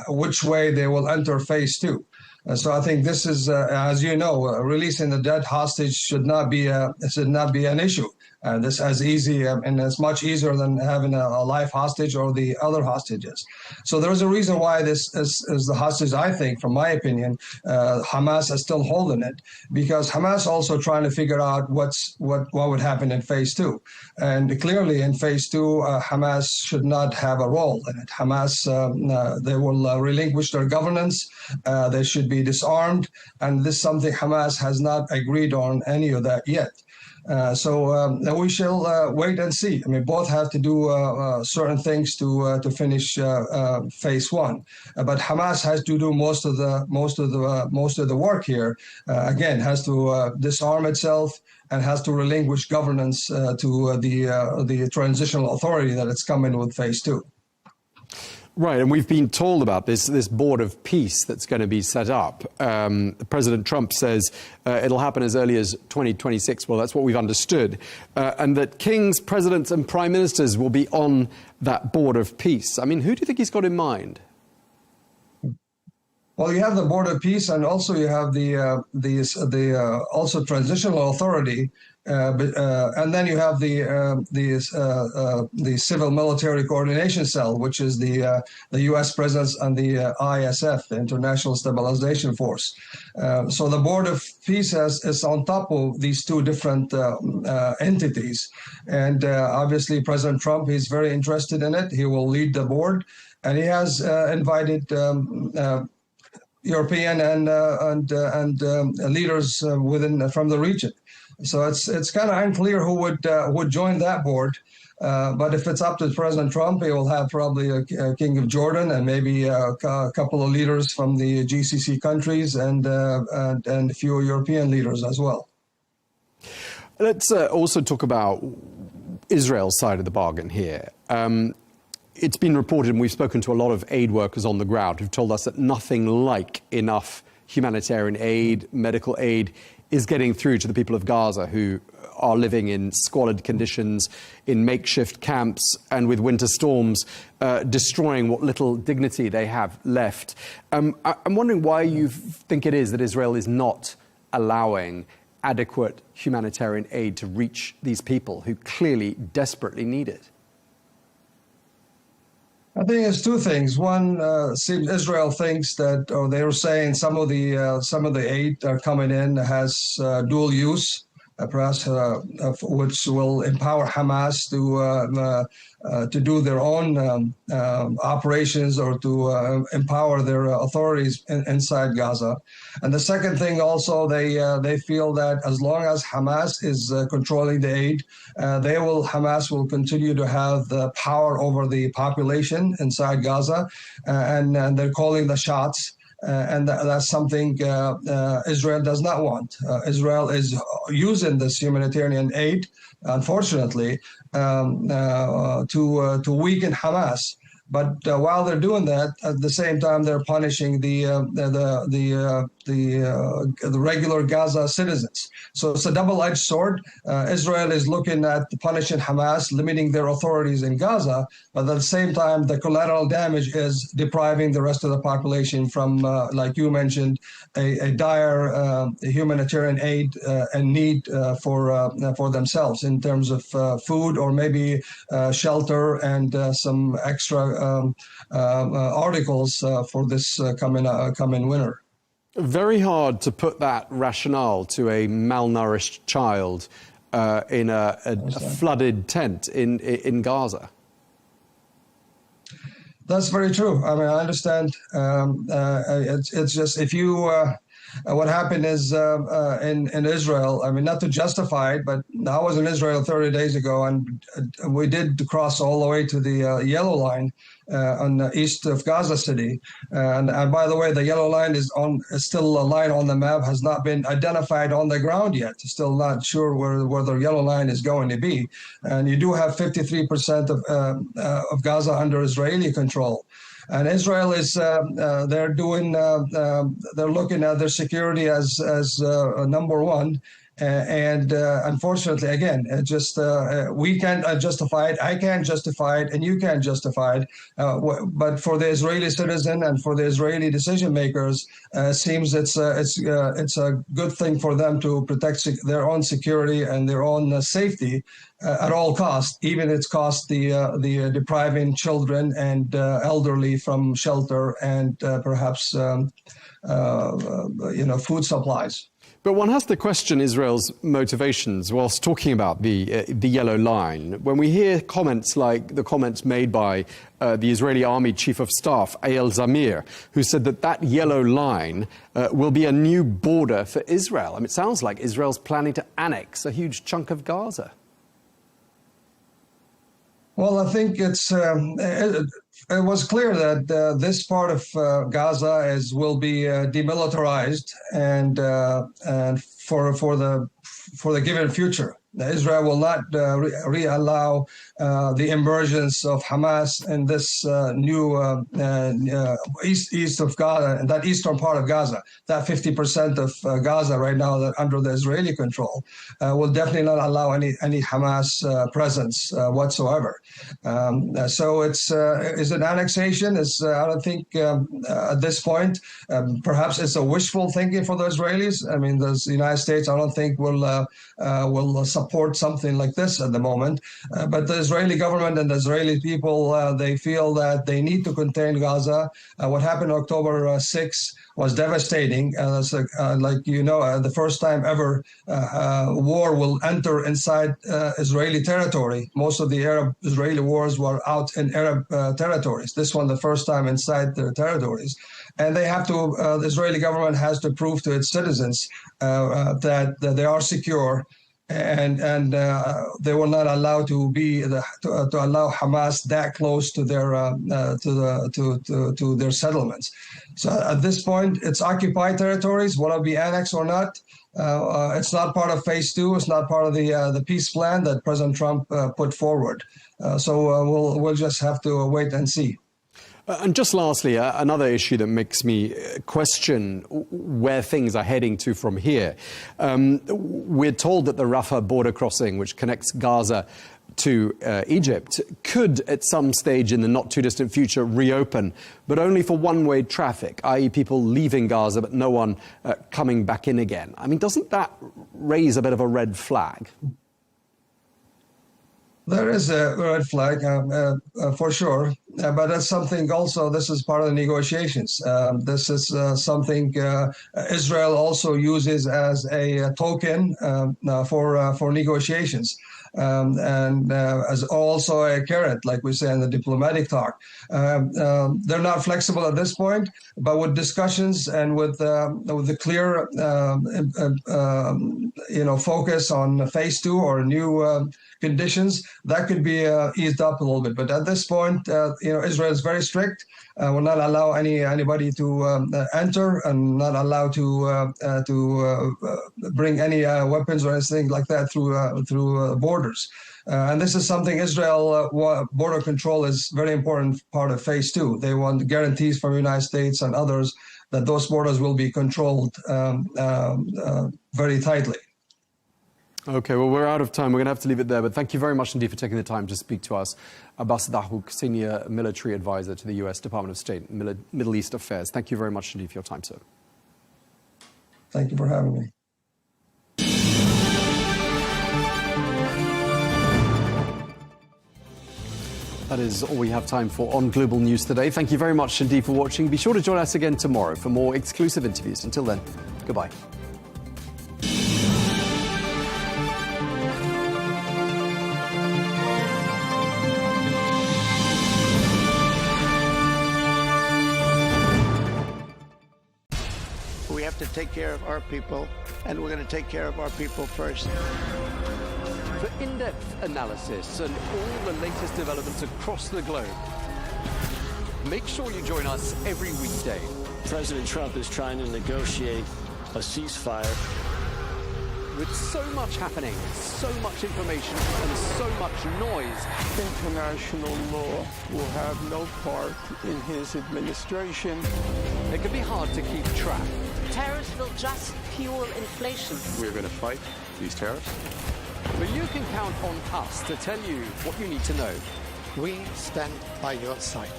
which way they will enter phase 2. So I think this is, as you know, releasing the dead hostage should not be an issue. This as easy and it's much easier than having a life hostage or the other hostages. So there is a reason why this is the hostage. I think, from my opinion, Hamas is still holding it because Hamas also trying to figure out what would happen in phase 2. And clearly in phase 2, Hamas should not have a role in it. Hamas, they will relinquish their governance. They should be disarmed. And this is something Hamas has not agreed on any of that yet. So we shall wait and see. I mean, both have to do certain things to finish phase 1, but Hamas has to do most of the work here. Again, has to disarm itself and has to relinquish governance to the transitional authority that it's coming with phase 2. Right, and we've been told about this board of peace that's going to be set up. President Trump says it'll happen as early as 2026. Well, that's what we've understood. And that kings, presidents and prime ministers will be on that board of peace. I mean, who do you think he's got in mind? Well, you have the board of peace, and also you have the also transitional authority, and then you have the civil military coordination cell, which is the U.S. presence and the ISF, the International Stabilization Force. So the board of peace is on top of these two different entities, and obviously President Trump is very interested in it. He will lead the board, and he has invited European and leaders from the region. So it's kind of unclear who would join that board. But if it's up to President Trump, he will have probably a king of Jordan and maybe a couple of leaders from the GCC countries and a few European leaders as well. Let's also talk about Israel's side of the bargain here. It's been reported, and we've spoken to a lot of aid workers on the ground who've told us that nothing like enough humanitarian aid, medical aid, is getting through to the people of Gaza who are living in squalid conditions, in makeshift camps, and with winter storms destroying what little dignity they have left. I'm wondering why you think it is that Israel is not allowing adequate humanitarian aid to reach these people who clearly desperately need it. I think it's two things. One, Israel thinks that, or they were saying some of the aid coming in has dual use, perhaps which will empower Hamas to do their own operations or to empower their authorities inside Gaza. And the second thing also, they feel that as long as Hamas is controlling the aid, Hamas will continue to have the power over the population inside Gaza, and they're calling the shots. And that's something Israel does not want. Israel is using this humanitarian aid, unfortunately, to weaken Hamas. But while they're doing that, at the same time, they're punishing the regular Gaza citizens. So it's a double-edged sword. Israel is looking at punishing Hamas, limiting their authorities in Gaza, but at the same time, the collateral damage is depriving the rest of the population from, like you mentioned, a dire humanitarian aid and need for themselves in terms of food or maybe shelter and some extra articles for this coming winter. Very hard to put that rationale to a malnourished child in a flooded tent in Gaza. That's very true. I mean, I understand. It's just if you. What happened is in Israel, I mean, not to justify it, but I was in Israel 30 days ago, and we did cross all the way to the yellow line on the east of Gaza City. And by the way, the yellow line is still a line on the map, has not been identified on the ground yet. Still not sure where the yellow line is going to be. And you do have 53% of Gaza under Israeli control. And Israel is they're looking at their security as number one, And unfortunately, again, we can't justify it. I can't justify it, and you can't justify it. But for the Israeli citizen and for the Israeli decision makers, it seems it's a good thing for them to protect their own security and their own safety at all costs, even if it's cost the depriving children and elderly from shelter and perhaps food supplies. But one has to question Israel's motivations whilst talking about the yellow line. When we hear comments like the comments made by the Israeli Army Chief of Staff, Eyal Zamir, who said that yellow line will be a new border for Israel. I mean, it sounds like Israel's planning to annex a huge chunk of Gaza. Well, I think it was clear that this part of Gaza will be demilitarized and for the given future. Israel will not re-allow the emergence of Hamas in this new east of Gaza, and that eastern part of Gaza, that 50% of Gaza right now that under the Israeli control, will definitely not allow any Hamas presence whatsoever. So is it annexation? I don't think at this point, perhaps it's a wishful thinking for the Israelis. I mean, the United States, I don't think will support something like this at the moment. But the Israeli government and the Israeli people, they feel that they need to contain Gaza. What happened October 6th was devastating. The first time ever war will enter inside Israeli territory. Most of the Arab-Israeli wars were out in Arab territories. This one, the first time inside their territories. And they have to, the Israeli government has to prove to its citizens that they are secure, and they will not allow to allow Hamas that close to their to their settlements. So at this point, it's occupied territories. Will it be annexed or not? It's not part of Phase 2. It's not part of the peace plan that President Trump put forward. So we'll just have to wait and see. And just lastly, another issue that makes me question where things are heading to from here. We're told that the Rafah border crossing, which connects Gaza to Egypt, could at some stage in the not too distant future reopen, but only for one-way traffic, i.e. people leaving Gaza but no one coming back in again. I mean, doesn't that raise a bit of a red flag? There is a red flag, for sure, but that's something also, this is part of the negotiations. This is something Israel also uses as a token for negotiations. And as also a carrot, like we say in the diplomatic talk. They're not flexible at this point, but with discussions and with the clear, focus on Phase 2 or new conditions, that could be eased up a little bit. But at this point, Israel is very strict. Will not allow anybody to enter, and not allow to bring any weapons or anything like that through borders. And this is something Israel border control is very important part of Phase 2. They want guarantees from the United States and others that those borders will be controlled very tightly. Okay, well, we're out of time. We're going to have to leave it there. But thank you very much indeed for taking the time to speak to us. Abbas Dahouk, Senior Military Advisor to the U.S. Department of State, Middle East Affairs. Thank you very much indeed for your time, sir. Thank you for having me. That is all we have time for on Global News today. Thank you very much indeed for watching. Be sure to join us again tomorrow for more exclusive interviews. Until then, goodbye. We have to take care of our people, and we're going to take care of our people first. For in-depth analysis and all the latest developments across the globe, make sure you join us every weekday. President Trump is trying to negotiate a ceasefire. With so much happening, so much information, and so much noise, international law will have no part in his administration. It can be hard to keep track. Tariffs will just fuel inflation. We're going to fight these tariffs? But you can count on us to tell you what you need to know. We stand by your side.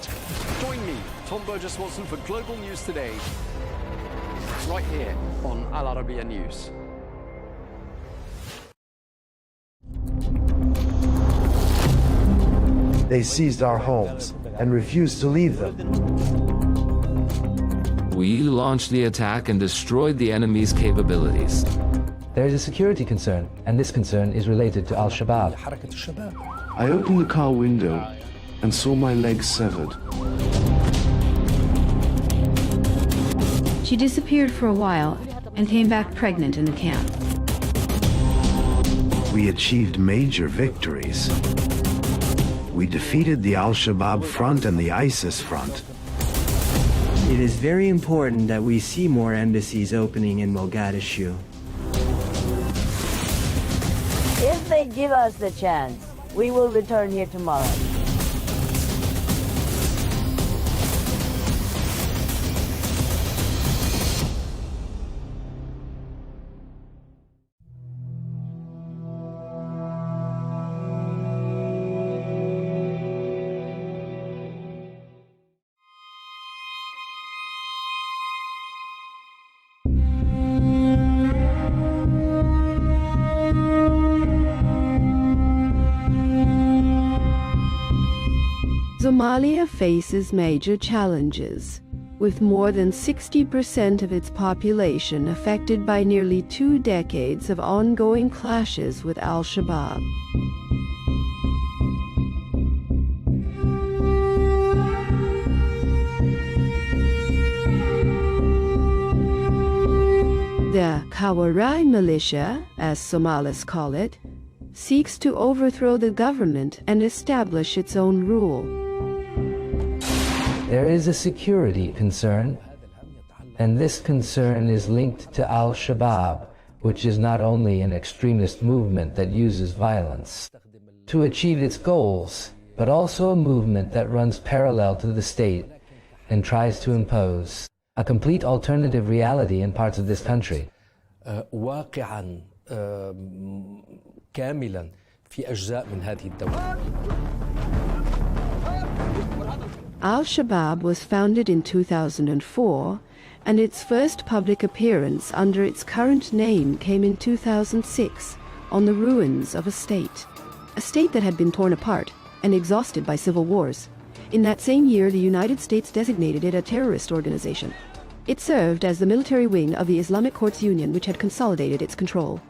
Join me, Tom Burges Watson, for Global News Today, right here on Arabiya News. They seized our homes and refused to leave them. We launched the attack and destroyed the enemy's capabilities. There is a security concern, and this concern is related to Al-Shabaab. I opened the car window and saw my leg severed. She disappeared for a while and came back pregnant in the camp. We achieved major victories. We defeated the Al-Shabaab front and the ISIS front. It is very important that we see more embassies opening in Mogadishu. If they give us the chance, we will return here tomorrow. Somalia faces major challenges, with more than 60% of its population affected by nearly 2 decades of ongoing clashes with Al-Shabaab. The Kawarai militia, as Somalis call it, seeks to overthrow the government and establish its own rule. There is a security concern, and this concern is linked to Al-Shabaab, which is not only an extremist movement that uses violence to achieve its goals, but also a movement that runs parallel to the state and tries to impose a complete alternative reality in parts of this country. واقعا كاملا في أجزاء من هذه الدولة. Al-Shabaab was founded in 2004, and its first public appearance under its current name came in 2006 on the ruins of a state that had been torn apart and exhausted by civil wars. In that same year, the United States designated it a terrorist organization. It served as the military wing of the Islamic Courts Union, which had consolidated its control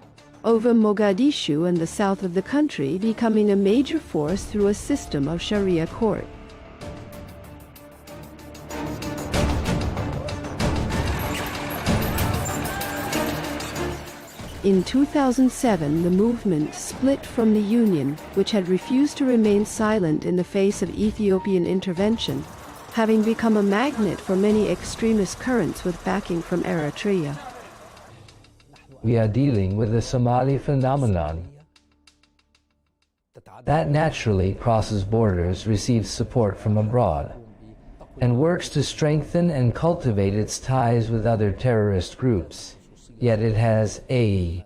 over Mogadishu and the south of the country, becoming a major force through a system of Sharia court. In 2007, the movement split from the Union, which had refused to remain silent in the face of Ethiopian intervention, having become a magnet for many extremist currents with backing from Eritrea. We are dealing with a Somali phenomenon that naturally crosses borders, receives support from abroad, and works to strengthen and cultivate its ties with other terrorist groups. Yet it has a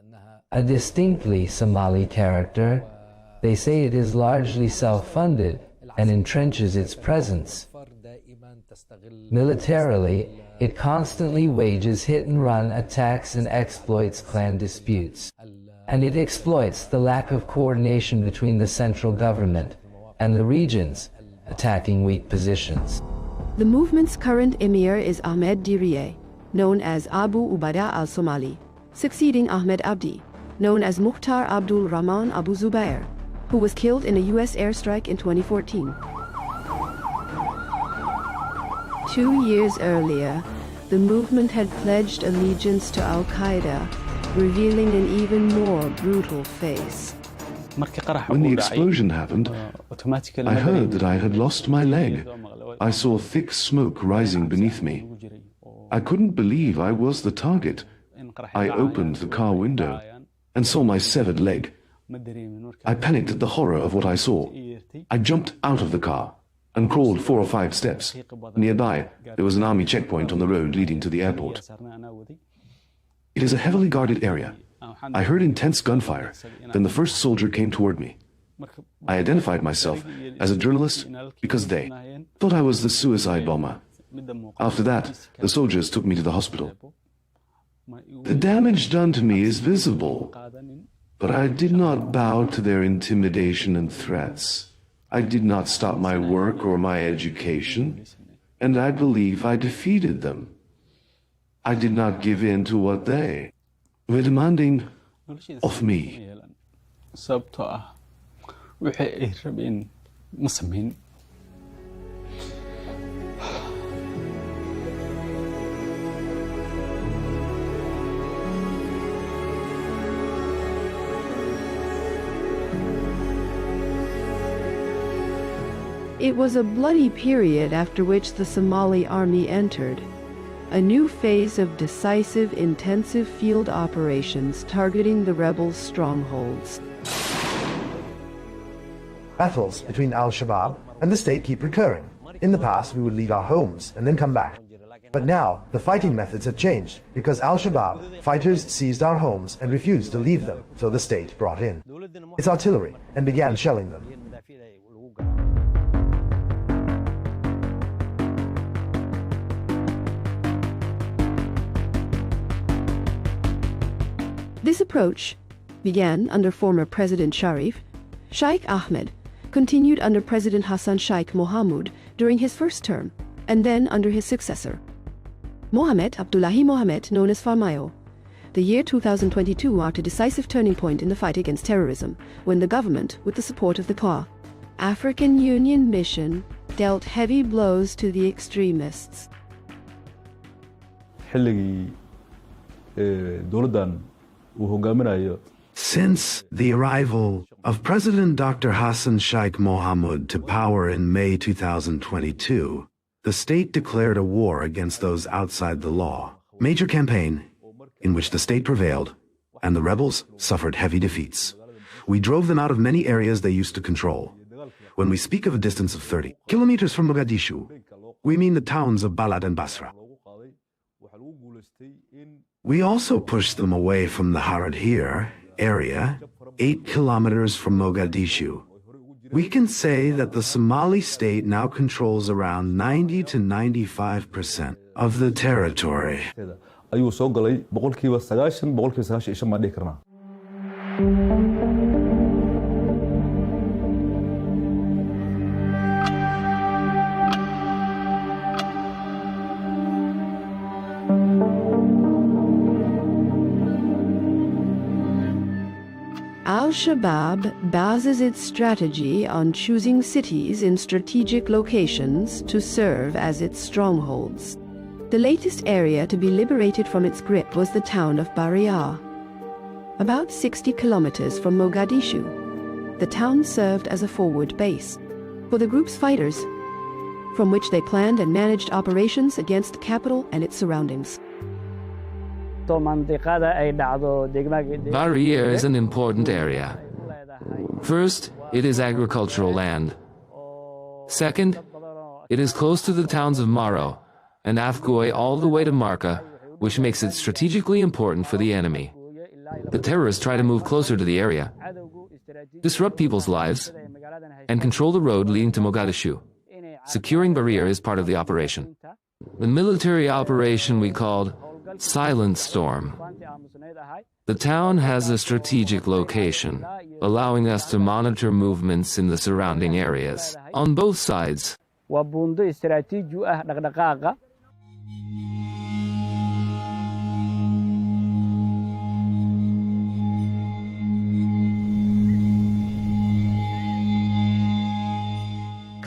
distinctly Somali character. They say it is largely self-funded and entrenches its presence. Militarily, it constantly wages hit-and-run attacks and exploits clan disputes. And it exploits the lack of coordination between the central government and the regions, attacking weak positions. The movement's current emir is Ahmed Diriye, known as Abu Ubada al-Somali, succeeding Ahmed Abdi, known as Mukhtar Abdul Rahman Abu Zubair, who was killed in a U.S. airstrike in 2014. 2 years earlier, the movement had pledged allegiance to Al-Qaeda, revealing an even more brutal face. When the explosion happened, I heard that I had lost my leg. I saw thick smoke rising beneath me. I couldn't believe I was the target. I opened the car window and saw my severed leg. I panicked at the horror of what I saw. I jumped out of the car and crawled 4 or 5 steps. Nearby, there was an army checkpoint on the road leading to the airport. It is a heavily guarded area, I heard intense gunfire. Then the first soldier came toward me. I identified myself as a journalist because they thought I was the suicide bomber. After that, the soldiers took me to the hospital. The damage done to me is visible, but I did not bow to their intimidation and threats. I did not stop my work or my education, and I believe I defeated them. I did not give in to what they were demanding of me. It was a bloody period after which the Somali army entered. A new phase of decisive, intensive field operations targeting the rebels' strongholds. Battles between al-Shabaab and the state keep recurring. In the past, we would leave our homes and then come back. But now, the fighting methods have changed because al-Shabaab fighters seized our homes and refused to leave them, so the state brought in its artillery and began shelling them. This approach began under former President Sharif. Sheikh Ahmed continued under President Hassan Sheikh Mohamud during his first term, and then under his successor, Mohamed Abdullahi Mohamed, known as Farmayo. The year 2022 marked a decisive turning point in the fight against terrorism, when the government, with the support of the CAR, African Union mission, dealt heavy blows to the extremists. Since the arrival of President Dr. Hassan Sheikh Mohamud to power in May 2022, the state declared a war against those outside the law. Major campaign in which the state prevailed and the rebels suffered heavy defeats. We drove them out of many areas they used to control. When we speak of a distance of 30 kilometers from Mogadishu, we mean the towns of Balad and Basra. We also pushed them away from the Haradhir area, 8 kilometers from Mogadishu. We can say that the Somali state now controls around 90 to 95% of the territory. Al-Shabaab bases its strategy on choosing cities in strategic locations to serve as its strongholds. The latest area to be liberated from its grip was the town of Baria, about 60 kilometers from Mogadishu. The town served as a forward base for the group's fighters, from which they planned and managed operations against the capital and its surroundings. Baria is an important area. First, it is agricultural land. Second, it is close to the towns of Maro and Afgoy all the way to Marca, which makes it strategically important for the enemy. The terrorists try to move closer to the area, disrupt people's lives, and control the road leading to Mogadishu. Securing Baria is part of the operation. The military operation we called Silent Storm. The town has a strategic location, allowing us to monitor movements in the surrounding areas, on both sides.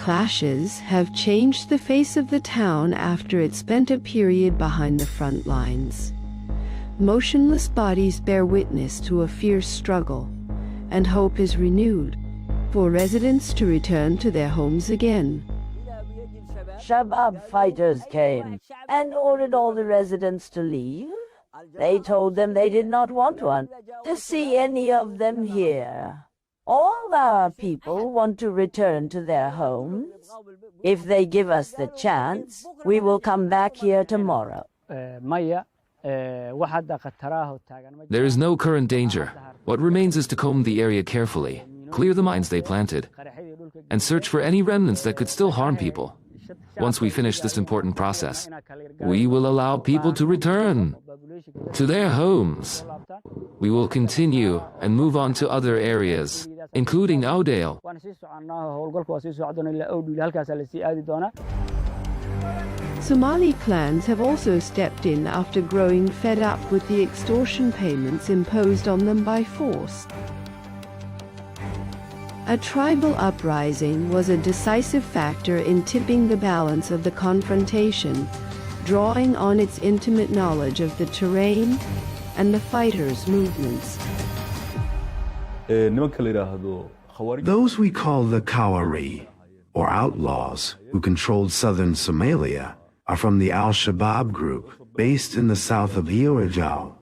Clashes have changed the face of the town after it spent a period behind the front lines. Motionless bodies bear witness to a fierce struggle, and hope is renewed for residents to return to their homes again. Shabab fighters came and ordered all the residents to leave. They told them they did not want to see any of them here. All our people want to return to their homes. If they give us the chance, we will come back here tomorrow. There is no current danger. What remains is to comb the area carefully, clear the mines they planted, and search for any remnants that could still harm people. Once we finish this important process, we will allow people to return to their homes. We will continue and move on to other areas, including Oudale. Somali clans have also stepped in after growing fed up with the extortion payments imposed on them by force. A tribal uprising was a decisive factor in tipping the balance of the confrontation, drawing on its intimate knowledge of the terrain and the fighters' movements. Those we call the Kawari, or outlaws, who controlled southern Somalia, are from the Al-Shabaab group, based in the south of Iorajau,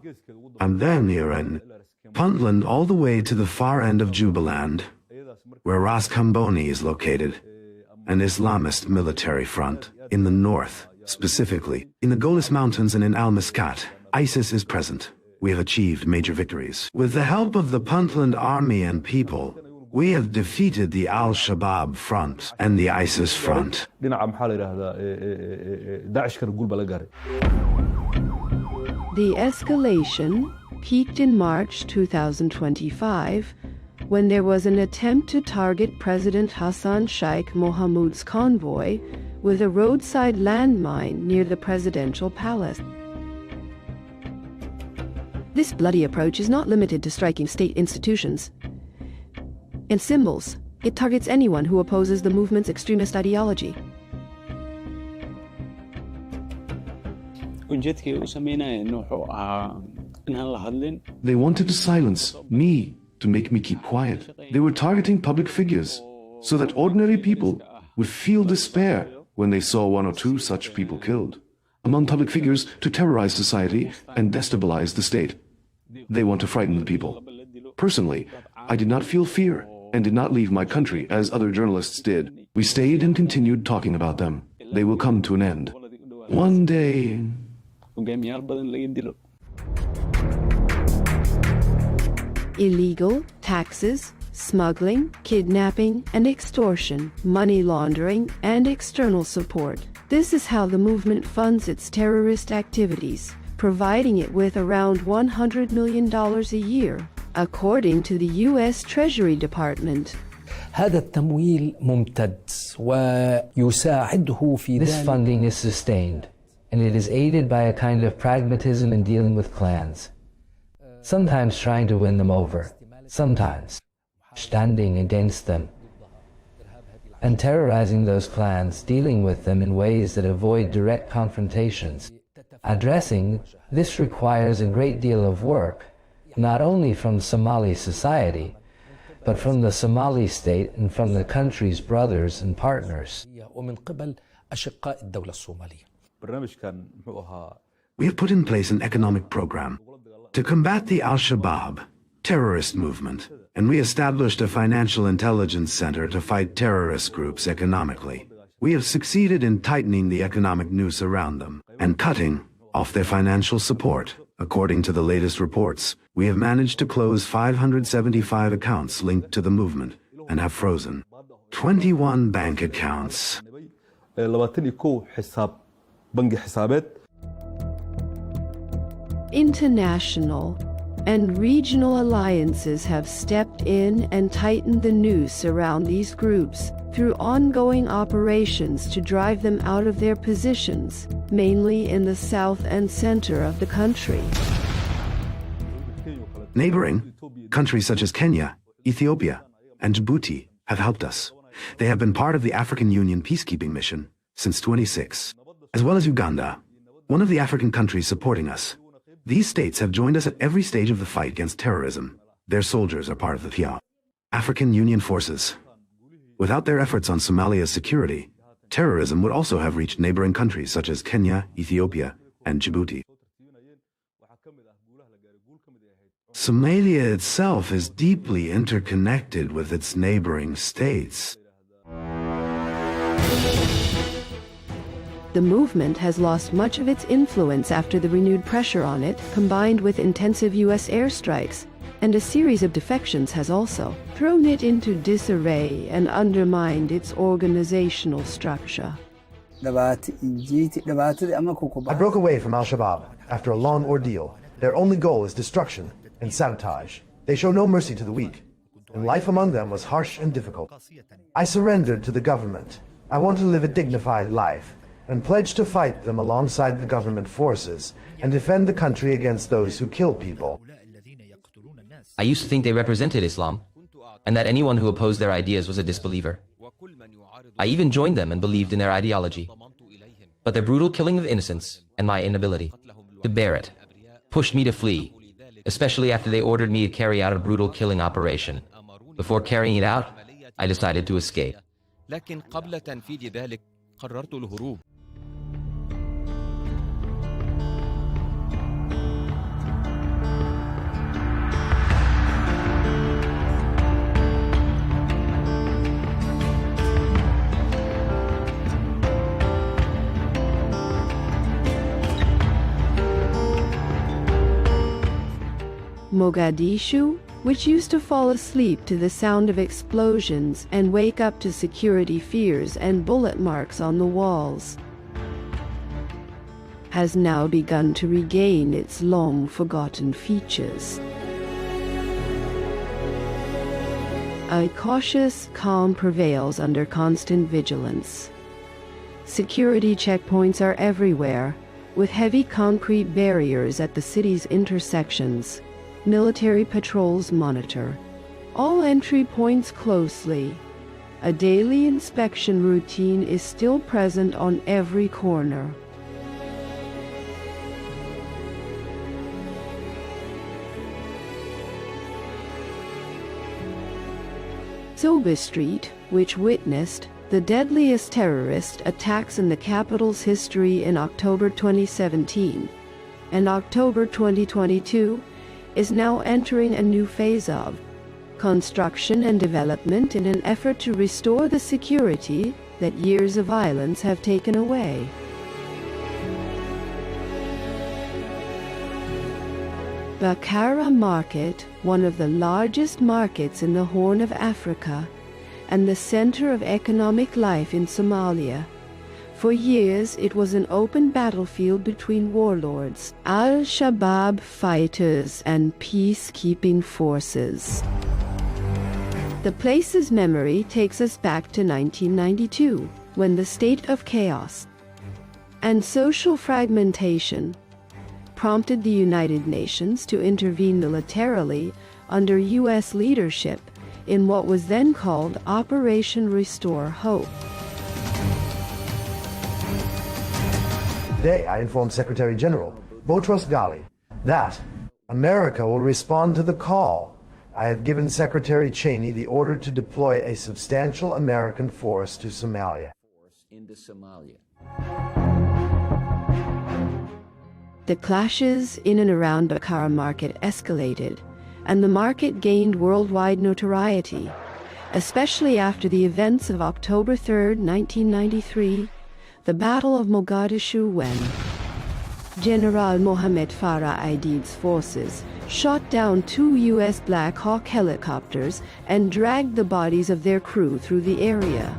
and then near in Puntland all the way to the far end of Jubaland, where Ras Kamboni is located, an Islamist military front. In the north, specifically, in the Golis Mountains and in Al-Muscat, ISIS is present. We have achieved major victories. With the help of the Puntland army and people, we have defeated the Al-Shabaab front and the ISIS front. The escalation peaked in March 2025, when there was an attempt to target President Hassan Sheikh Mohamud's convoy with a roadside landmine near the presidential palace. This bloody approach is not limited to striking state institutions and symbols. It targets anyone who opposes the movement's extremist ideology. They wanted to silence me, to make me keep quiet. They were targeting public figures, so that ordinary people would feel despair when they saw one or two such people killed. Among public figures, to terrorize society and destabilize the state. They want to frighten the people. Personally, I did not feel fear and did not leave my country as other journalists did. We stayed and continued talking about them. They will come to an end. One day. Illegal taxes, smuggling, kidnapping, and extortion, money laundering, and external support. This is how the movement funds its terrorist activities, providing it with around $100 million a year, according to the U.S. Treasury Department. This funding is sustained, and it is aided by a kind of pragmatism in dealing with clans. Sometimes trying to win them over, sometimes standing against them, and terrorizing those clans, dealing with them in ways that avoid direct confrontations. Addressing this requires a great deal of work, not only from Somali society, but from the Somali state and from the country's brothers and partners. We have put in place an economic program to combat the Al-Shabaab terrorist movement, and we established a financial intelligence center to fight terrorist groups economically. We have succeeded in tightening the economic noose around them and cutting off their financial support. According to the latest reports, we have managed to close 575 accounts linked to the movement and have frozen 21 bank accounts. International and regional alliances have stepped in and tightened the noose around these groups through ongoing operations to drive them out of their positions, mainly in the south and center of the country. Neighboring countries such as Kenya, Ethiopia, and Djibouti have helped us. They have been part of the African Union peacekeeping mission since 2006, as well as Uganda, one of the African countries supporting us. These states have joined us at every stage of the fight against terrorism. Their soldiers are part of the PIA, African Union forces. Without their efforts on Somalia's security, terrorism would also have reached neighboring countries such as Kenya, Ethiopia, and Djibouti. Somalia itself is deeply interconnected with its neighboring states. The movement has lost much of its influence after the renewed pressure on it, combined with intensive U.S. airstrikes, and a series of defections has also thrown it into disarray and undermined its organizational structure. I broke away from Al-Shabaab after a long ordeal. Their only goal is destruction and sabotage. They show no mercy to the weak, and life among them was harsh and difficult. I surrendered to the government. I want to live a dignified life, and pledged to fight them alongside the government forces and defend the country against those who kill people. I used to think they represented Islam, and that anyone who opposed their ideas was a disbeliever. I even joined them and believed in their ideology. But their brutal killing of innocents and my inability to bear it pushed me to flee, especially after they ordered me to carry out a brutal killing operation. Before carrying it out, I decided to escape. Mogadishu, which used to fall asleep to the sound of explosions and wake up to security fears and bullet marks on the walls, has now begun to regain its long-forgotten features. A cautious calm prevails under constant vigilance. Security checkpoints are everywhere, with heavy concrete barriers at the city's intersections. Military patrols monitor all entry points closely. A daily inspection routine is still present on every corner. Soba Street, which witnessed the deadliest terrorist attacks in the capital's history in October 2017 and October 2022, is now entering a new phase of construction and development in an effort to restore the security that years of violence have taken away. Bakara Market, one of the largest markets in the Horn of Africa and the center of economic life in Somalia. For years, it was an open battlefield between warlords, Al-Shabaab fighters, and peacekeeping forces. The place's memory takes us back to 1992, when the state of chaos and social fragmentation prompted the United Nations to intervene militarily under U.S. leadership in what was then called Operation Restore Hope. Today, I informed Secretary General Boutros Ghali that America will respond to the call. I have given Secretary Cheney the order to deploy a substantial American force to Somalia. The clashes in and around Bakara Market escalated, and the market gained worldwide notoriety, especially after the events of October 3, 1993, the Battle of Mogadishu, when General Mohammed Farah Aidid's forces shot down 2 U.S. Black Hawk helicopters and dragged the bodies of their crew through the area.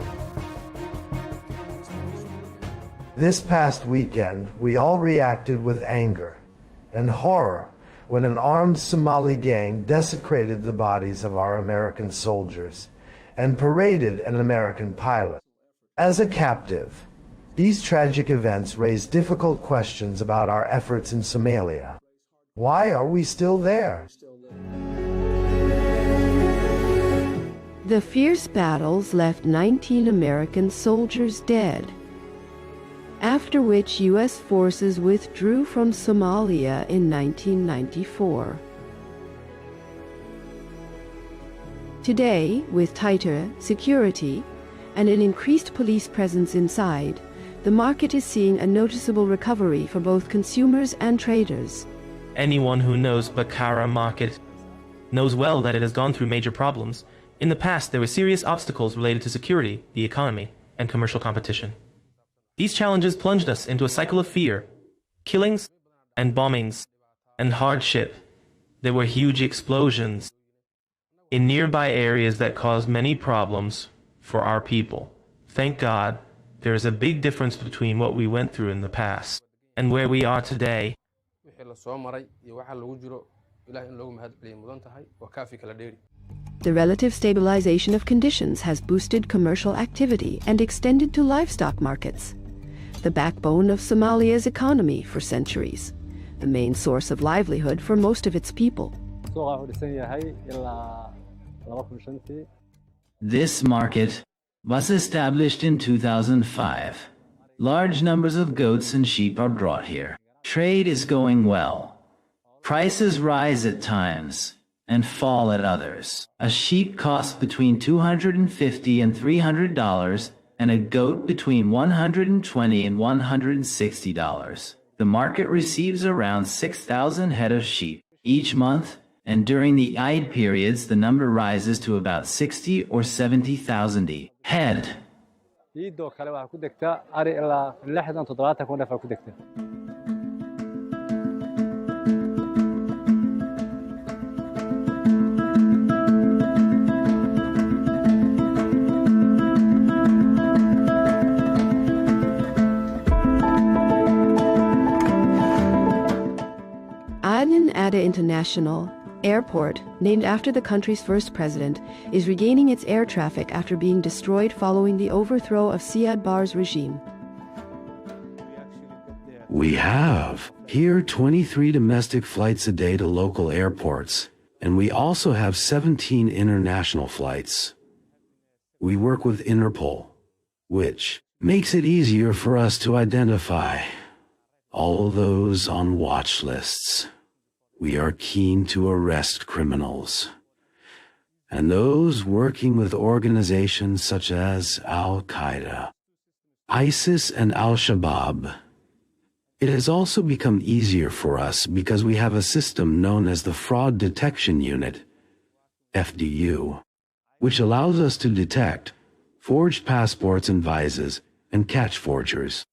This past weekend, we all reacted with anger and horror when an armed Somali gang desecrated the bodies of our American soldiers and paraded an American pilot as a captive. These tragic events raise difficult questions about our efforts in Somalia. Why are we still there? The fierce battles left 19 American soldiers dead, after which U.S. forces withdrew from Somalia in 1994. Today, with tighter security and an increased police presence inside, the market is seeing a noticeable recovery for both consumers and traders. Anyone who knows Bakara Market knows well that it has gone through major problems. In the past, there were serious obstacles related to security, the economy, and commercial competition. These challenges plunged us into a cycle of fear, killings and bombings, and hardship. There were huge explosions in nearby areas that caused many problems for our people. Thank God, there is a big difference between what we went through in the past and where we are today. The relative stabilization of conditions has boosted commercial activity and extended to livestock markets, the backbone of Somalia's economy for centuries, the main source of livelihood for most of its people. This market was established in 2005. Large numbers of goats and sheep are brought here. Trade is going well. Prices rise at times and fall at others. A sheep costs between $250 and $300, and a goat between $120 and $160. The market receives around 6,000 head of sheep each month, and during the Eid periods the number rises to about 60 or 70,000 head. Ada International Airport, named after the country's first president, is regaining its air traffic after being destroyed following the overthrow of Siad Barre's regime. We have here 23 domestic flights a day to local airports, and we also have 17 international flights. We work with Interpol, which makes it easier for us to identify all those on watch lists. We are keen to arrest criminals, and those working with organizations such as Al-Qaeda, ISIS, and Al-Shabaab. It has also become easier for us because we have a system known as the Fraud Detection Unit, FDU, which allows us to detect forged passports and visas and catch forgers.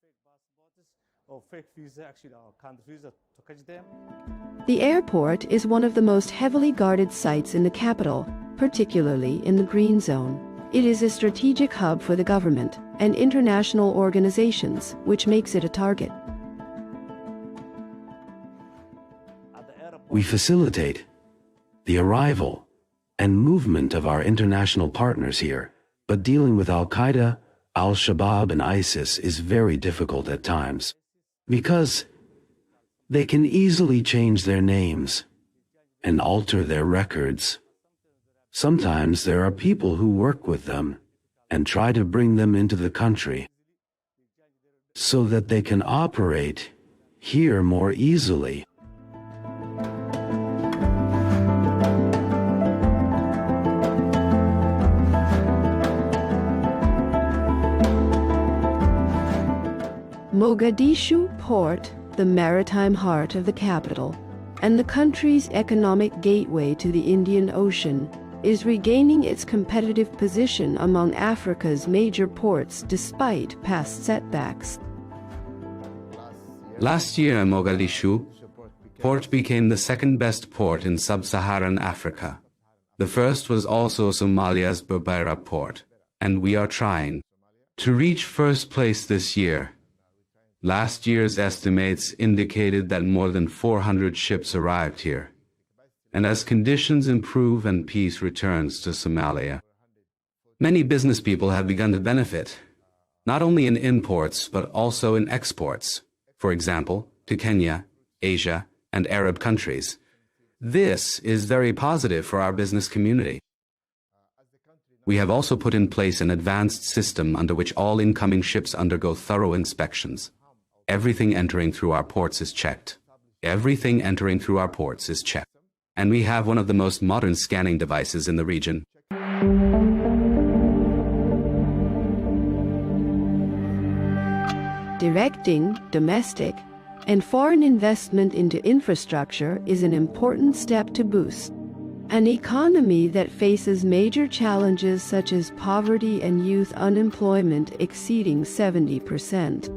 The airport is one of the most heavily guarded sites in the capital, particularly in the Green Zone. It is a strategic hub for the government and international organizations, which makes it a target. We facilitate the arrival and movement of our international partners here, but dealing with Al-Qaeda, Al-Shabaab, and ISIS is very difficult at times, because they can easily change their names and alter their records. Sometimes there are people who work with them and try to bring them into the country so that they can operate here more easily. Mogadishu Port, the maritime heart of the capital, and the country's economic gateway to the Indian Ocean, is regaining its competitive position among Africa's major ports despite past setbacks. Last year, Mogadishu Port became the second-best port in sub-Saharan Africa. The first was also Somalia's Berbera port, and we are trying to reach first place this year. Last year's estimates indicated that more than 400 ships arrived here. And as conditions improve and peace returns to Somalia, many business people have begun to benefit, not only in imports but also in exports, for example, to Kenya, Asia, and Arab countries. This is very positive for our business community. We have also put in place an advanced system under which all incoming ships undergo thorough inspections. Everything entering through our ports is checked. Everything entering through our ports is checked. And we have one of the most modern scanning devices in the region. Directing domestic and foreign investment into infrastructure is an important step to boost An economy that faces major challenges such as poverty and youth unemployment exceeding 70%.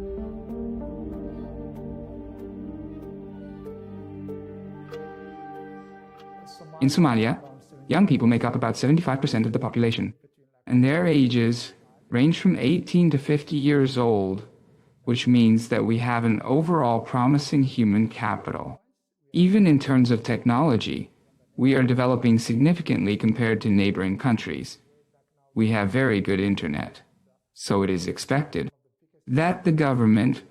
In Somalia, young people make up about 75% of the population, and their ages range from 18 to 50 years old, which means that we have an overall promising human capital. Even in terms of technology, we are developing significantly compared to neighboring countries. We have very good internet, so it is expected that the government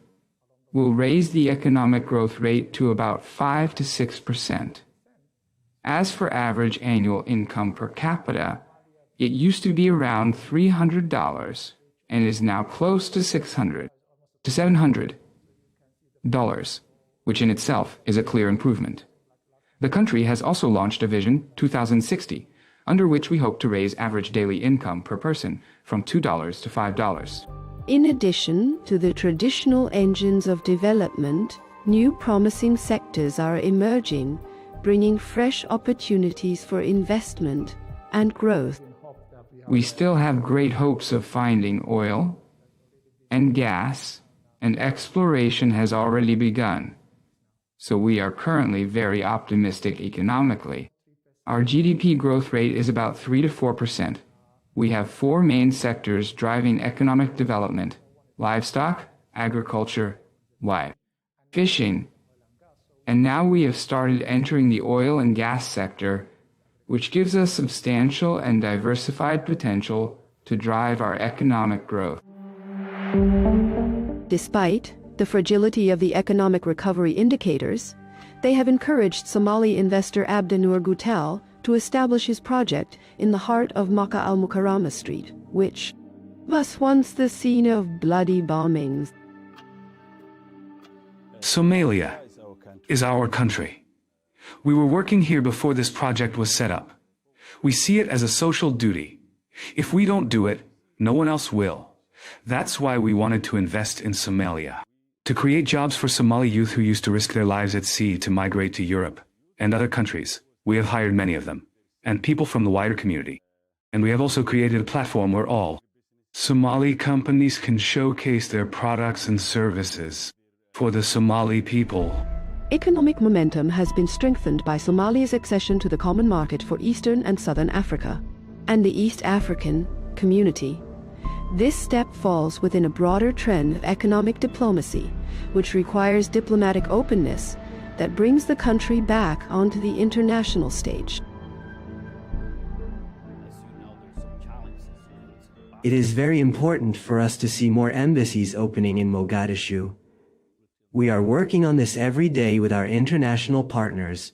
will raise the economic growth rate to about 5 to 6%. As for average annual income per capita, it used to be around $300 and is now close to $600 to $700, which in itself is a clear improvement. The country has also launched a Vision 2060, under which we hope to raise average daily income per person from $2 to $5. In addition to the traditional engines of development, new promising sectors are emerging, bringing fresh opportunities for investment and growth. We still have great hopes of finding oil and gas, and exploration has already begun. So we are currently very optimistic economically. Our GDP growth rate is about 3 to 4%. We have 4 main sectors driving economic development: livestock, agriculture, fishing, and now we have started entering the oil and gas sector, which gives us substantial and diversified potential to drive our economic growth. Despite the fragility of the economic recovery indicators, they have encouraged Somali investor Abdinur Gutel to establish his project in the heart of Makkah al-Mukarramah Street, which was once the scene of bloody bombings. Somalia is our country. We were working here before this project was set up. We see it as a social duty. If we don't do it, no one else will. That's why we wanted to invest in Somalia, to create jobs for Somali youth who used to risk their lives at sea to migrate to Europe and other countries. We have hired many of them, and people from the wider community. And we have also created a platform where all Somali companies can showcase their products and services for the Somali people. Economic momentum has been strengthened by Somalia's accession to the Common Market for Eastern and Southern Africa and the East African Community. This step falls within a broader trend of economic diplomacy, which requires diplomatic openness that brings the country back onto the international stage. It is very important for us to see more embassies opening in Mogadishu. We are working on this every day with our international partners,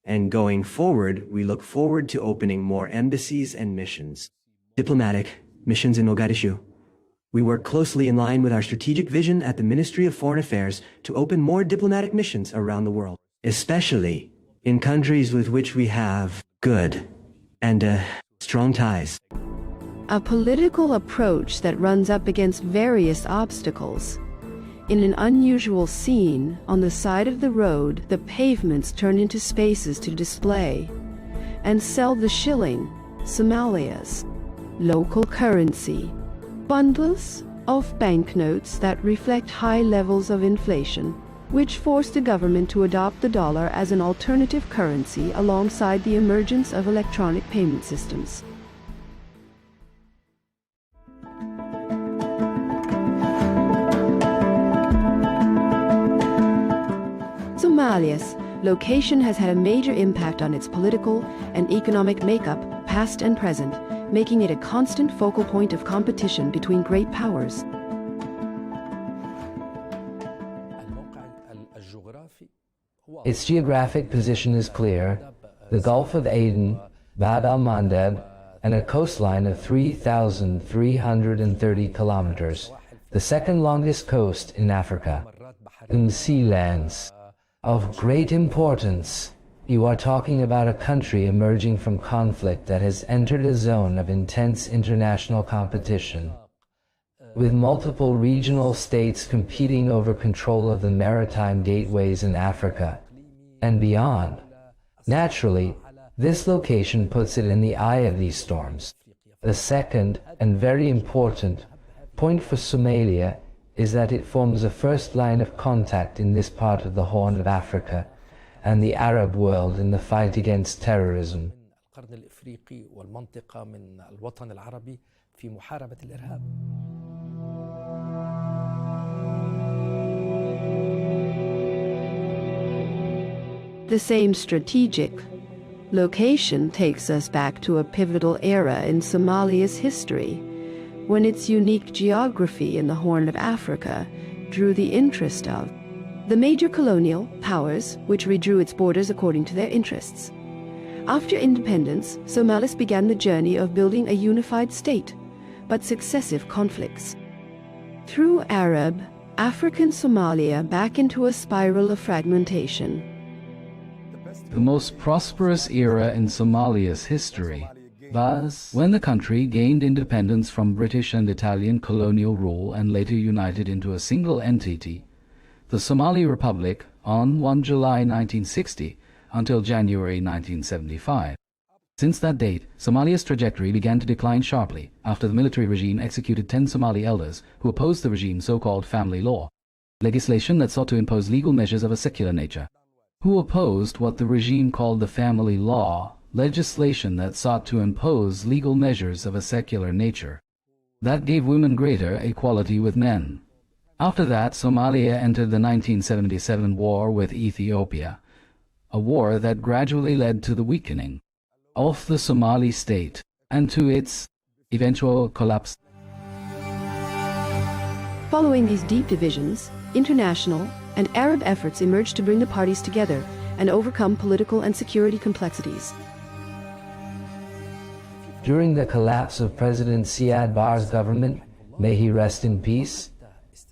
and going forward, we look forward to opening more embassies and missions. Diplomatic missions in Mogadishu. We work closely in line with our strategic vision at the Ministry of Foreign Affairs to open more diplomatic missions around the world, especially in countries with which we have good and strong ties. A political approach that runs up against various obstacles. In an unusual scene, on the side of the road, the pavements turn into spaces to display and sell the shilling, Somalia's local currency. Bundles of banknotes that reflect high levels of inflation, which forced the government to adopt the dollar as an alternative currency alongside the emergence of electronic payment systems. Somalia's location has had a major impact on its political and economic makeup, past and present, making it a constant focal point of competition between great powers. Its geographic position is clear: the Gulf of Aden, Bab al-Mandeb, and a coastline of 3,330 kilometers, the second longest coast in Africa. Sea lands. Of great importance. You are talking about a country emerging from conflict that has entered a zone of intense international competition, with multiple regional states competing over control of the maritime gateways in Africa and beyond. Naturally, This location puts it in the eye of these storms. The second, and very important, point for Somalia is that it forms the first line of contact in this part of the Horn of Africa and the Arab world in the fight against terrorism. القرن الإفريقي والمنطقة من الوطن العربي في محاربة الإرهاب. The same strategic location takes us back to a pivotal era in Somalia's history, when its unique geography in the Horn of Africa drew the interest of the major colonial powers, which redrew its borders according to their interests. After independence, Somalis began the journey of building a unified state, but successive conflicts threw Arab, African Somalia back into a spiral of fragmentation. The most prosperous era in Somalia's history was when the country gained independence from British and Italian colonial rule and later united into a single entity, the Somali Republic, on 1 July 1960 until January 1975. Since that date, Somalia's trajectory began to decline sharply after the military regime executed 10 Somali elders who opposed the regime's so-called family law, legislation that sought to impose legal measures of a secular nature. Who opposed what the regime called the family law, legislation that sought to impose legal measures of a secular nature. That gave women greater equality with men. After that, Somalia entered the 1977 war with Ethiopia, a war that gradually led to the weakening of the Somali state and to its eventual collapse. Following these deep divisions, international and Arab efforts emerged to bring the parties together and overcome political and security complexities. During the collapse of President Siad Barre's government, may he rest in peace,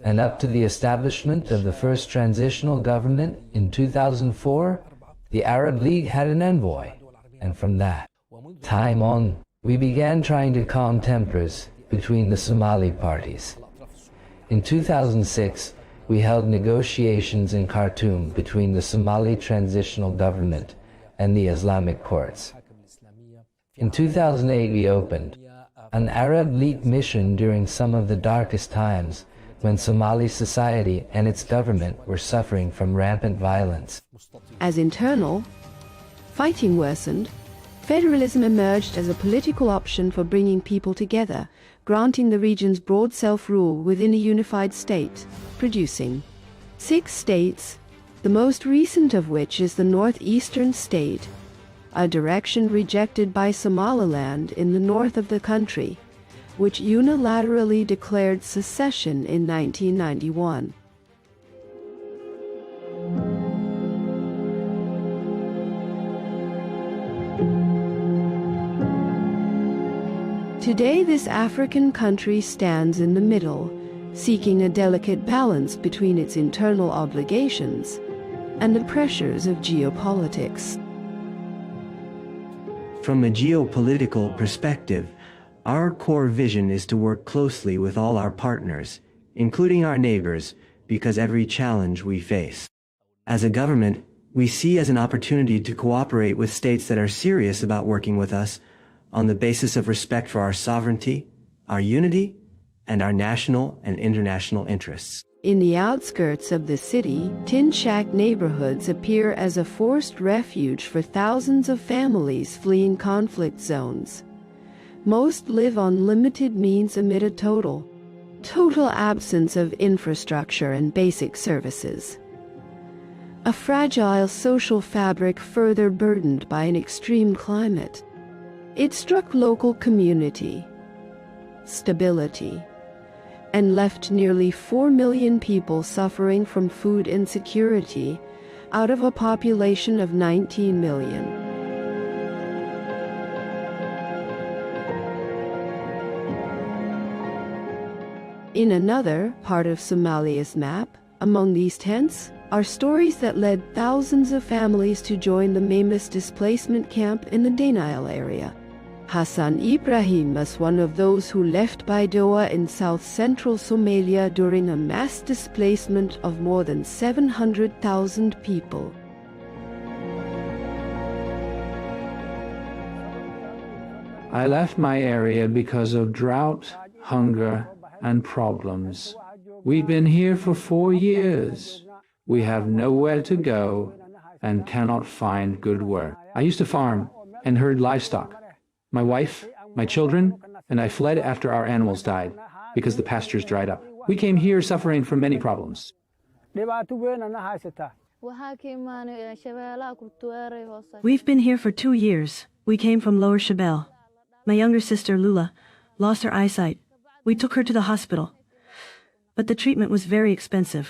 and up to the establishment of the first transitional government in 2004, the Arab League had an envoy, and from that time on, we began trying to calm tempers between the Somali parties. In 2006, we held negotiations in Khartoum between the Somali transitional government and the Islamic courts. In 2008, we opened an Arab League mission during some of the darkest times when Somali society and its government were suffering from rampant violence. As internal fighting worsened, federalism emerged as a political option for bringing people together, granting the region's broad self-rule within a unified state, producing 6 states, the most recent of which is the northeastern state, a direction rejected by Somaliland in the north of the country, which unilaterally declared secession in 1991. Today, this African country stands in the middle, seeking a delicate balance between its internal obligations and the pressures of geopolitics. From a geopolitical perspective, our core vision is to work closely with all our partners, including our neighbors, because every challenge we face. As a government, we see as an opportunity to cooperate with states that are serious about working with us on the basis of respect for our sovereignty, our unity, and our national and international interests. In the outskirts of the city, tin shack neighborhoods appear as a forced refuge for thousands of families fleeing conflict zones. Most live on limited means amid a total absence of infrastructure and basic services. A fragile social fabric further burdened by an extreme climate. It struck local community, stability, and left nearly 4 million people suffering from food insecurity out of a population of 19 million. In another part of Somalia's map, among these tents, are stories that led thousands of families to join the Mamis displacement camp in the Danail area. Hassan Ibrahim was one of those who left Baidoa in south-central Somalia during a mass displacement of more than 700,000 people. I left my area because of drought, hunger, and problems. We've been here for 4 years. We have nowhere to go and cannot find good work. I used to farm and herd livestock. My wife, my children, and I fled after our animals died because the pastures dried up. We came here suffering from many problems. We've been here for 2 years. We came from Lower Shabelle. My younger sister, Lula, lost her eyesight. We took her to the hospital. But the treatment was very expensive.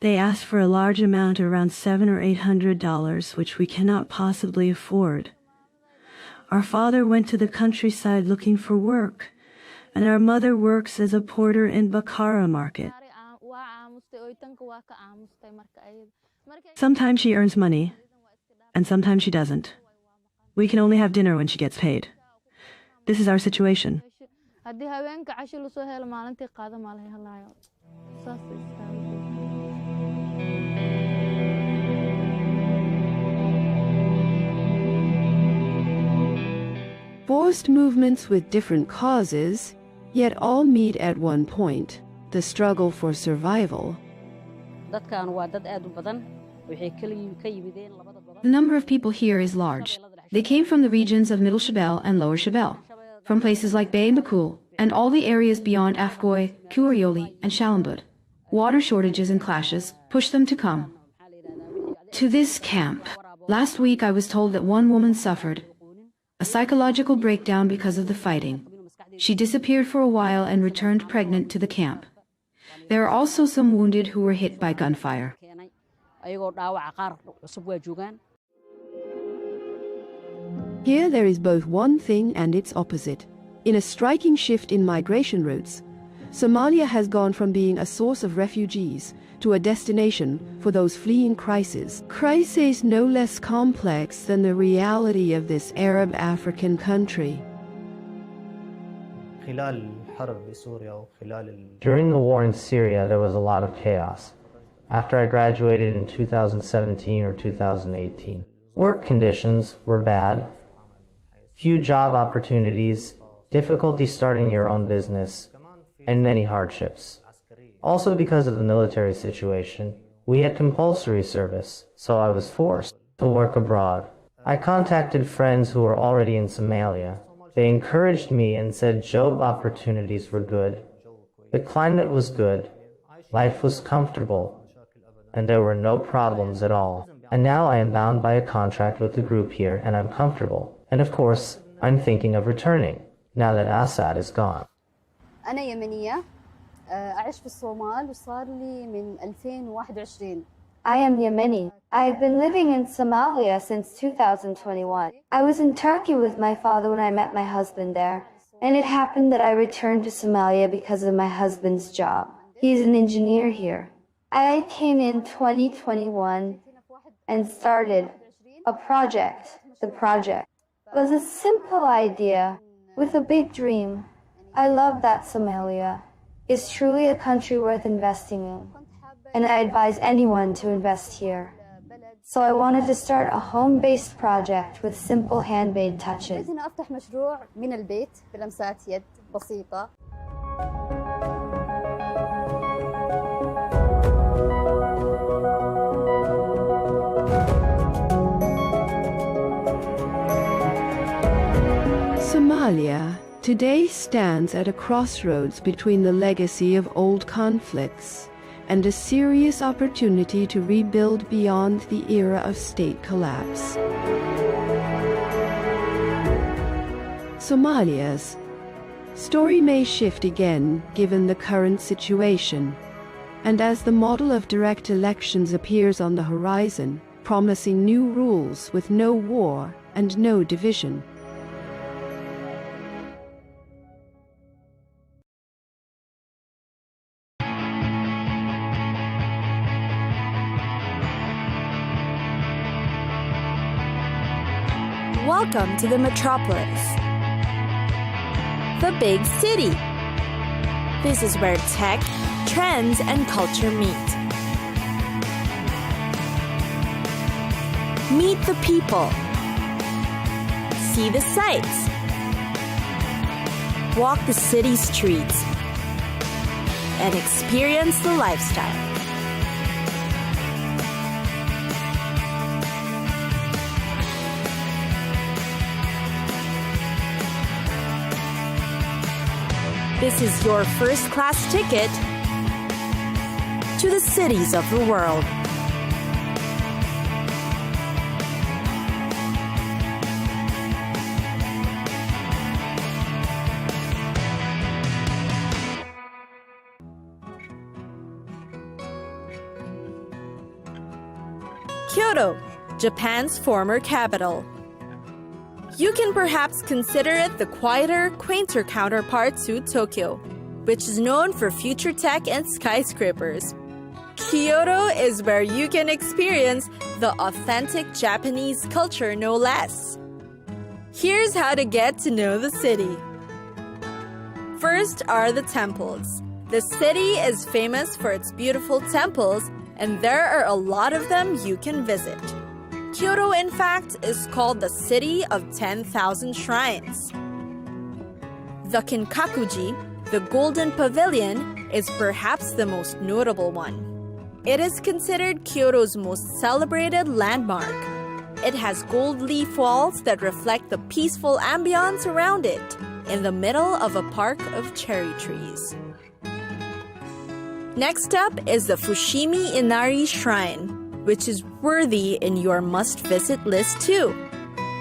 They asked for a large amount, around $700 or $800, which we cannot possibly afford. Our father went to the countryside looking for work, and our mother works as a porter in Bakara market. Sometimes she earns money, and sometimes she doesn't. We can only have dinner when she gets paid. This is our situation. Forced movements with different causes, yet all meet at one point, the struggle for survival. The number of people here is large. They came from the regions of Middle Shabelle and Lower Shabelle, from places like Bay and Bakul, and all the areas beyond Afgoy, Kurioli, and Shalambud. Water shortages and clashes pushed them to come to this camp. Last week I was told that one woman suffered a psychological breakdown because of the fighting. She disappeared for a while and returned pregnant to the camp. There are also some wounded who were hit by gunfire. Here there is both one thing and its opposite. In a striking shift in migration routes, Somalia has gone from being a source of refugees to a destination for those fleeing crises. Crises no less complex than the reality of this Arab African country. During the war in Syria, there was a lot of chaos. After I graduated in 2017 or 2018, work conditions were bad, few job opportunities, difficulty starting your own business, and many hardships. Also because of the military situation, we had compulsory service, so I was forced to work abroad. I contacted friends who were already in Somalia. They encouraged me and said job opportunities were good. The climate was good, life was comfortable, and there were no problems at all. And now I am bound by a contract with the group here, and I'm comfortable. And of course, I'm thinking of returning, now that Assad is gone. أنا يمنية أعيش في الصومال وصار لي من 2021. I am Yemeni. I have been living in Somalia since 2021. I was in Turkey with my father when I met my husband there, and it happened that I returned to Somalia because of my husband's job. He's an engineer here. I came in 2021 and started a project. The project was a simple idea with a big dream. I love that Somalia is truly a country worth investing in, and I advise anyone to invest here. So I wanted to start a home-based project with simple handmade touches. أفتح مشروع من البيت بلمسات يد بسيطة. Somalia today stands at a crossroads between the legacy of old conflicts and a serious opportunity to rebuild beyond the era of state collapse. Somalia's story may shift again given the current situation, and as the model of direct elections appears on the horizon, promising new rules with no war and no division. Welcome to the metropolis, the big city. This is where tech, trends, and culture meet. Meet the people. See the sights. walk the city streets, and experience the lifestyle. This is your first-class ticket to the cities of the world. Kyoto, Japan's former capital. You can perhaps consider it the quieter, quainter counterpart to Tokyo, which is known for future tech and skyscrapers. Kyoto is where you can experience the authentic Japanese culture, no less. Here's how to get to know the city. First are the temples. The city is famous for its beautiful temples, and there are a lot of them you can visit. Kyoto, in fact, is called the City of 10,000 Shrines. The Kinkakuji, the Golden Pavilion, is perhaps the most notable one. It is considered Kyoto's most celebrated landmark. It has gold leaf walls that reflect the peaceful ambiance around it, in the middle of a park of cherry trees. Next up is the Fushimi Inari Shrine, which is worthy in your must-visit list too.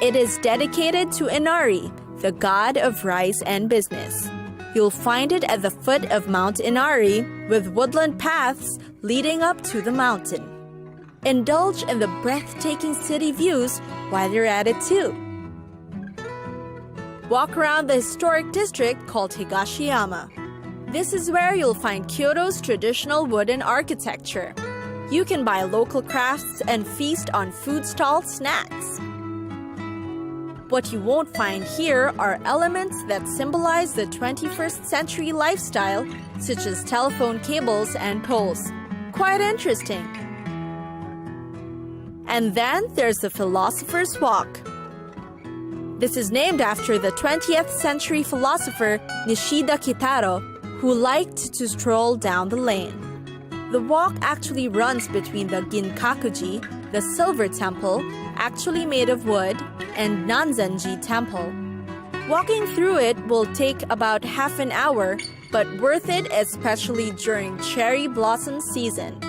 It is dedicated to Inari, the god of rice and business. You'll find it at the foot of Mount Inari, with woodland paths leading up to the mountain. Indulge in the breathtaking city views while you're at it too. Walk around the historic district called Higashiyama. This is where you'll find Kyoto's traditional wooden architecture. You can buy local crafts and feast on food-stall snacks. What you won't find here are elements that symbolize the 21st century lifestyle, such as telephone cables and poles. Quite interesting. And then there's the Philosopher's Walk. This is named after the 20th century philosopher Nishida Kitaro, who liked to stroll down the lane. The walk actually runs between the Ginkakuji, the Silver Temple, actually made of wood, and Nanzenji Temple. Walking through it will take about half an hour, but worth it especially during cherry blossom season.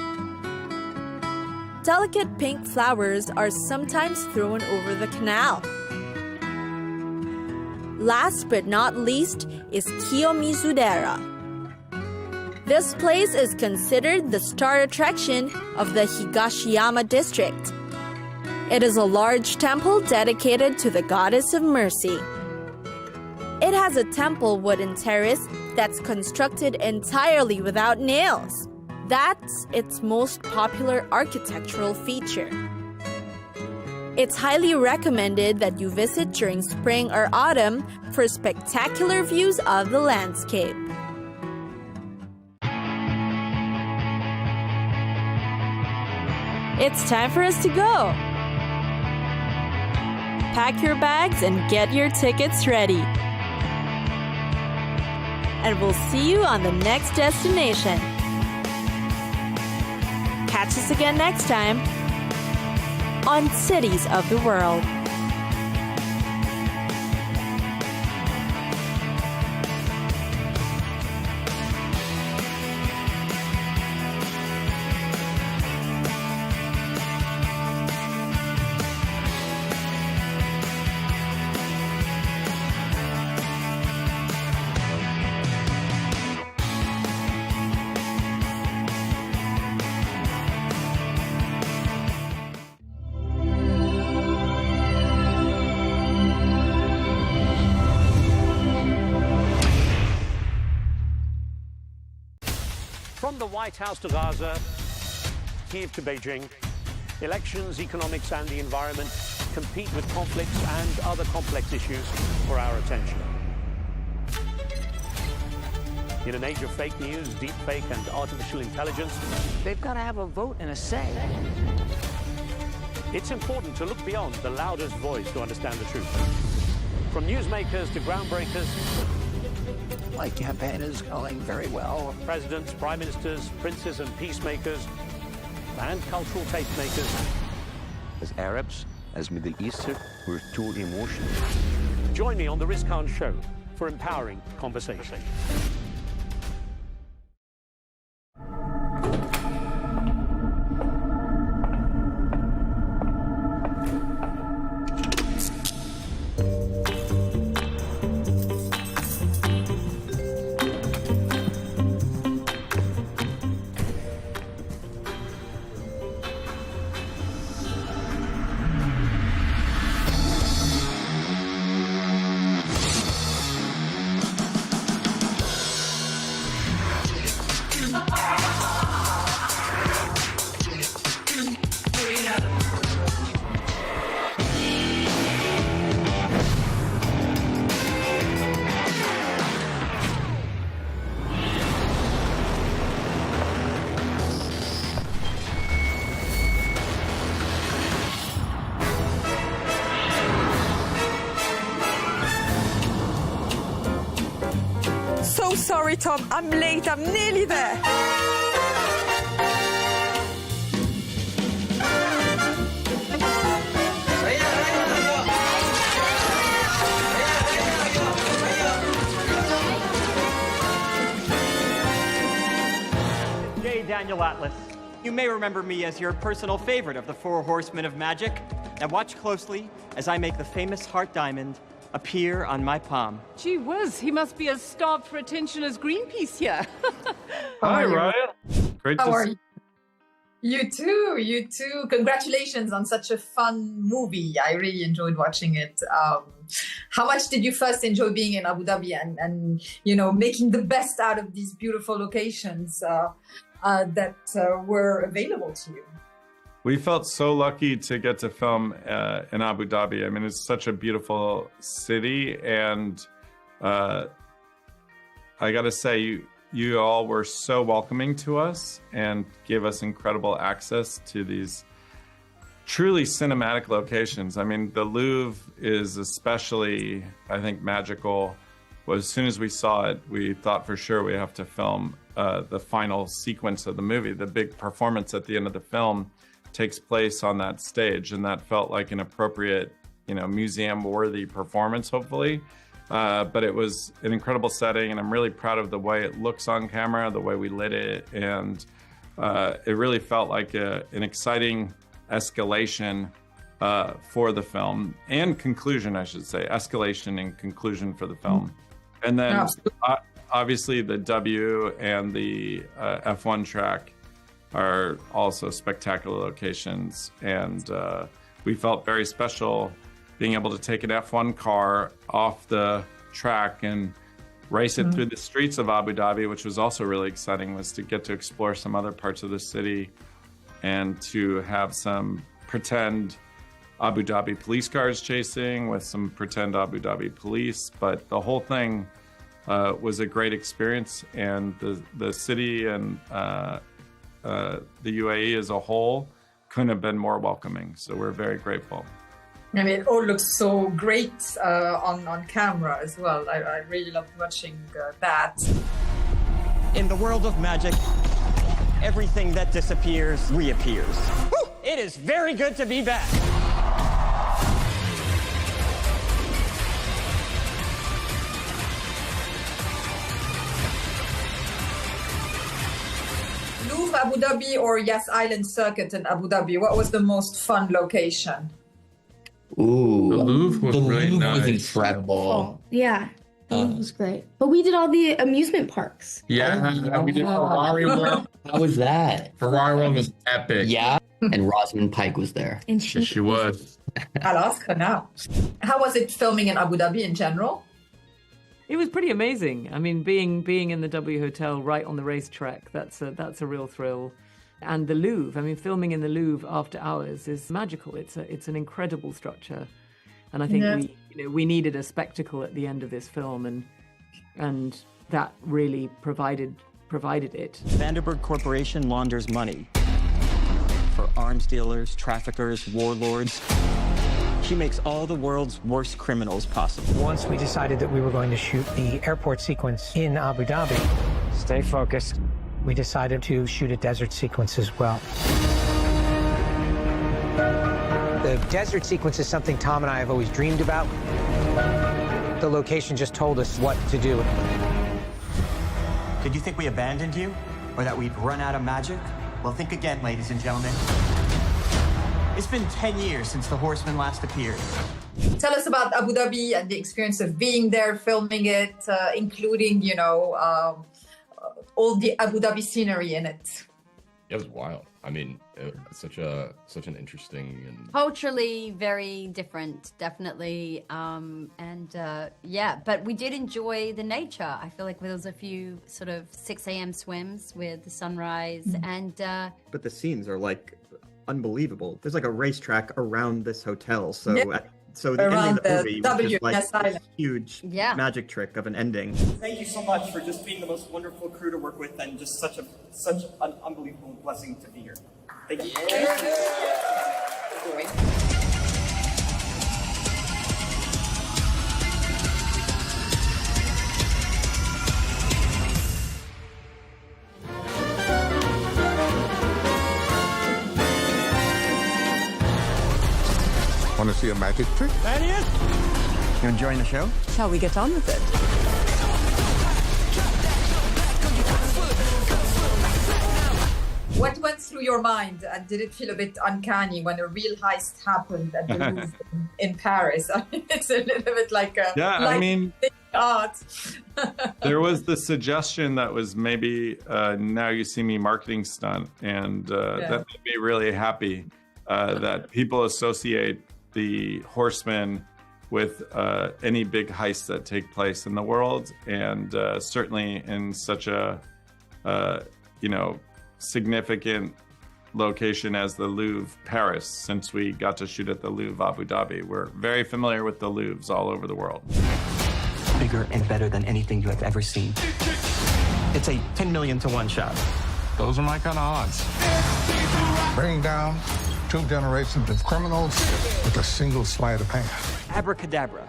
Delicate pink flowers are sometimes thrown over the canal. Last but not least is Kiyomizudera. This place is considered the star attraction of the Higashiyama district. It is a large temple dedicated to the goddess of mercy. It has a temple wooden terrace that's constructed entirely without nails. That's its most popular architectural feature. It's highly recommended that you visit during spring or autumn for spectacular views of the landscape. It's time for us to go. Pack your bags and get your tickets ready. And we'll see you on the next destination. Catch us again next time on Cities of the World. From the White House to Gaza, Kiev to Beijing, elections, economics and the environment compete with conflicts and other complex issues for our attention. In an age of fake news, deepfake and artificial intelligence, they've got to have a vote and a say. It's important to look beyond the loudest voice to understand the truth. From newsmakers to groundbreakers, My campaign is going very well. Presidents, prime ministers, princes and peacemakers, and cultural tastemakers. As Arabs, as Middle Eastern, we're too emotional. Join me on The Riz Khan Show for empowering conversation. So sorry, Tom. I'm late. I'm nearly there. J. Daniel Atlas. You may remember me as your personal favorite of the Four Horsemen of Magic. Now watch closely as I make the famous heart diamond appear on my palm. Gee whiz, he must be as starved for attention as Greenpeace here. Hi, Ryan. Great How to are see you? You too. Congratulations on such a fun movie. I really enjoyed watching it. How much did you first enjoy being in Abu Dhabi and you know, making the best out of these beautiful locations that were available to you? We felt so lucky to get to film in Abu Dhabi. I mean, it's such a beautiful city, and I got to say, you all were so welcoming to us and gave us incredible access to these truly cinematic locations. I mean, the Louvre is especially, I think, magical. Well, as soon as we saw it, we thought for sure we have to film the final sequence of the movie. The big performance at the end of the film takes place on that stage, and that felt like an appropriate, you know, museum-worthy performance, hopefully. But it was an incredible setting, and I'm really proud of the way it looks on camera, the way we lit it, and it really felt like an exciting escalation for the film, and conclusion, I should say, escalation and conclusion for the film. And then obviously the W and the F1 track are also spectacular locations, and we felt very special being able to take an F1 car off the track and race it through the streets of Abu Dhabi, which was also really exciting, was to get to explore some other parts of the city and to have some pretend Abu Dhabi police cars chasing with some pretend Abu Dhabi police. But the whole thing was a great experience, and the city and the UAE as a whole couldn't have been more welcoming. So we're very grateful. And it all looks so great on camera as well. I really loved watching that. In the world of magic, everything that disappears reappears. Whew! It is very good to be back. Louvre, Abu Dhabi, or Yas Island Circuit in Abu Dhabi? What was the most fun location? Ooh, the Louvre was really nice. Was incredible. Yeah, the Louvre was great. But we did all the amusement parks. Yeah, we did Ferrari World. How was that? Ferrari World was epic. Yeah, and Rosamund Pike was there. And she was. I'll ask her now. How was it filming in Abu Dhabi in general? It was pretty amazing. I mean, being in the W Hotel right on the racetrack, that's a real thrill. And the Louvre, I mean, filming in the Louvre after hours is magical. It's an incredible structure, and I think we needed a spectacle at the end of this film, and that really provided it. Vandenberg Corporation launders money for arms dealers, traffickers, warlords. She makes all the world's worst criminals possible. Once we decided that we were going to shoot the airport sequence in Abu Dhabi, stay focused, we decided to shoot a desert sequence as well. The desert sequence is something Tom and I have always dreamed about. The location just told us what to do. Did you think we abandoned you? Or that we'd run out of magic? Well, think again, ladies and gentlemen. It's been 10 years since the Horseman last appeared. Tell us about Abu Dhabi and the experience of being there, filming it, including, you know, all the Abu Dhabi scenery in it. It was wild. I mean, it's such an interesting and culturally very different, definitely. Yeah, but we did enjoy the nature. I feel like there was a few sort of 6 a.m. swims with the sunrise and. But the scenes are like unbelievable. There's like a racetrack around this hotel, so. Yeah. So the ending of the movie was just like Island. this huge magic trick of an ending. Thank you so much for just being the most wonderful crew to work with and just such an unbelievable blessing to be here. Thank you. Want to see a magic trick? There he is! You enjoying the show? Shall we get on with it? What went through your mind, and did it feel a bit uncanny when a real heist happened at the Louvre in Paris? I mean, it's a little bit like a art. There was the suggestion that was maybe Now You See Me marketing stunt, and that made me really happy that people associate the Horseman with any big heists that take place in the world, and certainly in such a significant location as the Louvre, Paris. Since we got to shoot at the Louvre, Abu Dhabi, we're very familiar with the Louvres all over the world. Bigger and better than anything you have ever seen. It's a 10 million to 1 shot. Those are my kind of odds. Bring down 2 generations of criminals with a single sleight of hand. Abracadabra.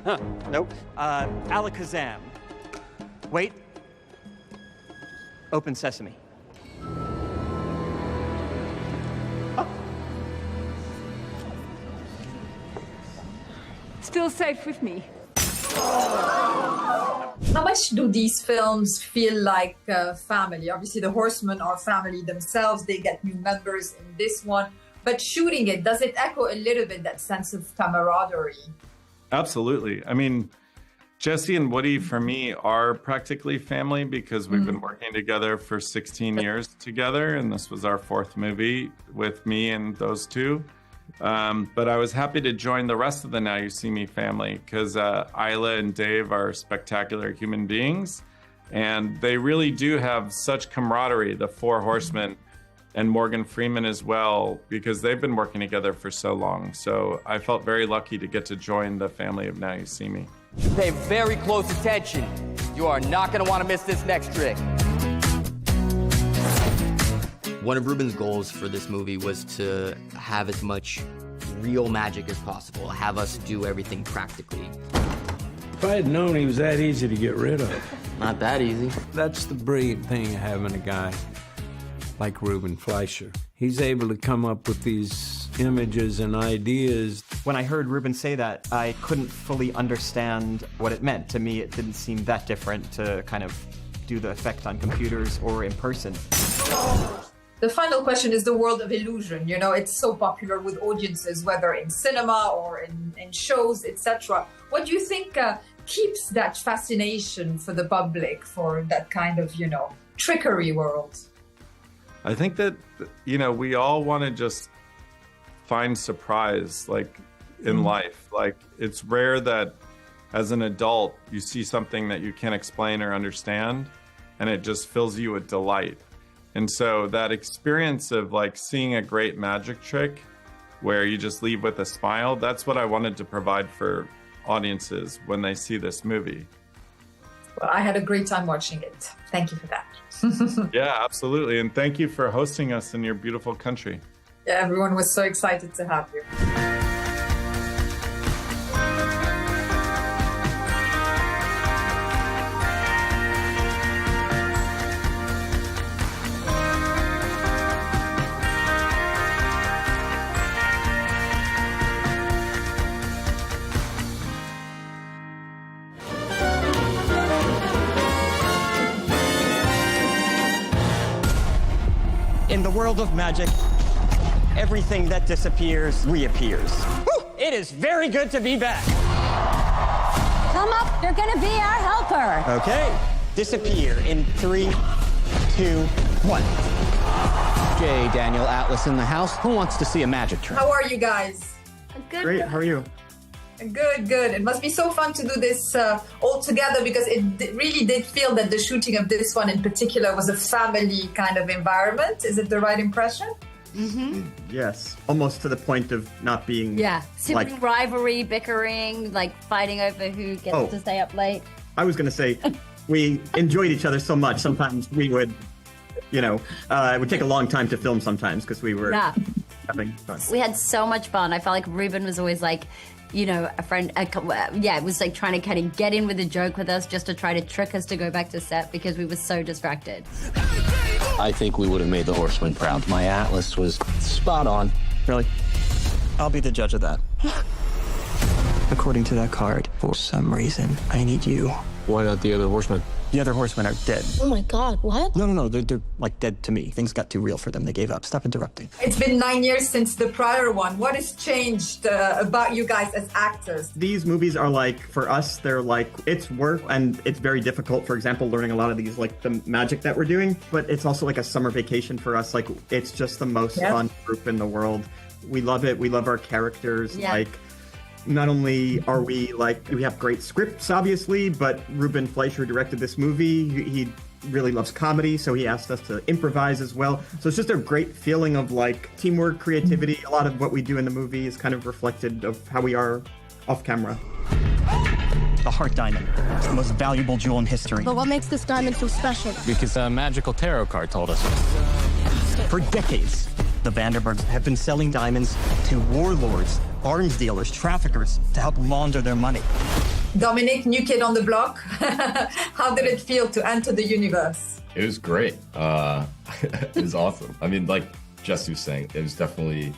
Huh, nope. Alakazam. Wait. Open sesame. Still safe with me. How much do these films feel like family? Obviously, the Horsemen are family themselves. They get new members in this one. But shooting it, does it echo a little bit that sense of camaraderie? Absolutely. I mean, Jesse and Woody, for me, are practically family because we've been working together for 16 years together, and this was our 4th movie with me and those two. But I was happy to join the rest of the Now You See Me family because Isla and Dave are spectacular human beings, and they really do have such camaraderie, the 4 horsemen, and Morgan Freeman as well, because they've been working together for so long. So I felt very lucky to get to join the family of Now You See Me. Pay very close attention. You are not going to want to miss this next trick. One of Ruben's goals for this movie was to have as much real magic as possible, have us do everything practically. If I had known he was that easy to get rid of. Not that easy. That's the brilliant thing of having a guy like Ruben Fleischer. He's able to come up with these images and ideas. When I heard Ruben say that, I couldn't fully understand what it meant. To me, it didn't seem that different to kind of do the effect on computers or in person. The final question is the world of illusion. You know, it's so popular with audiences, whether in cinema or in shows, etc. What do you think keeps that fascination for the public for that kind of, trickery world? I think that, we all want to just find surprise, like, in life. Like, it's rare that as an adult, you see something that you can't explain or understand, and it just fills you with delight. And so that experience of like seeing a great magic trick where you just leave with a smile, that's what I wanted to provide for audiences when they see this movie. Well, I had a great time watching it. Thank you for that. Yeah, absolutely. And thank you for hosting us in your beautiful country. Yeah, everyone was so excited to have you. the world of magic, everything that disappears reappears. Whew! It is very good to be back. Come up, you're gonna be our helper. Okay, disappear in 3, 2, 1. J. Daniel Atlas in the house. Who wants to see a magic trick? How are you guys? Good. Great, how are you? Good, good. It must be so fun to do this all together because it really did feel that the shooting of this one in particular was a family kind of environment. Is it the right impression? Mm-hmm. Yes, almost to the point of not being sibling rivalry, bickering, like fighting over who gets to stay up late. I was going to say, we enjoyed each other so much. Sometimes we would, it would take a long time to film sometimes because we were having fun. We had so much fun. I felt like Ruben was always like, a friend. It was like trying to kind of get in with a joke with us just to try to trick us to go back to set because we were so distracted. I think we would have made the Horsemen proud. My Atlas was spot on. Really? I'll be the judge of that. According to that card, for some reason, I need you. Why not the other Horsemen? The other horsemen are dead. Oh my God, what? No, they're like dead to me. Things got too real for them. They gave up. Stop interrupting. It's been 9 years since the prior one. What has changed about you guys as actors? These movies are like, for us, they're like, it's work and it's very difficult. For example, learning a lot of these, like the magic that we're doing, but it's also like a summer vacation for us. Like, it's just the most fun group in the world. We love it. We love our characters. Yeah. Like, not only are we we have great scripts, obviously, but Ruben Fleischer, who directed this movie, he really loves comedy, so he asked us to improvise as well. So it's just a great feeling of like teamwork, creativity. A lot of what we do in the movie is kind of reflected of how we are off camera. The heart diamond. It's the most valuable jewel in history. But what makes this diamond so special? Because a magical tarot card told us. For decades, the Vanderbergs have been selling diamonds to warlords, arms dealers, traffickers to help launder their money. Dominic, new kid on the block. How did it feel to enter the universe? It was great. It was awesome. I mean, like Jess was saying, it was definitely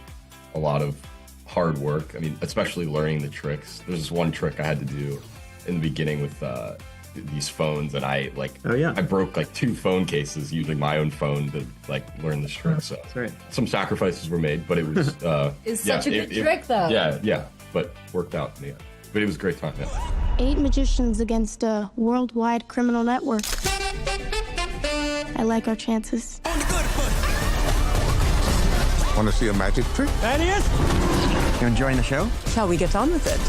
a lot of hard work. I mean, especially learning the tricks. There's this one trick I had to do in the beginning with these phones, and I broke like 2 phone cases using my own phone to like learn this trick. So some sacrifices were made, but it was It's such a good trick, though. Yeah, but worked out in the end. But it was a great time. Yeah. 8 magicians against a worldwide criminal network. I like our chances. Want to see a magic trick? There he is! You enjoying the show? Shall we get on with it?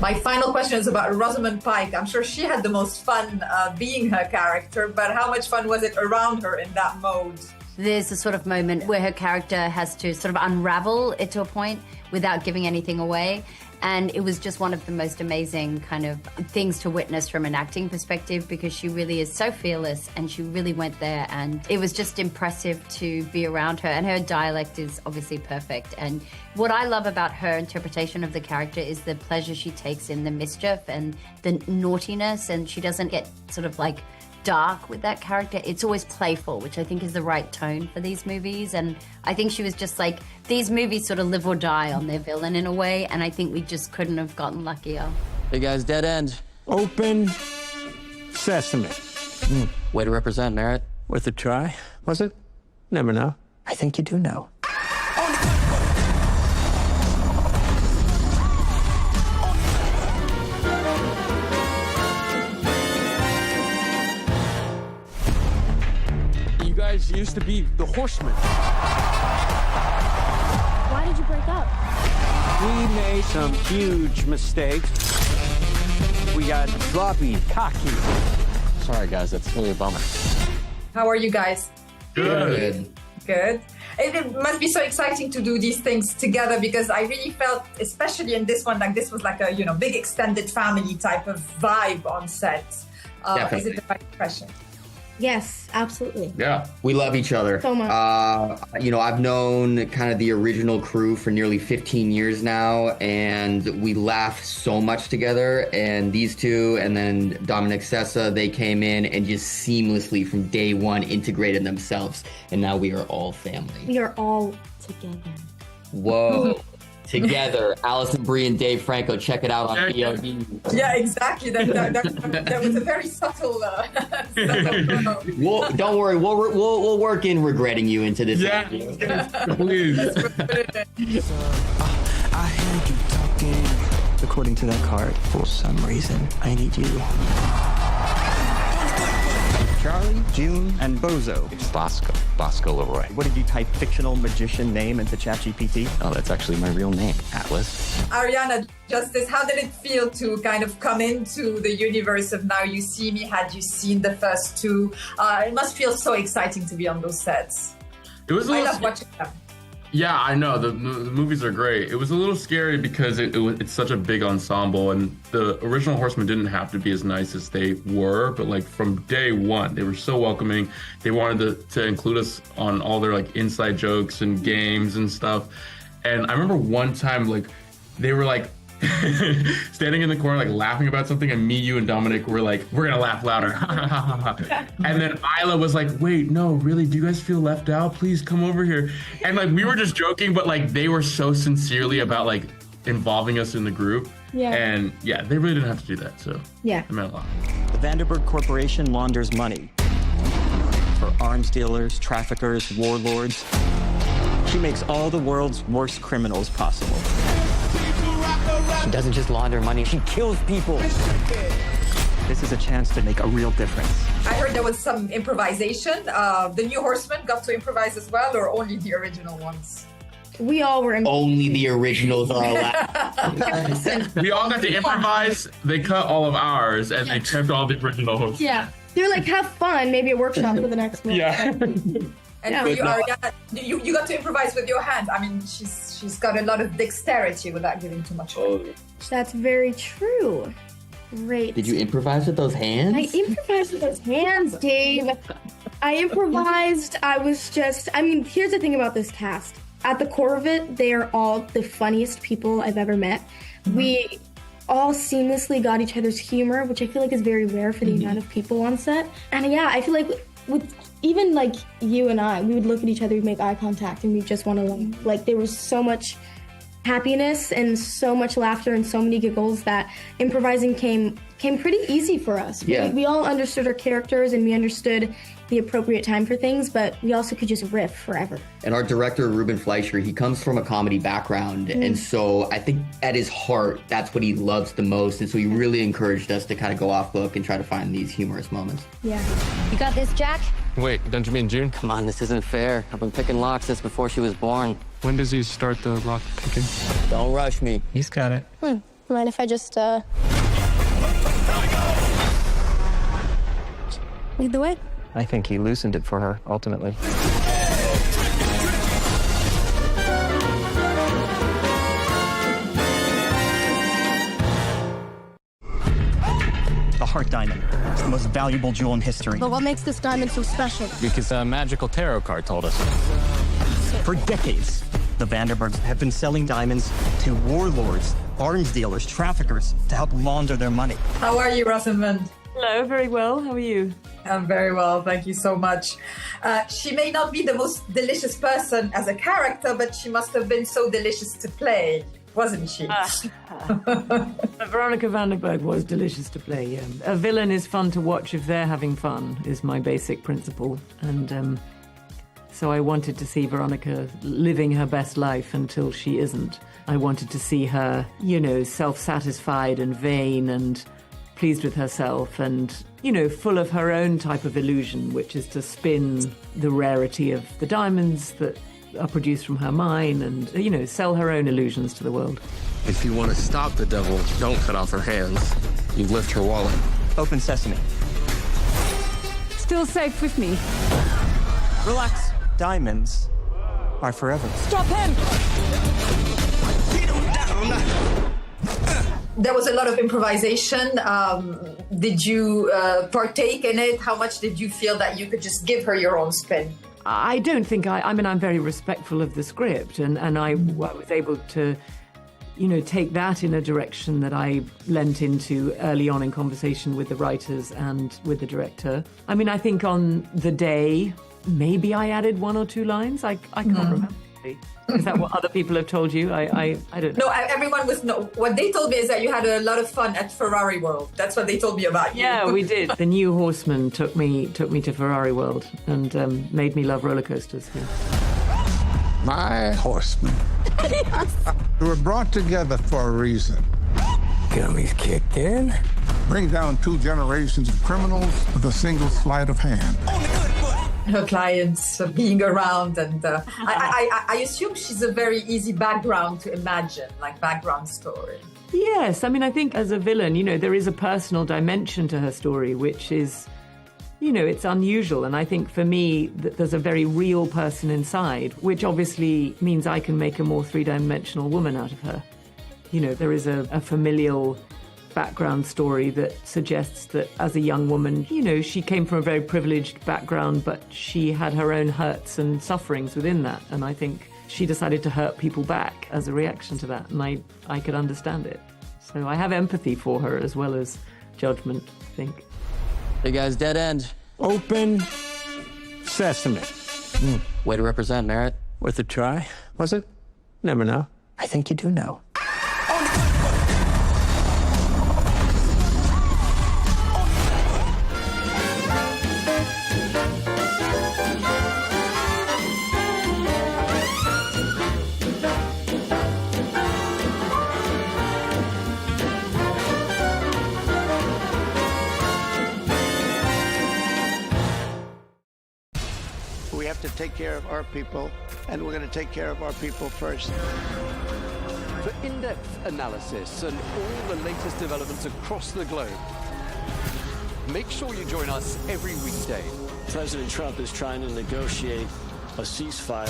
My final question is about Rosamund Pike. I'm sure she had the most fun being her character, but how much fun was it around her in that mode? There's a sort of moment where her character has to sort of unravel it to a point without giving anything away. And it was just one of the most amazing kind of things to witness from an acting perspective because she really is so fearless and she really went there. And it was just impressive to be around her. And her dialect is obviously perfect. And what I love about her interpretation of the character is the pleasure she takes in the mischief and the naughtiness. And she doesn't get sort of like dark with that character. It's always playful, which I think is the right tone for these movies. And I think she was just like, these movies sort of live or die on their villain in a way, and I think we just couldn't have gotten luckier. Hey guys, dead end. Open sesame. Way to represent, Merritt. Worth a try, was it? Never know. I think you do know. You guys used to be the Horsemen. Why did you break up? We made some huge mistakes. We got sloppy, cocky. Sorry guys, that's really a bummer. How are you guys? Good. Good. It must be so exciting to do these things together because I really felt, especially in this one, like this was like a big extended family type of vibe on set. Is it the right impression? Yes, absolutely. Yeah. We love each other. So much. I've known kind of the original crew for nearly 15 years now, and we laugh so much together. And these two, and then Dominic Sessa, they came in and just seamlessly from day one integrated themselves. And now we are all family. We are all together. Whoa. together. Allison Brie and Dave Franco. Check it out on VOD. Yeah, exactly. That was a very subtle. Well, don't worry. We'll work in regretting you into this. Yeah, please. I heard you talking. According to that card, for some reason, I need you. Charlie, June, and Bozo. It's Bosco Leroy. What did you type fictional magician name into ChatGPT? Oh, that's actually my real name, Atlas. Ariana, Justice, how did it feel to kind of come into the universe of Now You See Me? Had you seen the first two? It must feel so exciting to be on those sets. It was. I love watching them. Yeah, I know. The movies are great. It was a little scary because it's such a big ensemble, and the original Horsemen didn't have to be as nice as they were, but like from day one, they were so welcoming. They wanted to include us on all their like inside jokes and games and stuff. And I remember one time, like, they were like standing in the corner, like laughing about something, and me, you, and Dominic were like, we're gonna laugh louder. And then Isla was like, wait, no, really, do you guys feel left out? Please come over here. And like, we were just joking, but like, they were so sincerely about like involving us in the group. Yeah. And yeah, they really didn't have to do that, so yeah, it meant a lot. The Vanderburg Corporation launders money for arms dealers, traffickers, warlords. She makes all the world's worst criminals possible. She doesn't just launder money, she kills people. This is a chance to make a real difference. I heard there was some improvisation. The new Horsemen got to improvise as well, or only the original ones? We all were Only the originals are allowed. We all got to improvise. They cut all of ours, and they kept all the originals. Yeah. They were like, have fun, maybe a workshop for the next one. Yeah. And for you, Ariana, you got to improvise with your hands. I mean, she's got a lot of dexterity without giving too much away. That's very true. Great. Did you improvise with those hands? I improvised with those hands, Dave. I improvised. Here's the thing about this cast. At the core of it, they are all the funniest people I've ever met. Mm-hmm. We all seamlessly got each other's humor, which I feel like is very rare for the amount of people on set. And yeah, I feel like with even like you and I, we would look at each other, we'd make eye contact, and we just want to like there was so much happiness and so much laughter and so many giggles that improvising came pretty easy for us. Yeah. We all understood our characters and we understood the appropriate time for things, but we also could just riff forever. And our director, Ruben Fleischer, he comes from a comedy background. And so I think at his heart, that's what he loves the most. And so he really encouraged us to kind of go off book and try to find these humorous moments. Yeah. You got this, Jack? Wait, don't you mean June? Come on, this isn't fair. I've been picking locks since before she was born. When does he start the lock picking? Don't rush me. He's got it. Mind if I just, lead the way? I think he loosened it for her, ultimately. The heart diamond. It's the most valuable jewel in history. But what makes this diamond so special? Because a magical tarot card told us. For decades, the Vanderburgs have been selling diamonds to warlords, arms dealers, traffickers to help launder their money. How are you, Rosamund? Hello, very well. How are you? I'm very well, thank you so much. She may not be the most delicious person as a character, but she must have been so delicious to play, wasn't she? Veronica Vanderburg was delicious to play, yeah. A villain is fun to watch if they're having fun, is my basic principle. And so I wanted to see Veronica living her best life until she isn't. I wanted to see her, self-satisfied and vain and pleased with herself and, full of her own type of illusion, which is to spin the rarity of the diamonds that are produced from her mine and, sell her own illusions to the world. If you want to stop the devil, don't cut off her hands. You lift her wallet. Open sesame. Still safe with me. Relax. Diamonds are forever. Stop him! There was a lot of improvisation. Did you partake in it? How much did you feel that you could just give her your own spin? I don't think I'm very respectful of the script and I was able to, take that in a direction that I lent into early on in conversation with the writers and with the director. I think on the day, maybe I added one or two lines. I can't remember. Is that what other people have told you? I don't know. No, everyone was what they told me is that you had a lot of fun at Ferrari World. That's what they told me about you. Yeah, we did. The new Horseman took me to Ferrari World and made me love roller coasters. Yeah. My horsemen. We were brought together for a reason. Get them kicked in. Bring down 2 generations of criminals with a single sleight of hand. Her clients being around, and I assume she's a very easy background to imagine, like background story. Yes, I mean, I think as a villain, there is a personal dimension to her story, which is, it's unusual. And I think for me, there's a very real person inside, which obviously means I can make a more 3-dimensional woman out of her. There is a familial background story that suggests that as a young woman, she came from a very privileged background, but she had her own hurts and sufferings within that. And I think she decided to hurt people back as a reaction to that. And I could understand it. So I have empathy for her as well as judgment, I think. Hey guys, dead end. Open sesame. Way to represent, Merritt. Worth a try, was it? Never know. I think you do know. We have to take care of our people, and we're going to take care of our people first. For in-depth analysis and all the latest developments across the globe, make sure you join us every weekday. President Trump is trying to negotiate a ceasefire.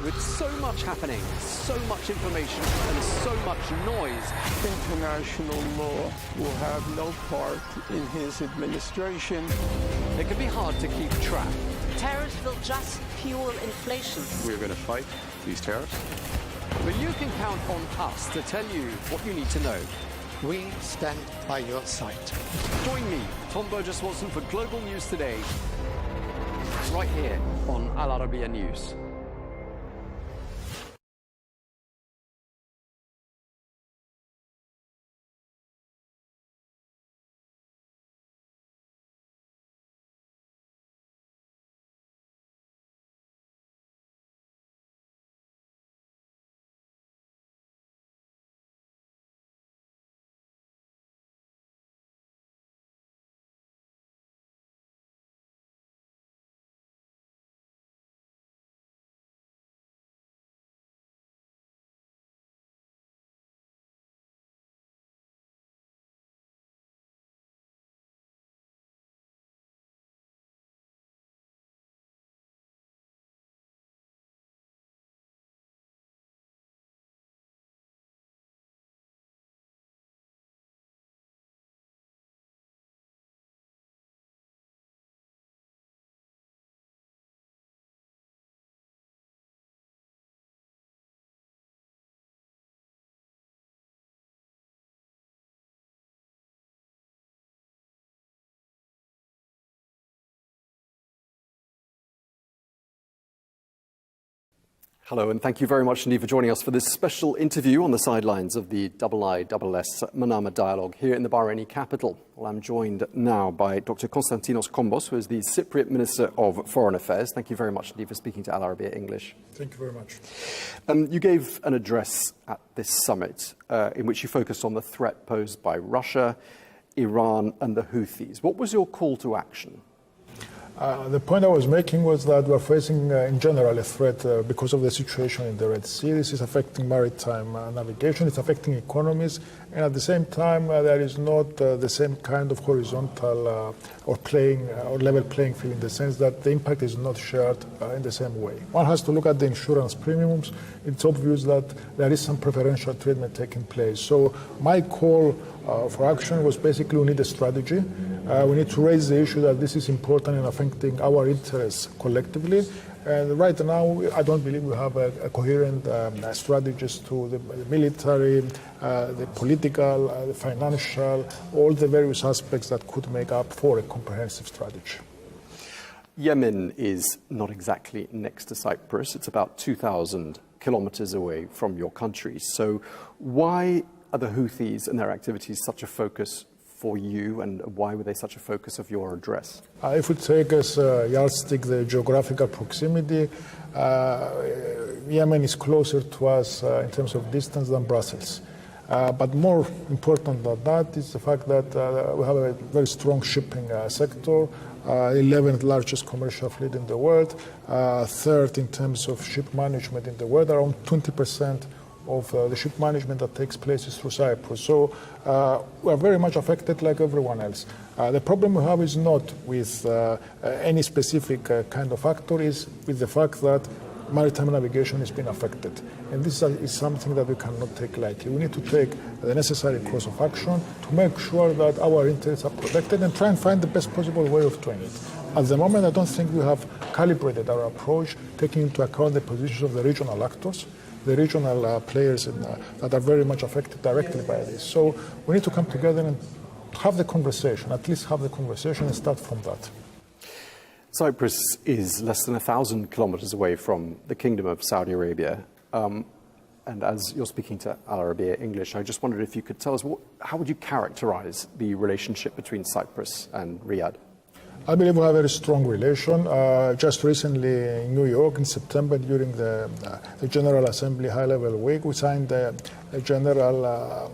With so much happening, so much information, and so much noise, International law will have no part in his administration. It can be hard to keep track. Tariffs will just fuel inflation. We're going to fight these tariffs. But you can count on us to tell you what you need to know. We stand by your side. Join me, Tom Burges Watson, for Global News Today, right here on Al Arabiya News. Hello, and thank you very much indeed for joining us for this special interview on the sidelines of the IISS Manama Dialogue here in the Bahraini capital. Well, I'm joined now by Dr. Konstantinos Kombos, who is the Cypriot Minister of Foreign Affairs. Thank you very much indeed for speaking to Al Arabiya English. Thank you very much. You gave an address at this summit in which you focused on the threat posed by Russia, Iran, and the Houthis. What was your call to action? The point I was making was that we're facing, in general, a threat because of the situation in the Red Sea. This is affecting maritime navigation, it's affecting economies, and at the same time, there is not the same kind of horizontal or level playing field in the sense that the impact is not shared in the same way. One has to look at the insurance premiums. It's obvious that there is some preferential treatment taking place. So my call for action was basically we need a strategy. We need to raise the issue that this is important in affecting our interests collectively. And right now, I don't believe we have a coherent strategies to the military, the political, the financial, all the various aspects that could make up for a comprehensive strategy. Yemen is not exactly next to Cyprus. It's about 2,000 kilometers away from your country. So why are the Houthis and their activities such a focus for you, and why were they such a focus of your address? If we take as a yardstick the geographical proximity, Yemen is closer to us in terms of distance than Brussels. But more important than that is the fact that we have a very strong shipping sector, 11th largest commercial fleet in the world, third in terms of ship management in the world. Around 20% of the ship management that takes place is through Cyprus. So we are very much affected like everyone else. The problem we have is not with any specific kind of factor, is with the fact that maritime navigation has been affected. And this is something that we cannot take lightly. We need to take the necessary course of action to make sure that our interests are protected and try and find the best possible way of doing it. At the moment, I don't think we have calibrated our approach, taking into account the positions of the regional actors, the regional players that are very much affected directly by this. So we need to come together and have the conversation, at least have the conversation and start from that. Cyprus is less than 1,000 kilometers away from the Kingdom of Saudi Arabia. And as you're speaking to Arabiya English, I just wondered if you could tell us, how would you characterize the relationship between Cyprus and Riyadh? I believe we have a very strong relation. Just recently in New York in September, during the General Assembly High-Level Week, we signed a general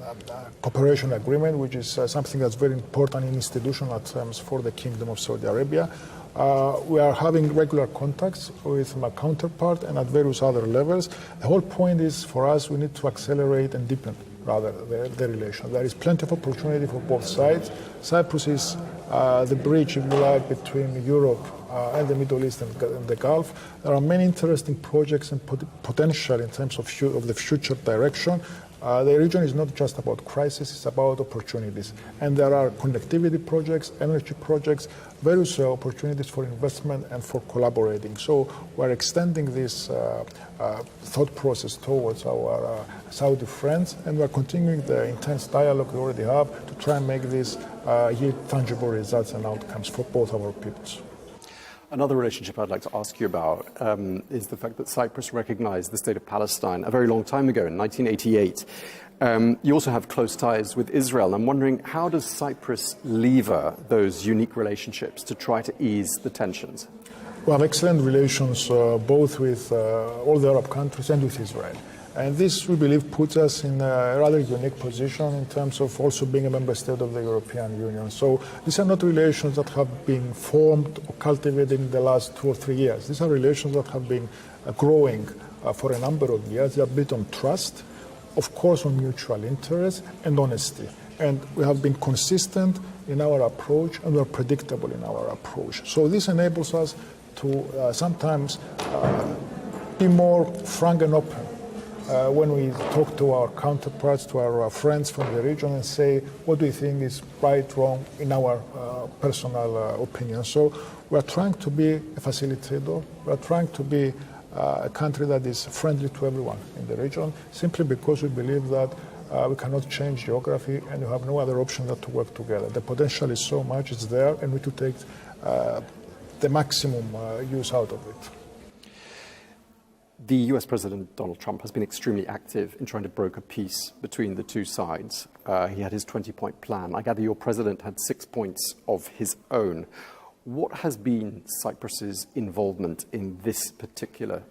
cooperation agreement, which is something that's very important in institutional terms for the Kingdom of Saudi Arabia. We are having regular contacts with my counterpart and at various other levels. The whole point is, for us, we need to accelerate and deepen, rather, the relation. There is plenty of opportunity for both sides. Cyprus is the bridge, if you like, between Europe and the Middle East and the Gulf. There are many interesting projects and potential in terms of the future direction. The region is not just about crisis, it's about opportunities. And there are connectivity projects, energy projects, various opportunities for investment and for collaborating. So we're extending this thought process towards our Saudi friends, and we're continuing the intense dialogue we already have to try and make this yield tangible results and outcomes for both our peoples. Another relationship I'd like to ask you about is the fact that Cyprus recognized the state of Palestine a very long time ago, in 1988. You also have close ties with Israel. I'm wondering, how does Cyprus lever those unique relationships to try to ease the tensions? We have excellent relations both with all the Arab countries and with Israel. And this, we believe, puts us in a rather unique position in terms of also being a member state of the European Union. So these are not relations that have been formed or cultivated in the last 2 or 3 years. These are relations that have been growing for a number of years. They are built on trust, of course on mutual interest and honesty. And we have been consistent in our approach, and we are predictable in our approach. So this enables us to sometimes be more frank and open when we talk to our counterparts, to our friends from the region, and say what do we think is right, wrong, in our personal opinion. So we are trying to be a facilitator. We are trying to be a country that is friendly to everyone in the region, simply because we believe that we cannot change geography and you have no other option than to work together. The potential is so much, it's there, and we need to take the maximum use out of it. The US President Donald Trump has been extremely active in trying to broker peace between the two sides. He had his 20-point plan. I gather your president had 6 points of his own. What has been Cyprus's involvement in this particular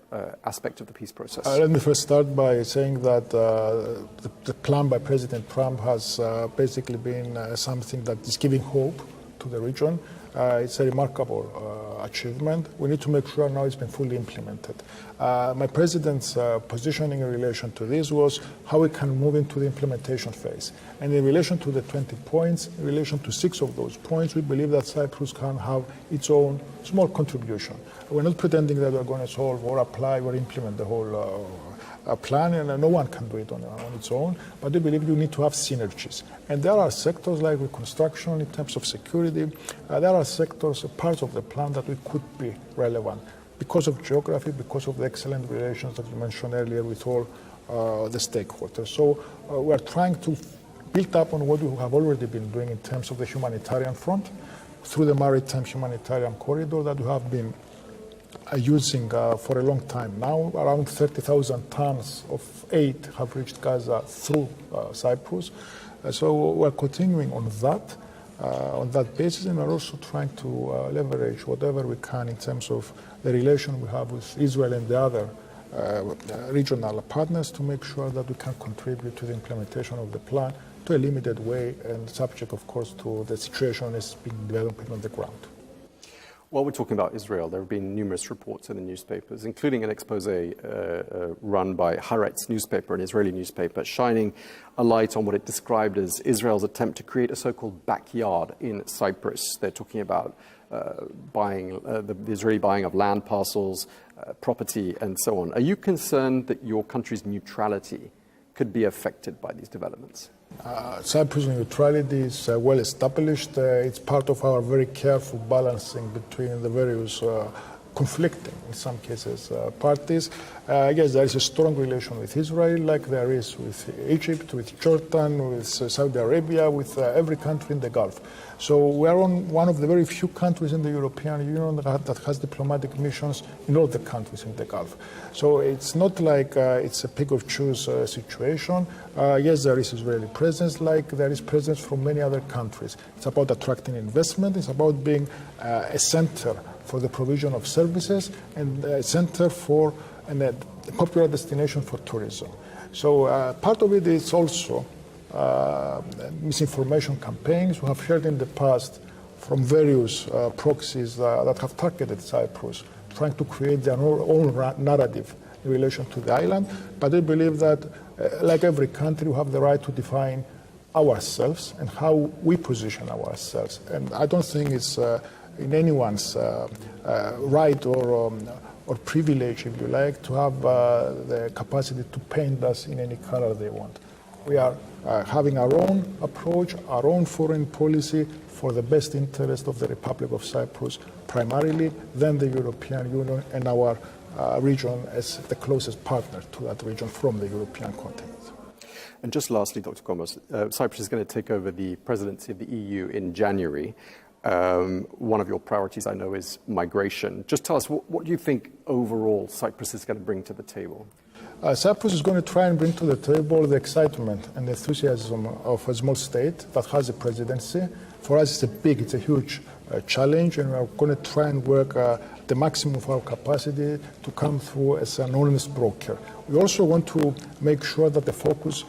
aspect of the peace process? Let me first start by saying that the plan by President Trump has basically been something that is giving hope to the region. It's a remarkable achievement. We need to make sure now it's been fully implemented. My president's positioning in relation to this was how we can move into the implementation phase. And in relation to the 20 points, in relation to 6 of those points, we believe that Cyprus can have its own small contribution. We're not pretending that we're going to solve or apply or implement the whole plan, and no one can do it on its own, but we believe you need to have synergies. And there are sectors like reconstruction in terms of security, there are sectors, parts of the plan that we could be relevant because of geography, because of the excellent relations that you mentioned earlier with all the stakeholders. So we're trying to build up on what we have already been doing in terms of the humanitarian front, through the maritime humanitarian corridor that we have been using for a long time now. Around 30,000 tons of aid have reached Gaza through Cyprus. So we're continuing on that basis, and we're also trying to leverage whatever we can in terms of the relation we have with Israel and the other regional partners to make sure that we can contribute to the implementation of the plan to a limited way and subject, of course, to the situation as being developed on the ground. While we're talking about Israel, there have been numerous reports in the newspapers, including an expose run by Haaretz newspaper, an Israeli newspaper, shining a light on what it described as Israel's attempt to create a so-called backyard in Cyprus. They're talking about the Israeli buying of land parcels, property, and so on. Are you concerned that your country's neutrality could be affected by these developments? Cyprus neutrality is well established. It's part of our very careful balancing between the various conflicting, in some cases, parties. Yes, there is a strong relation with Israel, like there is with Egypt, with Jordan, with Saudi Arabia, with every country in the Gulf. So we are one of the very few countries in the European Union that has diplomatic missions in all the countries in the Gulf. So it's not like it's a pick of choose situation. Yes, there is Israeli presence, like there is presence from many other countries. It's about attracting investment. It's about being a center for the provision of services and a center for a popular destination for tourism. So part of it is also misinformation campaigns. We have heard in the past from various proxies that have targeted Cyprus, trying to create their own narrative in relation to the island. But I believe that, like every country, we have the right to define ourselves and how we position ourselves. And I don't think it's in anyone's right or privilege, if you like, to have the capacity to paint us in any color they want. We are having our own approach, our own foreign policy for the best interest of the Republic of Cyprus, primarily, then the European Union and our region as the closest partner to that region from the European continent. And just lastly, Dr. Combos, Cyprus is going to take over the presidency of the EU in January. One of your priorities, I know, is migration. Just tell us, what do you think overall Cyprus is going to bring to the table? Cyprus is going to try and bring to the table the excitement and the enthusiasm of a small state that has a presidency. For us, it's a huge challenge, and we're going to try and work the maximum of our capacity to come through as an honest broker. We also want to make sure that the focus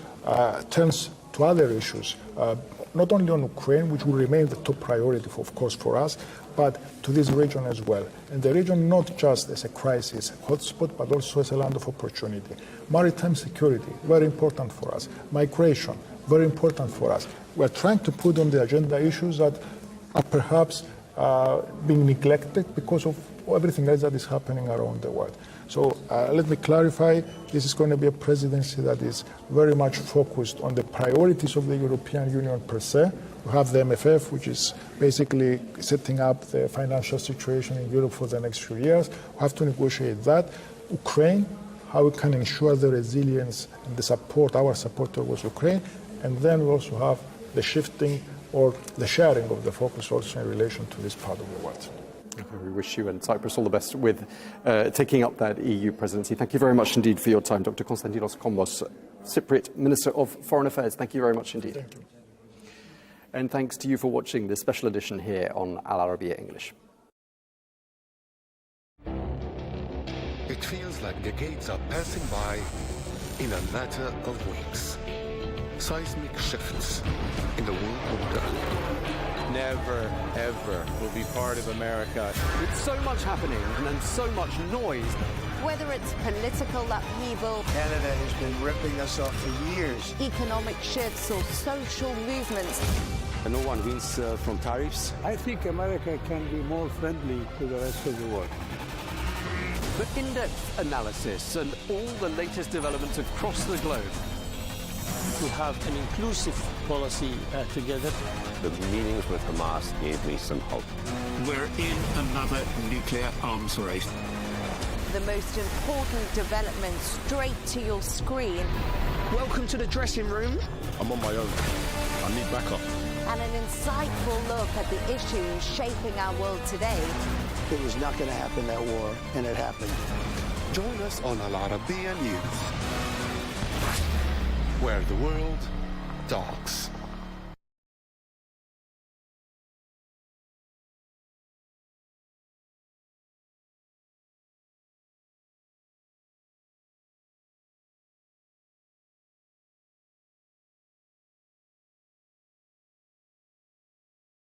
turns to other issues, not only on Ukraine, which will remain the top priority, of course, for us, but to this region as well. And the region not just as a crisis hotspot, but also as a land of opportunity. Maritime security, very important for us. Migration, very important for us. We're trying to put on the agenda issues that are perhaps being neglected because of everything else that is happening around the world. So let me clarify, this is going to be a presidency that is very much focused on the priorities of the European Union per se. We have the MFF, which is basically setting up the financial situation in Europe for the next few years. We have to negotiate that. Ukraine, how we can ensure the resilience and the support, our support towards Ukraine. And then we also have the shifting or the sharing of the focus also in relation to this part of the world. We wish you and Cyprus all the best with taking up that EU presidency. Thank you very much indeed for your time, Dr. Konstantinos Kombos, Cypriot Minister of Foreign Affairs. Thank you very much indeed. Thank you. And thanks to you for watching this special edition here on Arabiya English. It feels like decades are passing by in a matter of weeks. Seismic shifts in the world order. Never, ever will be part of America. With so much happening and so much noise. Whether it's political upheaval, Canada has been ripping us off for years. economic shifts or social movements. And no one wins from tariffs. I think America can be more friendly to the rest of the world. The in-depth analysis and all the latest developments across the globe. To have an inclusive policy together. The meetings with Hamas gave me some hope. We're in another nuclear arms race. The most important developments straight to your screen. Welcome to the dressing room. I'm on my own. I need backup. and an insightful look at the issues shaping our world today. It was not going to happen, that war, and it happened. Join us on Arabiya News, where the world talks.